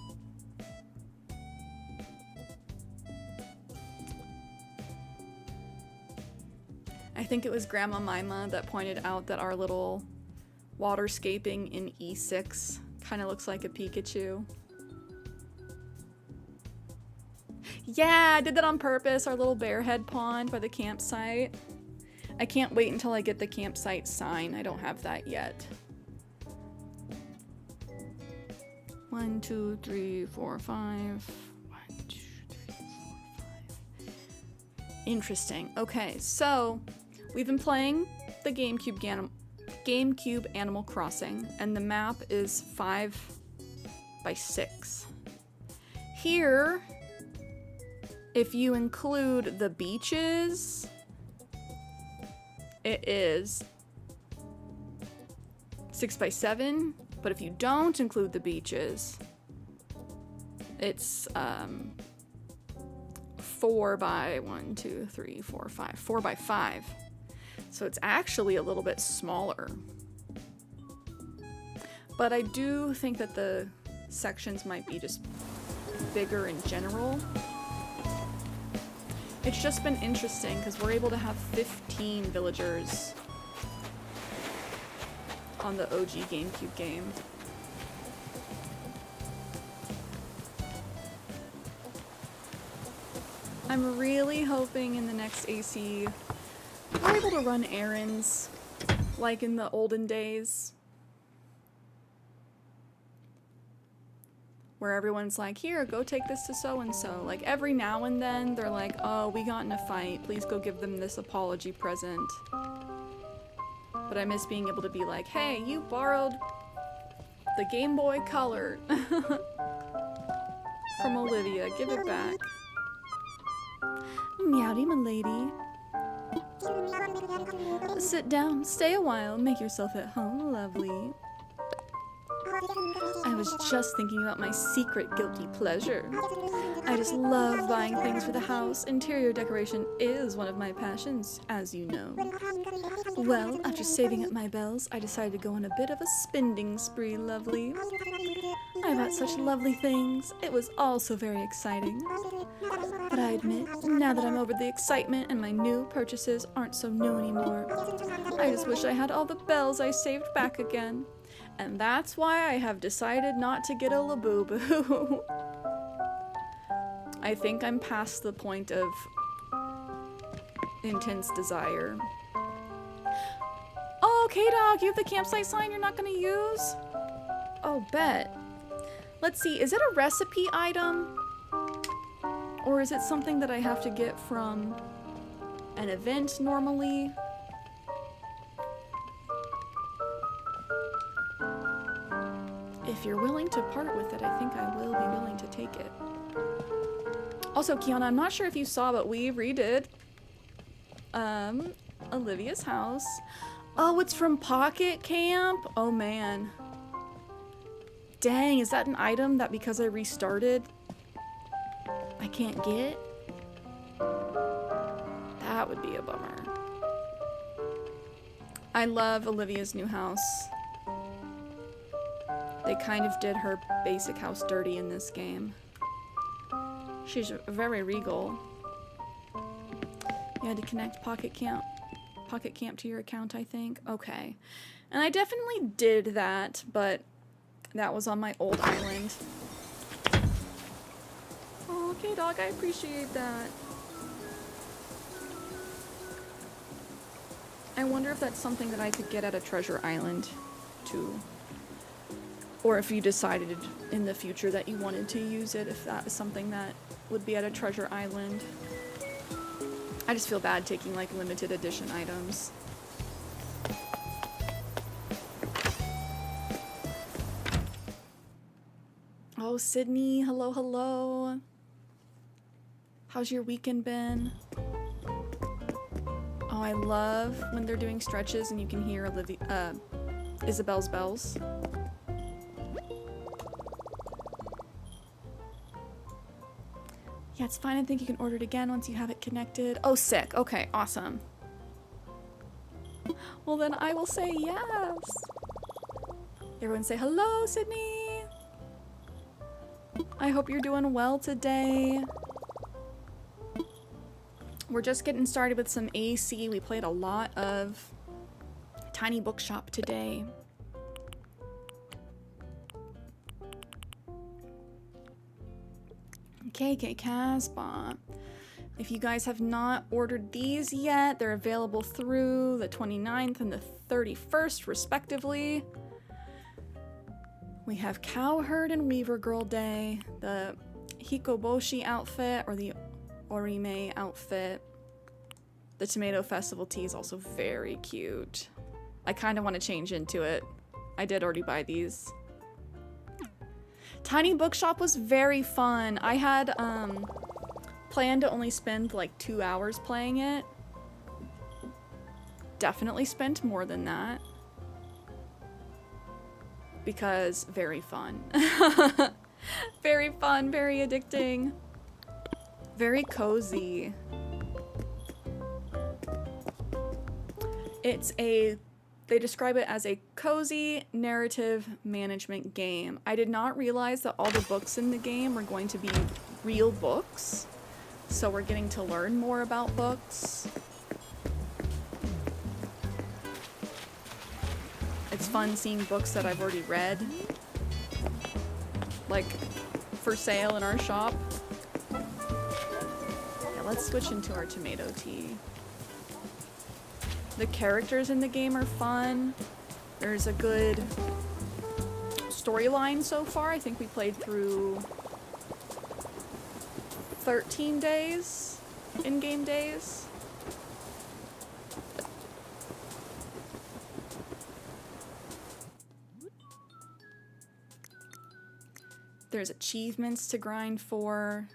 I think it was Grandma Mima that pointed out that our little waterscaping in E6 kind of looks like a Pikachu. Yeah, I did that on purpose, our little bearhead pond by the campsite. I can't wait until I get the campsite sign. I don't have that yet. 1, 2, 3, 4, 5. 1, 2, 3, 4, 5. Interesting. Okay, so we've been playing the GameCube Animal Crossing, and the map is 5x6. Here, if you include the beaches, it is 6x7, but if you don't include the beaches, it's 4 by 1, 2, 3, 4, 5. 4 by 5. So it's actually a little bit smaller. But I do think that the sections might be just bigger in general. It's just been interesting because we're able to have 15 villagers on the OG GameCube game. I'm really hoping in the next AC we're able to run errands like in the olden days, where everyone's like, here, go take this to so-and-so. Like, every now and then, they're like, oh, we got in a fight. Please go give them this apology present. But I miss being able to be like, hey, you borrowed the Game Boy Color from Olivia. Give it back. Meowdy, my lady. Sit down, stay a while, make yourself at home, lovely. I was just thinking about my secret guilty pleasure. I just love buying things for the house. Interior decoration is one of my passions, as you know. Well, after saving up my bells, I decided to go on a bit of a spending spree, lovely. I bought such lovely things. It was all so very exciting. But I admit, now that I'm over the excitement and my new purchases aren't so new anymore, I just wish I had all the bells I saved back again. And that's why I have decided not to get a Labubu. I think I'm past the point of intense desire. Oh, K-Dog, you have the campsite sign you're not gonna use? Oh, bet. Let's see, is it a recipe item? Or is it something that I have to get from an event normally? If you're willing to part with it, I think I will be willing to take it. Also, Kiana, I'm not sure if you saw, but we redid Olivia's house. Oh, it's from Pocket Camp? Oh, man. Dang, is that an item that because I restarted, I can't get? That would be a bummer. I love Olivia's new house. They kind of did her basic house dirty in this game. She's very regal. You had to connect Pocket Camp to your account, I think. Okay. And I definitely did that, but that was on my old island. Oh, okay, dog, I appreciate that. I wonder if that's something that I could get at a treasure island, too. Or if you decided in the future that you wanted to use it, if that was something that would be at a treasure island. I just feel bad taking, like, limited edition items. Oh, Sydney, hello, hello. How's your weekend been? Oh, I love when they're doing stretches and you can hear Isabel's bells. Yeah, it's fine. I think you can order it again once you have it connected. Oh, sick. Okay, awesome. Well, then I will say yes. Everyone say hello, Sydney. I hope you're doing well today. We're just getting started with some AC. We played a lot of Tiny Bookshop today. KK Casbah. If you guys have not ordered these yet, they're available through the 29th and the 31st, respectively. We have Cowherd and Weaver Girl Day, the Hikoboshi outfit, or the Orime outfit. The Tomato Festival tee is also very cute. I kind of want to change into it. I did already buy these. Tiny Bookshop was very fun. I had planned to only spend like 2 hours playing it. Definitely spent more than that. Because very fun. Very fun, very addicting. Very cozy. They describe it as a cozy narrative management game. I did not realize that all the books in the game were going to be real books. So we're getting to learn more about books. It's fun seeing books that I've already read, like, for sale in our shop. Yeah, let's switch into our tomato tea. The characters in the game are fun. There's a good storyline so far. I think we played through 13 days, in-game days. There's achievements to grind for.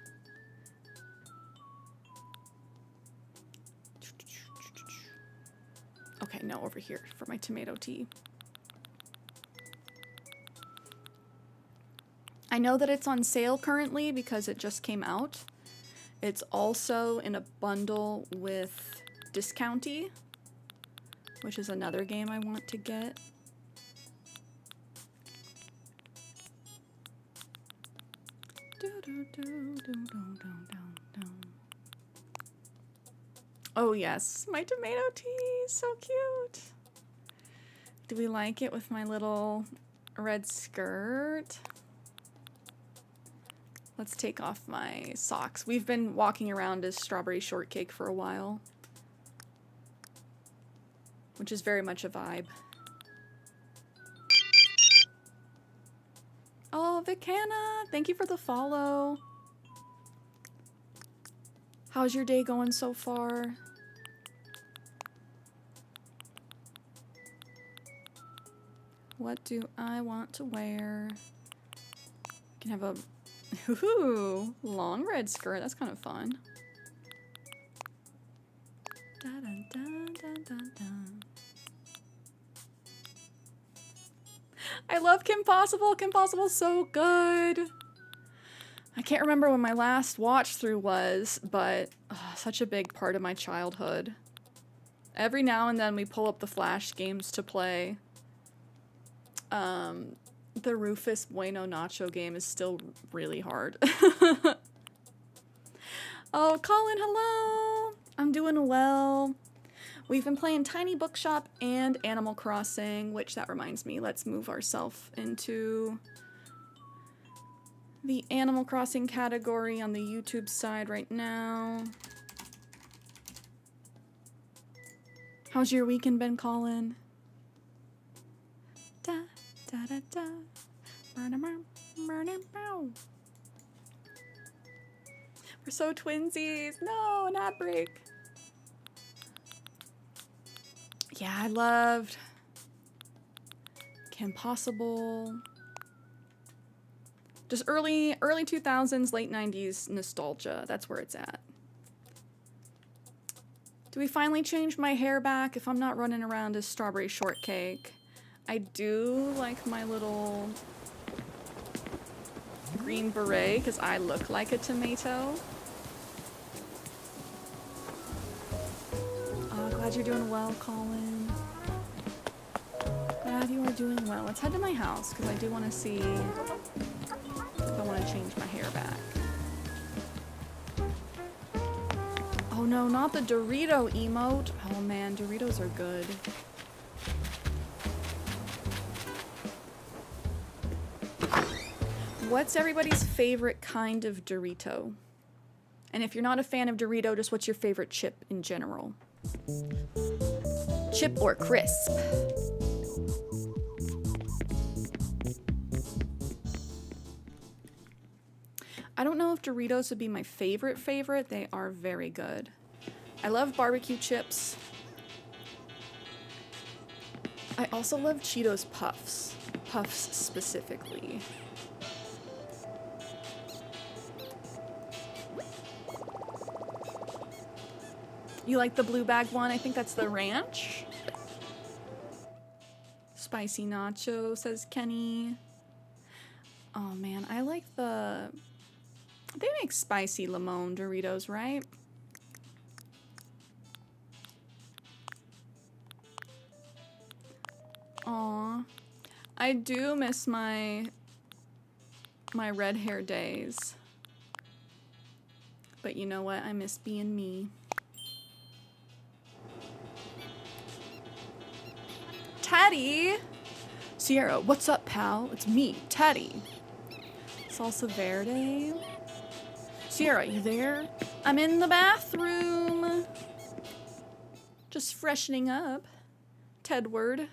Okay, no, over here for my tomato tea. I know that it's on sale currently because it just came out. It's also in a bundle with Discounty, which is another game I want to get. Oh yes, my tomato tea is so cute. Do we like it with my little red skirt? Let's take off my socks. We've been walking around as Strawberry Shortcake for a while, which is very much a vibe. Oh, Vicana, thank you for the follow. How's your day going so far? What do I want to wear? Can have a long red skirt. That's kind of fun. Dun, dun, dun, dun, dun, dun. I love Kim Possible. Kim Possible's so good. I can't remember when my last watch through was, but such a big part of my childhood. Every now and then we pull up the Flash games to play. The Rufus Bueno Nacho game is still really hard. Oh, Colin, hello! I'm doing well. We've been playing Tiny Bookshop and Animal Crossing, which that reminds me, let's move ourselves into the Animal Crossing category on the YouTube side right now. How's your weekend been, Colin? Da, da, da, da. We're so twinsies. No, an ad break. Yeah, I loved Kim Possible. Just early 2000s, late 90s nostalgia. That's where it's at. Do we finally change my hair back if I'm not running around as strawberry shortcake? I do like my little green beret because I look like a tomato. Oh, glad you're doing well, Colin. Glad you are doing well. Let's head to my house because I do want to see if I want to change my hair back. Oh no, not the Dorito emote. Oh man, Doritos are good. What's everybody's favorite kind of Dorito? And if you're not a fan of Dorito, just what's your favorite chip in general? Chip or crisp? I don't know if Doritos would be my favorite. They are very good. I love barbecue chips. I also love Cheetos Puffs. Puffs specifically. You like the blue bag one? I think that's the ranch. Spicy nacho, says Kenny. Oh man, I like the... They make spicy limon Doritos, right? Aw. I do miss my red hair days. But you know what? I miss being me. Teddy! Sierra, what's up, pal? It's me, Teddy. Salsa verde. Sierra, you there? I'm in the bathroom. Just freshening up. Tedward.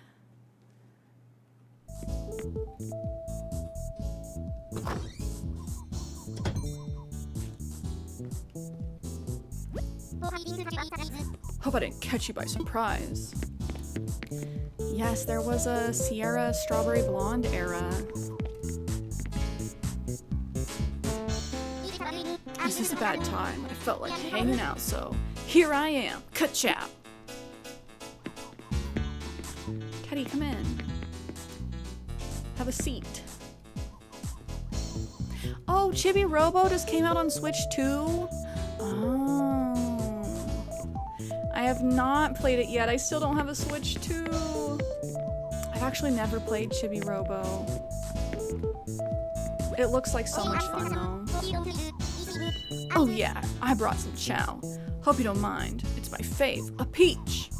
Hope I didn't catch you by surprise. Yes, there was a Cierra Strawberry Blonde era. This is a bad time. I felt like hanging out, so here I am. Ka-chow. Teddy, come in. Have a seat. Oh, Chibi Robo just came out on Switch 2? Oh. I have not played it yet. I still don't have a Switch 2. I've actually never played Chibi Robo. It looks like so much fun, though. Oh yeah, I brought some chow. Hope you don't mind. It's my fave, a peach.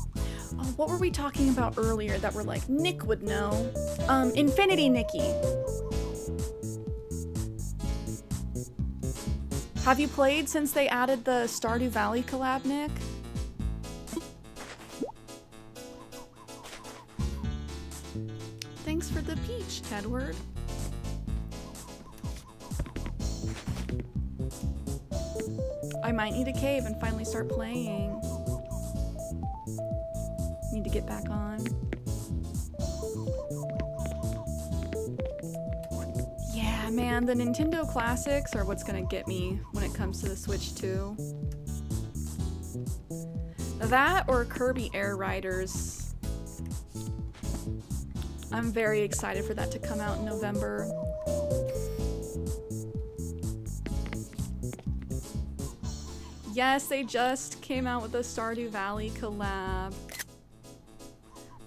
Oh, what were we talking about earlier that we're like, Nick would know? Infinity Nikki. Have you played since they added the Stardew Valley collab, Nick? Thanks for the peach, Tedward. I might need a cave and finally start playing. Need to get back on. Yeah, man, the Nintendo classics are what's gonna get me when it comes to the Switch 2. That or Kirby Air Riders. I'm very excited for that to come out in November. Yes, they just came out with a Stardew Valley collab.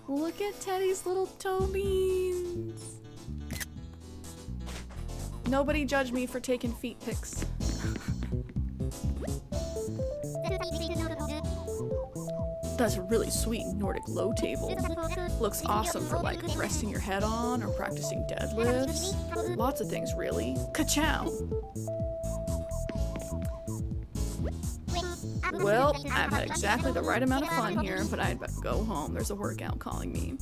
Look at Teddy's little toe beans. Nobody judge me for taking feet pics. That's a really sweet Nordic low table. Looks awesome for like resting your head on or practicing deadlifts. Lots of things really. Ka-chow! Well, I've had exactly the right amount of fun here, but I'd better go home. There's a workout calling me.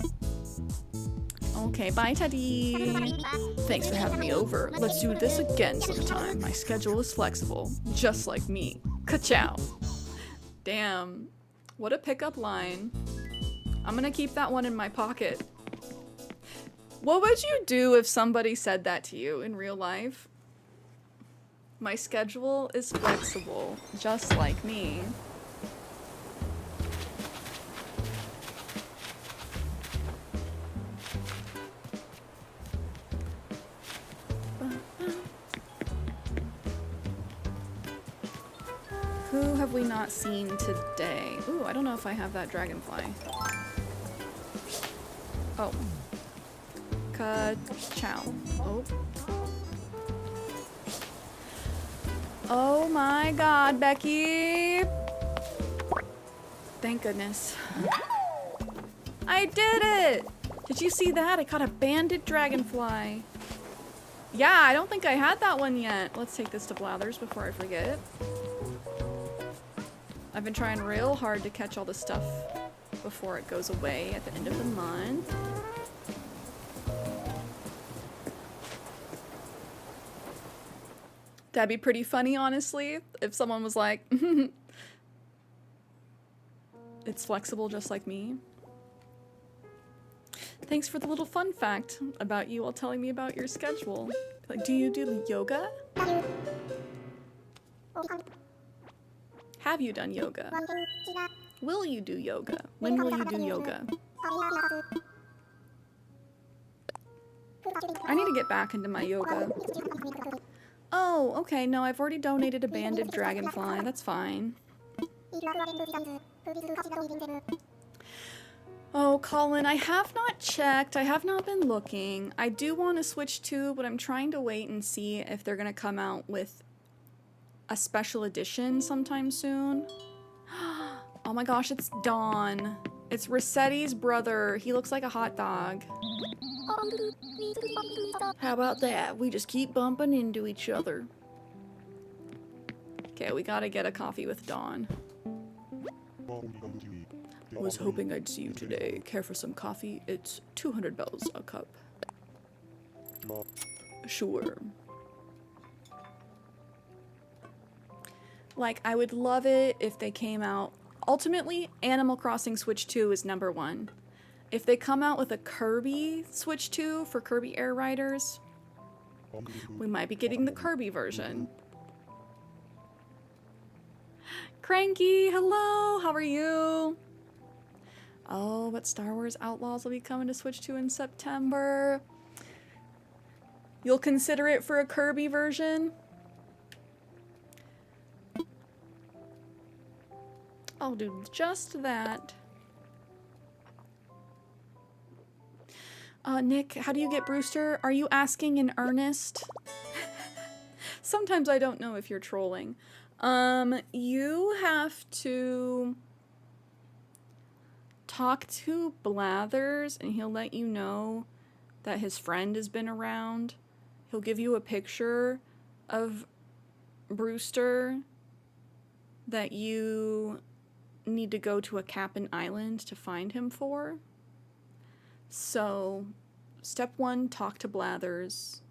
Okay, bye, Teddy. Thanks for having me over. Let's do this again sometime. My schedule is flexible, just like me. Ka-chow. Damn. What a pickup line. I'm gonna keep that one in my pocket. What would you do if somebody said that to you in real life? My schedule is flexible, just like me. Who have we not seen today? Ooh, I don't know if I have that dragonfly. Oh. Ka-chow. Oh. Oh my god, Becky! Thank goodness. I did it! Did you see that? I caught a banded dragonfly. Yeah, I don't think I had that one yet. Let's take this to Blathers before I forget. I've been trying real hard to catch all the stuff before it goes away at the end of the month. That'd be pretty funny, honestly, if someone was like, it's flexible just like me. Thanks for the little fun fact about you while telling me about your schedule. Like, do you do yoga? Have you done yoga? Will you do yoga? When will you do yoga? I need to get back into my yoga. Oh, okay, no, I've already donated a banded dragonfly. That's fine. Oh, Colin, I have not checked. I have not been looking. I do want to switch to, but I'm trying to wait and see if they're going to come out with a special edition sometime soon. Oh my gosh, it's Dawn. It's Rossetti's brother. He looks like a hot dog. How about that? We just keep bumping into each other. Okay, we gotta get a coffee with Dawn. I was hoping I'd see you today. Care for some coffee? It's 200 bells a cup. Sure. Like, I would love it if they came out. Ultimately, Animal Crossing Switch 2 is #1. If they come out with a Kirby Switch 2 for Kirby Air Riders, we might be getting the Kirby version. Cranky, hello, how are you? Oh, but Star Wars Outlaws will be coming to Switch 2 in September. You'll consider it for a Kirby version? I'll do just that. Nick, how do you get Brewster? Are you asking in earnest? Sometimes I don't know if you're trolling. You have to talk to Blathers and he'll let you know that his friend has been around. He'll give you a picture of Brewster that you need to go to a Cap'n Island to find him for. So, step 1, talk to Blathers.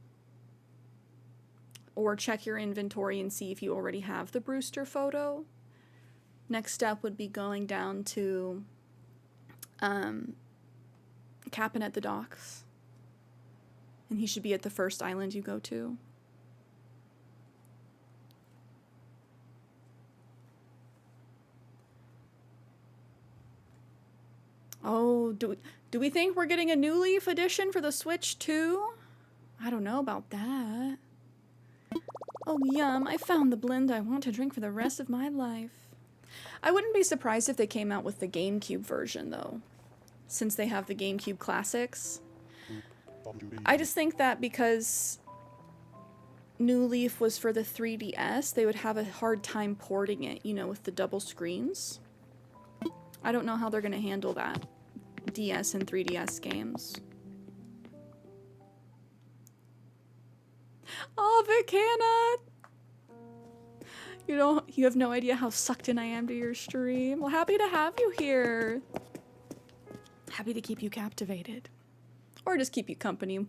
Or check your inventory and see if you already have the Brewster photo. Next step would be going down to Cap'n at the docks. And he should be at the first island you go to. Oh, do we think we're getting a New Leaf edition for the Switch too? I don't know about that. Oh, yum, I found the blend I want to drink for the rest of my life. I wouldn't be surprised if they came out with the GameCube version, though, since they have the GameCube Classics. I just think that because New Leaf was for the 3DS, they would have a hard time porting it, you know, with the double screens. I don't know how they're going to handle that. DS and 3DS games. Oh, Vicana! You have no idea how sucked in I am to your stream. Well, happy to have you here. Happy to keep you captivated. Or just keep you company.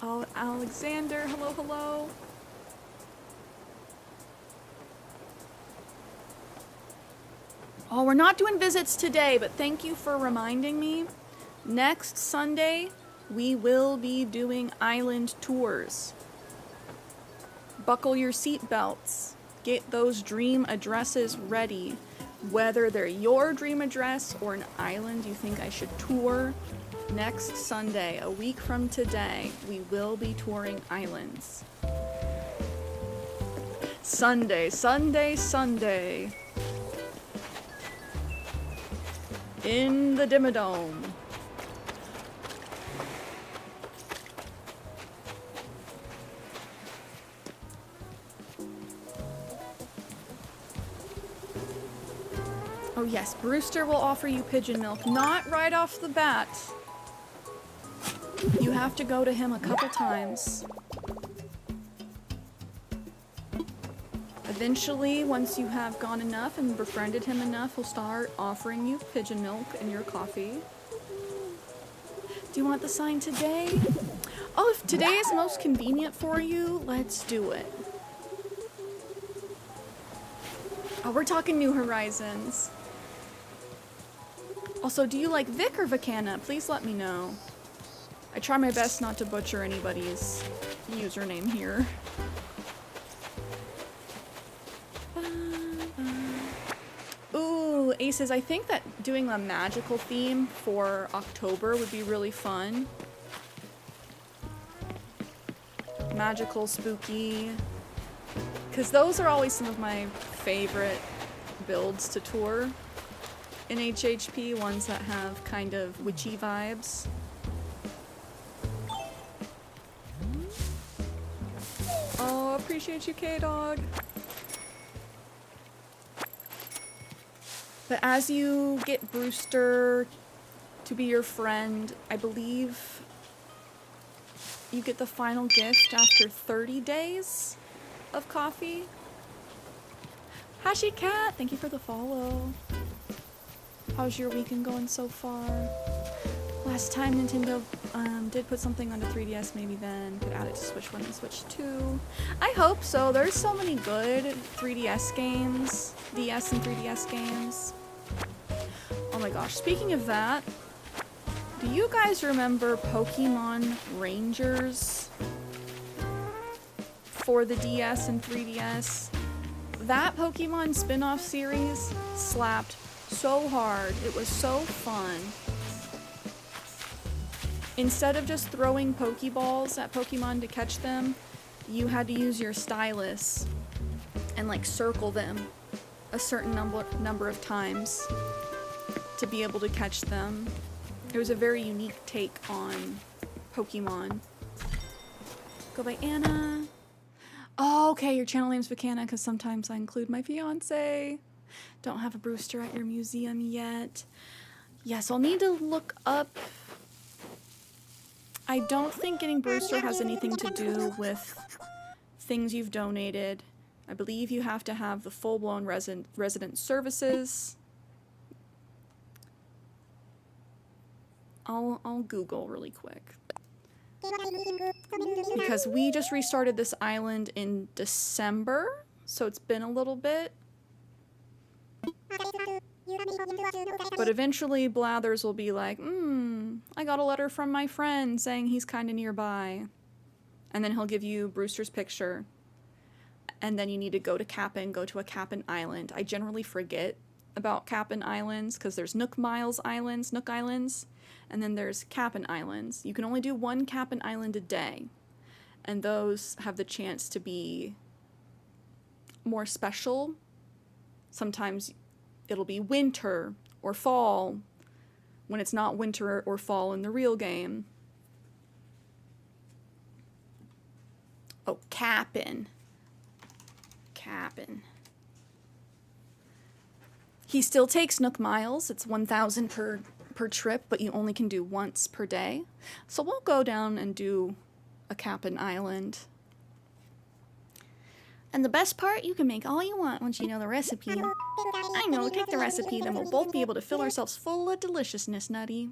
Oh, Alexander, hello, hello. Oh, we're not doing visits today, but thank you for reminding me. Next Sunday, we will be doing island tours. Buckle your seatbelts. Get those dream addresses ready. Whether they're your dream address or an island you think I should tour, next Sunday, a week from today, we will be touring islands. Sunday, Sunday, Sunday. In the Dimmadome. Oh yes, Brewster will offer you pigeon milk. Not right off the bat. You have to go to him a couple times. Eventually, once you have gone enough and befriended him enough, he'll start offering you pigeon milk in your coffee. Do you want the sign today? Oh, if today is most convenient for you, let's do it. Oh, we're talking New Horizons. Also, do you like Vic or Vicana? Please let me know. I try my best not to butcher anybody's username here. Ooh, Aces, I think that doing a magical theme for October would be really fun. Magical, spooky. Because those are always some of my favorite builds to tour in HHP, ones that have kind of witchy vibes. Oh, appreciate you, K-Dog. But as you get Brewster to be your friend, I believe you get the final gift after 30 days of coffee. Hashi Cat, thank you for the follow. How's your weekend going so far? Last time Nintendo did put something on the 3DS, maybe then could add it to Switch 1 and Switch 2. I hope so. There's so many good 3DS games, DS and 3DS games. Oh my gosh, speaking of that, do you guys remember Pokemon Rangers for the DS and 3DS? That Pokemon spin-off series slapped so hard. It was so fun. Instead of just throwing Pokeballs at Pokemon to catch them, you had to use your stylus and like circle them a certain number of times to be able to catch them. It was a very unique take on Pokemon. Go by Anna. Oh, okay, your channel name's Vicana because sometimes I include my fiance. Don't have a Brewster at your museum yet. Yes, I'll need to look up. I don't think getting Brewster has anything to do with things you've donated. I believe you have to have the full-blown resident services. I'll Google really quick. Because we just restarted this island in December, so it's been a little bit. But eventually Blathers will be like, I got a letter from my friend saying he's kind of nearby. And then he'll give you Brewster's picture. And then you need to go to Cap'n, go to a Cap'n Island. I generally forget about Cap'n Islands because there's Nook Islands, and then there's Cap'n Islands. You can only do one Cap'n Island a day. And those have the chance to be more special. Sometimes it'll be winter or fall when it's not winter or fall in the real game. Oh, Cap'n. He still takes Nook Miles. It's 1,000 per trip, but you only can do once per day. So we'll go down and do a Cap'n Island. And the best part, you can make all you want once you know the recipe. I know, take the recipe, then we'll both be able to fill ourselves full of deliciousness, Nutty.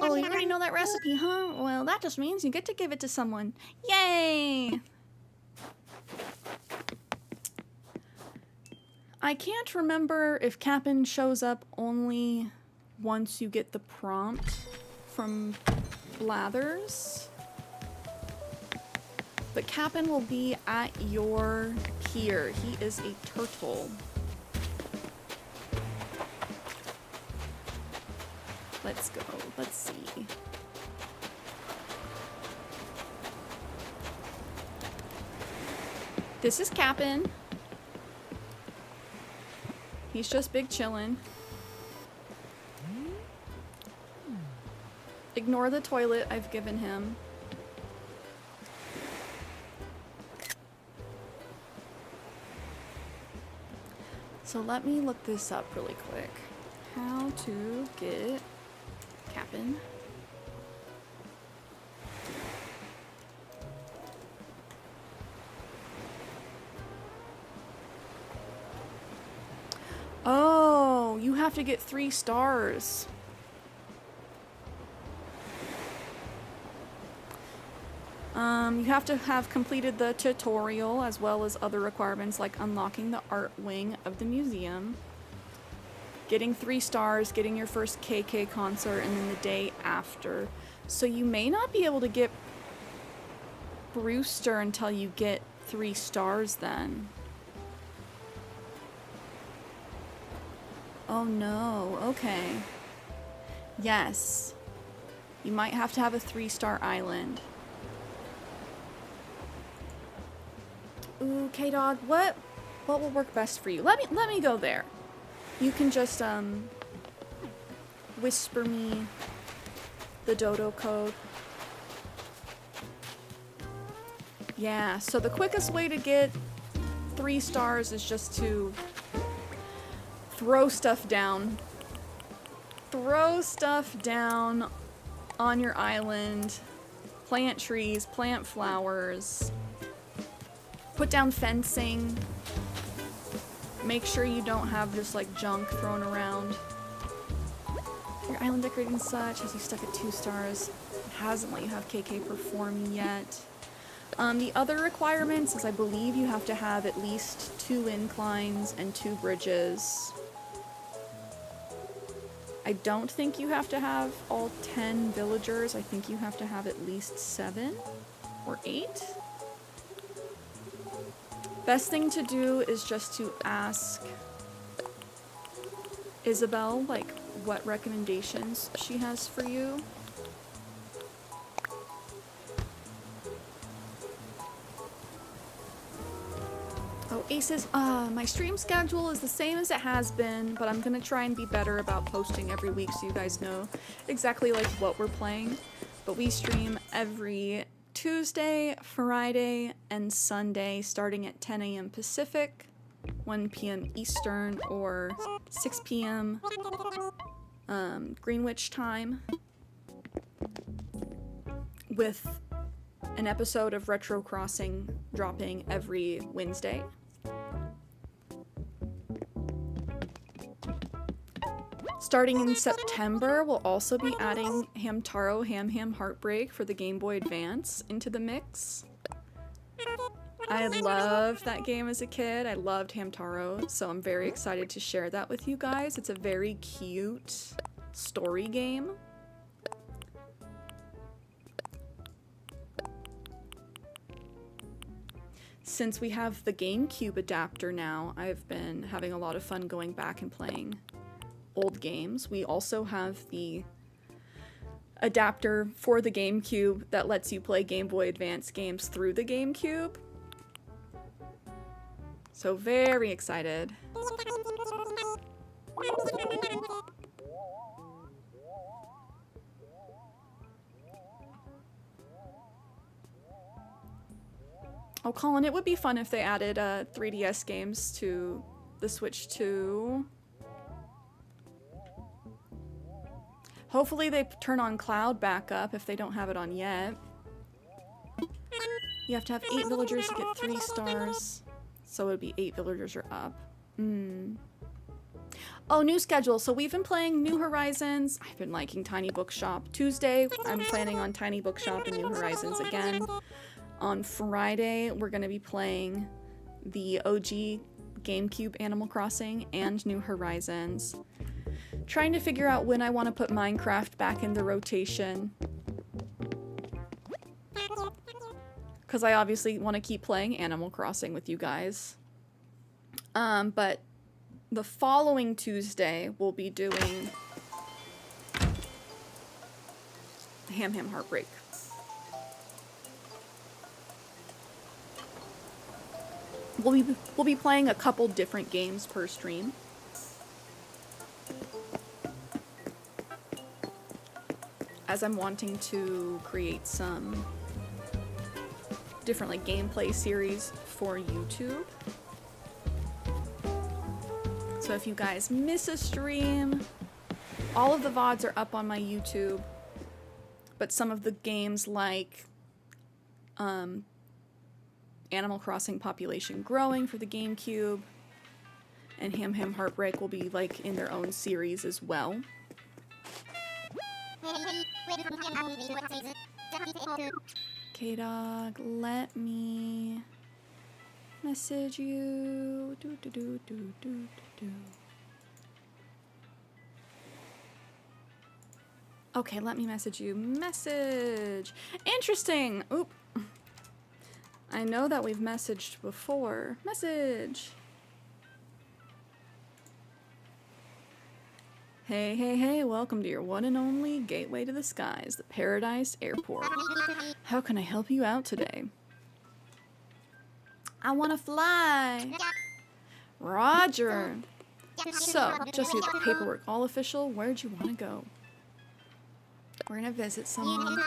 Oh, you already know that recipe, huh? Well, that just means you get to give it to someone. Yay! I can't remember if Cap'n shows up only once you get the prompt from Blathers. But Cap'n will be at your pier. He is a turtle. Let's go. Let's see. This is Cap'n. He's just big chillin'. Ignore the toilet I've given him. So let me look this up really quick. How to get Cap'n. Oh, you have to get 3 stars. You have to have completed the tutorial as well as other requirements like unlocking the art wing of the museum, getting 3 stars, getting your first KK concert, and then the day after. So you may not be able to get Brewster until you get 3 stars then. Oh no, okay. Yes. You might have to have a 3-star island. Ooh, K-Dog, what will work best for you? Let me go there. You can just whisper me the dodo code. Yeah, so the quickest way to get 3 stars is just to throw stuff down. Throw stuff down on your island. Plant trees, plant flowers. Put down fencing. Make sure you don't have just like junk thrown around. Your island decorating such has you stuck at 2 stars. It hasn't let you have KK perform yet. The other requirements is I believe you have to have at least 2 inclines and 2 bridges. I don't think you have to have all 10 villagers. I think you have to have at least 7 or 8. Best thing to do is just to ask Isabel, like, what recommendations she has for you. Oh, Aces, my stream schedule is the same as it has been, but I'm gonna try and be better about posting every week so you guys know exactly, like, what we're playing. But we stream every Tuesday, Friday, and Sunday starting at 10 a.m. Pacific, 1 p.m. Eastern, or 6 p.m. Greenwich time, with an episode of Retro Crossing dropping every Wednesday. Starting in September, we'll also be adding Hamtaro Ham Ham Heartbreak for the Game Boy Advance into the mix. I loved that game as a kid. I loved Hamtaro, so I'm very excited to share that with you guys. It's a very cute story game. Since we have the GameCube adapter now, I've been having a lot of fun going back and playing old games. We also have the adapter for the GameCube that lets you play Game Boy Advance games through the GameCube. So very excited. Oh, Colin, it would be fun if they added 3DS games to the Switch too. Hopefully they turn on Cloud back up if they don't have it on yet. You have to have 8 villagers to get 3 stars. So it would be 8 villagers or up. Oh, new schedule. So we've been playing New Horizons. I've been liking Tiny Bookshop. Tuesday, I'm planning on Tiny Bookshop and New Horizons again. On Friday, we're going to be playing the OG GameCube Animal Crossing and New Horizons. Trying to figure out when I want to put Minecraft back in the rotation. Because I obviously want to keep playing Animal Crossing with you guys. But the following Tuesday, we'll be doing Ham Ham Heartbreak. We'll be playing a couple different games per stream. As I'm wanting to create some different like gameplay series for YouTube. So if you guys miss a stream, all of the VODs are up on my YouTube. But some of the games like Animal Crossing Population Growing for the GameCube and Ham Ham Heartbreak will be like in their own series as well. K-Dog, let me message you. Okay, let me message you. Message. Interesting. Oop. I know that we've messaged before. Message. Hey, hey, hey, welcome to your one and only gateway to the skies, the Paradise Airport. How can I help you out today? I want to fly. Roger. So, just get the paperwork all official. Where'd you want to go? We're going to visit someone.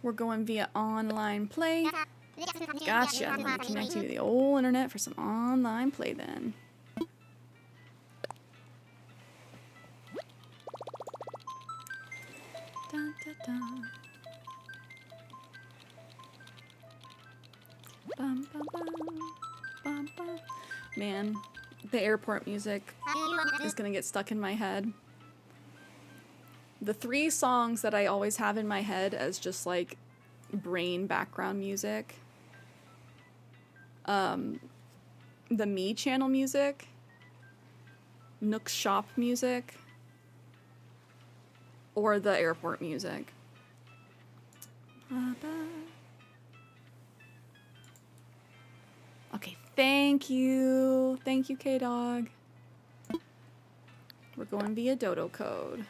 We're going via online play. Gotcha. Let me connect you to the old internet for some online play then. Dun, dun, dun. Bum, bum, bum, bum, bum. Man, the airport music is gonna get stuck in my head. The 3 songs that I always have in my head as just like brain background music. The Me channel music. Nook Shop music. Or the airport music. Okay, thank you. Thank you, K-Dog. We're going via Dodo code.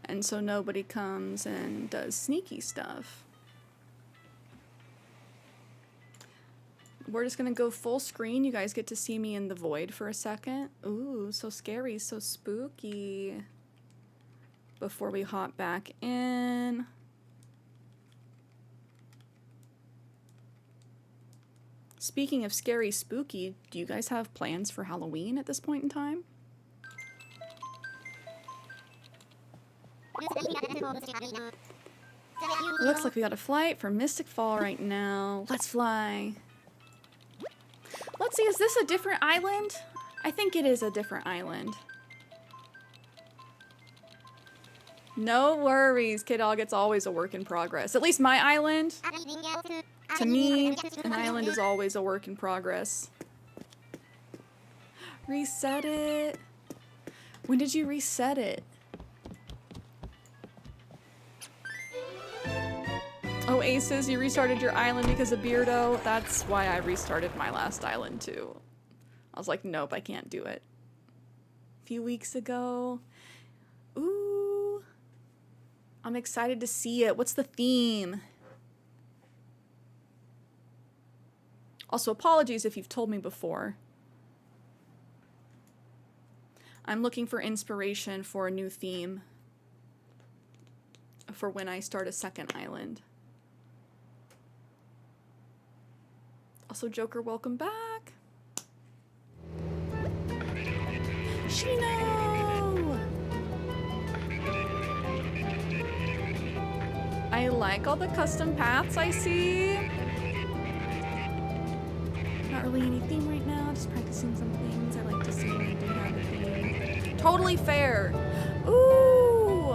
And so nobody comes and does sneaky stuff. We're just gonna go full screen. You guys get to see me in the void for a second. Ooh, so scary, so spooky. Before we hop back in. Speaking of scary, spooky, do you guys have plans for Halloween at this point in time? Looks like we got a flight for Mystic Fall right now. Let's fly. Let's see, is this a different island? I think it is a different island. No worries, K-Dog, it's always a work in progress. At least my island, to me, an island is always a work in progress. Reset it. When did you reset it? Oh, Aces, you restarted your island because of Beardo. That's why I restarted my last island too. I was like, nope, I can't do it. A few weeks ago. Ooh. I'm excited to see it. What's the theme? Also, apologies if you've told me before. I'm looking for inspiration for a new theme for when I start a second island. Also, Joker, welcome back. Chino! I like all the custom paths I see. Not really any theme right now, just practicing some things I like to see when I do have a theme. Totally fair! Ooh!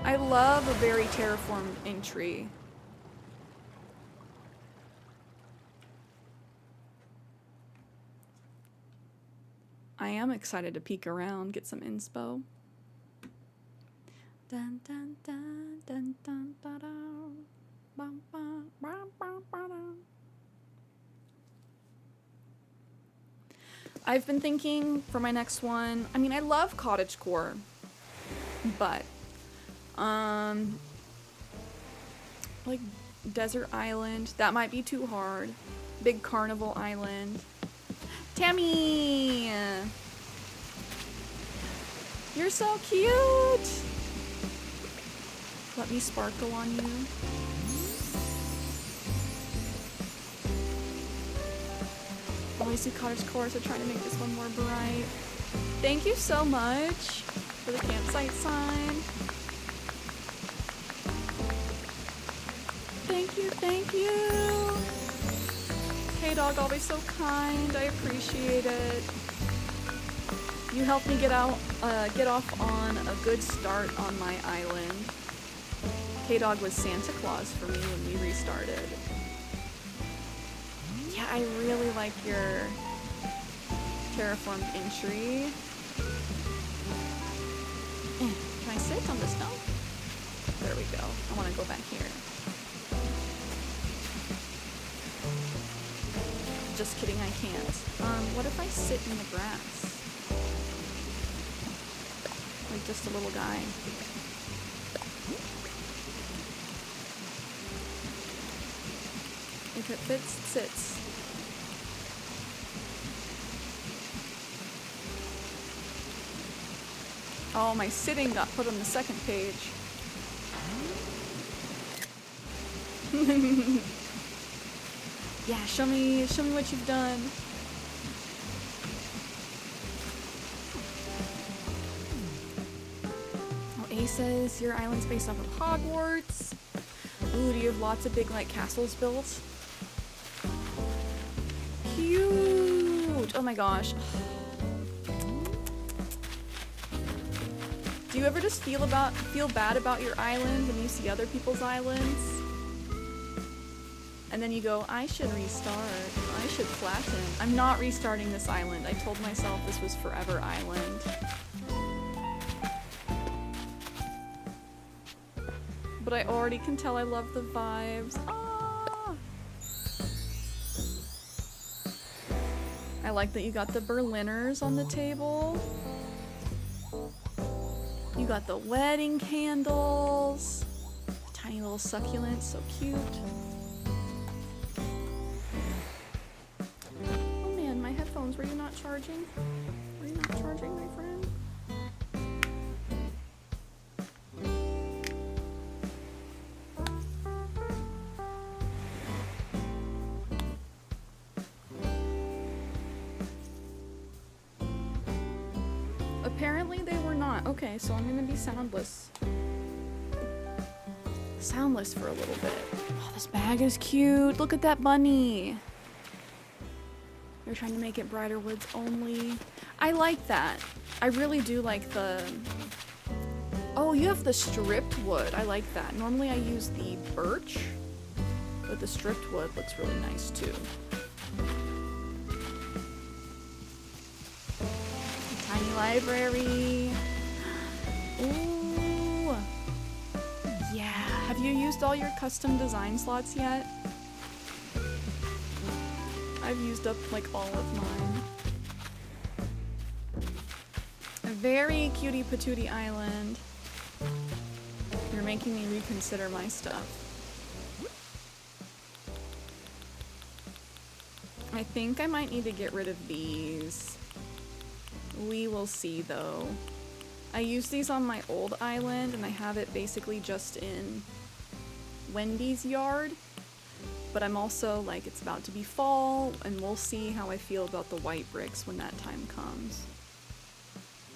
I love a very terraformed entry. I am excited to peek around, get some inspo. Dun, dun, dun, dun, dun, dun, dun. Bum, bum, bum, bum, bum. I've been thinking for my next one, I mean, I love cottagecore, but like desert island, that might be too hard. Big carnival island. Tammy! You're so cute! Let me sparkle on you. Always do cottagecore, so trying to make this one more bright. Thank you so much for the campsite sign. Thank you, thank you! K-Dog, always so kind. I appreciate it. You helped me get off on a good start on my island. K-Dog was Santa Claus for me when we restarted. Yeah, I really like your terraformed entry. Can I sit on the stone? There we go. I want to go back here. Just kidding, I can't. What if I sit in the grass? Like just a little guy. If it fits, it sits. Oh, my sitting got put on the second page. Yeah, show me what you've done. Oh, A says your island's based off of Hogwarts. Ooh, do you have lots of big like castles built? Cute! Oh my gosh. Do you ever just feel bad about your island when you see other people's islands? And then you go, I should restart. I should flatten. I'm not restarting this island. I told myself this was Forever Island. But I already can tell I love the vibes. Ah! I like that you got the Berliners on the table. You got the wedding candles. Tiny little succulents, so cute. Oh man, my headphones, were you not charging? Were you not charging, my friend? Apparently they were not. Okay, so I'm gonna be soundless. Soundless for a little bit. Oh, this bag is cute. Look at that bunny. You're trying to make it brighter woods only. I like that. I really do like the... Oh, you have the stripped wood. I like that. Normally I use the birch, but the stripped wood looks really nice too. Tiny library. Ooh. Yeah. Have you used all your custom design slots yet? I've used up like all of mine. A very cutie patootie island. You're making me reconsider my stuff. I think I might need to get rid of these. We will see though. I used these on my old island and I have it basically just in Wendy's yard. But I'm also like, it's about to be fall and we'll see how I feel about the white bricks when that time comes.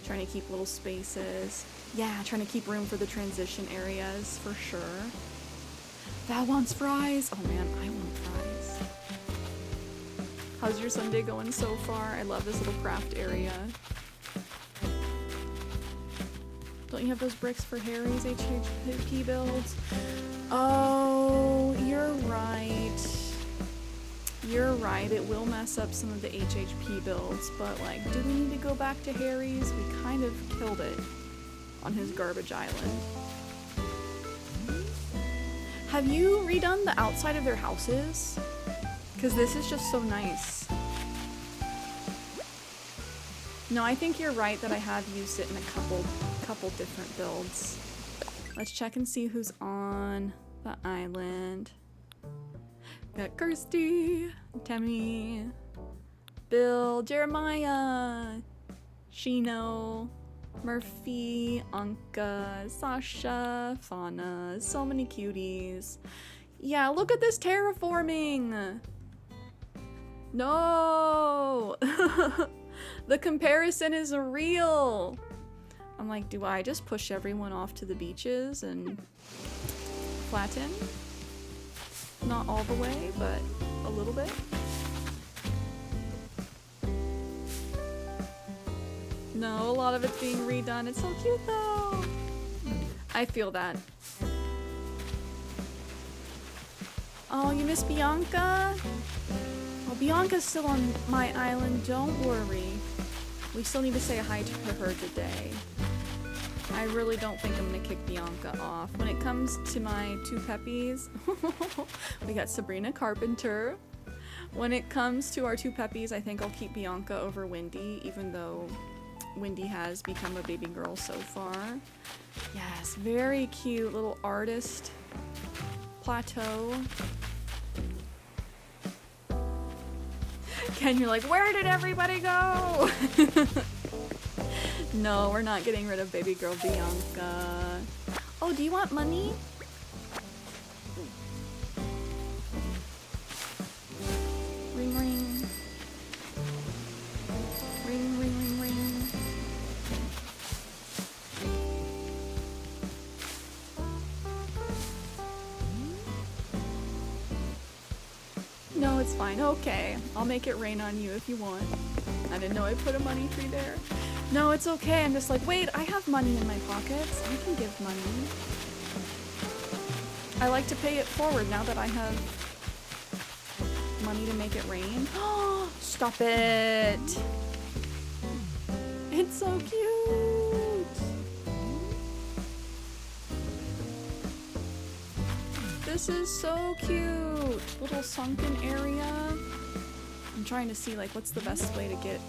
Trying to keep little spaces. Yeah, trying to keep room for the transition areas for sure. That wants fries. Oh man, I want fries. How's your Sunday going so far? I love this little craft area. Don't you have those bricks for Harry's HHP builds? Oh, you're right. You're right, it will mess up some of the HHP builds, but like, do we need to go back to Harry's? We kind of killed it on his garbage island. Have you redone the outside of their houses? Because this is just so nice. No, I think you're right that I have used it in a couple different builds. Let's check and see who's on the island. Got Kirsty, Temmie, Bill, Jeremiah, Shino, Murphy, Anka, Sasha, Fauna, so many cuties. Yeah, look at this terraforming! No! The comparison is real! I'm like, do I just push everyone off to the beaches and flatten? Not all the way, but a little bit. No, a lot of it's being redone. It's so cute though. I feel that. Oh, you miss Bianca? Well, Bianca's still on my island, don't worry. We still need to say hi to her today. I really don't think I'm gonna kick Bianca off. When it comes to my two peppies, we got Sabrina Carpenter. When it comes to our two peppies, I think I'll keep Bianca over Wendy, even though Wendy has become a baby girl so far. Yes, very cute little artist plateau. Ken, you're like, where did everybody go? No, we're not getting rid of baby girl Bianca. Oh, do you want money? Ring, ring. Ring, ring, ring, ring. No, it's fine. Okay. I'll make it rain on you if you want. I didn't know I put a money tree there. No, it's okay. I'm just like, wait, I have money in my pockets. I can give money. I like to pay it forward now that I have money to make it rain. Oh, stop it. It's so cute. This is so cute. Little sunken area. I'm trying to see like what's the best way to get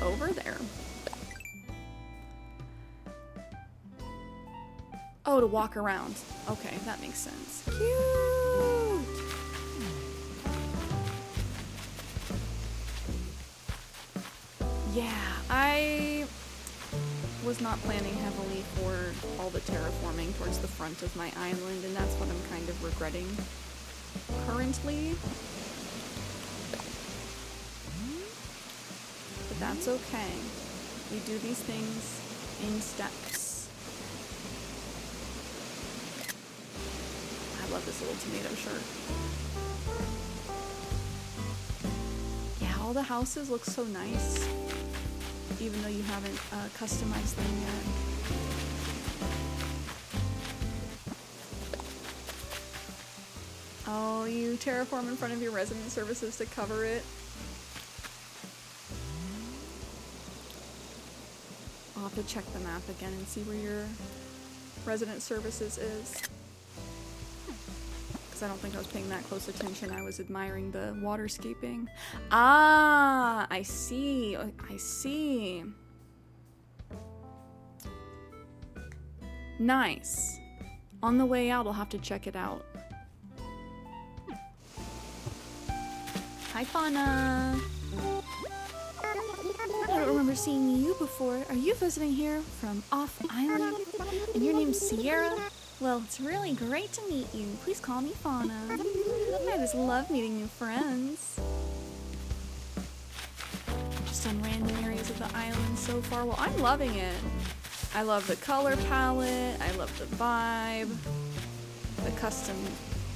over there. Oh, to walk around. Okay, that makes sense. Cute! Yeah, I was not planning heavily for all the terraforming towards the front of my island, and that's what I'm kind of regretting currently. But that's okay. We do these things in steps. I love this little tomato shirt. Yeah, all the houses look so nice, even though you haven't customized them yet. Oh, you terraform in front of your resident services to cover it. I'll have to check the map again and see where your resident services is. Because I don't think I was paying that close attention. I was admiring the waterscaping. Ah, I see. I see. Nice. On the way out, I'll have to check it out. Hi, Fauna. I don't remember seeing you before. Are you visiting here from off island? And your name's Cierra? Well, it's really great to meet you. Please call me Fauna. I just love meeting new friends. Just on random areas of of the island so far? Well, I'm loving it. I love the color palette. I love the vibe. The custom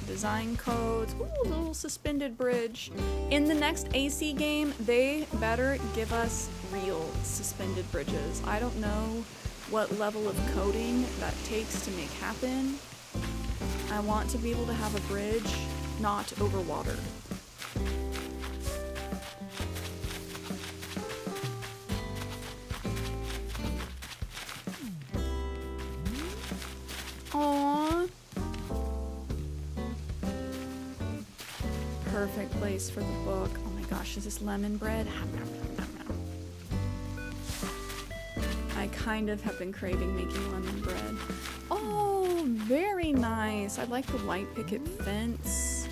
design codes. Ooh, little suspended bridge. In the next AC game, they better give us real suspended bridges. I don't know what level of coding that takes to make happen. I want to be able to have a bridge not over water. Aww. Perfect place for the book. Oh my gosh, is this lemon bread? I kind of have been craving making lemon bread. Oh, very nice. I like the white picket fence.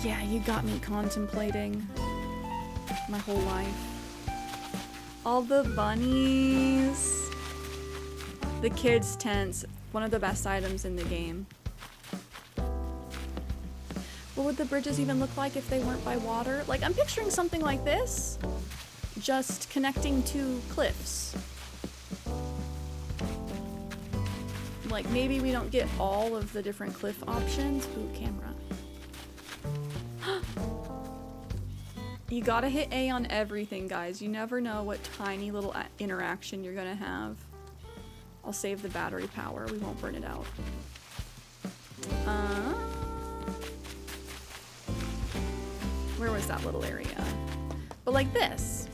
Yeah, you got me contemplating my whole life. All the bunnies. The kids' tents, one of the best items in the game. What would the bridges even look like if they weren't by water? Like, I'm picturing something like this, just connecting two cliffs. Like, maybe we don't get all of the different cliff options. Ooh, camera. You gotta hit A on everything, guys. You never know what tiny little interaction you're gonna have. I'll save the battery power. We won't burn it out. Where was that little area? But like this.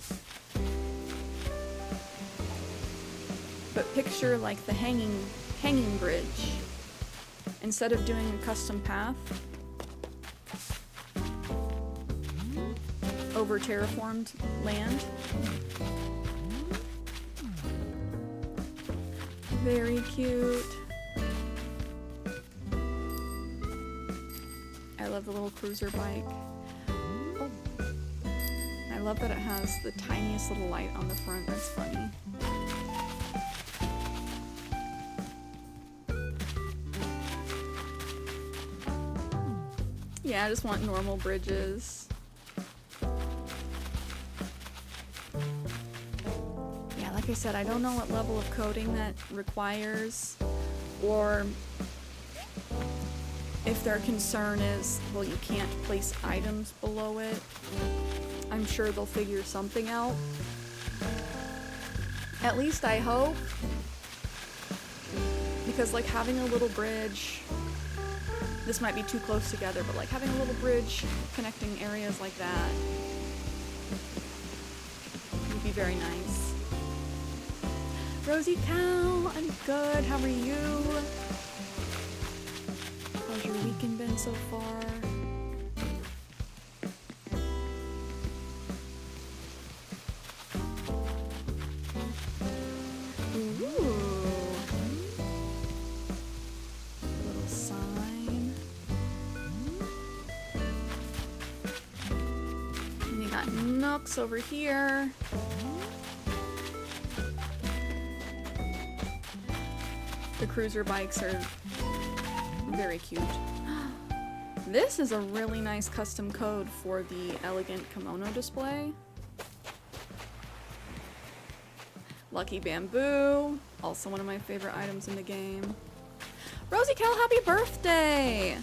But picture like the hanging bridge. Instead of doing a custom path over terraformed land. Very cute. I love the little cruiser bike. Oh. I love that it has the tiniest little light on the front. That's funny. Yeah, I just want normal bridges. Like I said, I don't know what level of coding that requires, or if their concern is, well, you can't place items below it. I'm sure they'll figure something out. At least I hope. Because like having a little bridge, this might be too close together, but like having a little bridge connecting areas like that would be very nice. Rosie Cow, I'm good. How are you? How's your weekend been so far? Ooh. Little sign. And you got nooks over here. The cruiser bikes are very cute. This is a really nice custom code for the elegant kimono display. Lucky bamboo, also one of my favorite items in the game. Rosie Cal, happy birthday!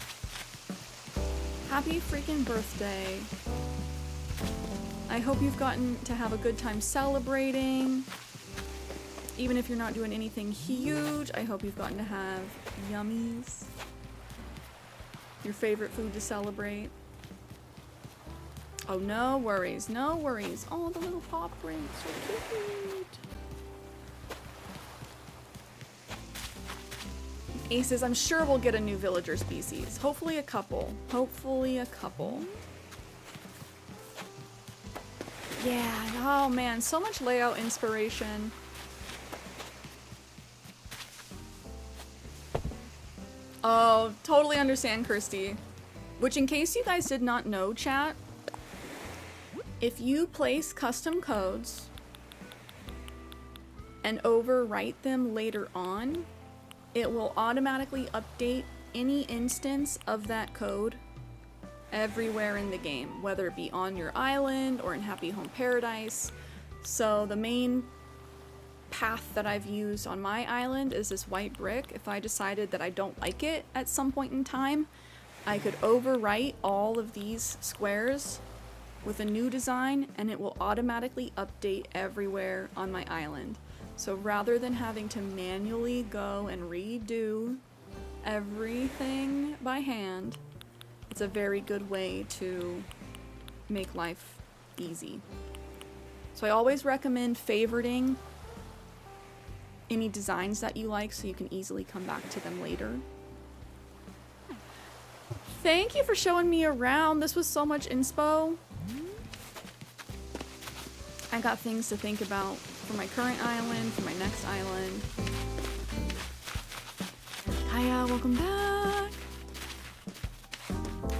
Happy freaking birthday. I hope you've gotten to have a good time celebrating. Even if you're not doing anything huge, I hope you've gotten to have yummies. Your favorite food to celebrate. Oh, no worries, no worries. Oh, the little pop rings, so cute. Aces, I'm sure we'll get a new villager species. Hopefully a couple. Hopefully a couple. Yeah, oh man, so much layout inspiration. Oh, totally understand, Kirsty. Which, in case you guys did not know, chat, if you place custom codes and overwrite them later on, it will automatically update any instance of that code everywhere in the game, whether it be on your island or in Happy Home Paradise. So the main path that I've used on my island is this white brick. If I decided that I don't like it at some point in time, I could overwrite all of these squares with a new design and it will automatically update everywhere on my island. So rather than having to manually go and redo everything by hand, it's a very good way to make life easy. So I always recommend favoriting any designs that you like so you can easily come back to them later. Thank you for showing me around. This was so much inspo. I got things to think about for my current island, for my next island. Kaya, welcome back.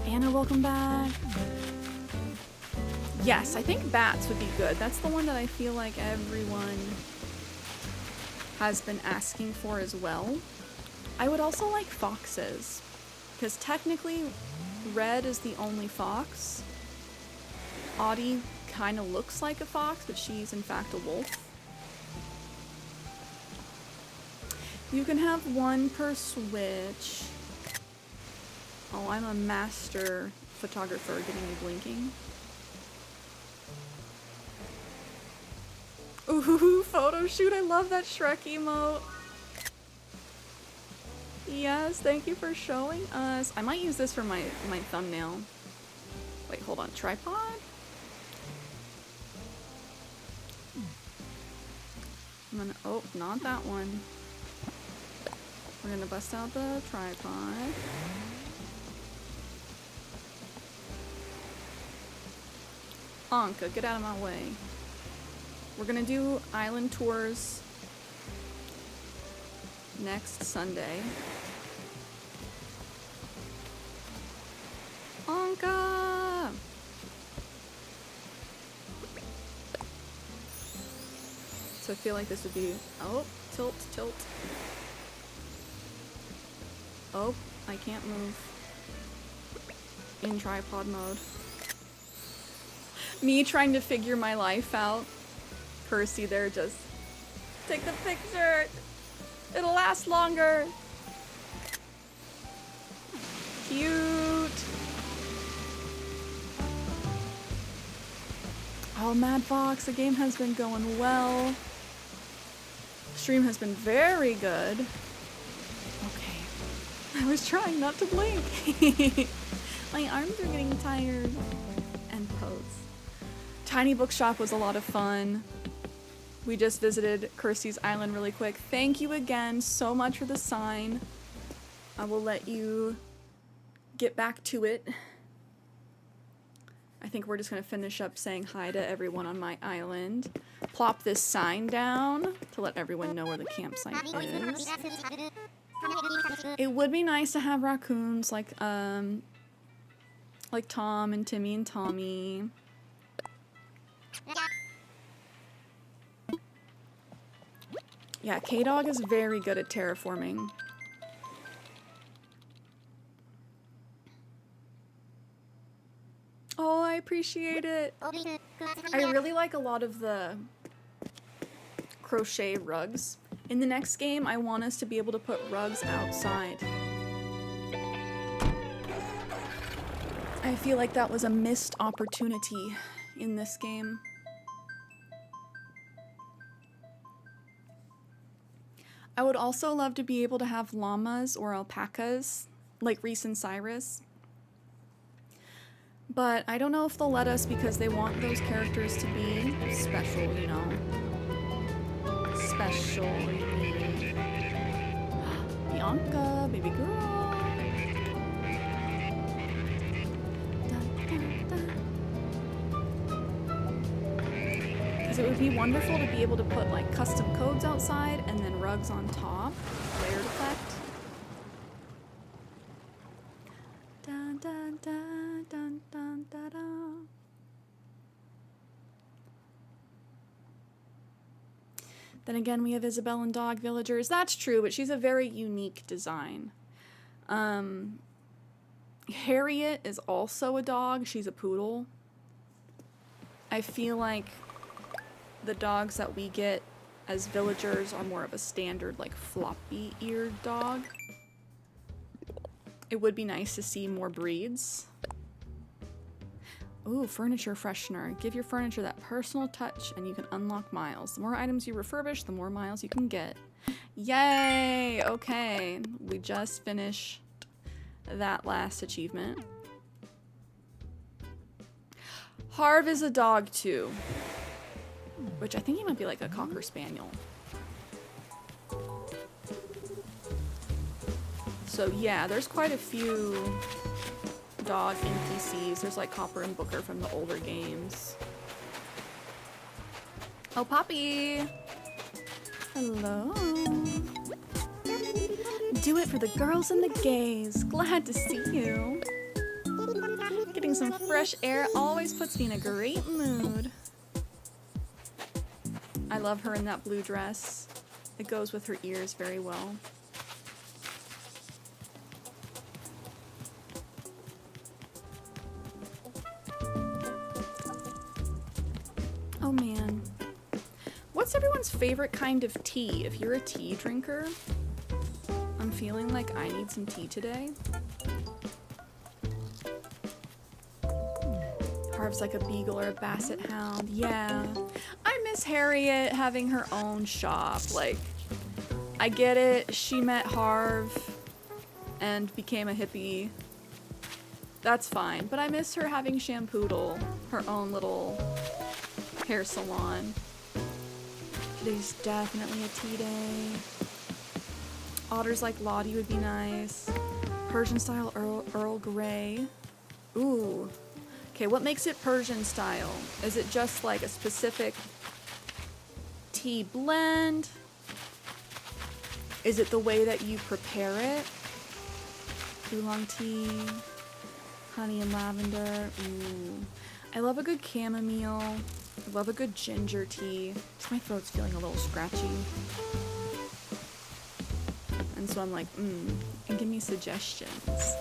Anna, welcome back. Yes, I think bats would be good. That's the one that I feel like everyone has been asking for as well. I would also like foxes, because technically Red is the only fox. Audie kind of looks like a fox, but she's in fact a wolf. You can have one per switch. Oh, I'm a master photographer. Getting me blinking. Ooh, photo shoot. I love that Shrek emote. Yes, thank you for showing us. I might use this for my thumbnail. Wait, hold on. Tripod? I'm gonna, oh, not that one. We're gonna bust out the tripod. Anka, get out of my way. We're gonna do island tours next Sunday. Anka! So I feel like this would be, oh, tilt, tilt. Oh, I can't move in tripod mode. Me trying to figure my life out. Percy there just, take the picture. It'll last longer. Cute. Oh, Mad Fox, the game has been going well. Stream has been very good. Okay. I was trying not to blink. My arms are getting tired. End pose. Tiny Bookshop was a lot of fun. We just visited Kirsty's Island really quick. Thank you again so much for the sign. I will let you get back to it. I think we're just going to finish up saying hi to everyone on my island. Plop this sign down to let everyone know where the campsite is. It would be nice to have raccoons like Tom and Timmy and Tommy. Yeah, K-Dog is very good at terraforming. Oh, I appreciate it. I really like a lot of the crochet rugs. In the next game, I want us to be able to put rugs outside. I feel like that was a missed opportunity in this game. I would also love to be able to have llamas or alpacas, like Reese and Cyrus. But I don't know if they'll let us because they want those characters to be special, you know. Special. Bianca, baby girl. Because it would be wonderful to be able to put like custom codes outside and then rugs on top. Layered effect. Dun, dun, dun, dun, dun, dun, dun. Then again, we have Isabel and Dog Villagers. That's true, but she's a very unique design. Harriet is also a dog. She's a poodle. I feel like the dogs that we get as villagers are more of a standard, like, floppy-eared dog. It would be nice to see more breeds. Ooh, furniture freshener. Give your furniture that personal touch and you can unlock miles. The more items you refurbish, the more miles you can get. Yay! Okay, we just finished that last achievement. Harv is a dog too, which I think he might be like a Cocker Spaniel. So yeah, there's quite a few dog NPCs. There's like Copper and Booker from the older games. Oh, Poppy! Hello. Do it for the girls and the gays. Glad to see you. Getting some fresh air always puts me in a great mood. I love her in that blue dress. It goes with her ears very well. Oh man. What's everyone's favorite kind of tea? If you're a tea drinker, I'm feeling like I need some tea today. Harv's like a beagle or a basset hound. Yeah. I miss Harriet having her own shop. Like, I get it. She met Harv and became a hippie. That's fine. But I miss her having Shampoodle, her own little hair salon. Today's definitely a tea day. Otters like Lottie would be nice. Persian style Earl Grey. Ooh. Okay, what makes it Persian style? Is it just like a specific tea blend? Is it the way that you prepare it? Oolong tea, honey and lavender. Ooh. I love a good chamomile. I love a good ginger tea. My throat's feeling a little scratchy. And so I'm like, and give me suggestions.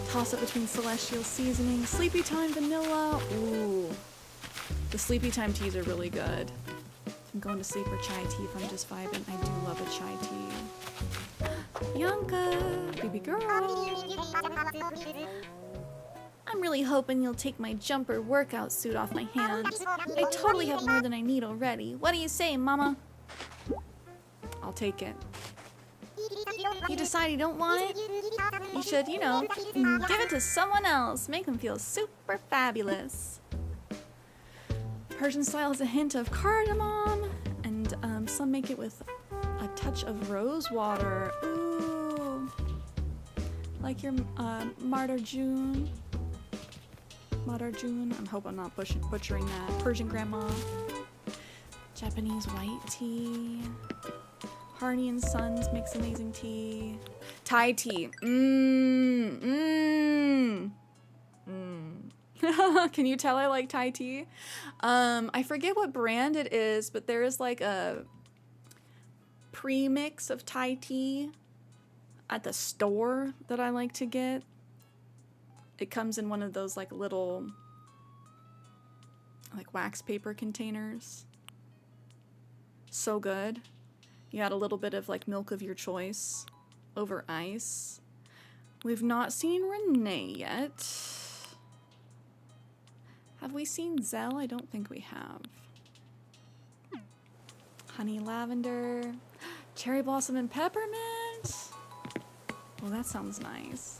Toss it between celestial seasoning, sleepy time vanilla. Ooh. The sleepy time teas are really good. If I'm going to sleep or chai tea if I'm just vibing. I do love a chai tea. Bianca, baby girl. I'm really hoping you'll take my jumper workout suit off my hands. I totally have more than I need already. What do you say, Mama? I'll take it. You decide you don't want it? You should, you know, give it to someone else. Make them feel super fabulous. Persian style has a hint of cardamom, and some make it with a touch of rose water. Ooh. Like your Mardarjun. Mardarjun. I hope I'm not butchering that. Persian grandma. Japanese white tea. Harney and Sons makes amazing tea. Thai tea. Can you tell I like Thai tea? I forget what brand it is, but there is like a pre-mix of Thai tea at the store that I like to get. It comes in one of those like little like wax paper containers. So good. You add a little bit of like milk of your choice over ice. We've not seen Renee yet. Have we seen Zell? I don't think we have. Honey lavender. Cherry blossom and peppermint. Well, that sounds nice.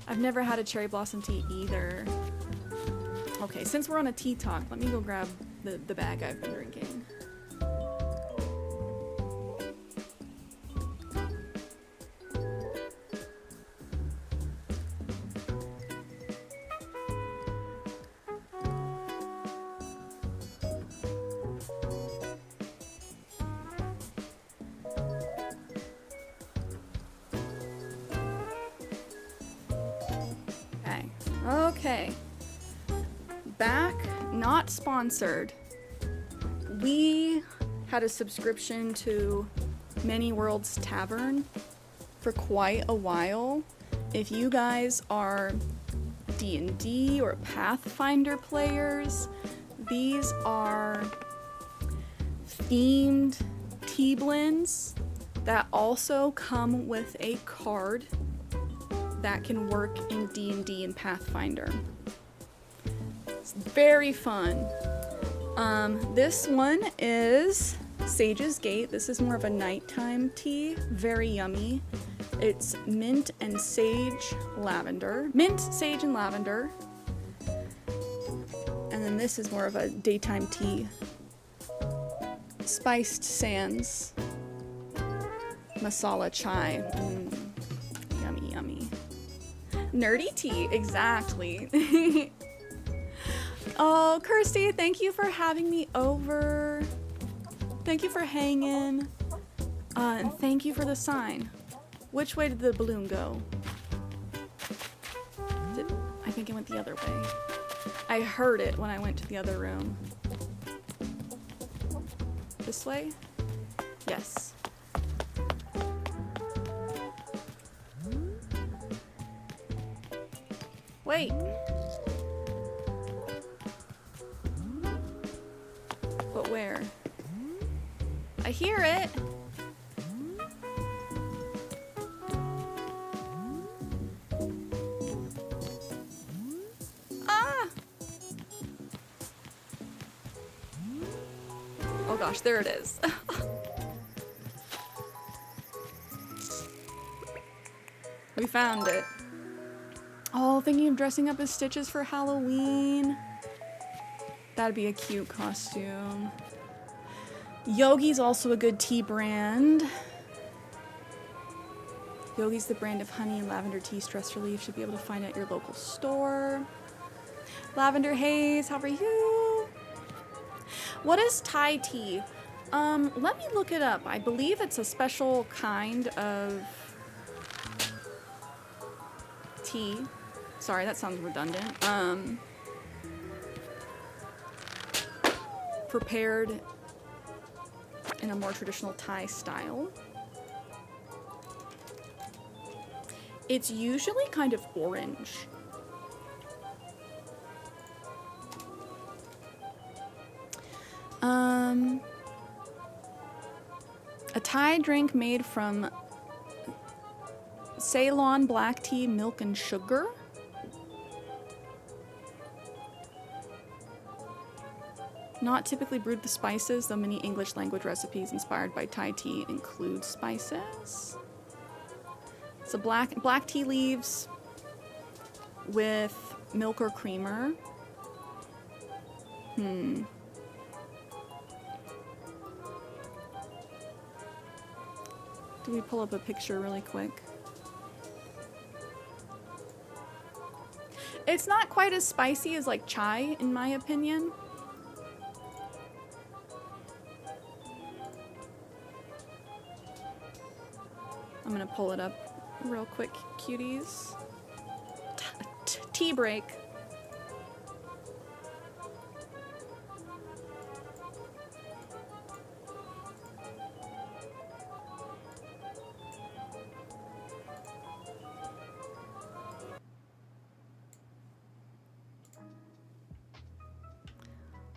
I've never had a cherry blossom tea either. Okay, since we're on a tea talk, let me go grab the bag I've been drinking. Okay. Back, not sponsored. We had a subscription to Many Worlds Tavern for quite a while. If you guys are D&D or Pathfinder players, these are themed tea blends that also come with a card that can work in D&D and Pathfinder. It's very fun. This one is Sage's Gate. This is more of a nighttime tea. Very yummy. It's mint and sage lavender. Mint, sage, and lavender. And then this is more of a daytime tea. Spiced sands. Masala chai. Yummy, yummy. Nerdy tea, exactly. Oh, Kirsty, thank you for having me over. Thank you for hanging. And thank you for the sign. Which way did the balloon go? I think it went the other way. I heard it when I went to the other room. This way? Yes. Wait. But where? I hear it. Ah! Oh gosh, there it is. We found it. Oh, thinking of dressing up as Stitches for Halloween. That'd be a cute costume. Yogi's also a good tea brand. Yogi's the brand of honey and lavender tea stress relief. Should be able to find at your local store. Lavender Haze, how are you? What is Thai tea? Let me look it up. I believe it's a special kind of tea. Sorry, that sounds redundant. Prepared in a more traditional Thai style. It's usually kind of orange. A Thai drink made from Ceylon black tea, milk, and sugar. Not typically brewed with spices, though many English language recipes inspired by Thai tea include spices. So black tea leaves with milk or creamer. Do we pull up a picture really quick? It's not quite as spicy as like chai, in my opinion. I'm gonna pull it up real quick, cuties. Tea break.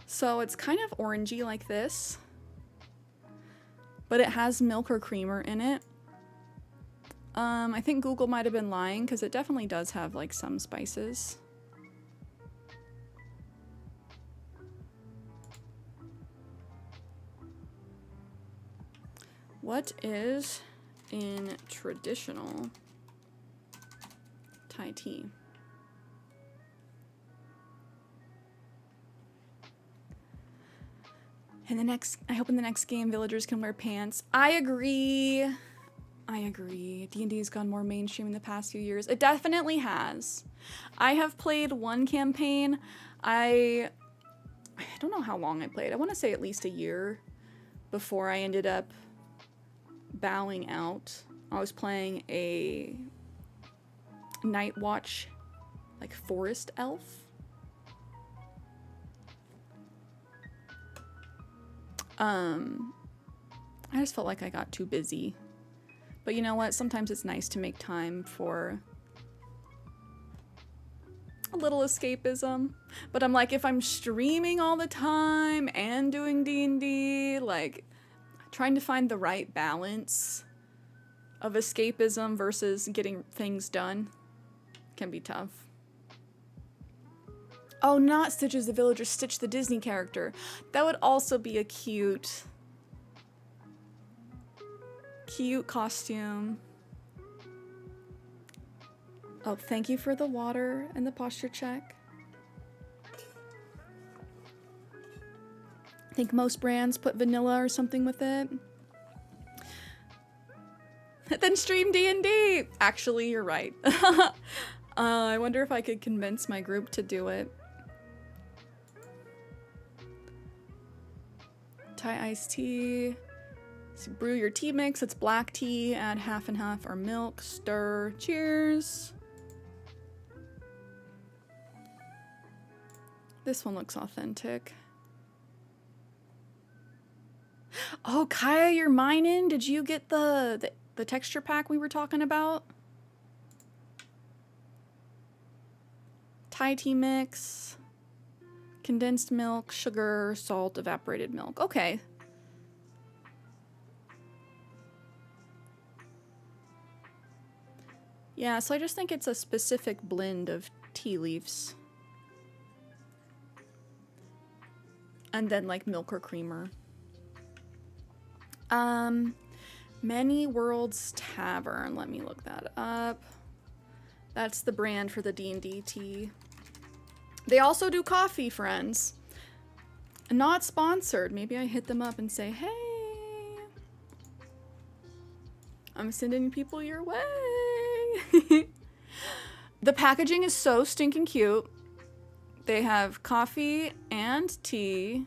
So it's kind of orangey like this, but it has milk or creamer in it. I think Google might have been lying because it definitely does have like some spices. What is in traditional Thai tea? I hope in the next game villagers can wear pants. I agree. D&D has gone more mainstream in the past few years. It definitely has. I have played one campaign. I don't know how long I played. I want to say at least a year before I ended up bowing out. I was playing a Night Watch, like forest elf. I just felt like I got too busy. But you know what? Sometimes it's nice to make time for a little escapism. But I'm like, if I'm streaming all the time and doing D&D, like trying to find the right balance of escapism versus getting things done can be tough. Oh, not Stitch is the Villager, Stitch the Disney character. That would also be a cute costume. Oh, thank you for the water and the posture check. I think most brands put vanilla or something with it. Then stream D&D! Actually, you're right. I wonder if I could convince my group to do it. Thai iced tea. So brew your tea mix. It's black tea. Add half and half or milk. Stir. Cheers. This one looks authentic. Oh, Kaya, you're mining? Did you get the texture pack we were talking about? Thai tea mix. Condensed milk, sugar, salt, evaporated milk. Okay. Yeah, so I just think it's a specific blend of tea leaves. And then like milk or creamer. Many Worlds Tavern. Let me look that up. That's the brand for the D&D tea. They also do coffee, friends. Not sponsored. Maybe I hit them up and say, hey, I'm sending people your way. The packaging is so stinking cute. They have coffee and tea.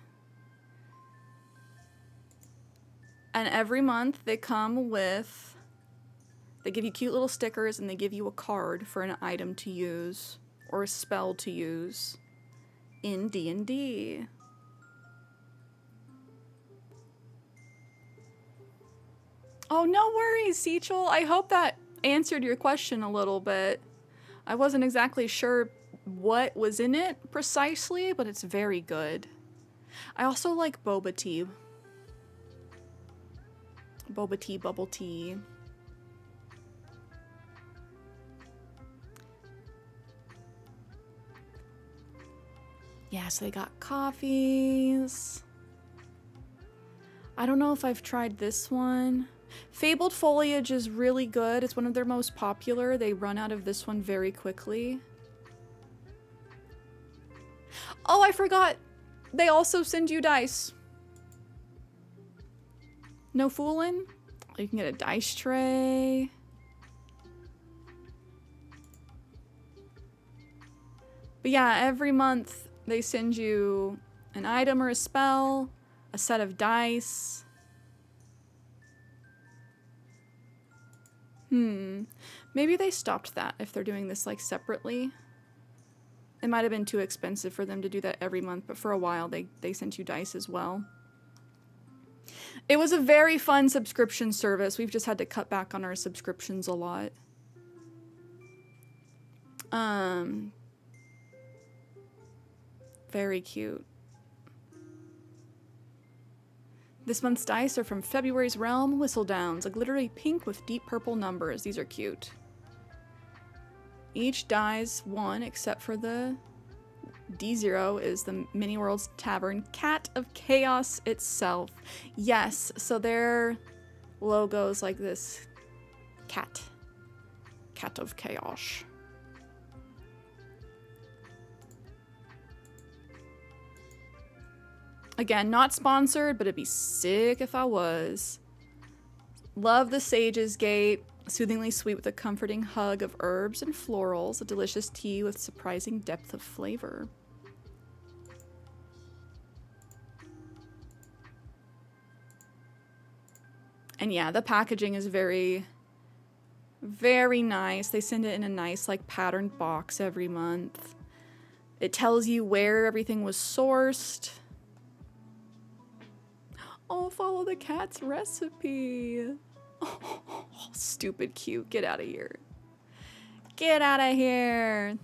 And every month they come with, they give you cute little stickers and they give you a card for an item to use or a spell to use in D&D. Oh, no worries, Sechel. I hope that answered your question a little bit. I wasn't exactly sure what was in it precisely, but it's very good. I also like boba tea. Boba tea, bubble tea. Yeah, so they got coffees. I don't know if I've tried this one. Fabled Foliage is really good. It's one of their most popular. They run out of this one very quickly. Oh, I forgot. They also send you dice. No fooling. You can get a dice tray. But yeah, every month they send you an item or a spell, a set of dice. Maybe they stopped that if they're doing this like separately. It might have been too expensive for them to do that every month, but for a while they sent you dice as well. It was a very fun subscription service. We've just had to cut back on our subscriptions a lot. Very cute. This month's dice are from February's Realm Whistledowns, a glittery pink with deep purple numbers. These are cute. Each die's one, except for the D0 is the Mini Worlds Tavern Cat of Chaos itself. Yes, so their logo's like this cat. Cat of Chaos. Again, not sponsored, but it'd be sick if I was. Love the Sage's Gate. Soothingly sweet with a comforting hug of herbs and florals. A delicious tea with surprising depth of flavor. And yeah, the packaging is very, very nice. They send it in a nice, like, patterned box every month. It tells you where everything was sourced. Oh, follow the cat's recipe. Oh, stupid cute. Get out of here. Get out of here.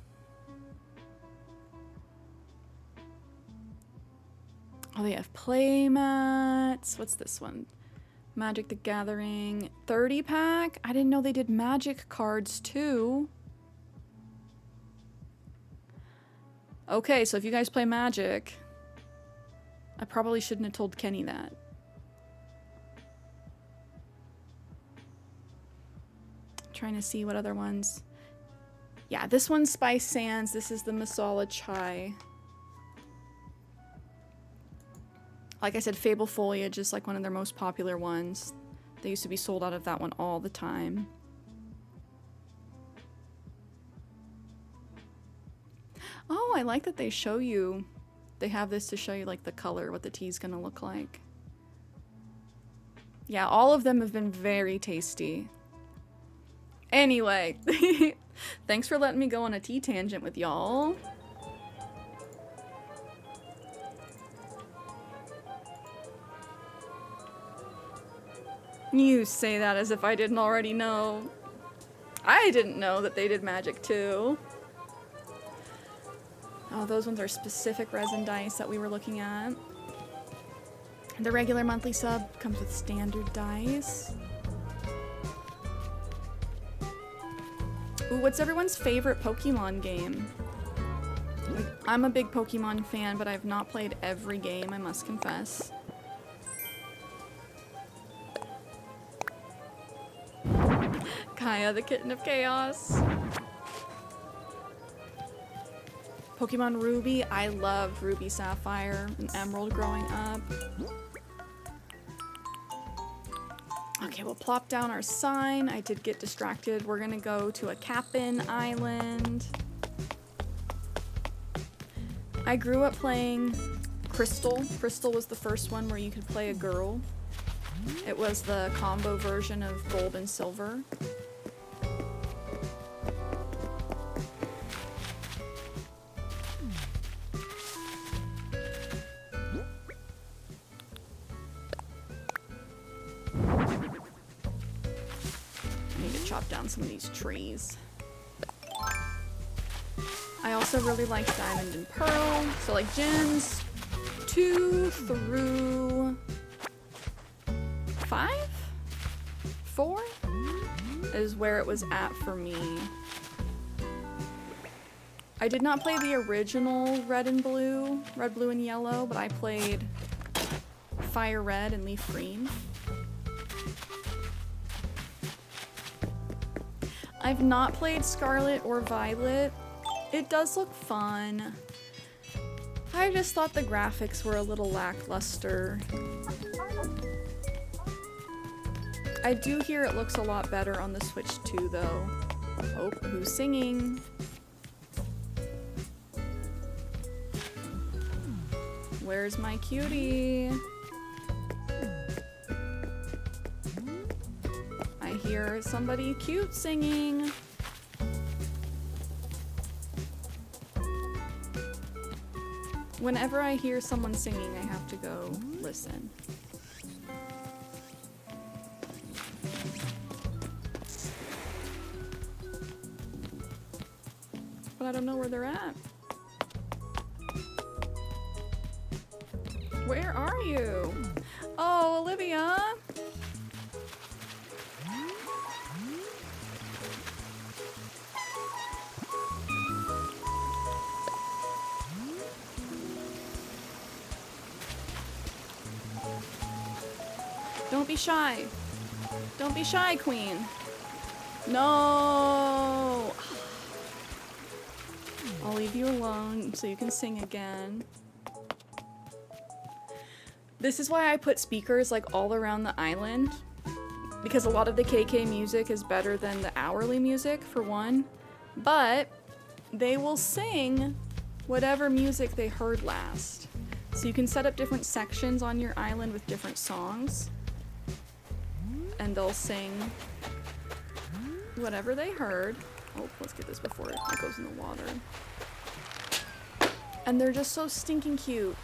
Oh, they have play mats. What's this one? Magic the Gathering 30 pack. I didn't know they did magic cards too. Okay, so if you guys play Magic, I probably shouldn't have told Kenny that. Trying to see what other ones. Yeah, this one's Spice Sands. This is the Masala Chai. Like I said, Fable Foliage is like one of their most popular ones. They used to be sold out of that one all the time. Oh, I like that they show you. They have this to show you like the color, what the tea's gonna look like. Yeah, all of them have been very tasty. Anyway, thanks for letting me go on a tea tangent with y'all. You say that as if I didn't already know. I didn't know that they did magic too. Oh, those ones are specific resin dice that we were looking at. The regular monthly sub comes with standard dice. Ooh, what's everyone's favorite Pokemon game? Like, I'm a big Pokemon fan, but I've not played every game, I must confess. Kaya, the Kitten of Chaos. Pokemon Ruby, I loved Ruby Sapphire and Emerald growing up. Okay, we'll plop down our sign. I did get distracted. We're gonna go to a Cap'n Island. I grew up playing Crystal. Crystal was the first one where you could play a girl. It was the combo version of Gold and Silver. Down some of these trees. I also really like Diamond and Pearl, so like gens 2 through 5? 4? Is where it was at for me. I did not play the original Red, Blue, and Yellow, but I played Fire Red and Leaf Green. I've not played Scarlet or Violet. It does look fun. I just thought the graphics were a little lackluster. I do hear it looks a lot better on the Switch too, though. Oh, who's singing? Where's my cutie? I hear somebody cute singing. Whenever I hear someone singing, I have to go listen. But I don't know where they're at. Where are you? Oh, Olivia! Don't be shy. Don't be shy, Queen. No! I'll leave you alone so you can sing again. This is why I put speakers like all around the island, because a lot of the KK music is better than the hourly music, for one, but they will sing whatever music they heard last. So you can set up different sections on your island with different songs, and they'll sing whatever they heard. Oh, let's get this before it goes in the water. And they're just so stinking cute.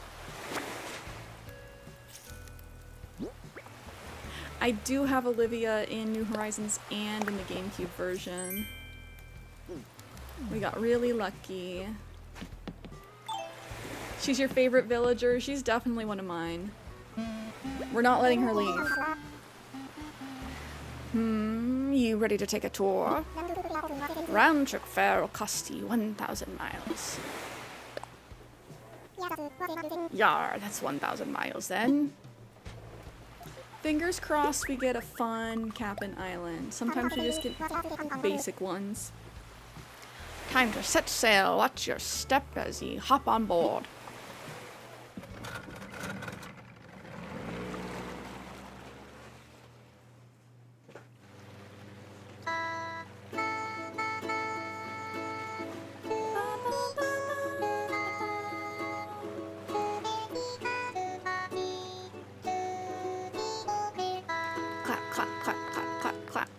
I do have Olivia in New Horizons and in the GameCube version. We got really lucky. She's your favorite villager. She's definitely one of mine. We're not letting her leave. You ready to take a tour? Round trip fare will cost you 1,000 miles. Yar, that's 1,000 miles then. Fingers crossed we get a fun Cap'n Island. Sometimes we just get basic ones. Time to set sail. Watch your step as ye hop on board. Clap, clap, clap, clap, clap, clap.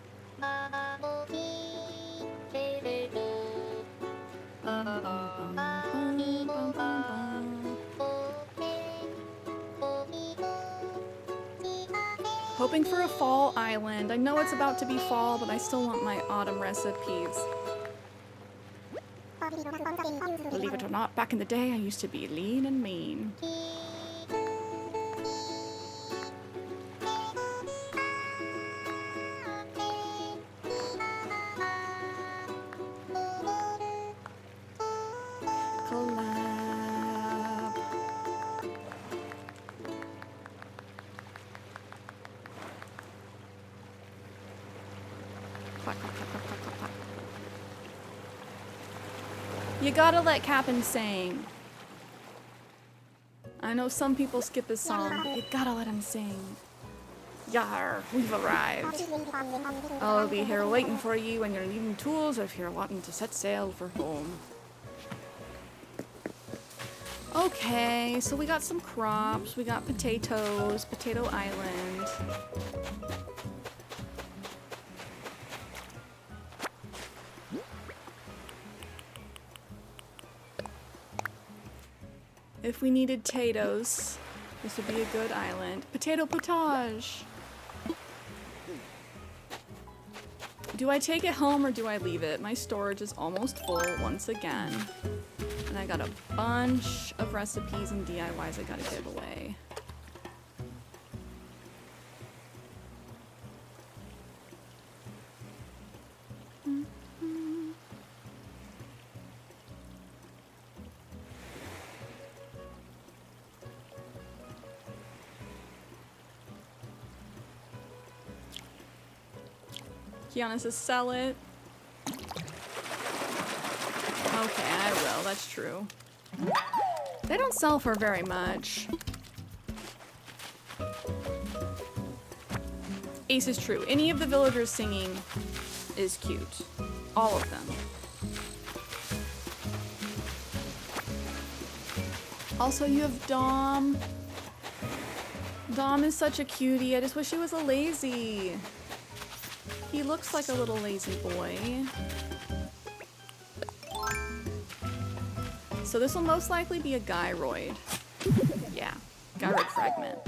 Hoping for a fall island. I know it's about to be fall, but I still want my autumn recipes. Believe it or not, back in the day, I used to be lean and mean. Collab. Clap, clap, clap, clap, clap, clap, clap. You gotta let Cap'n sing. I know some people skip his song, but you gotta let him sing. Yar, we've arrived. I'll be here waiting for you when you're needing tools or if you're wanting to set sail for home. Okay, so we got some crops. We got potatoes, Potato Island. If we needed potatoes, this would be a good island. Potato potage! Do I take it home or do I leave it? My storage is almost full once again. And I got a bunch of recipes and DIYs I gotta give away. Kiana says sell it. Okay, I will. That's true. They don't sell for very much. Ace is true. Any of the villagers singing is cute. All of them. Also, you have Dom. Dom is such a cutie. I just wish he was a lazy. He looks like a little lazy boy. So this will most likely be a gyroid. Yeah, gyroid fragment.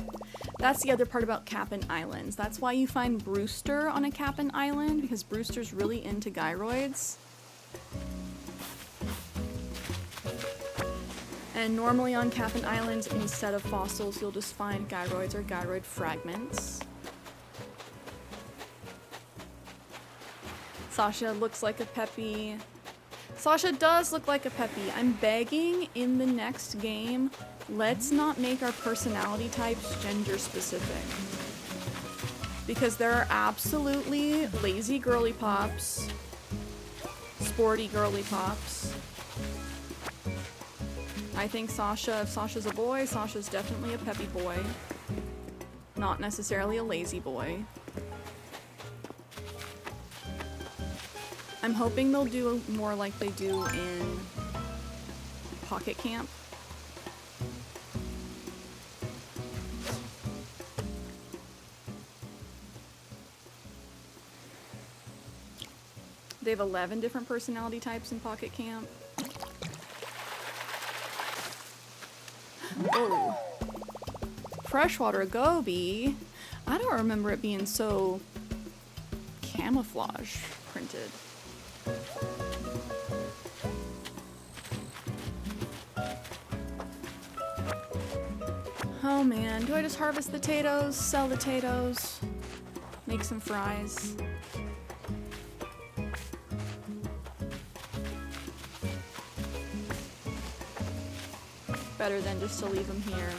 That's the other part about Cap'n Islands. That's why you find Brewster on a Cap'n Island, because Brewster's really into gyroids. And normally on Cap'n Islands, instead of fossils, you'll just find gyroids or gyroid fragments. Sasha looks like a Peppy. Sasha does look like a Peppy. I'm begging in the next game, let's not make our personality types gender specific. Because there are absolutely lazy girly pops, sporty girly pops. I think Sasha, if Sasha's a boy, Sasha's definitely a Peppy boy. Not necessarily a lazy boy. I'm hoping they'll do more like they do in Pocket Camp. They have 11 different personality types in Pocket Camp. Oh. Freshwater goby. I don't remember it being so camouflage printed. Oh man, do I just harvest the potatoes, sell the potatoes, make some fries? Better than just to leave them here.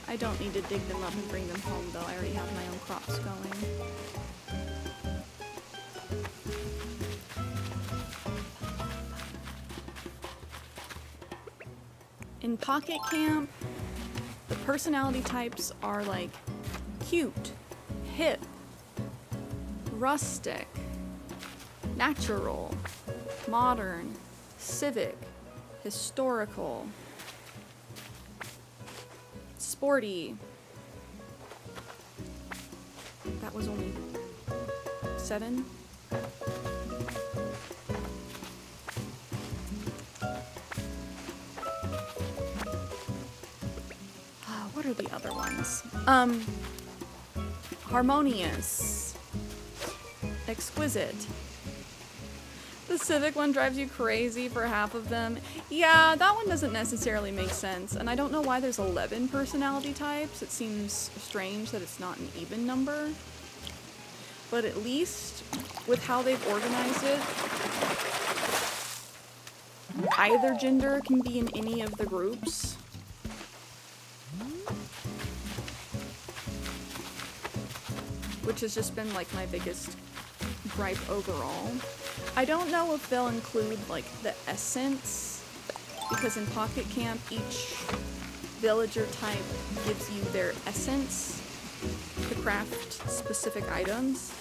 I don't need to dig them up and bring them home though, I already have my own crops going. In Pocket Camp, the personality types are like cute, hip, rustic, natural, modern, civic, historical, sporty. That was only 7. What are the other ones? Harmonious, exquisite. The civic one drives you crazy for half of them. Yeah, that one doesn't necessarily make sense, and I don't know why there's 11 personality types. It seems strange that it's not an even number. But at least with how they've organized it, either gender can be in any of the groups. Which has just been like my biggest gripe overall. I don't know if they'll include like the essence, because in Pocket Camp each villager type gives you their essence to craft specific items.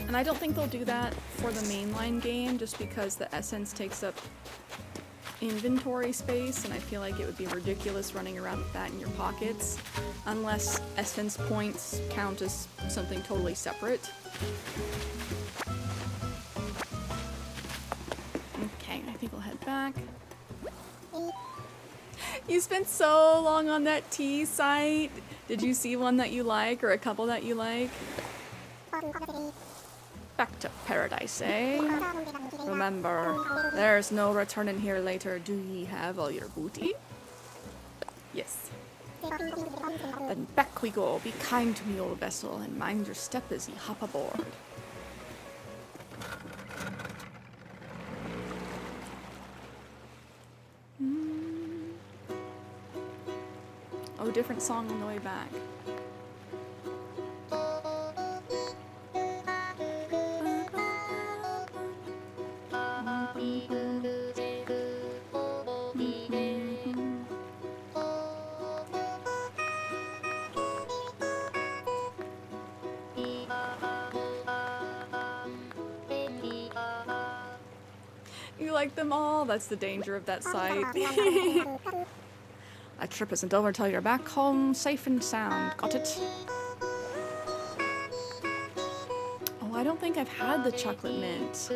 And I don't think they'll do that for the mainline game, just because the essence takes up inventory space, and I feel like it would be ridiculous running around with that in your pockets, unless essence points count as something totally separate. Okay, I think we'll head back. You spent so long on that tea site. Did you see one that you like, or a couple that you like? Back to paradise, eh? Remember, there's no returning here later. Do ye have all your booty? Yes. Then back we go. Be kind to me, old vessel, and mind your step as ye hop aboard. Oh, different song on the way back. You like them all? That's the danger of that site. That trip isn't over until you're back home safe and sound. Got it? Oh, I don't think I've had the chocolate mint.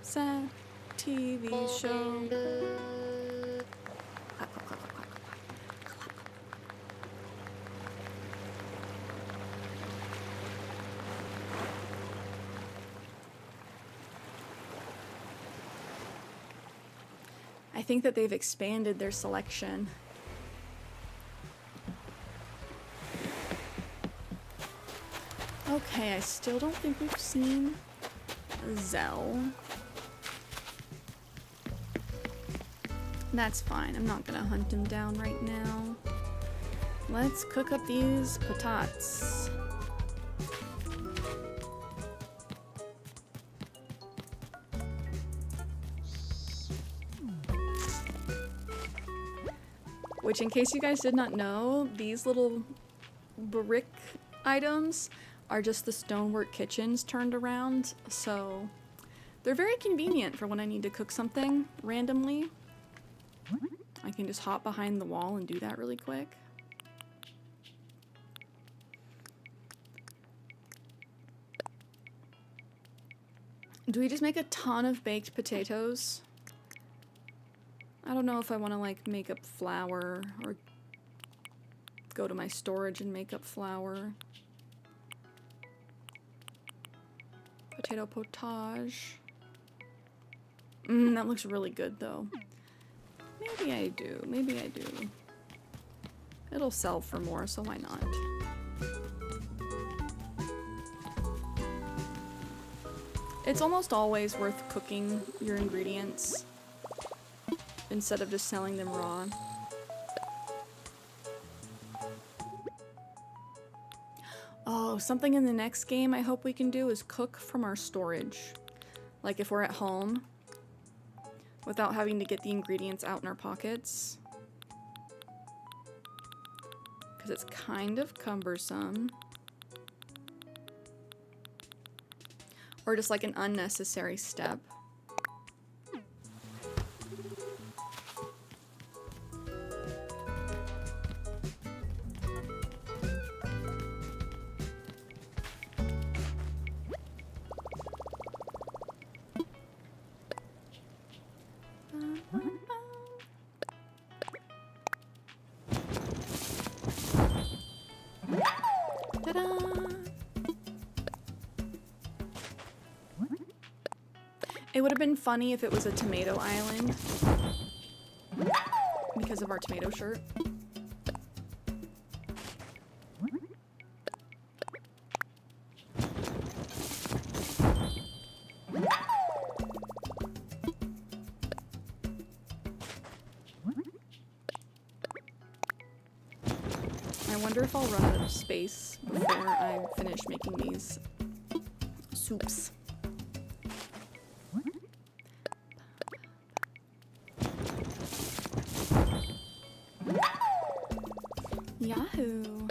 Sad TV show. Clap, clap, clap, clap, clap, clap. I think that they've expanded their selection. Okay, I still don't think we've seen Zell. That's fine, I'm not gonna hunt him down right now. Let's cook up these patates. Which, in case you guys did not know, these little brick items are just the stonework kitchens turned around, so they're very convenient for when I need to cook something randomly. I can just hop behind the wall and do that really quick. Do we just make a ton of baked potatoes? I don't know if I want to like make up flour or go to my storage and make up flour. Potato potage. That looks really good though. Maybe I do. Maybe I do. It'll sell for more, so why not? It's almost always worth cooking your ingredients instead of just selling them raw. Oh, something in the next game I hope we can do is cook from our storage. Like if we're at home, without having to get the ingredients out in our pockets. Because it's kind of cumbersome. Or just like an unnecessary step. Ta-da! It would have been funny if it was a tomato island because of our tomato shirt. I wonder if I'll run out of space before I finish making these soups. Yahoo!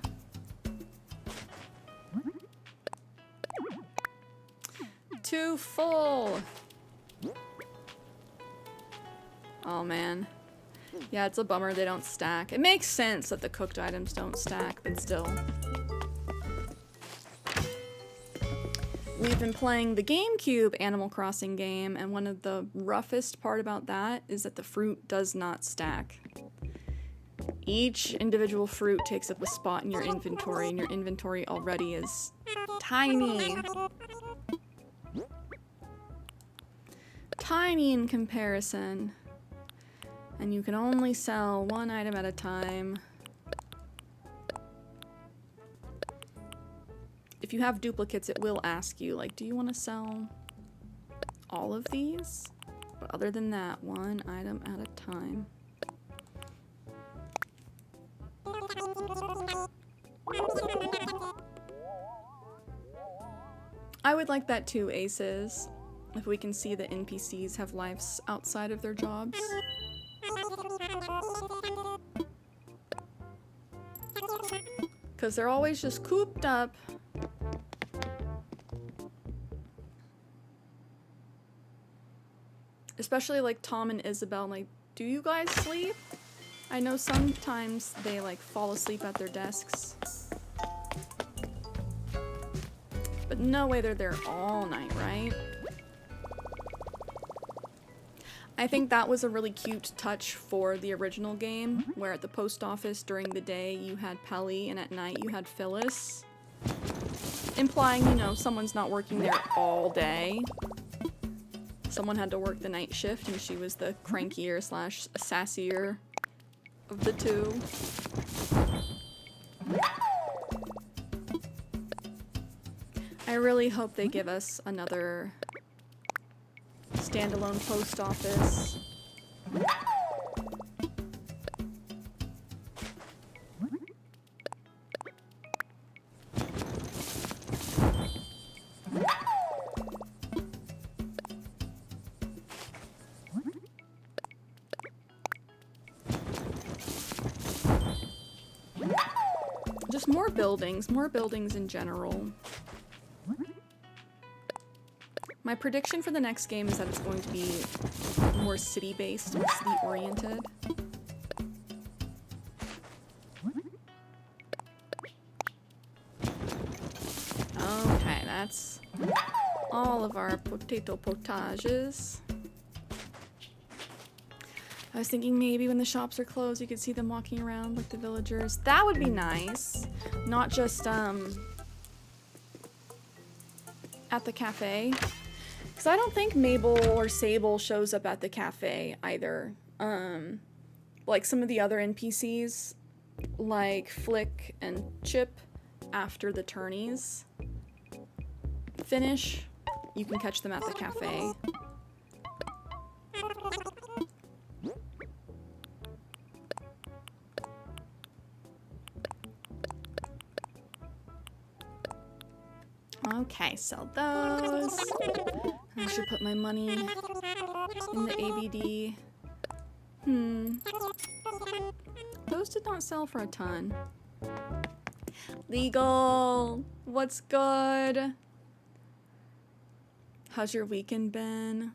Too full! Oh man. Yeah, it's a bummer they don't stack. It makes sense that the cooked items don't stack, but still. We've been playing the GameCube Animal Crossing game, and one of the roughest part about that is that the fruit does not stack. Each individual fruit takes up a spot in your inventory, and your inventory already is tiny. Tiny in comparison. And you can only sell one item at a time. If you have duplicates, it will ask you, like, do you want to sell all of these? But other than that, one item at a time. I would like that too, Aces. If we can see that NPCs have lives outside of their jobs. Because they're always just cooped up. Especially like Tom and Isabel, like, do you guys sleep? I know sometimes they like fall asleep at their desks. But no way they're there all night, right? I think that was a really cute touch for the original game, where at the post office during the day you had Pelly and at night you had Phyllis. Implying, you know, someone's not working there all day. Someone had to work the night shift and she was the crankier / sassier of the two. I really hope they give us another standalone post office. Just more buildings in general. My prediction for the next game is that it's going to be more city-based, more city-oriented. Okay, that's all of our potato potages. I was thinking maybe when the shops are closed, you could see them walking around like the villagers. That would be nice. Not just at the cafe. Because I don't think Mabel or Sable shows up at the cafe either. Like some of the other NPCs, like Flick and Chip, after the tourneys finish, you can catch them at the cafe. Okay, sell those. I should put my money in the ABD. Those did not sell for a ton. Legal, what's good? How's your weekend been?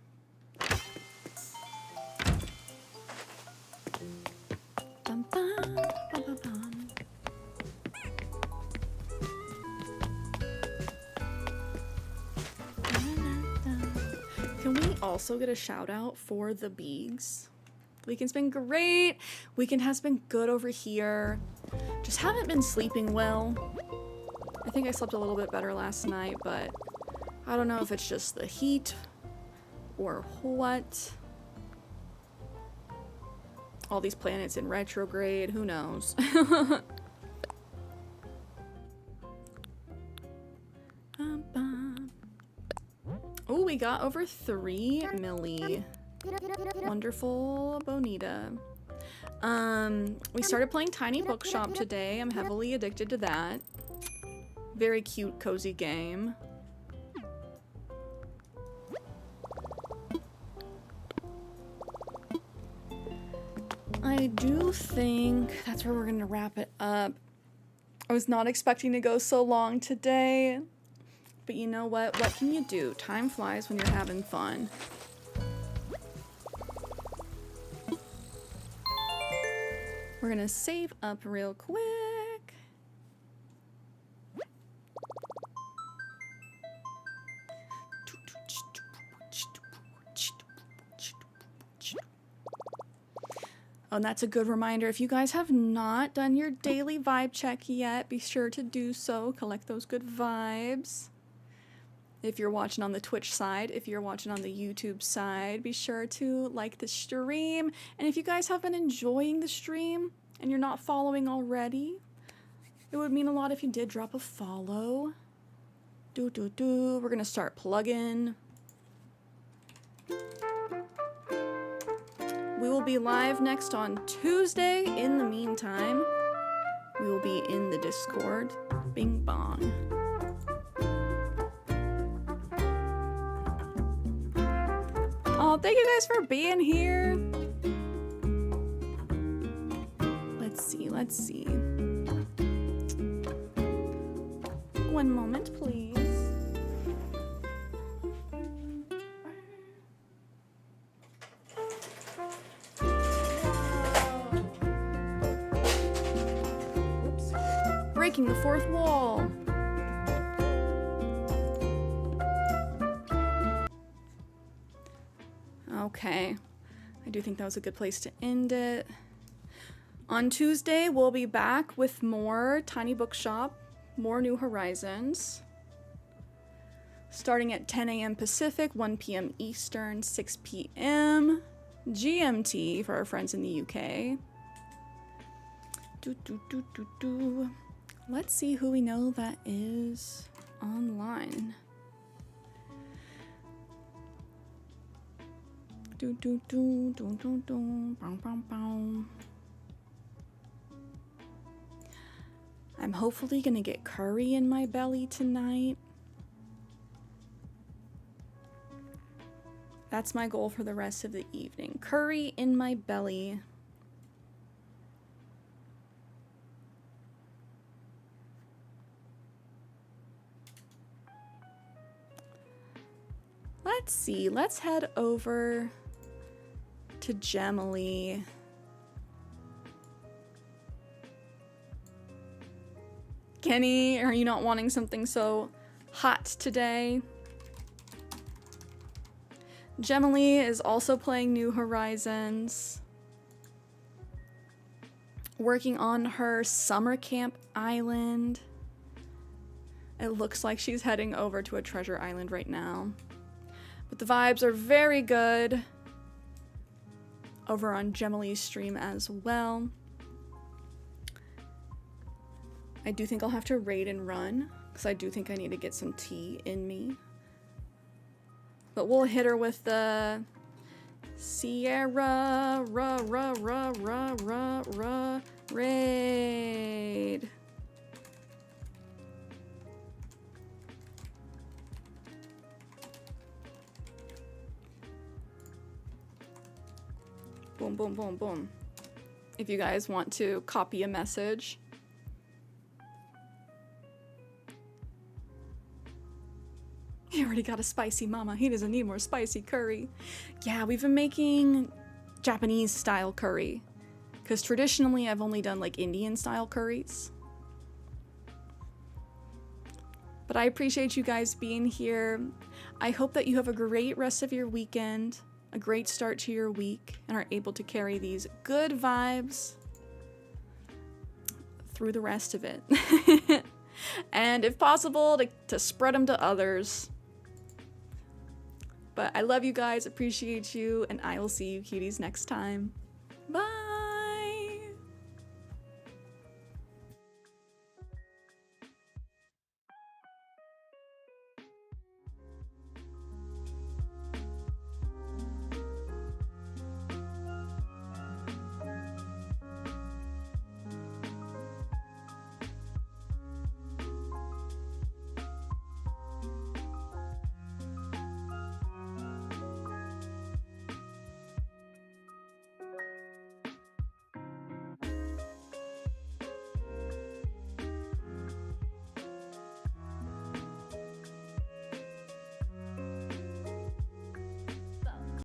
Bum, bum, bum, bum, bum. Can we also get a shout out for the Beegs? Weekend's been great. Weekend has been good over here. Just haven't been sleeping well. I think I slept a little bit better last night, but I don't know if it's just the heat or what. All these planets in retrograde, who knows? Oh, we got over 3 milli. Wonderful Bonita. We started playing Tiny Bookshop today. I'm heavily addicted to that. Very cute, cozy game. I do think that's where we're gonna wrap it up. I was not expecting to go so long today, but you know what? What can you do? Time flies when you're having fun. We're gonna save up real quick. Oh, and that's a good reminder. If you guys have not done your daily vibe check yet, be sure to do so. Collect those good vibes. If you're watching on the Twitch side, if you're watching on the YouTube side, be sure to like the stream. And if you guys have been enjoying the stream and you're not following already, it would mean a lot if you did drop a follow. We're gonna start plugging. We will be live next on Tuesday. In the meantime, we will be in the Discord. Bing bong. Oh, thank you guys for being here. Let's see. One moment, please. Oops. Breaking the fourth wall. Okay, I do think that was a good place to end it. On Tuesday, we'll be back with more Tiny Bookshop, more New Horizons. Starting at 10 a.m. Pacific, 1 p.m. Eastern, 6 p.m. GMT for our friends in the UK. Let's see who we know that is online. I'm hopefully gonna get curry in my belly tonight. That's my goal for the rest of the evening. Curry in my belly. Let's see. Let's head over to Gemily. Kenny, are you not wanting something so hot today? Gemily is also playing New Horizons. working on her summer camp island. It looks like she's heading over to a treasure island right now. But the vibes are very good over on Gemini's stream as well. I do think I'll have to raid and run, because I do think I need to get some tea in me. But we'll hit her with the Cierra raid. Boom, boom, boom, boom. If you guys want to copy a message. He already got a spicy mama. He doesn't need more spicy curry. Yeah, we've been making Japanese style curry. Because traditionally I've only done like Indian style curries. But I appreciate you guys being here. I hope that you have a great rest of your weekend. A great start to your week. And are able to carry these good vibes through the rest of it. And if possible, to spread them to others. But I love you guys, appreciate you, and I will see you cuties next time. Bye!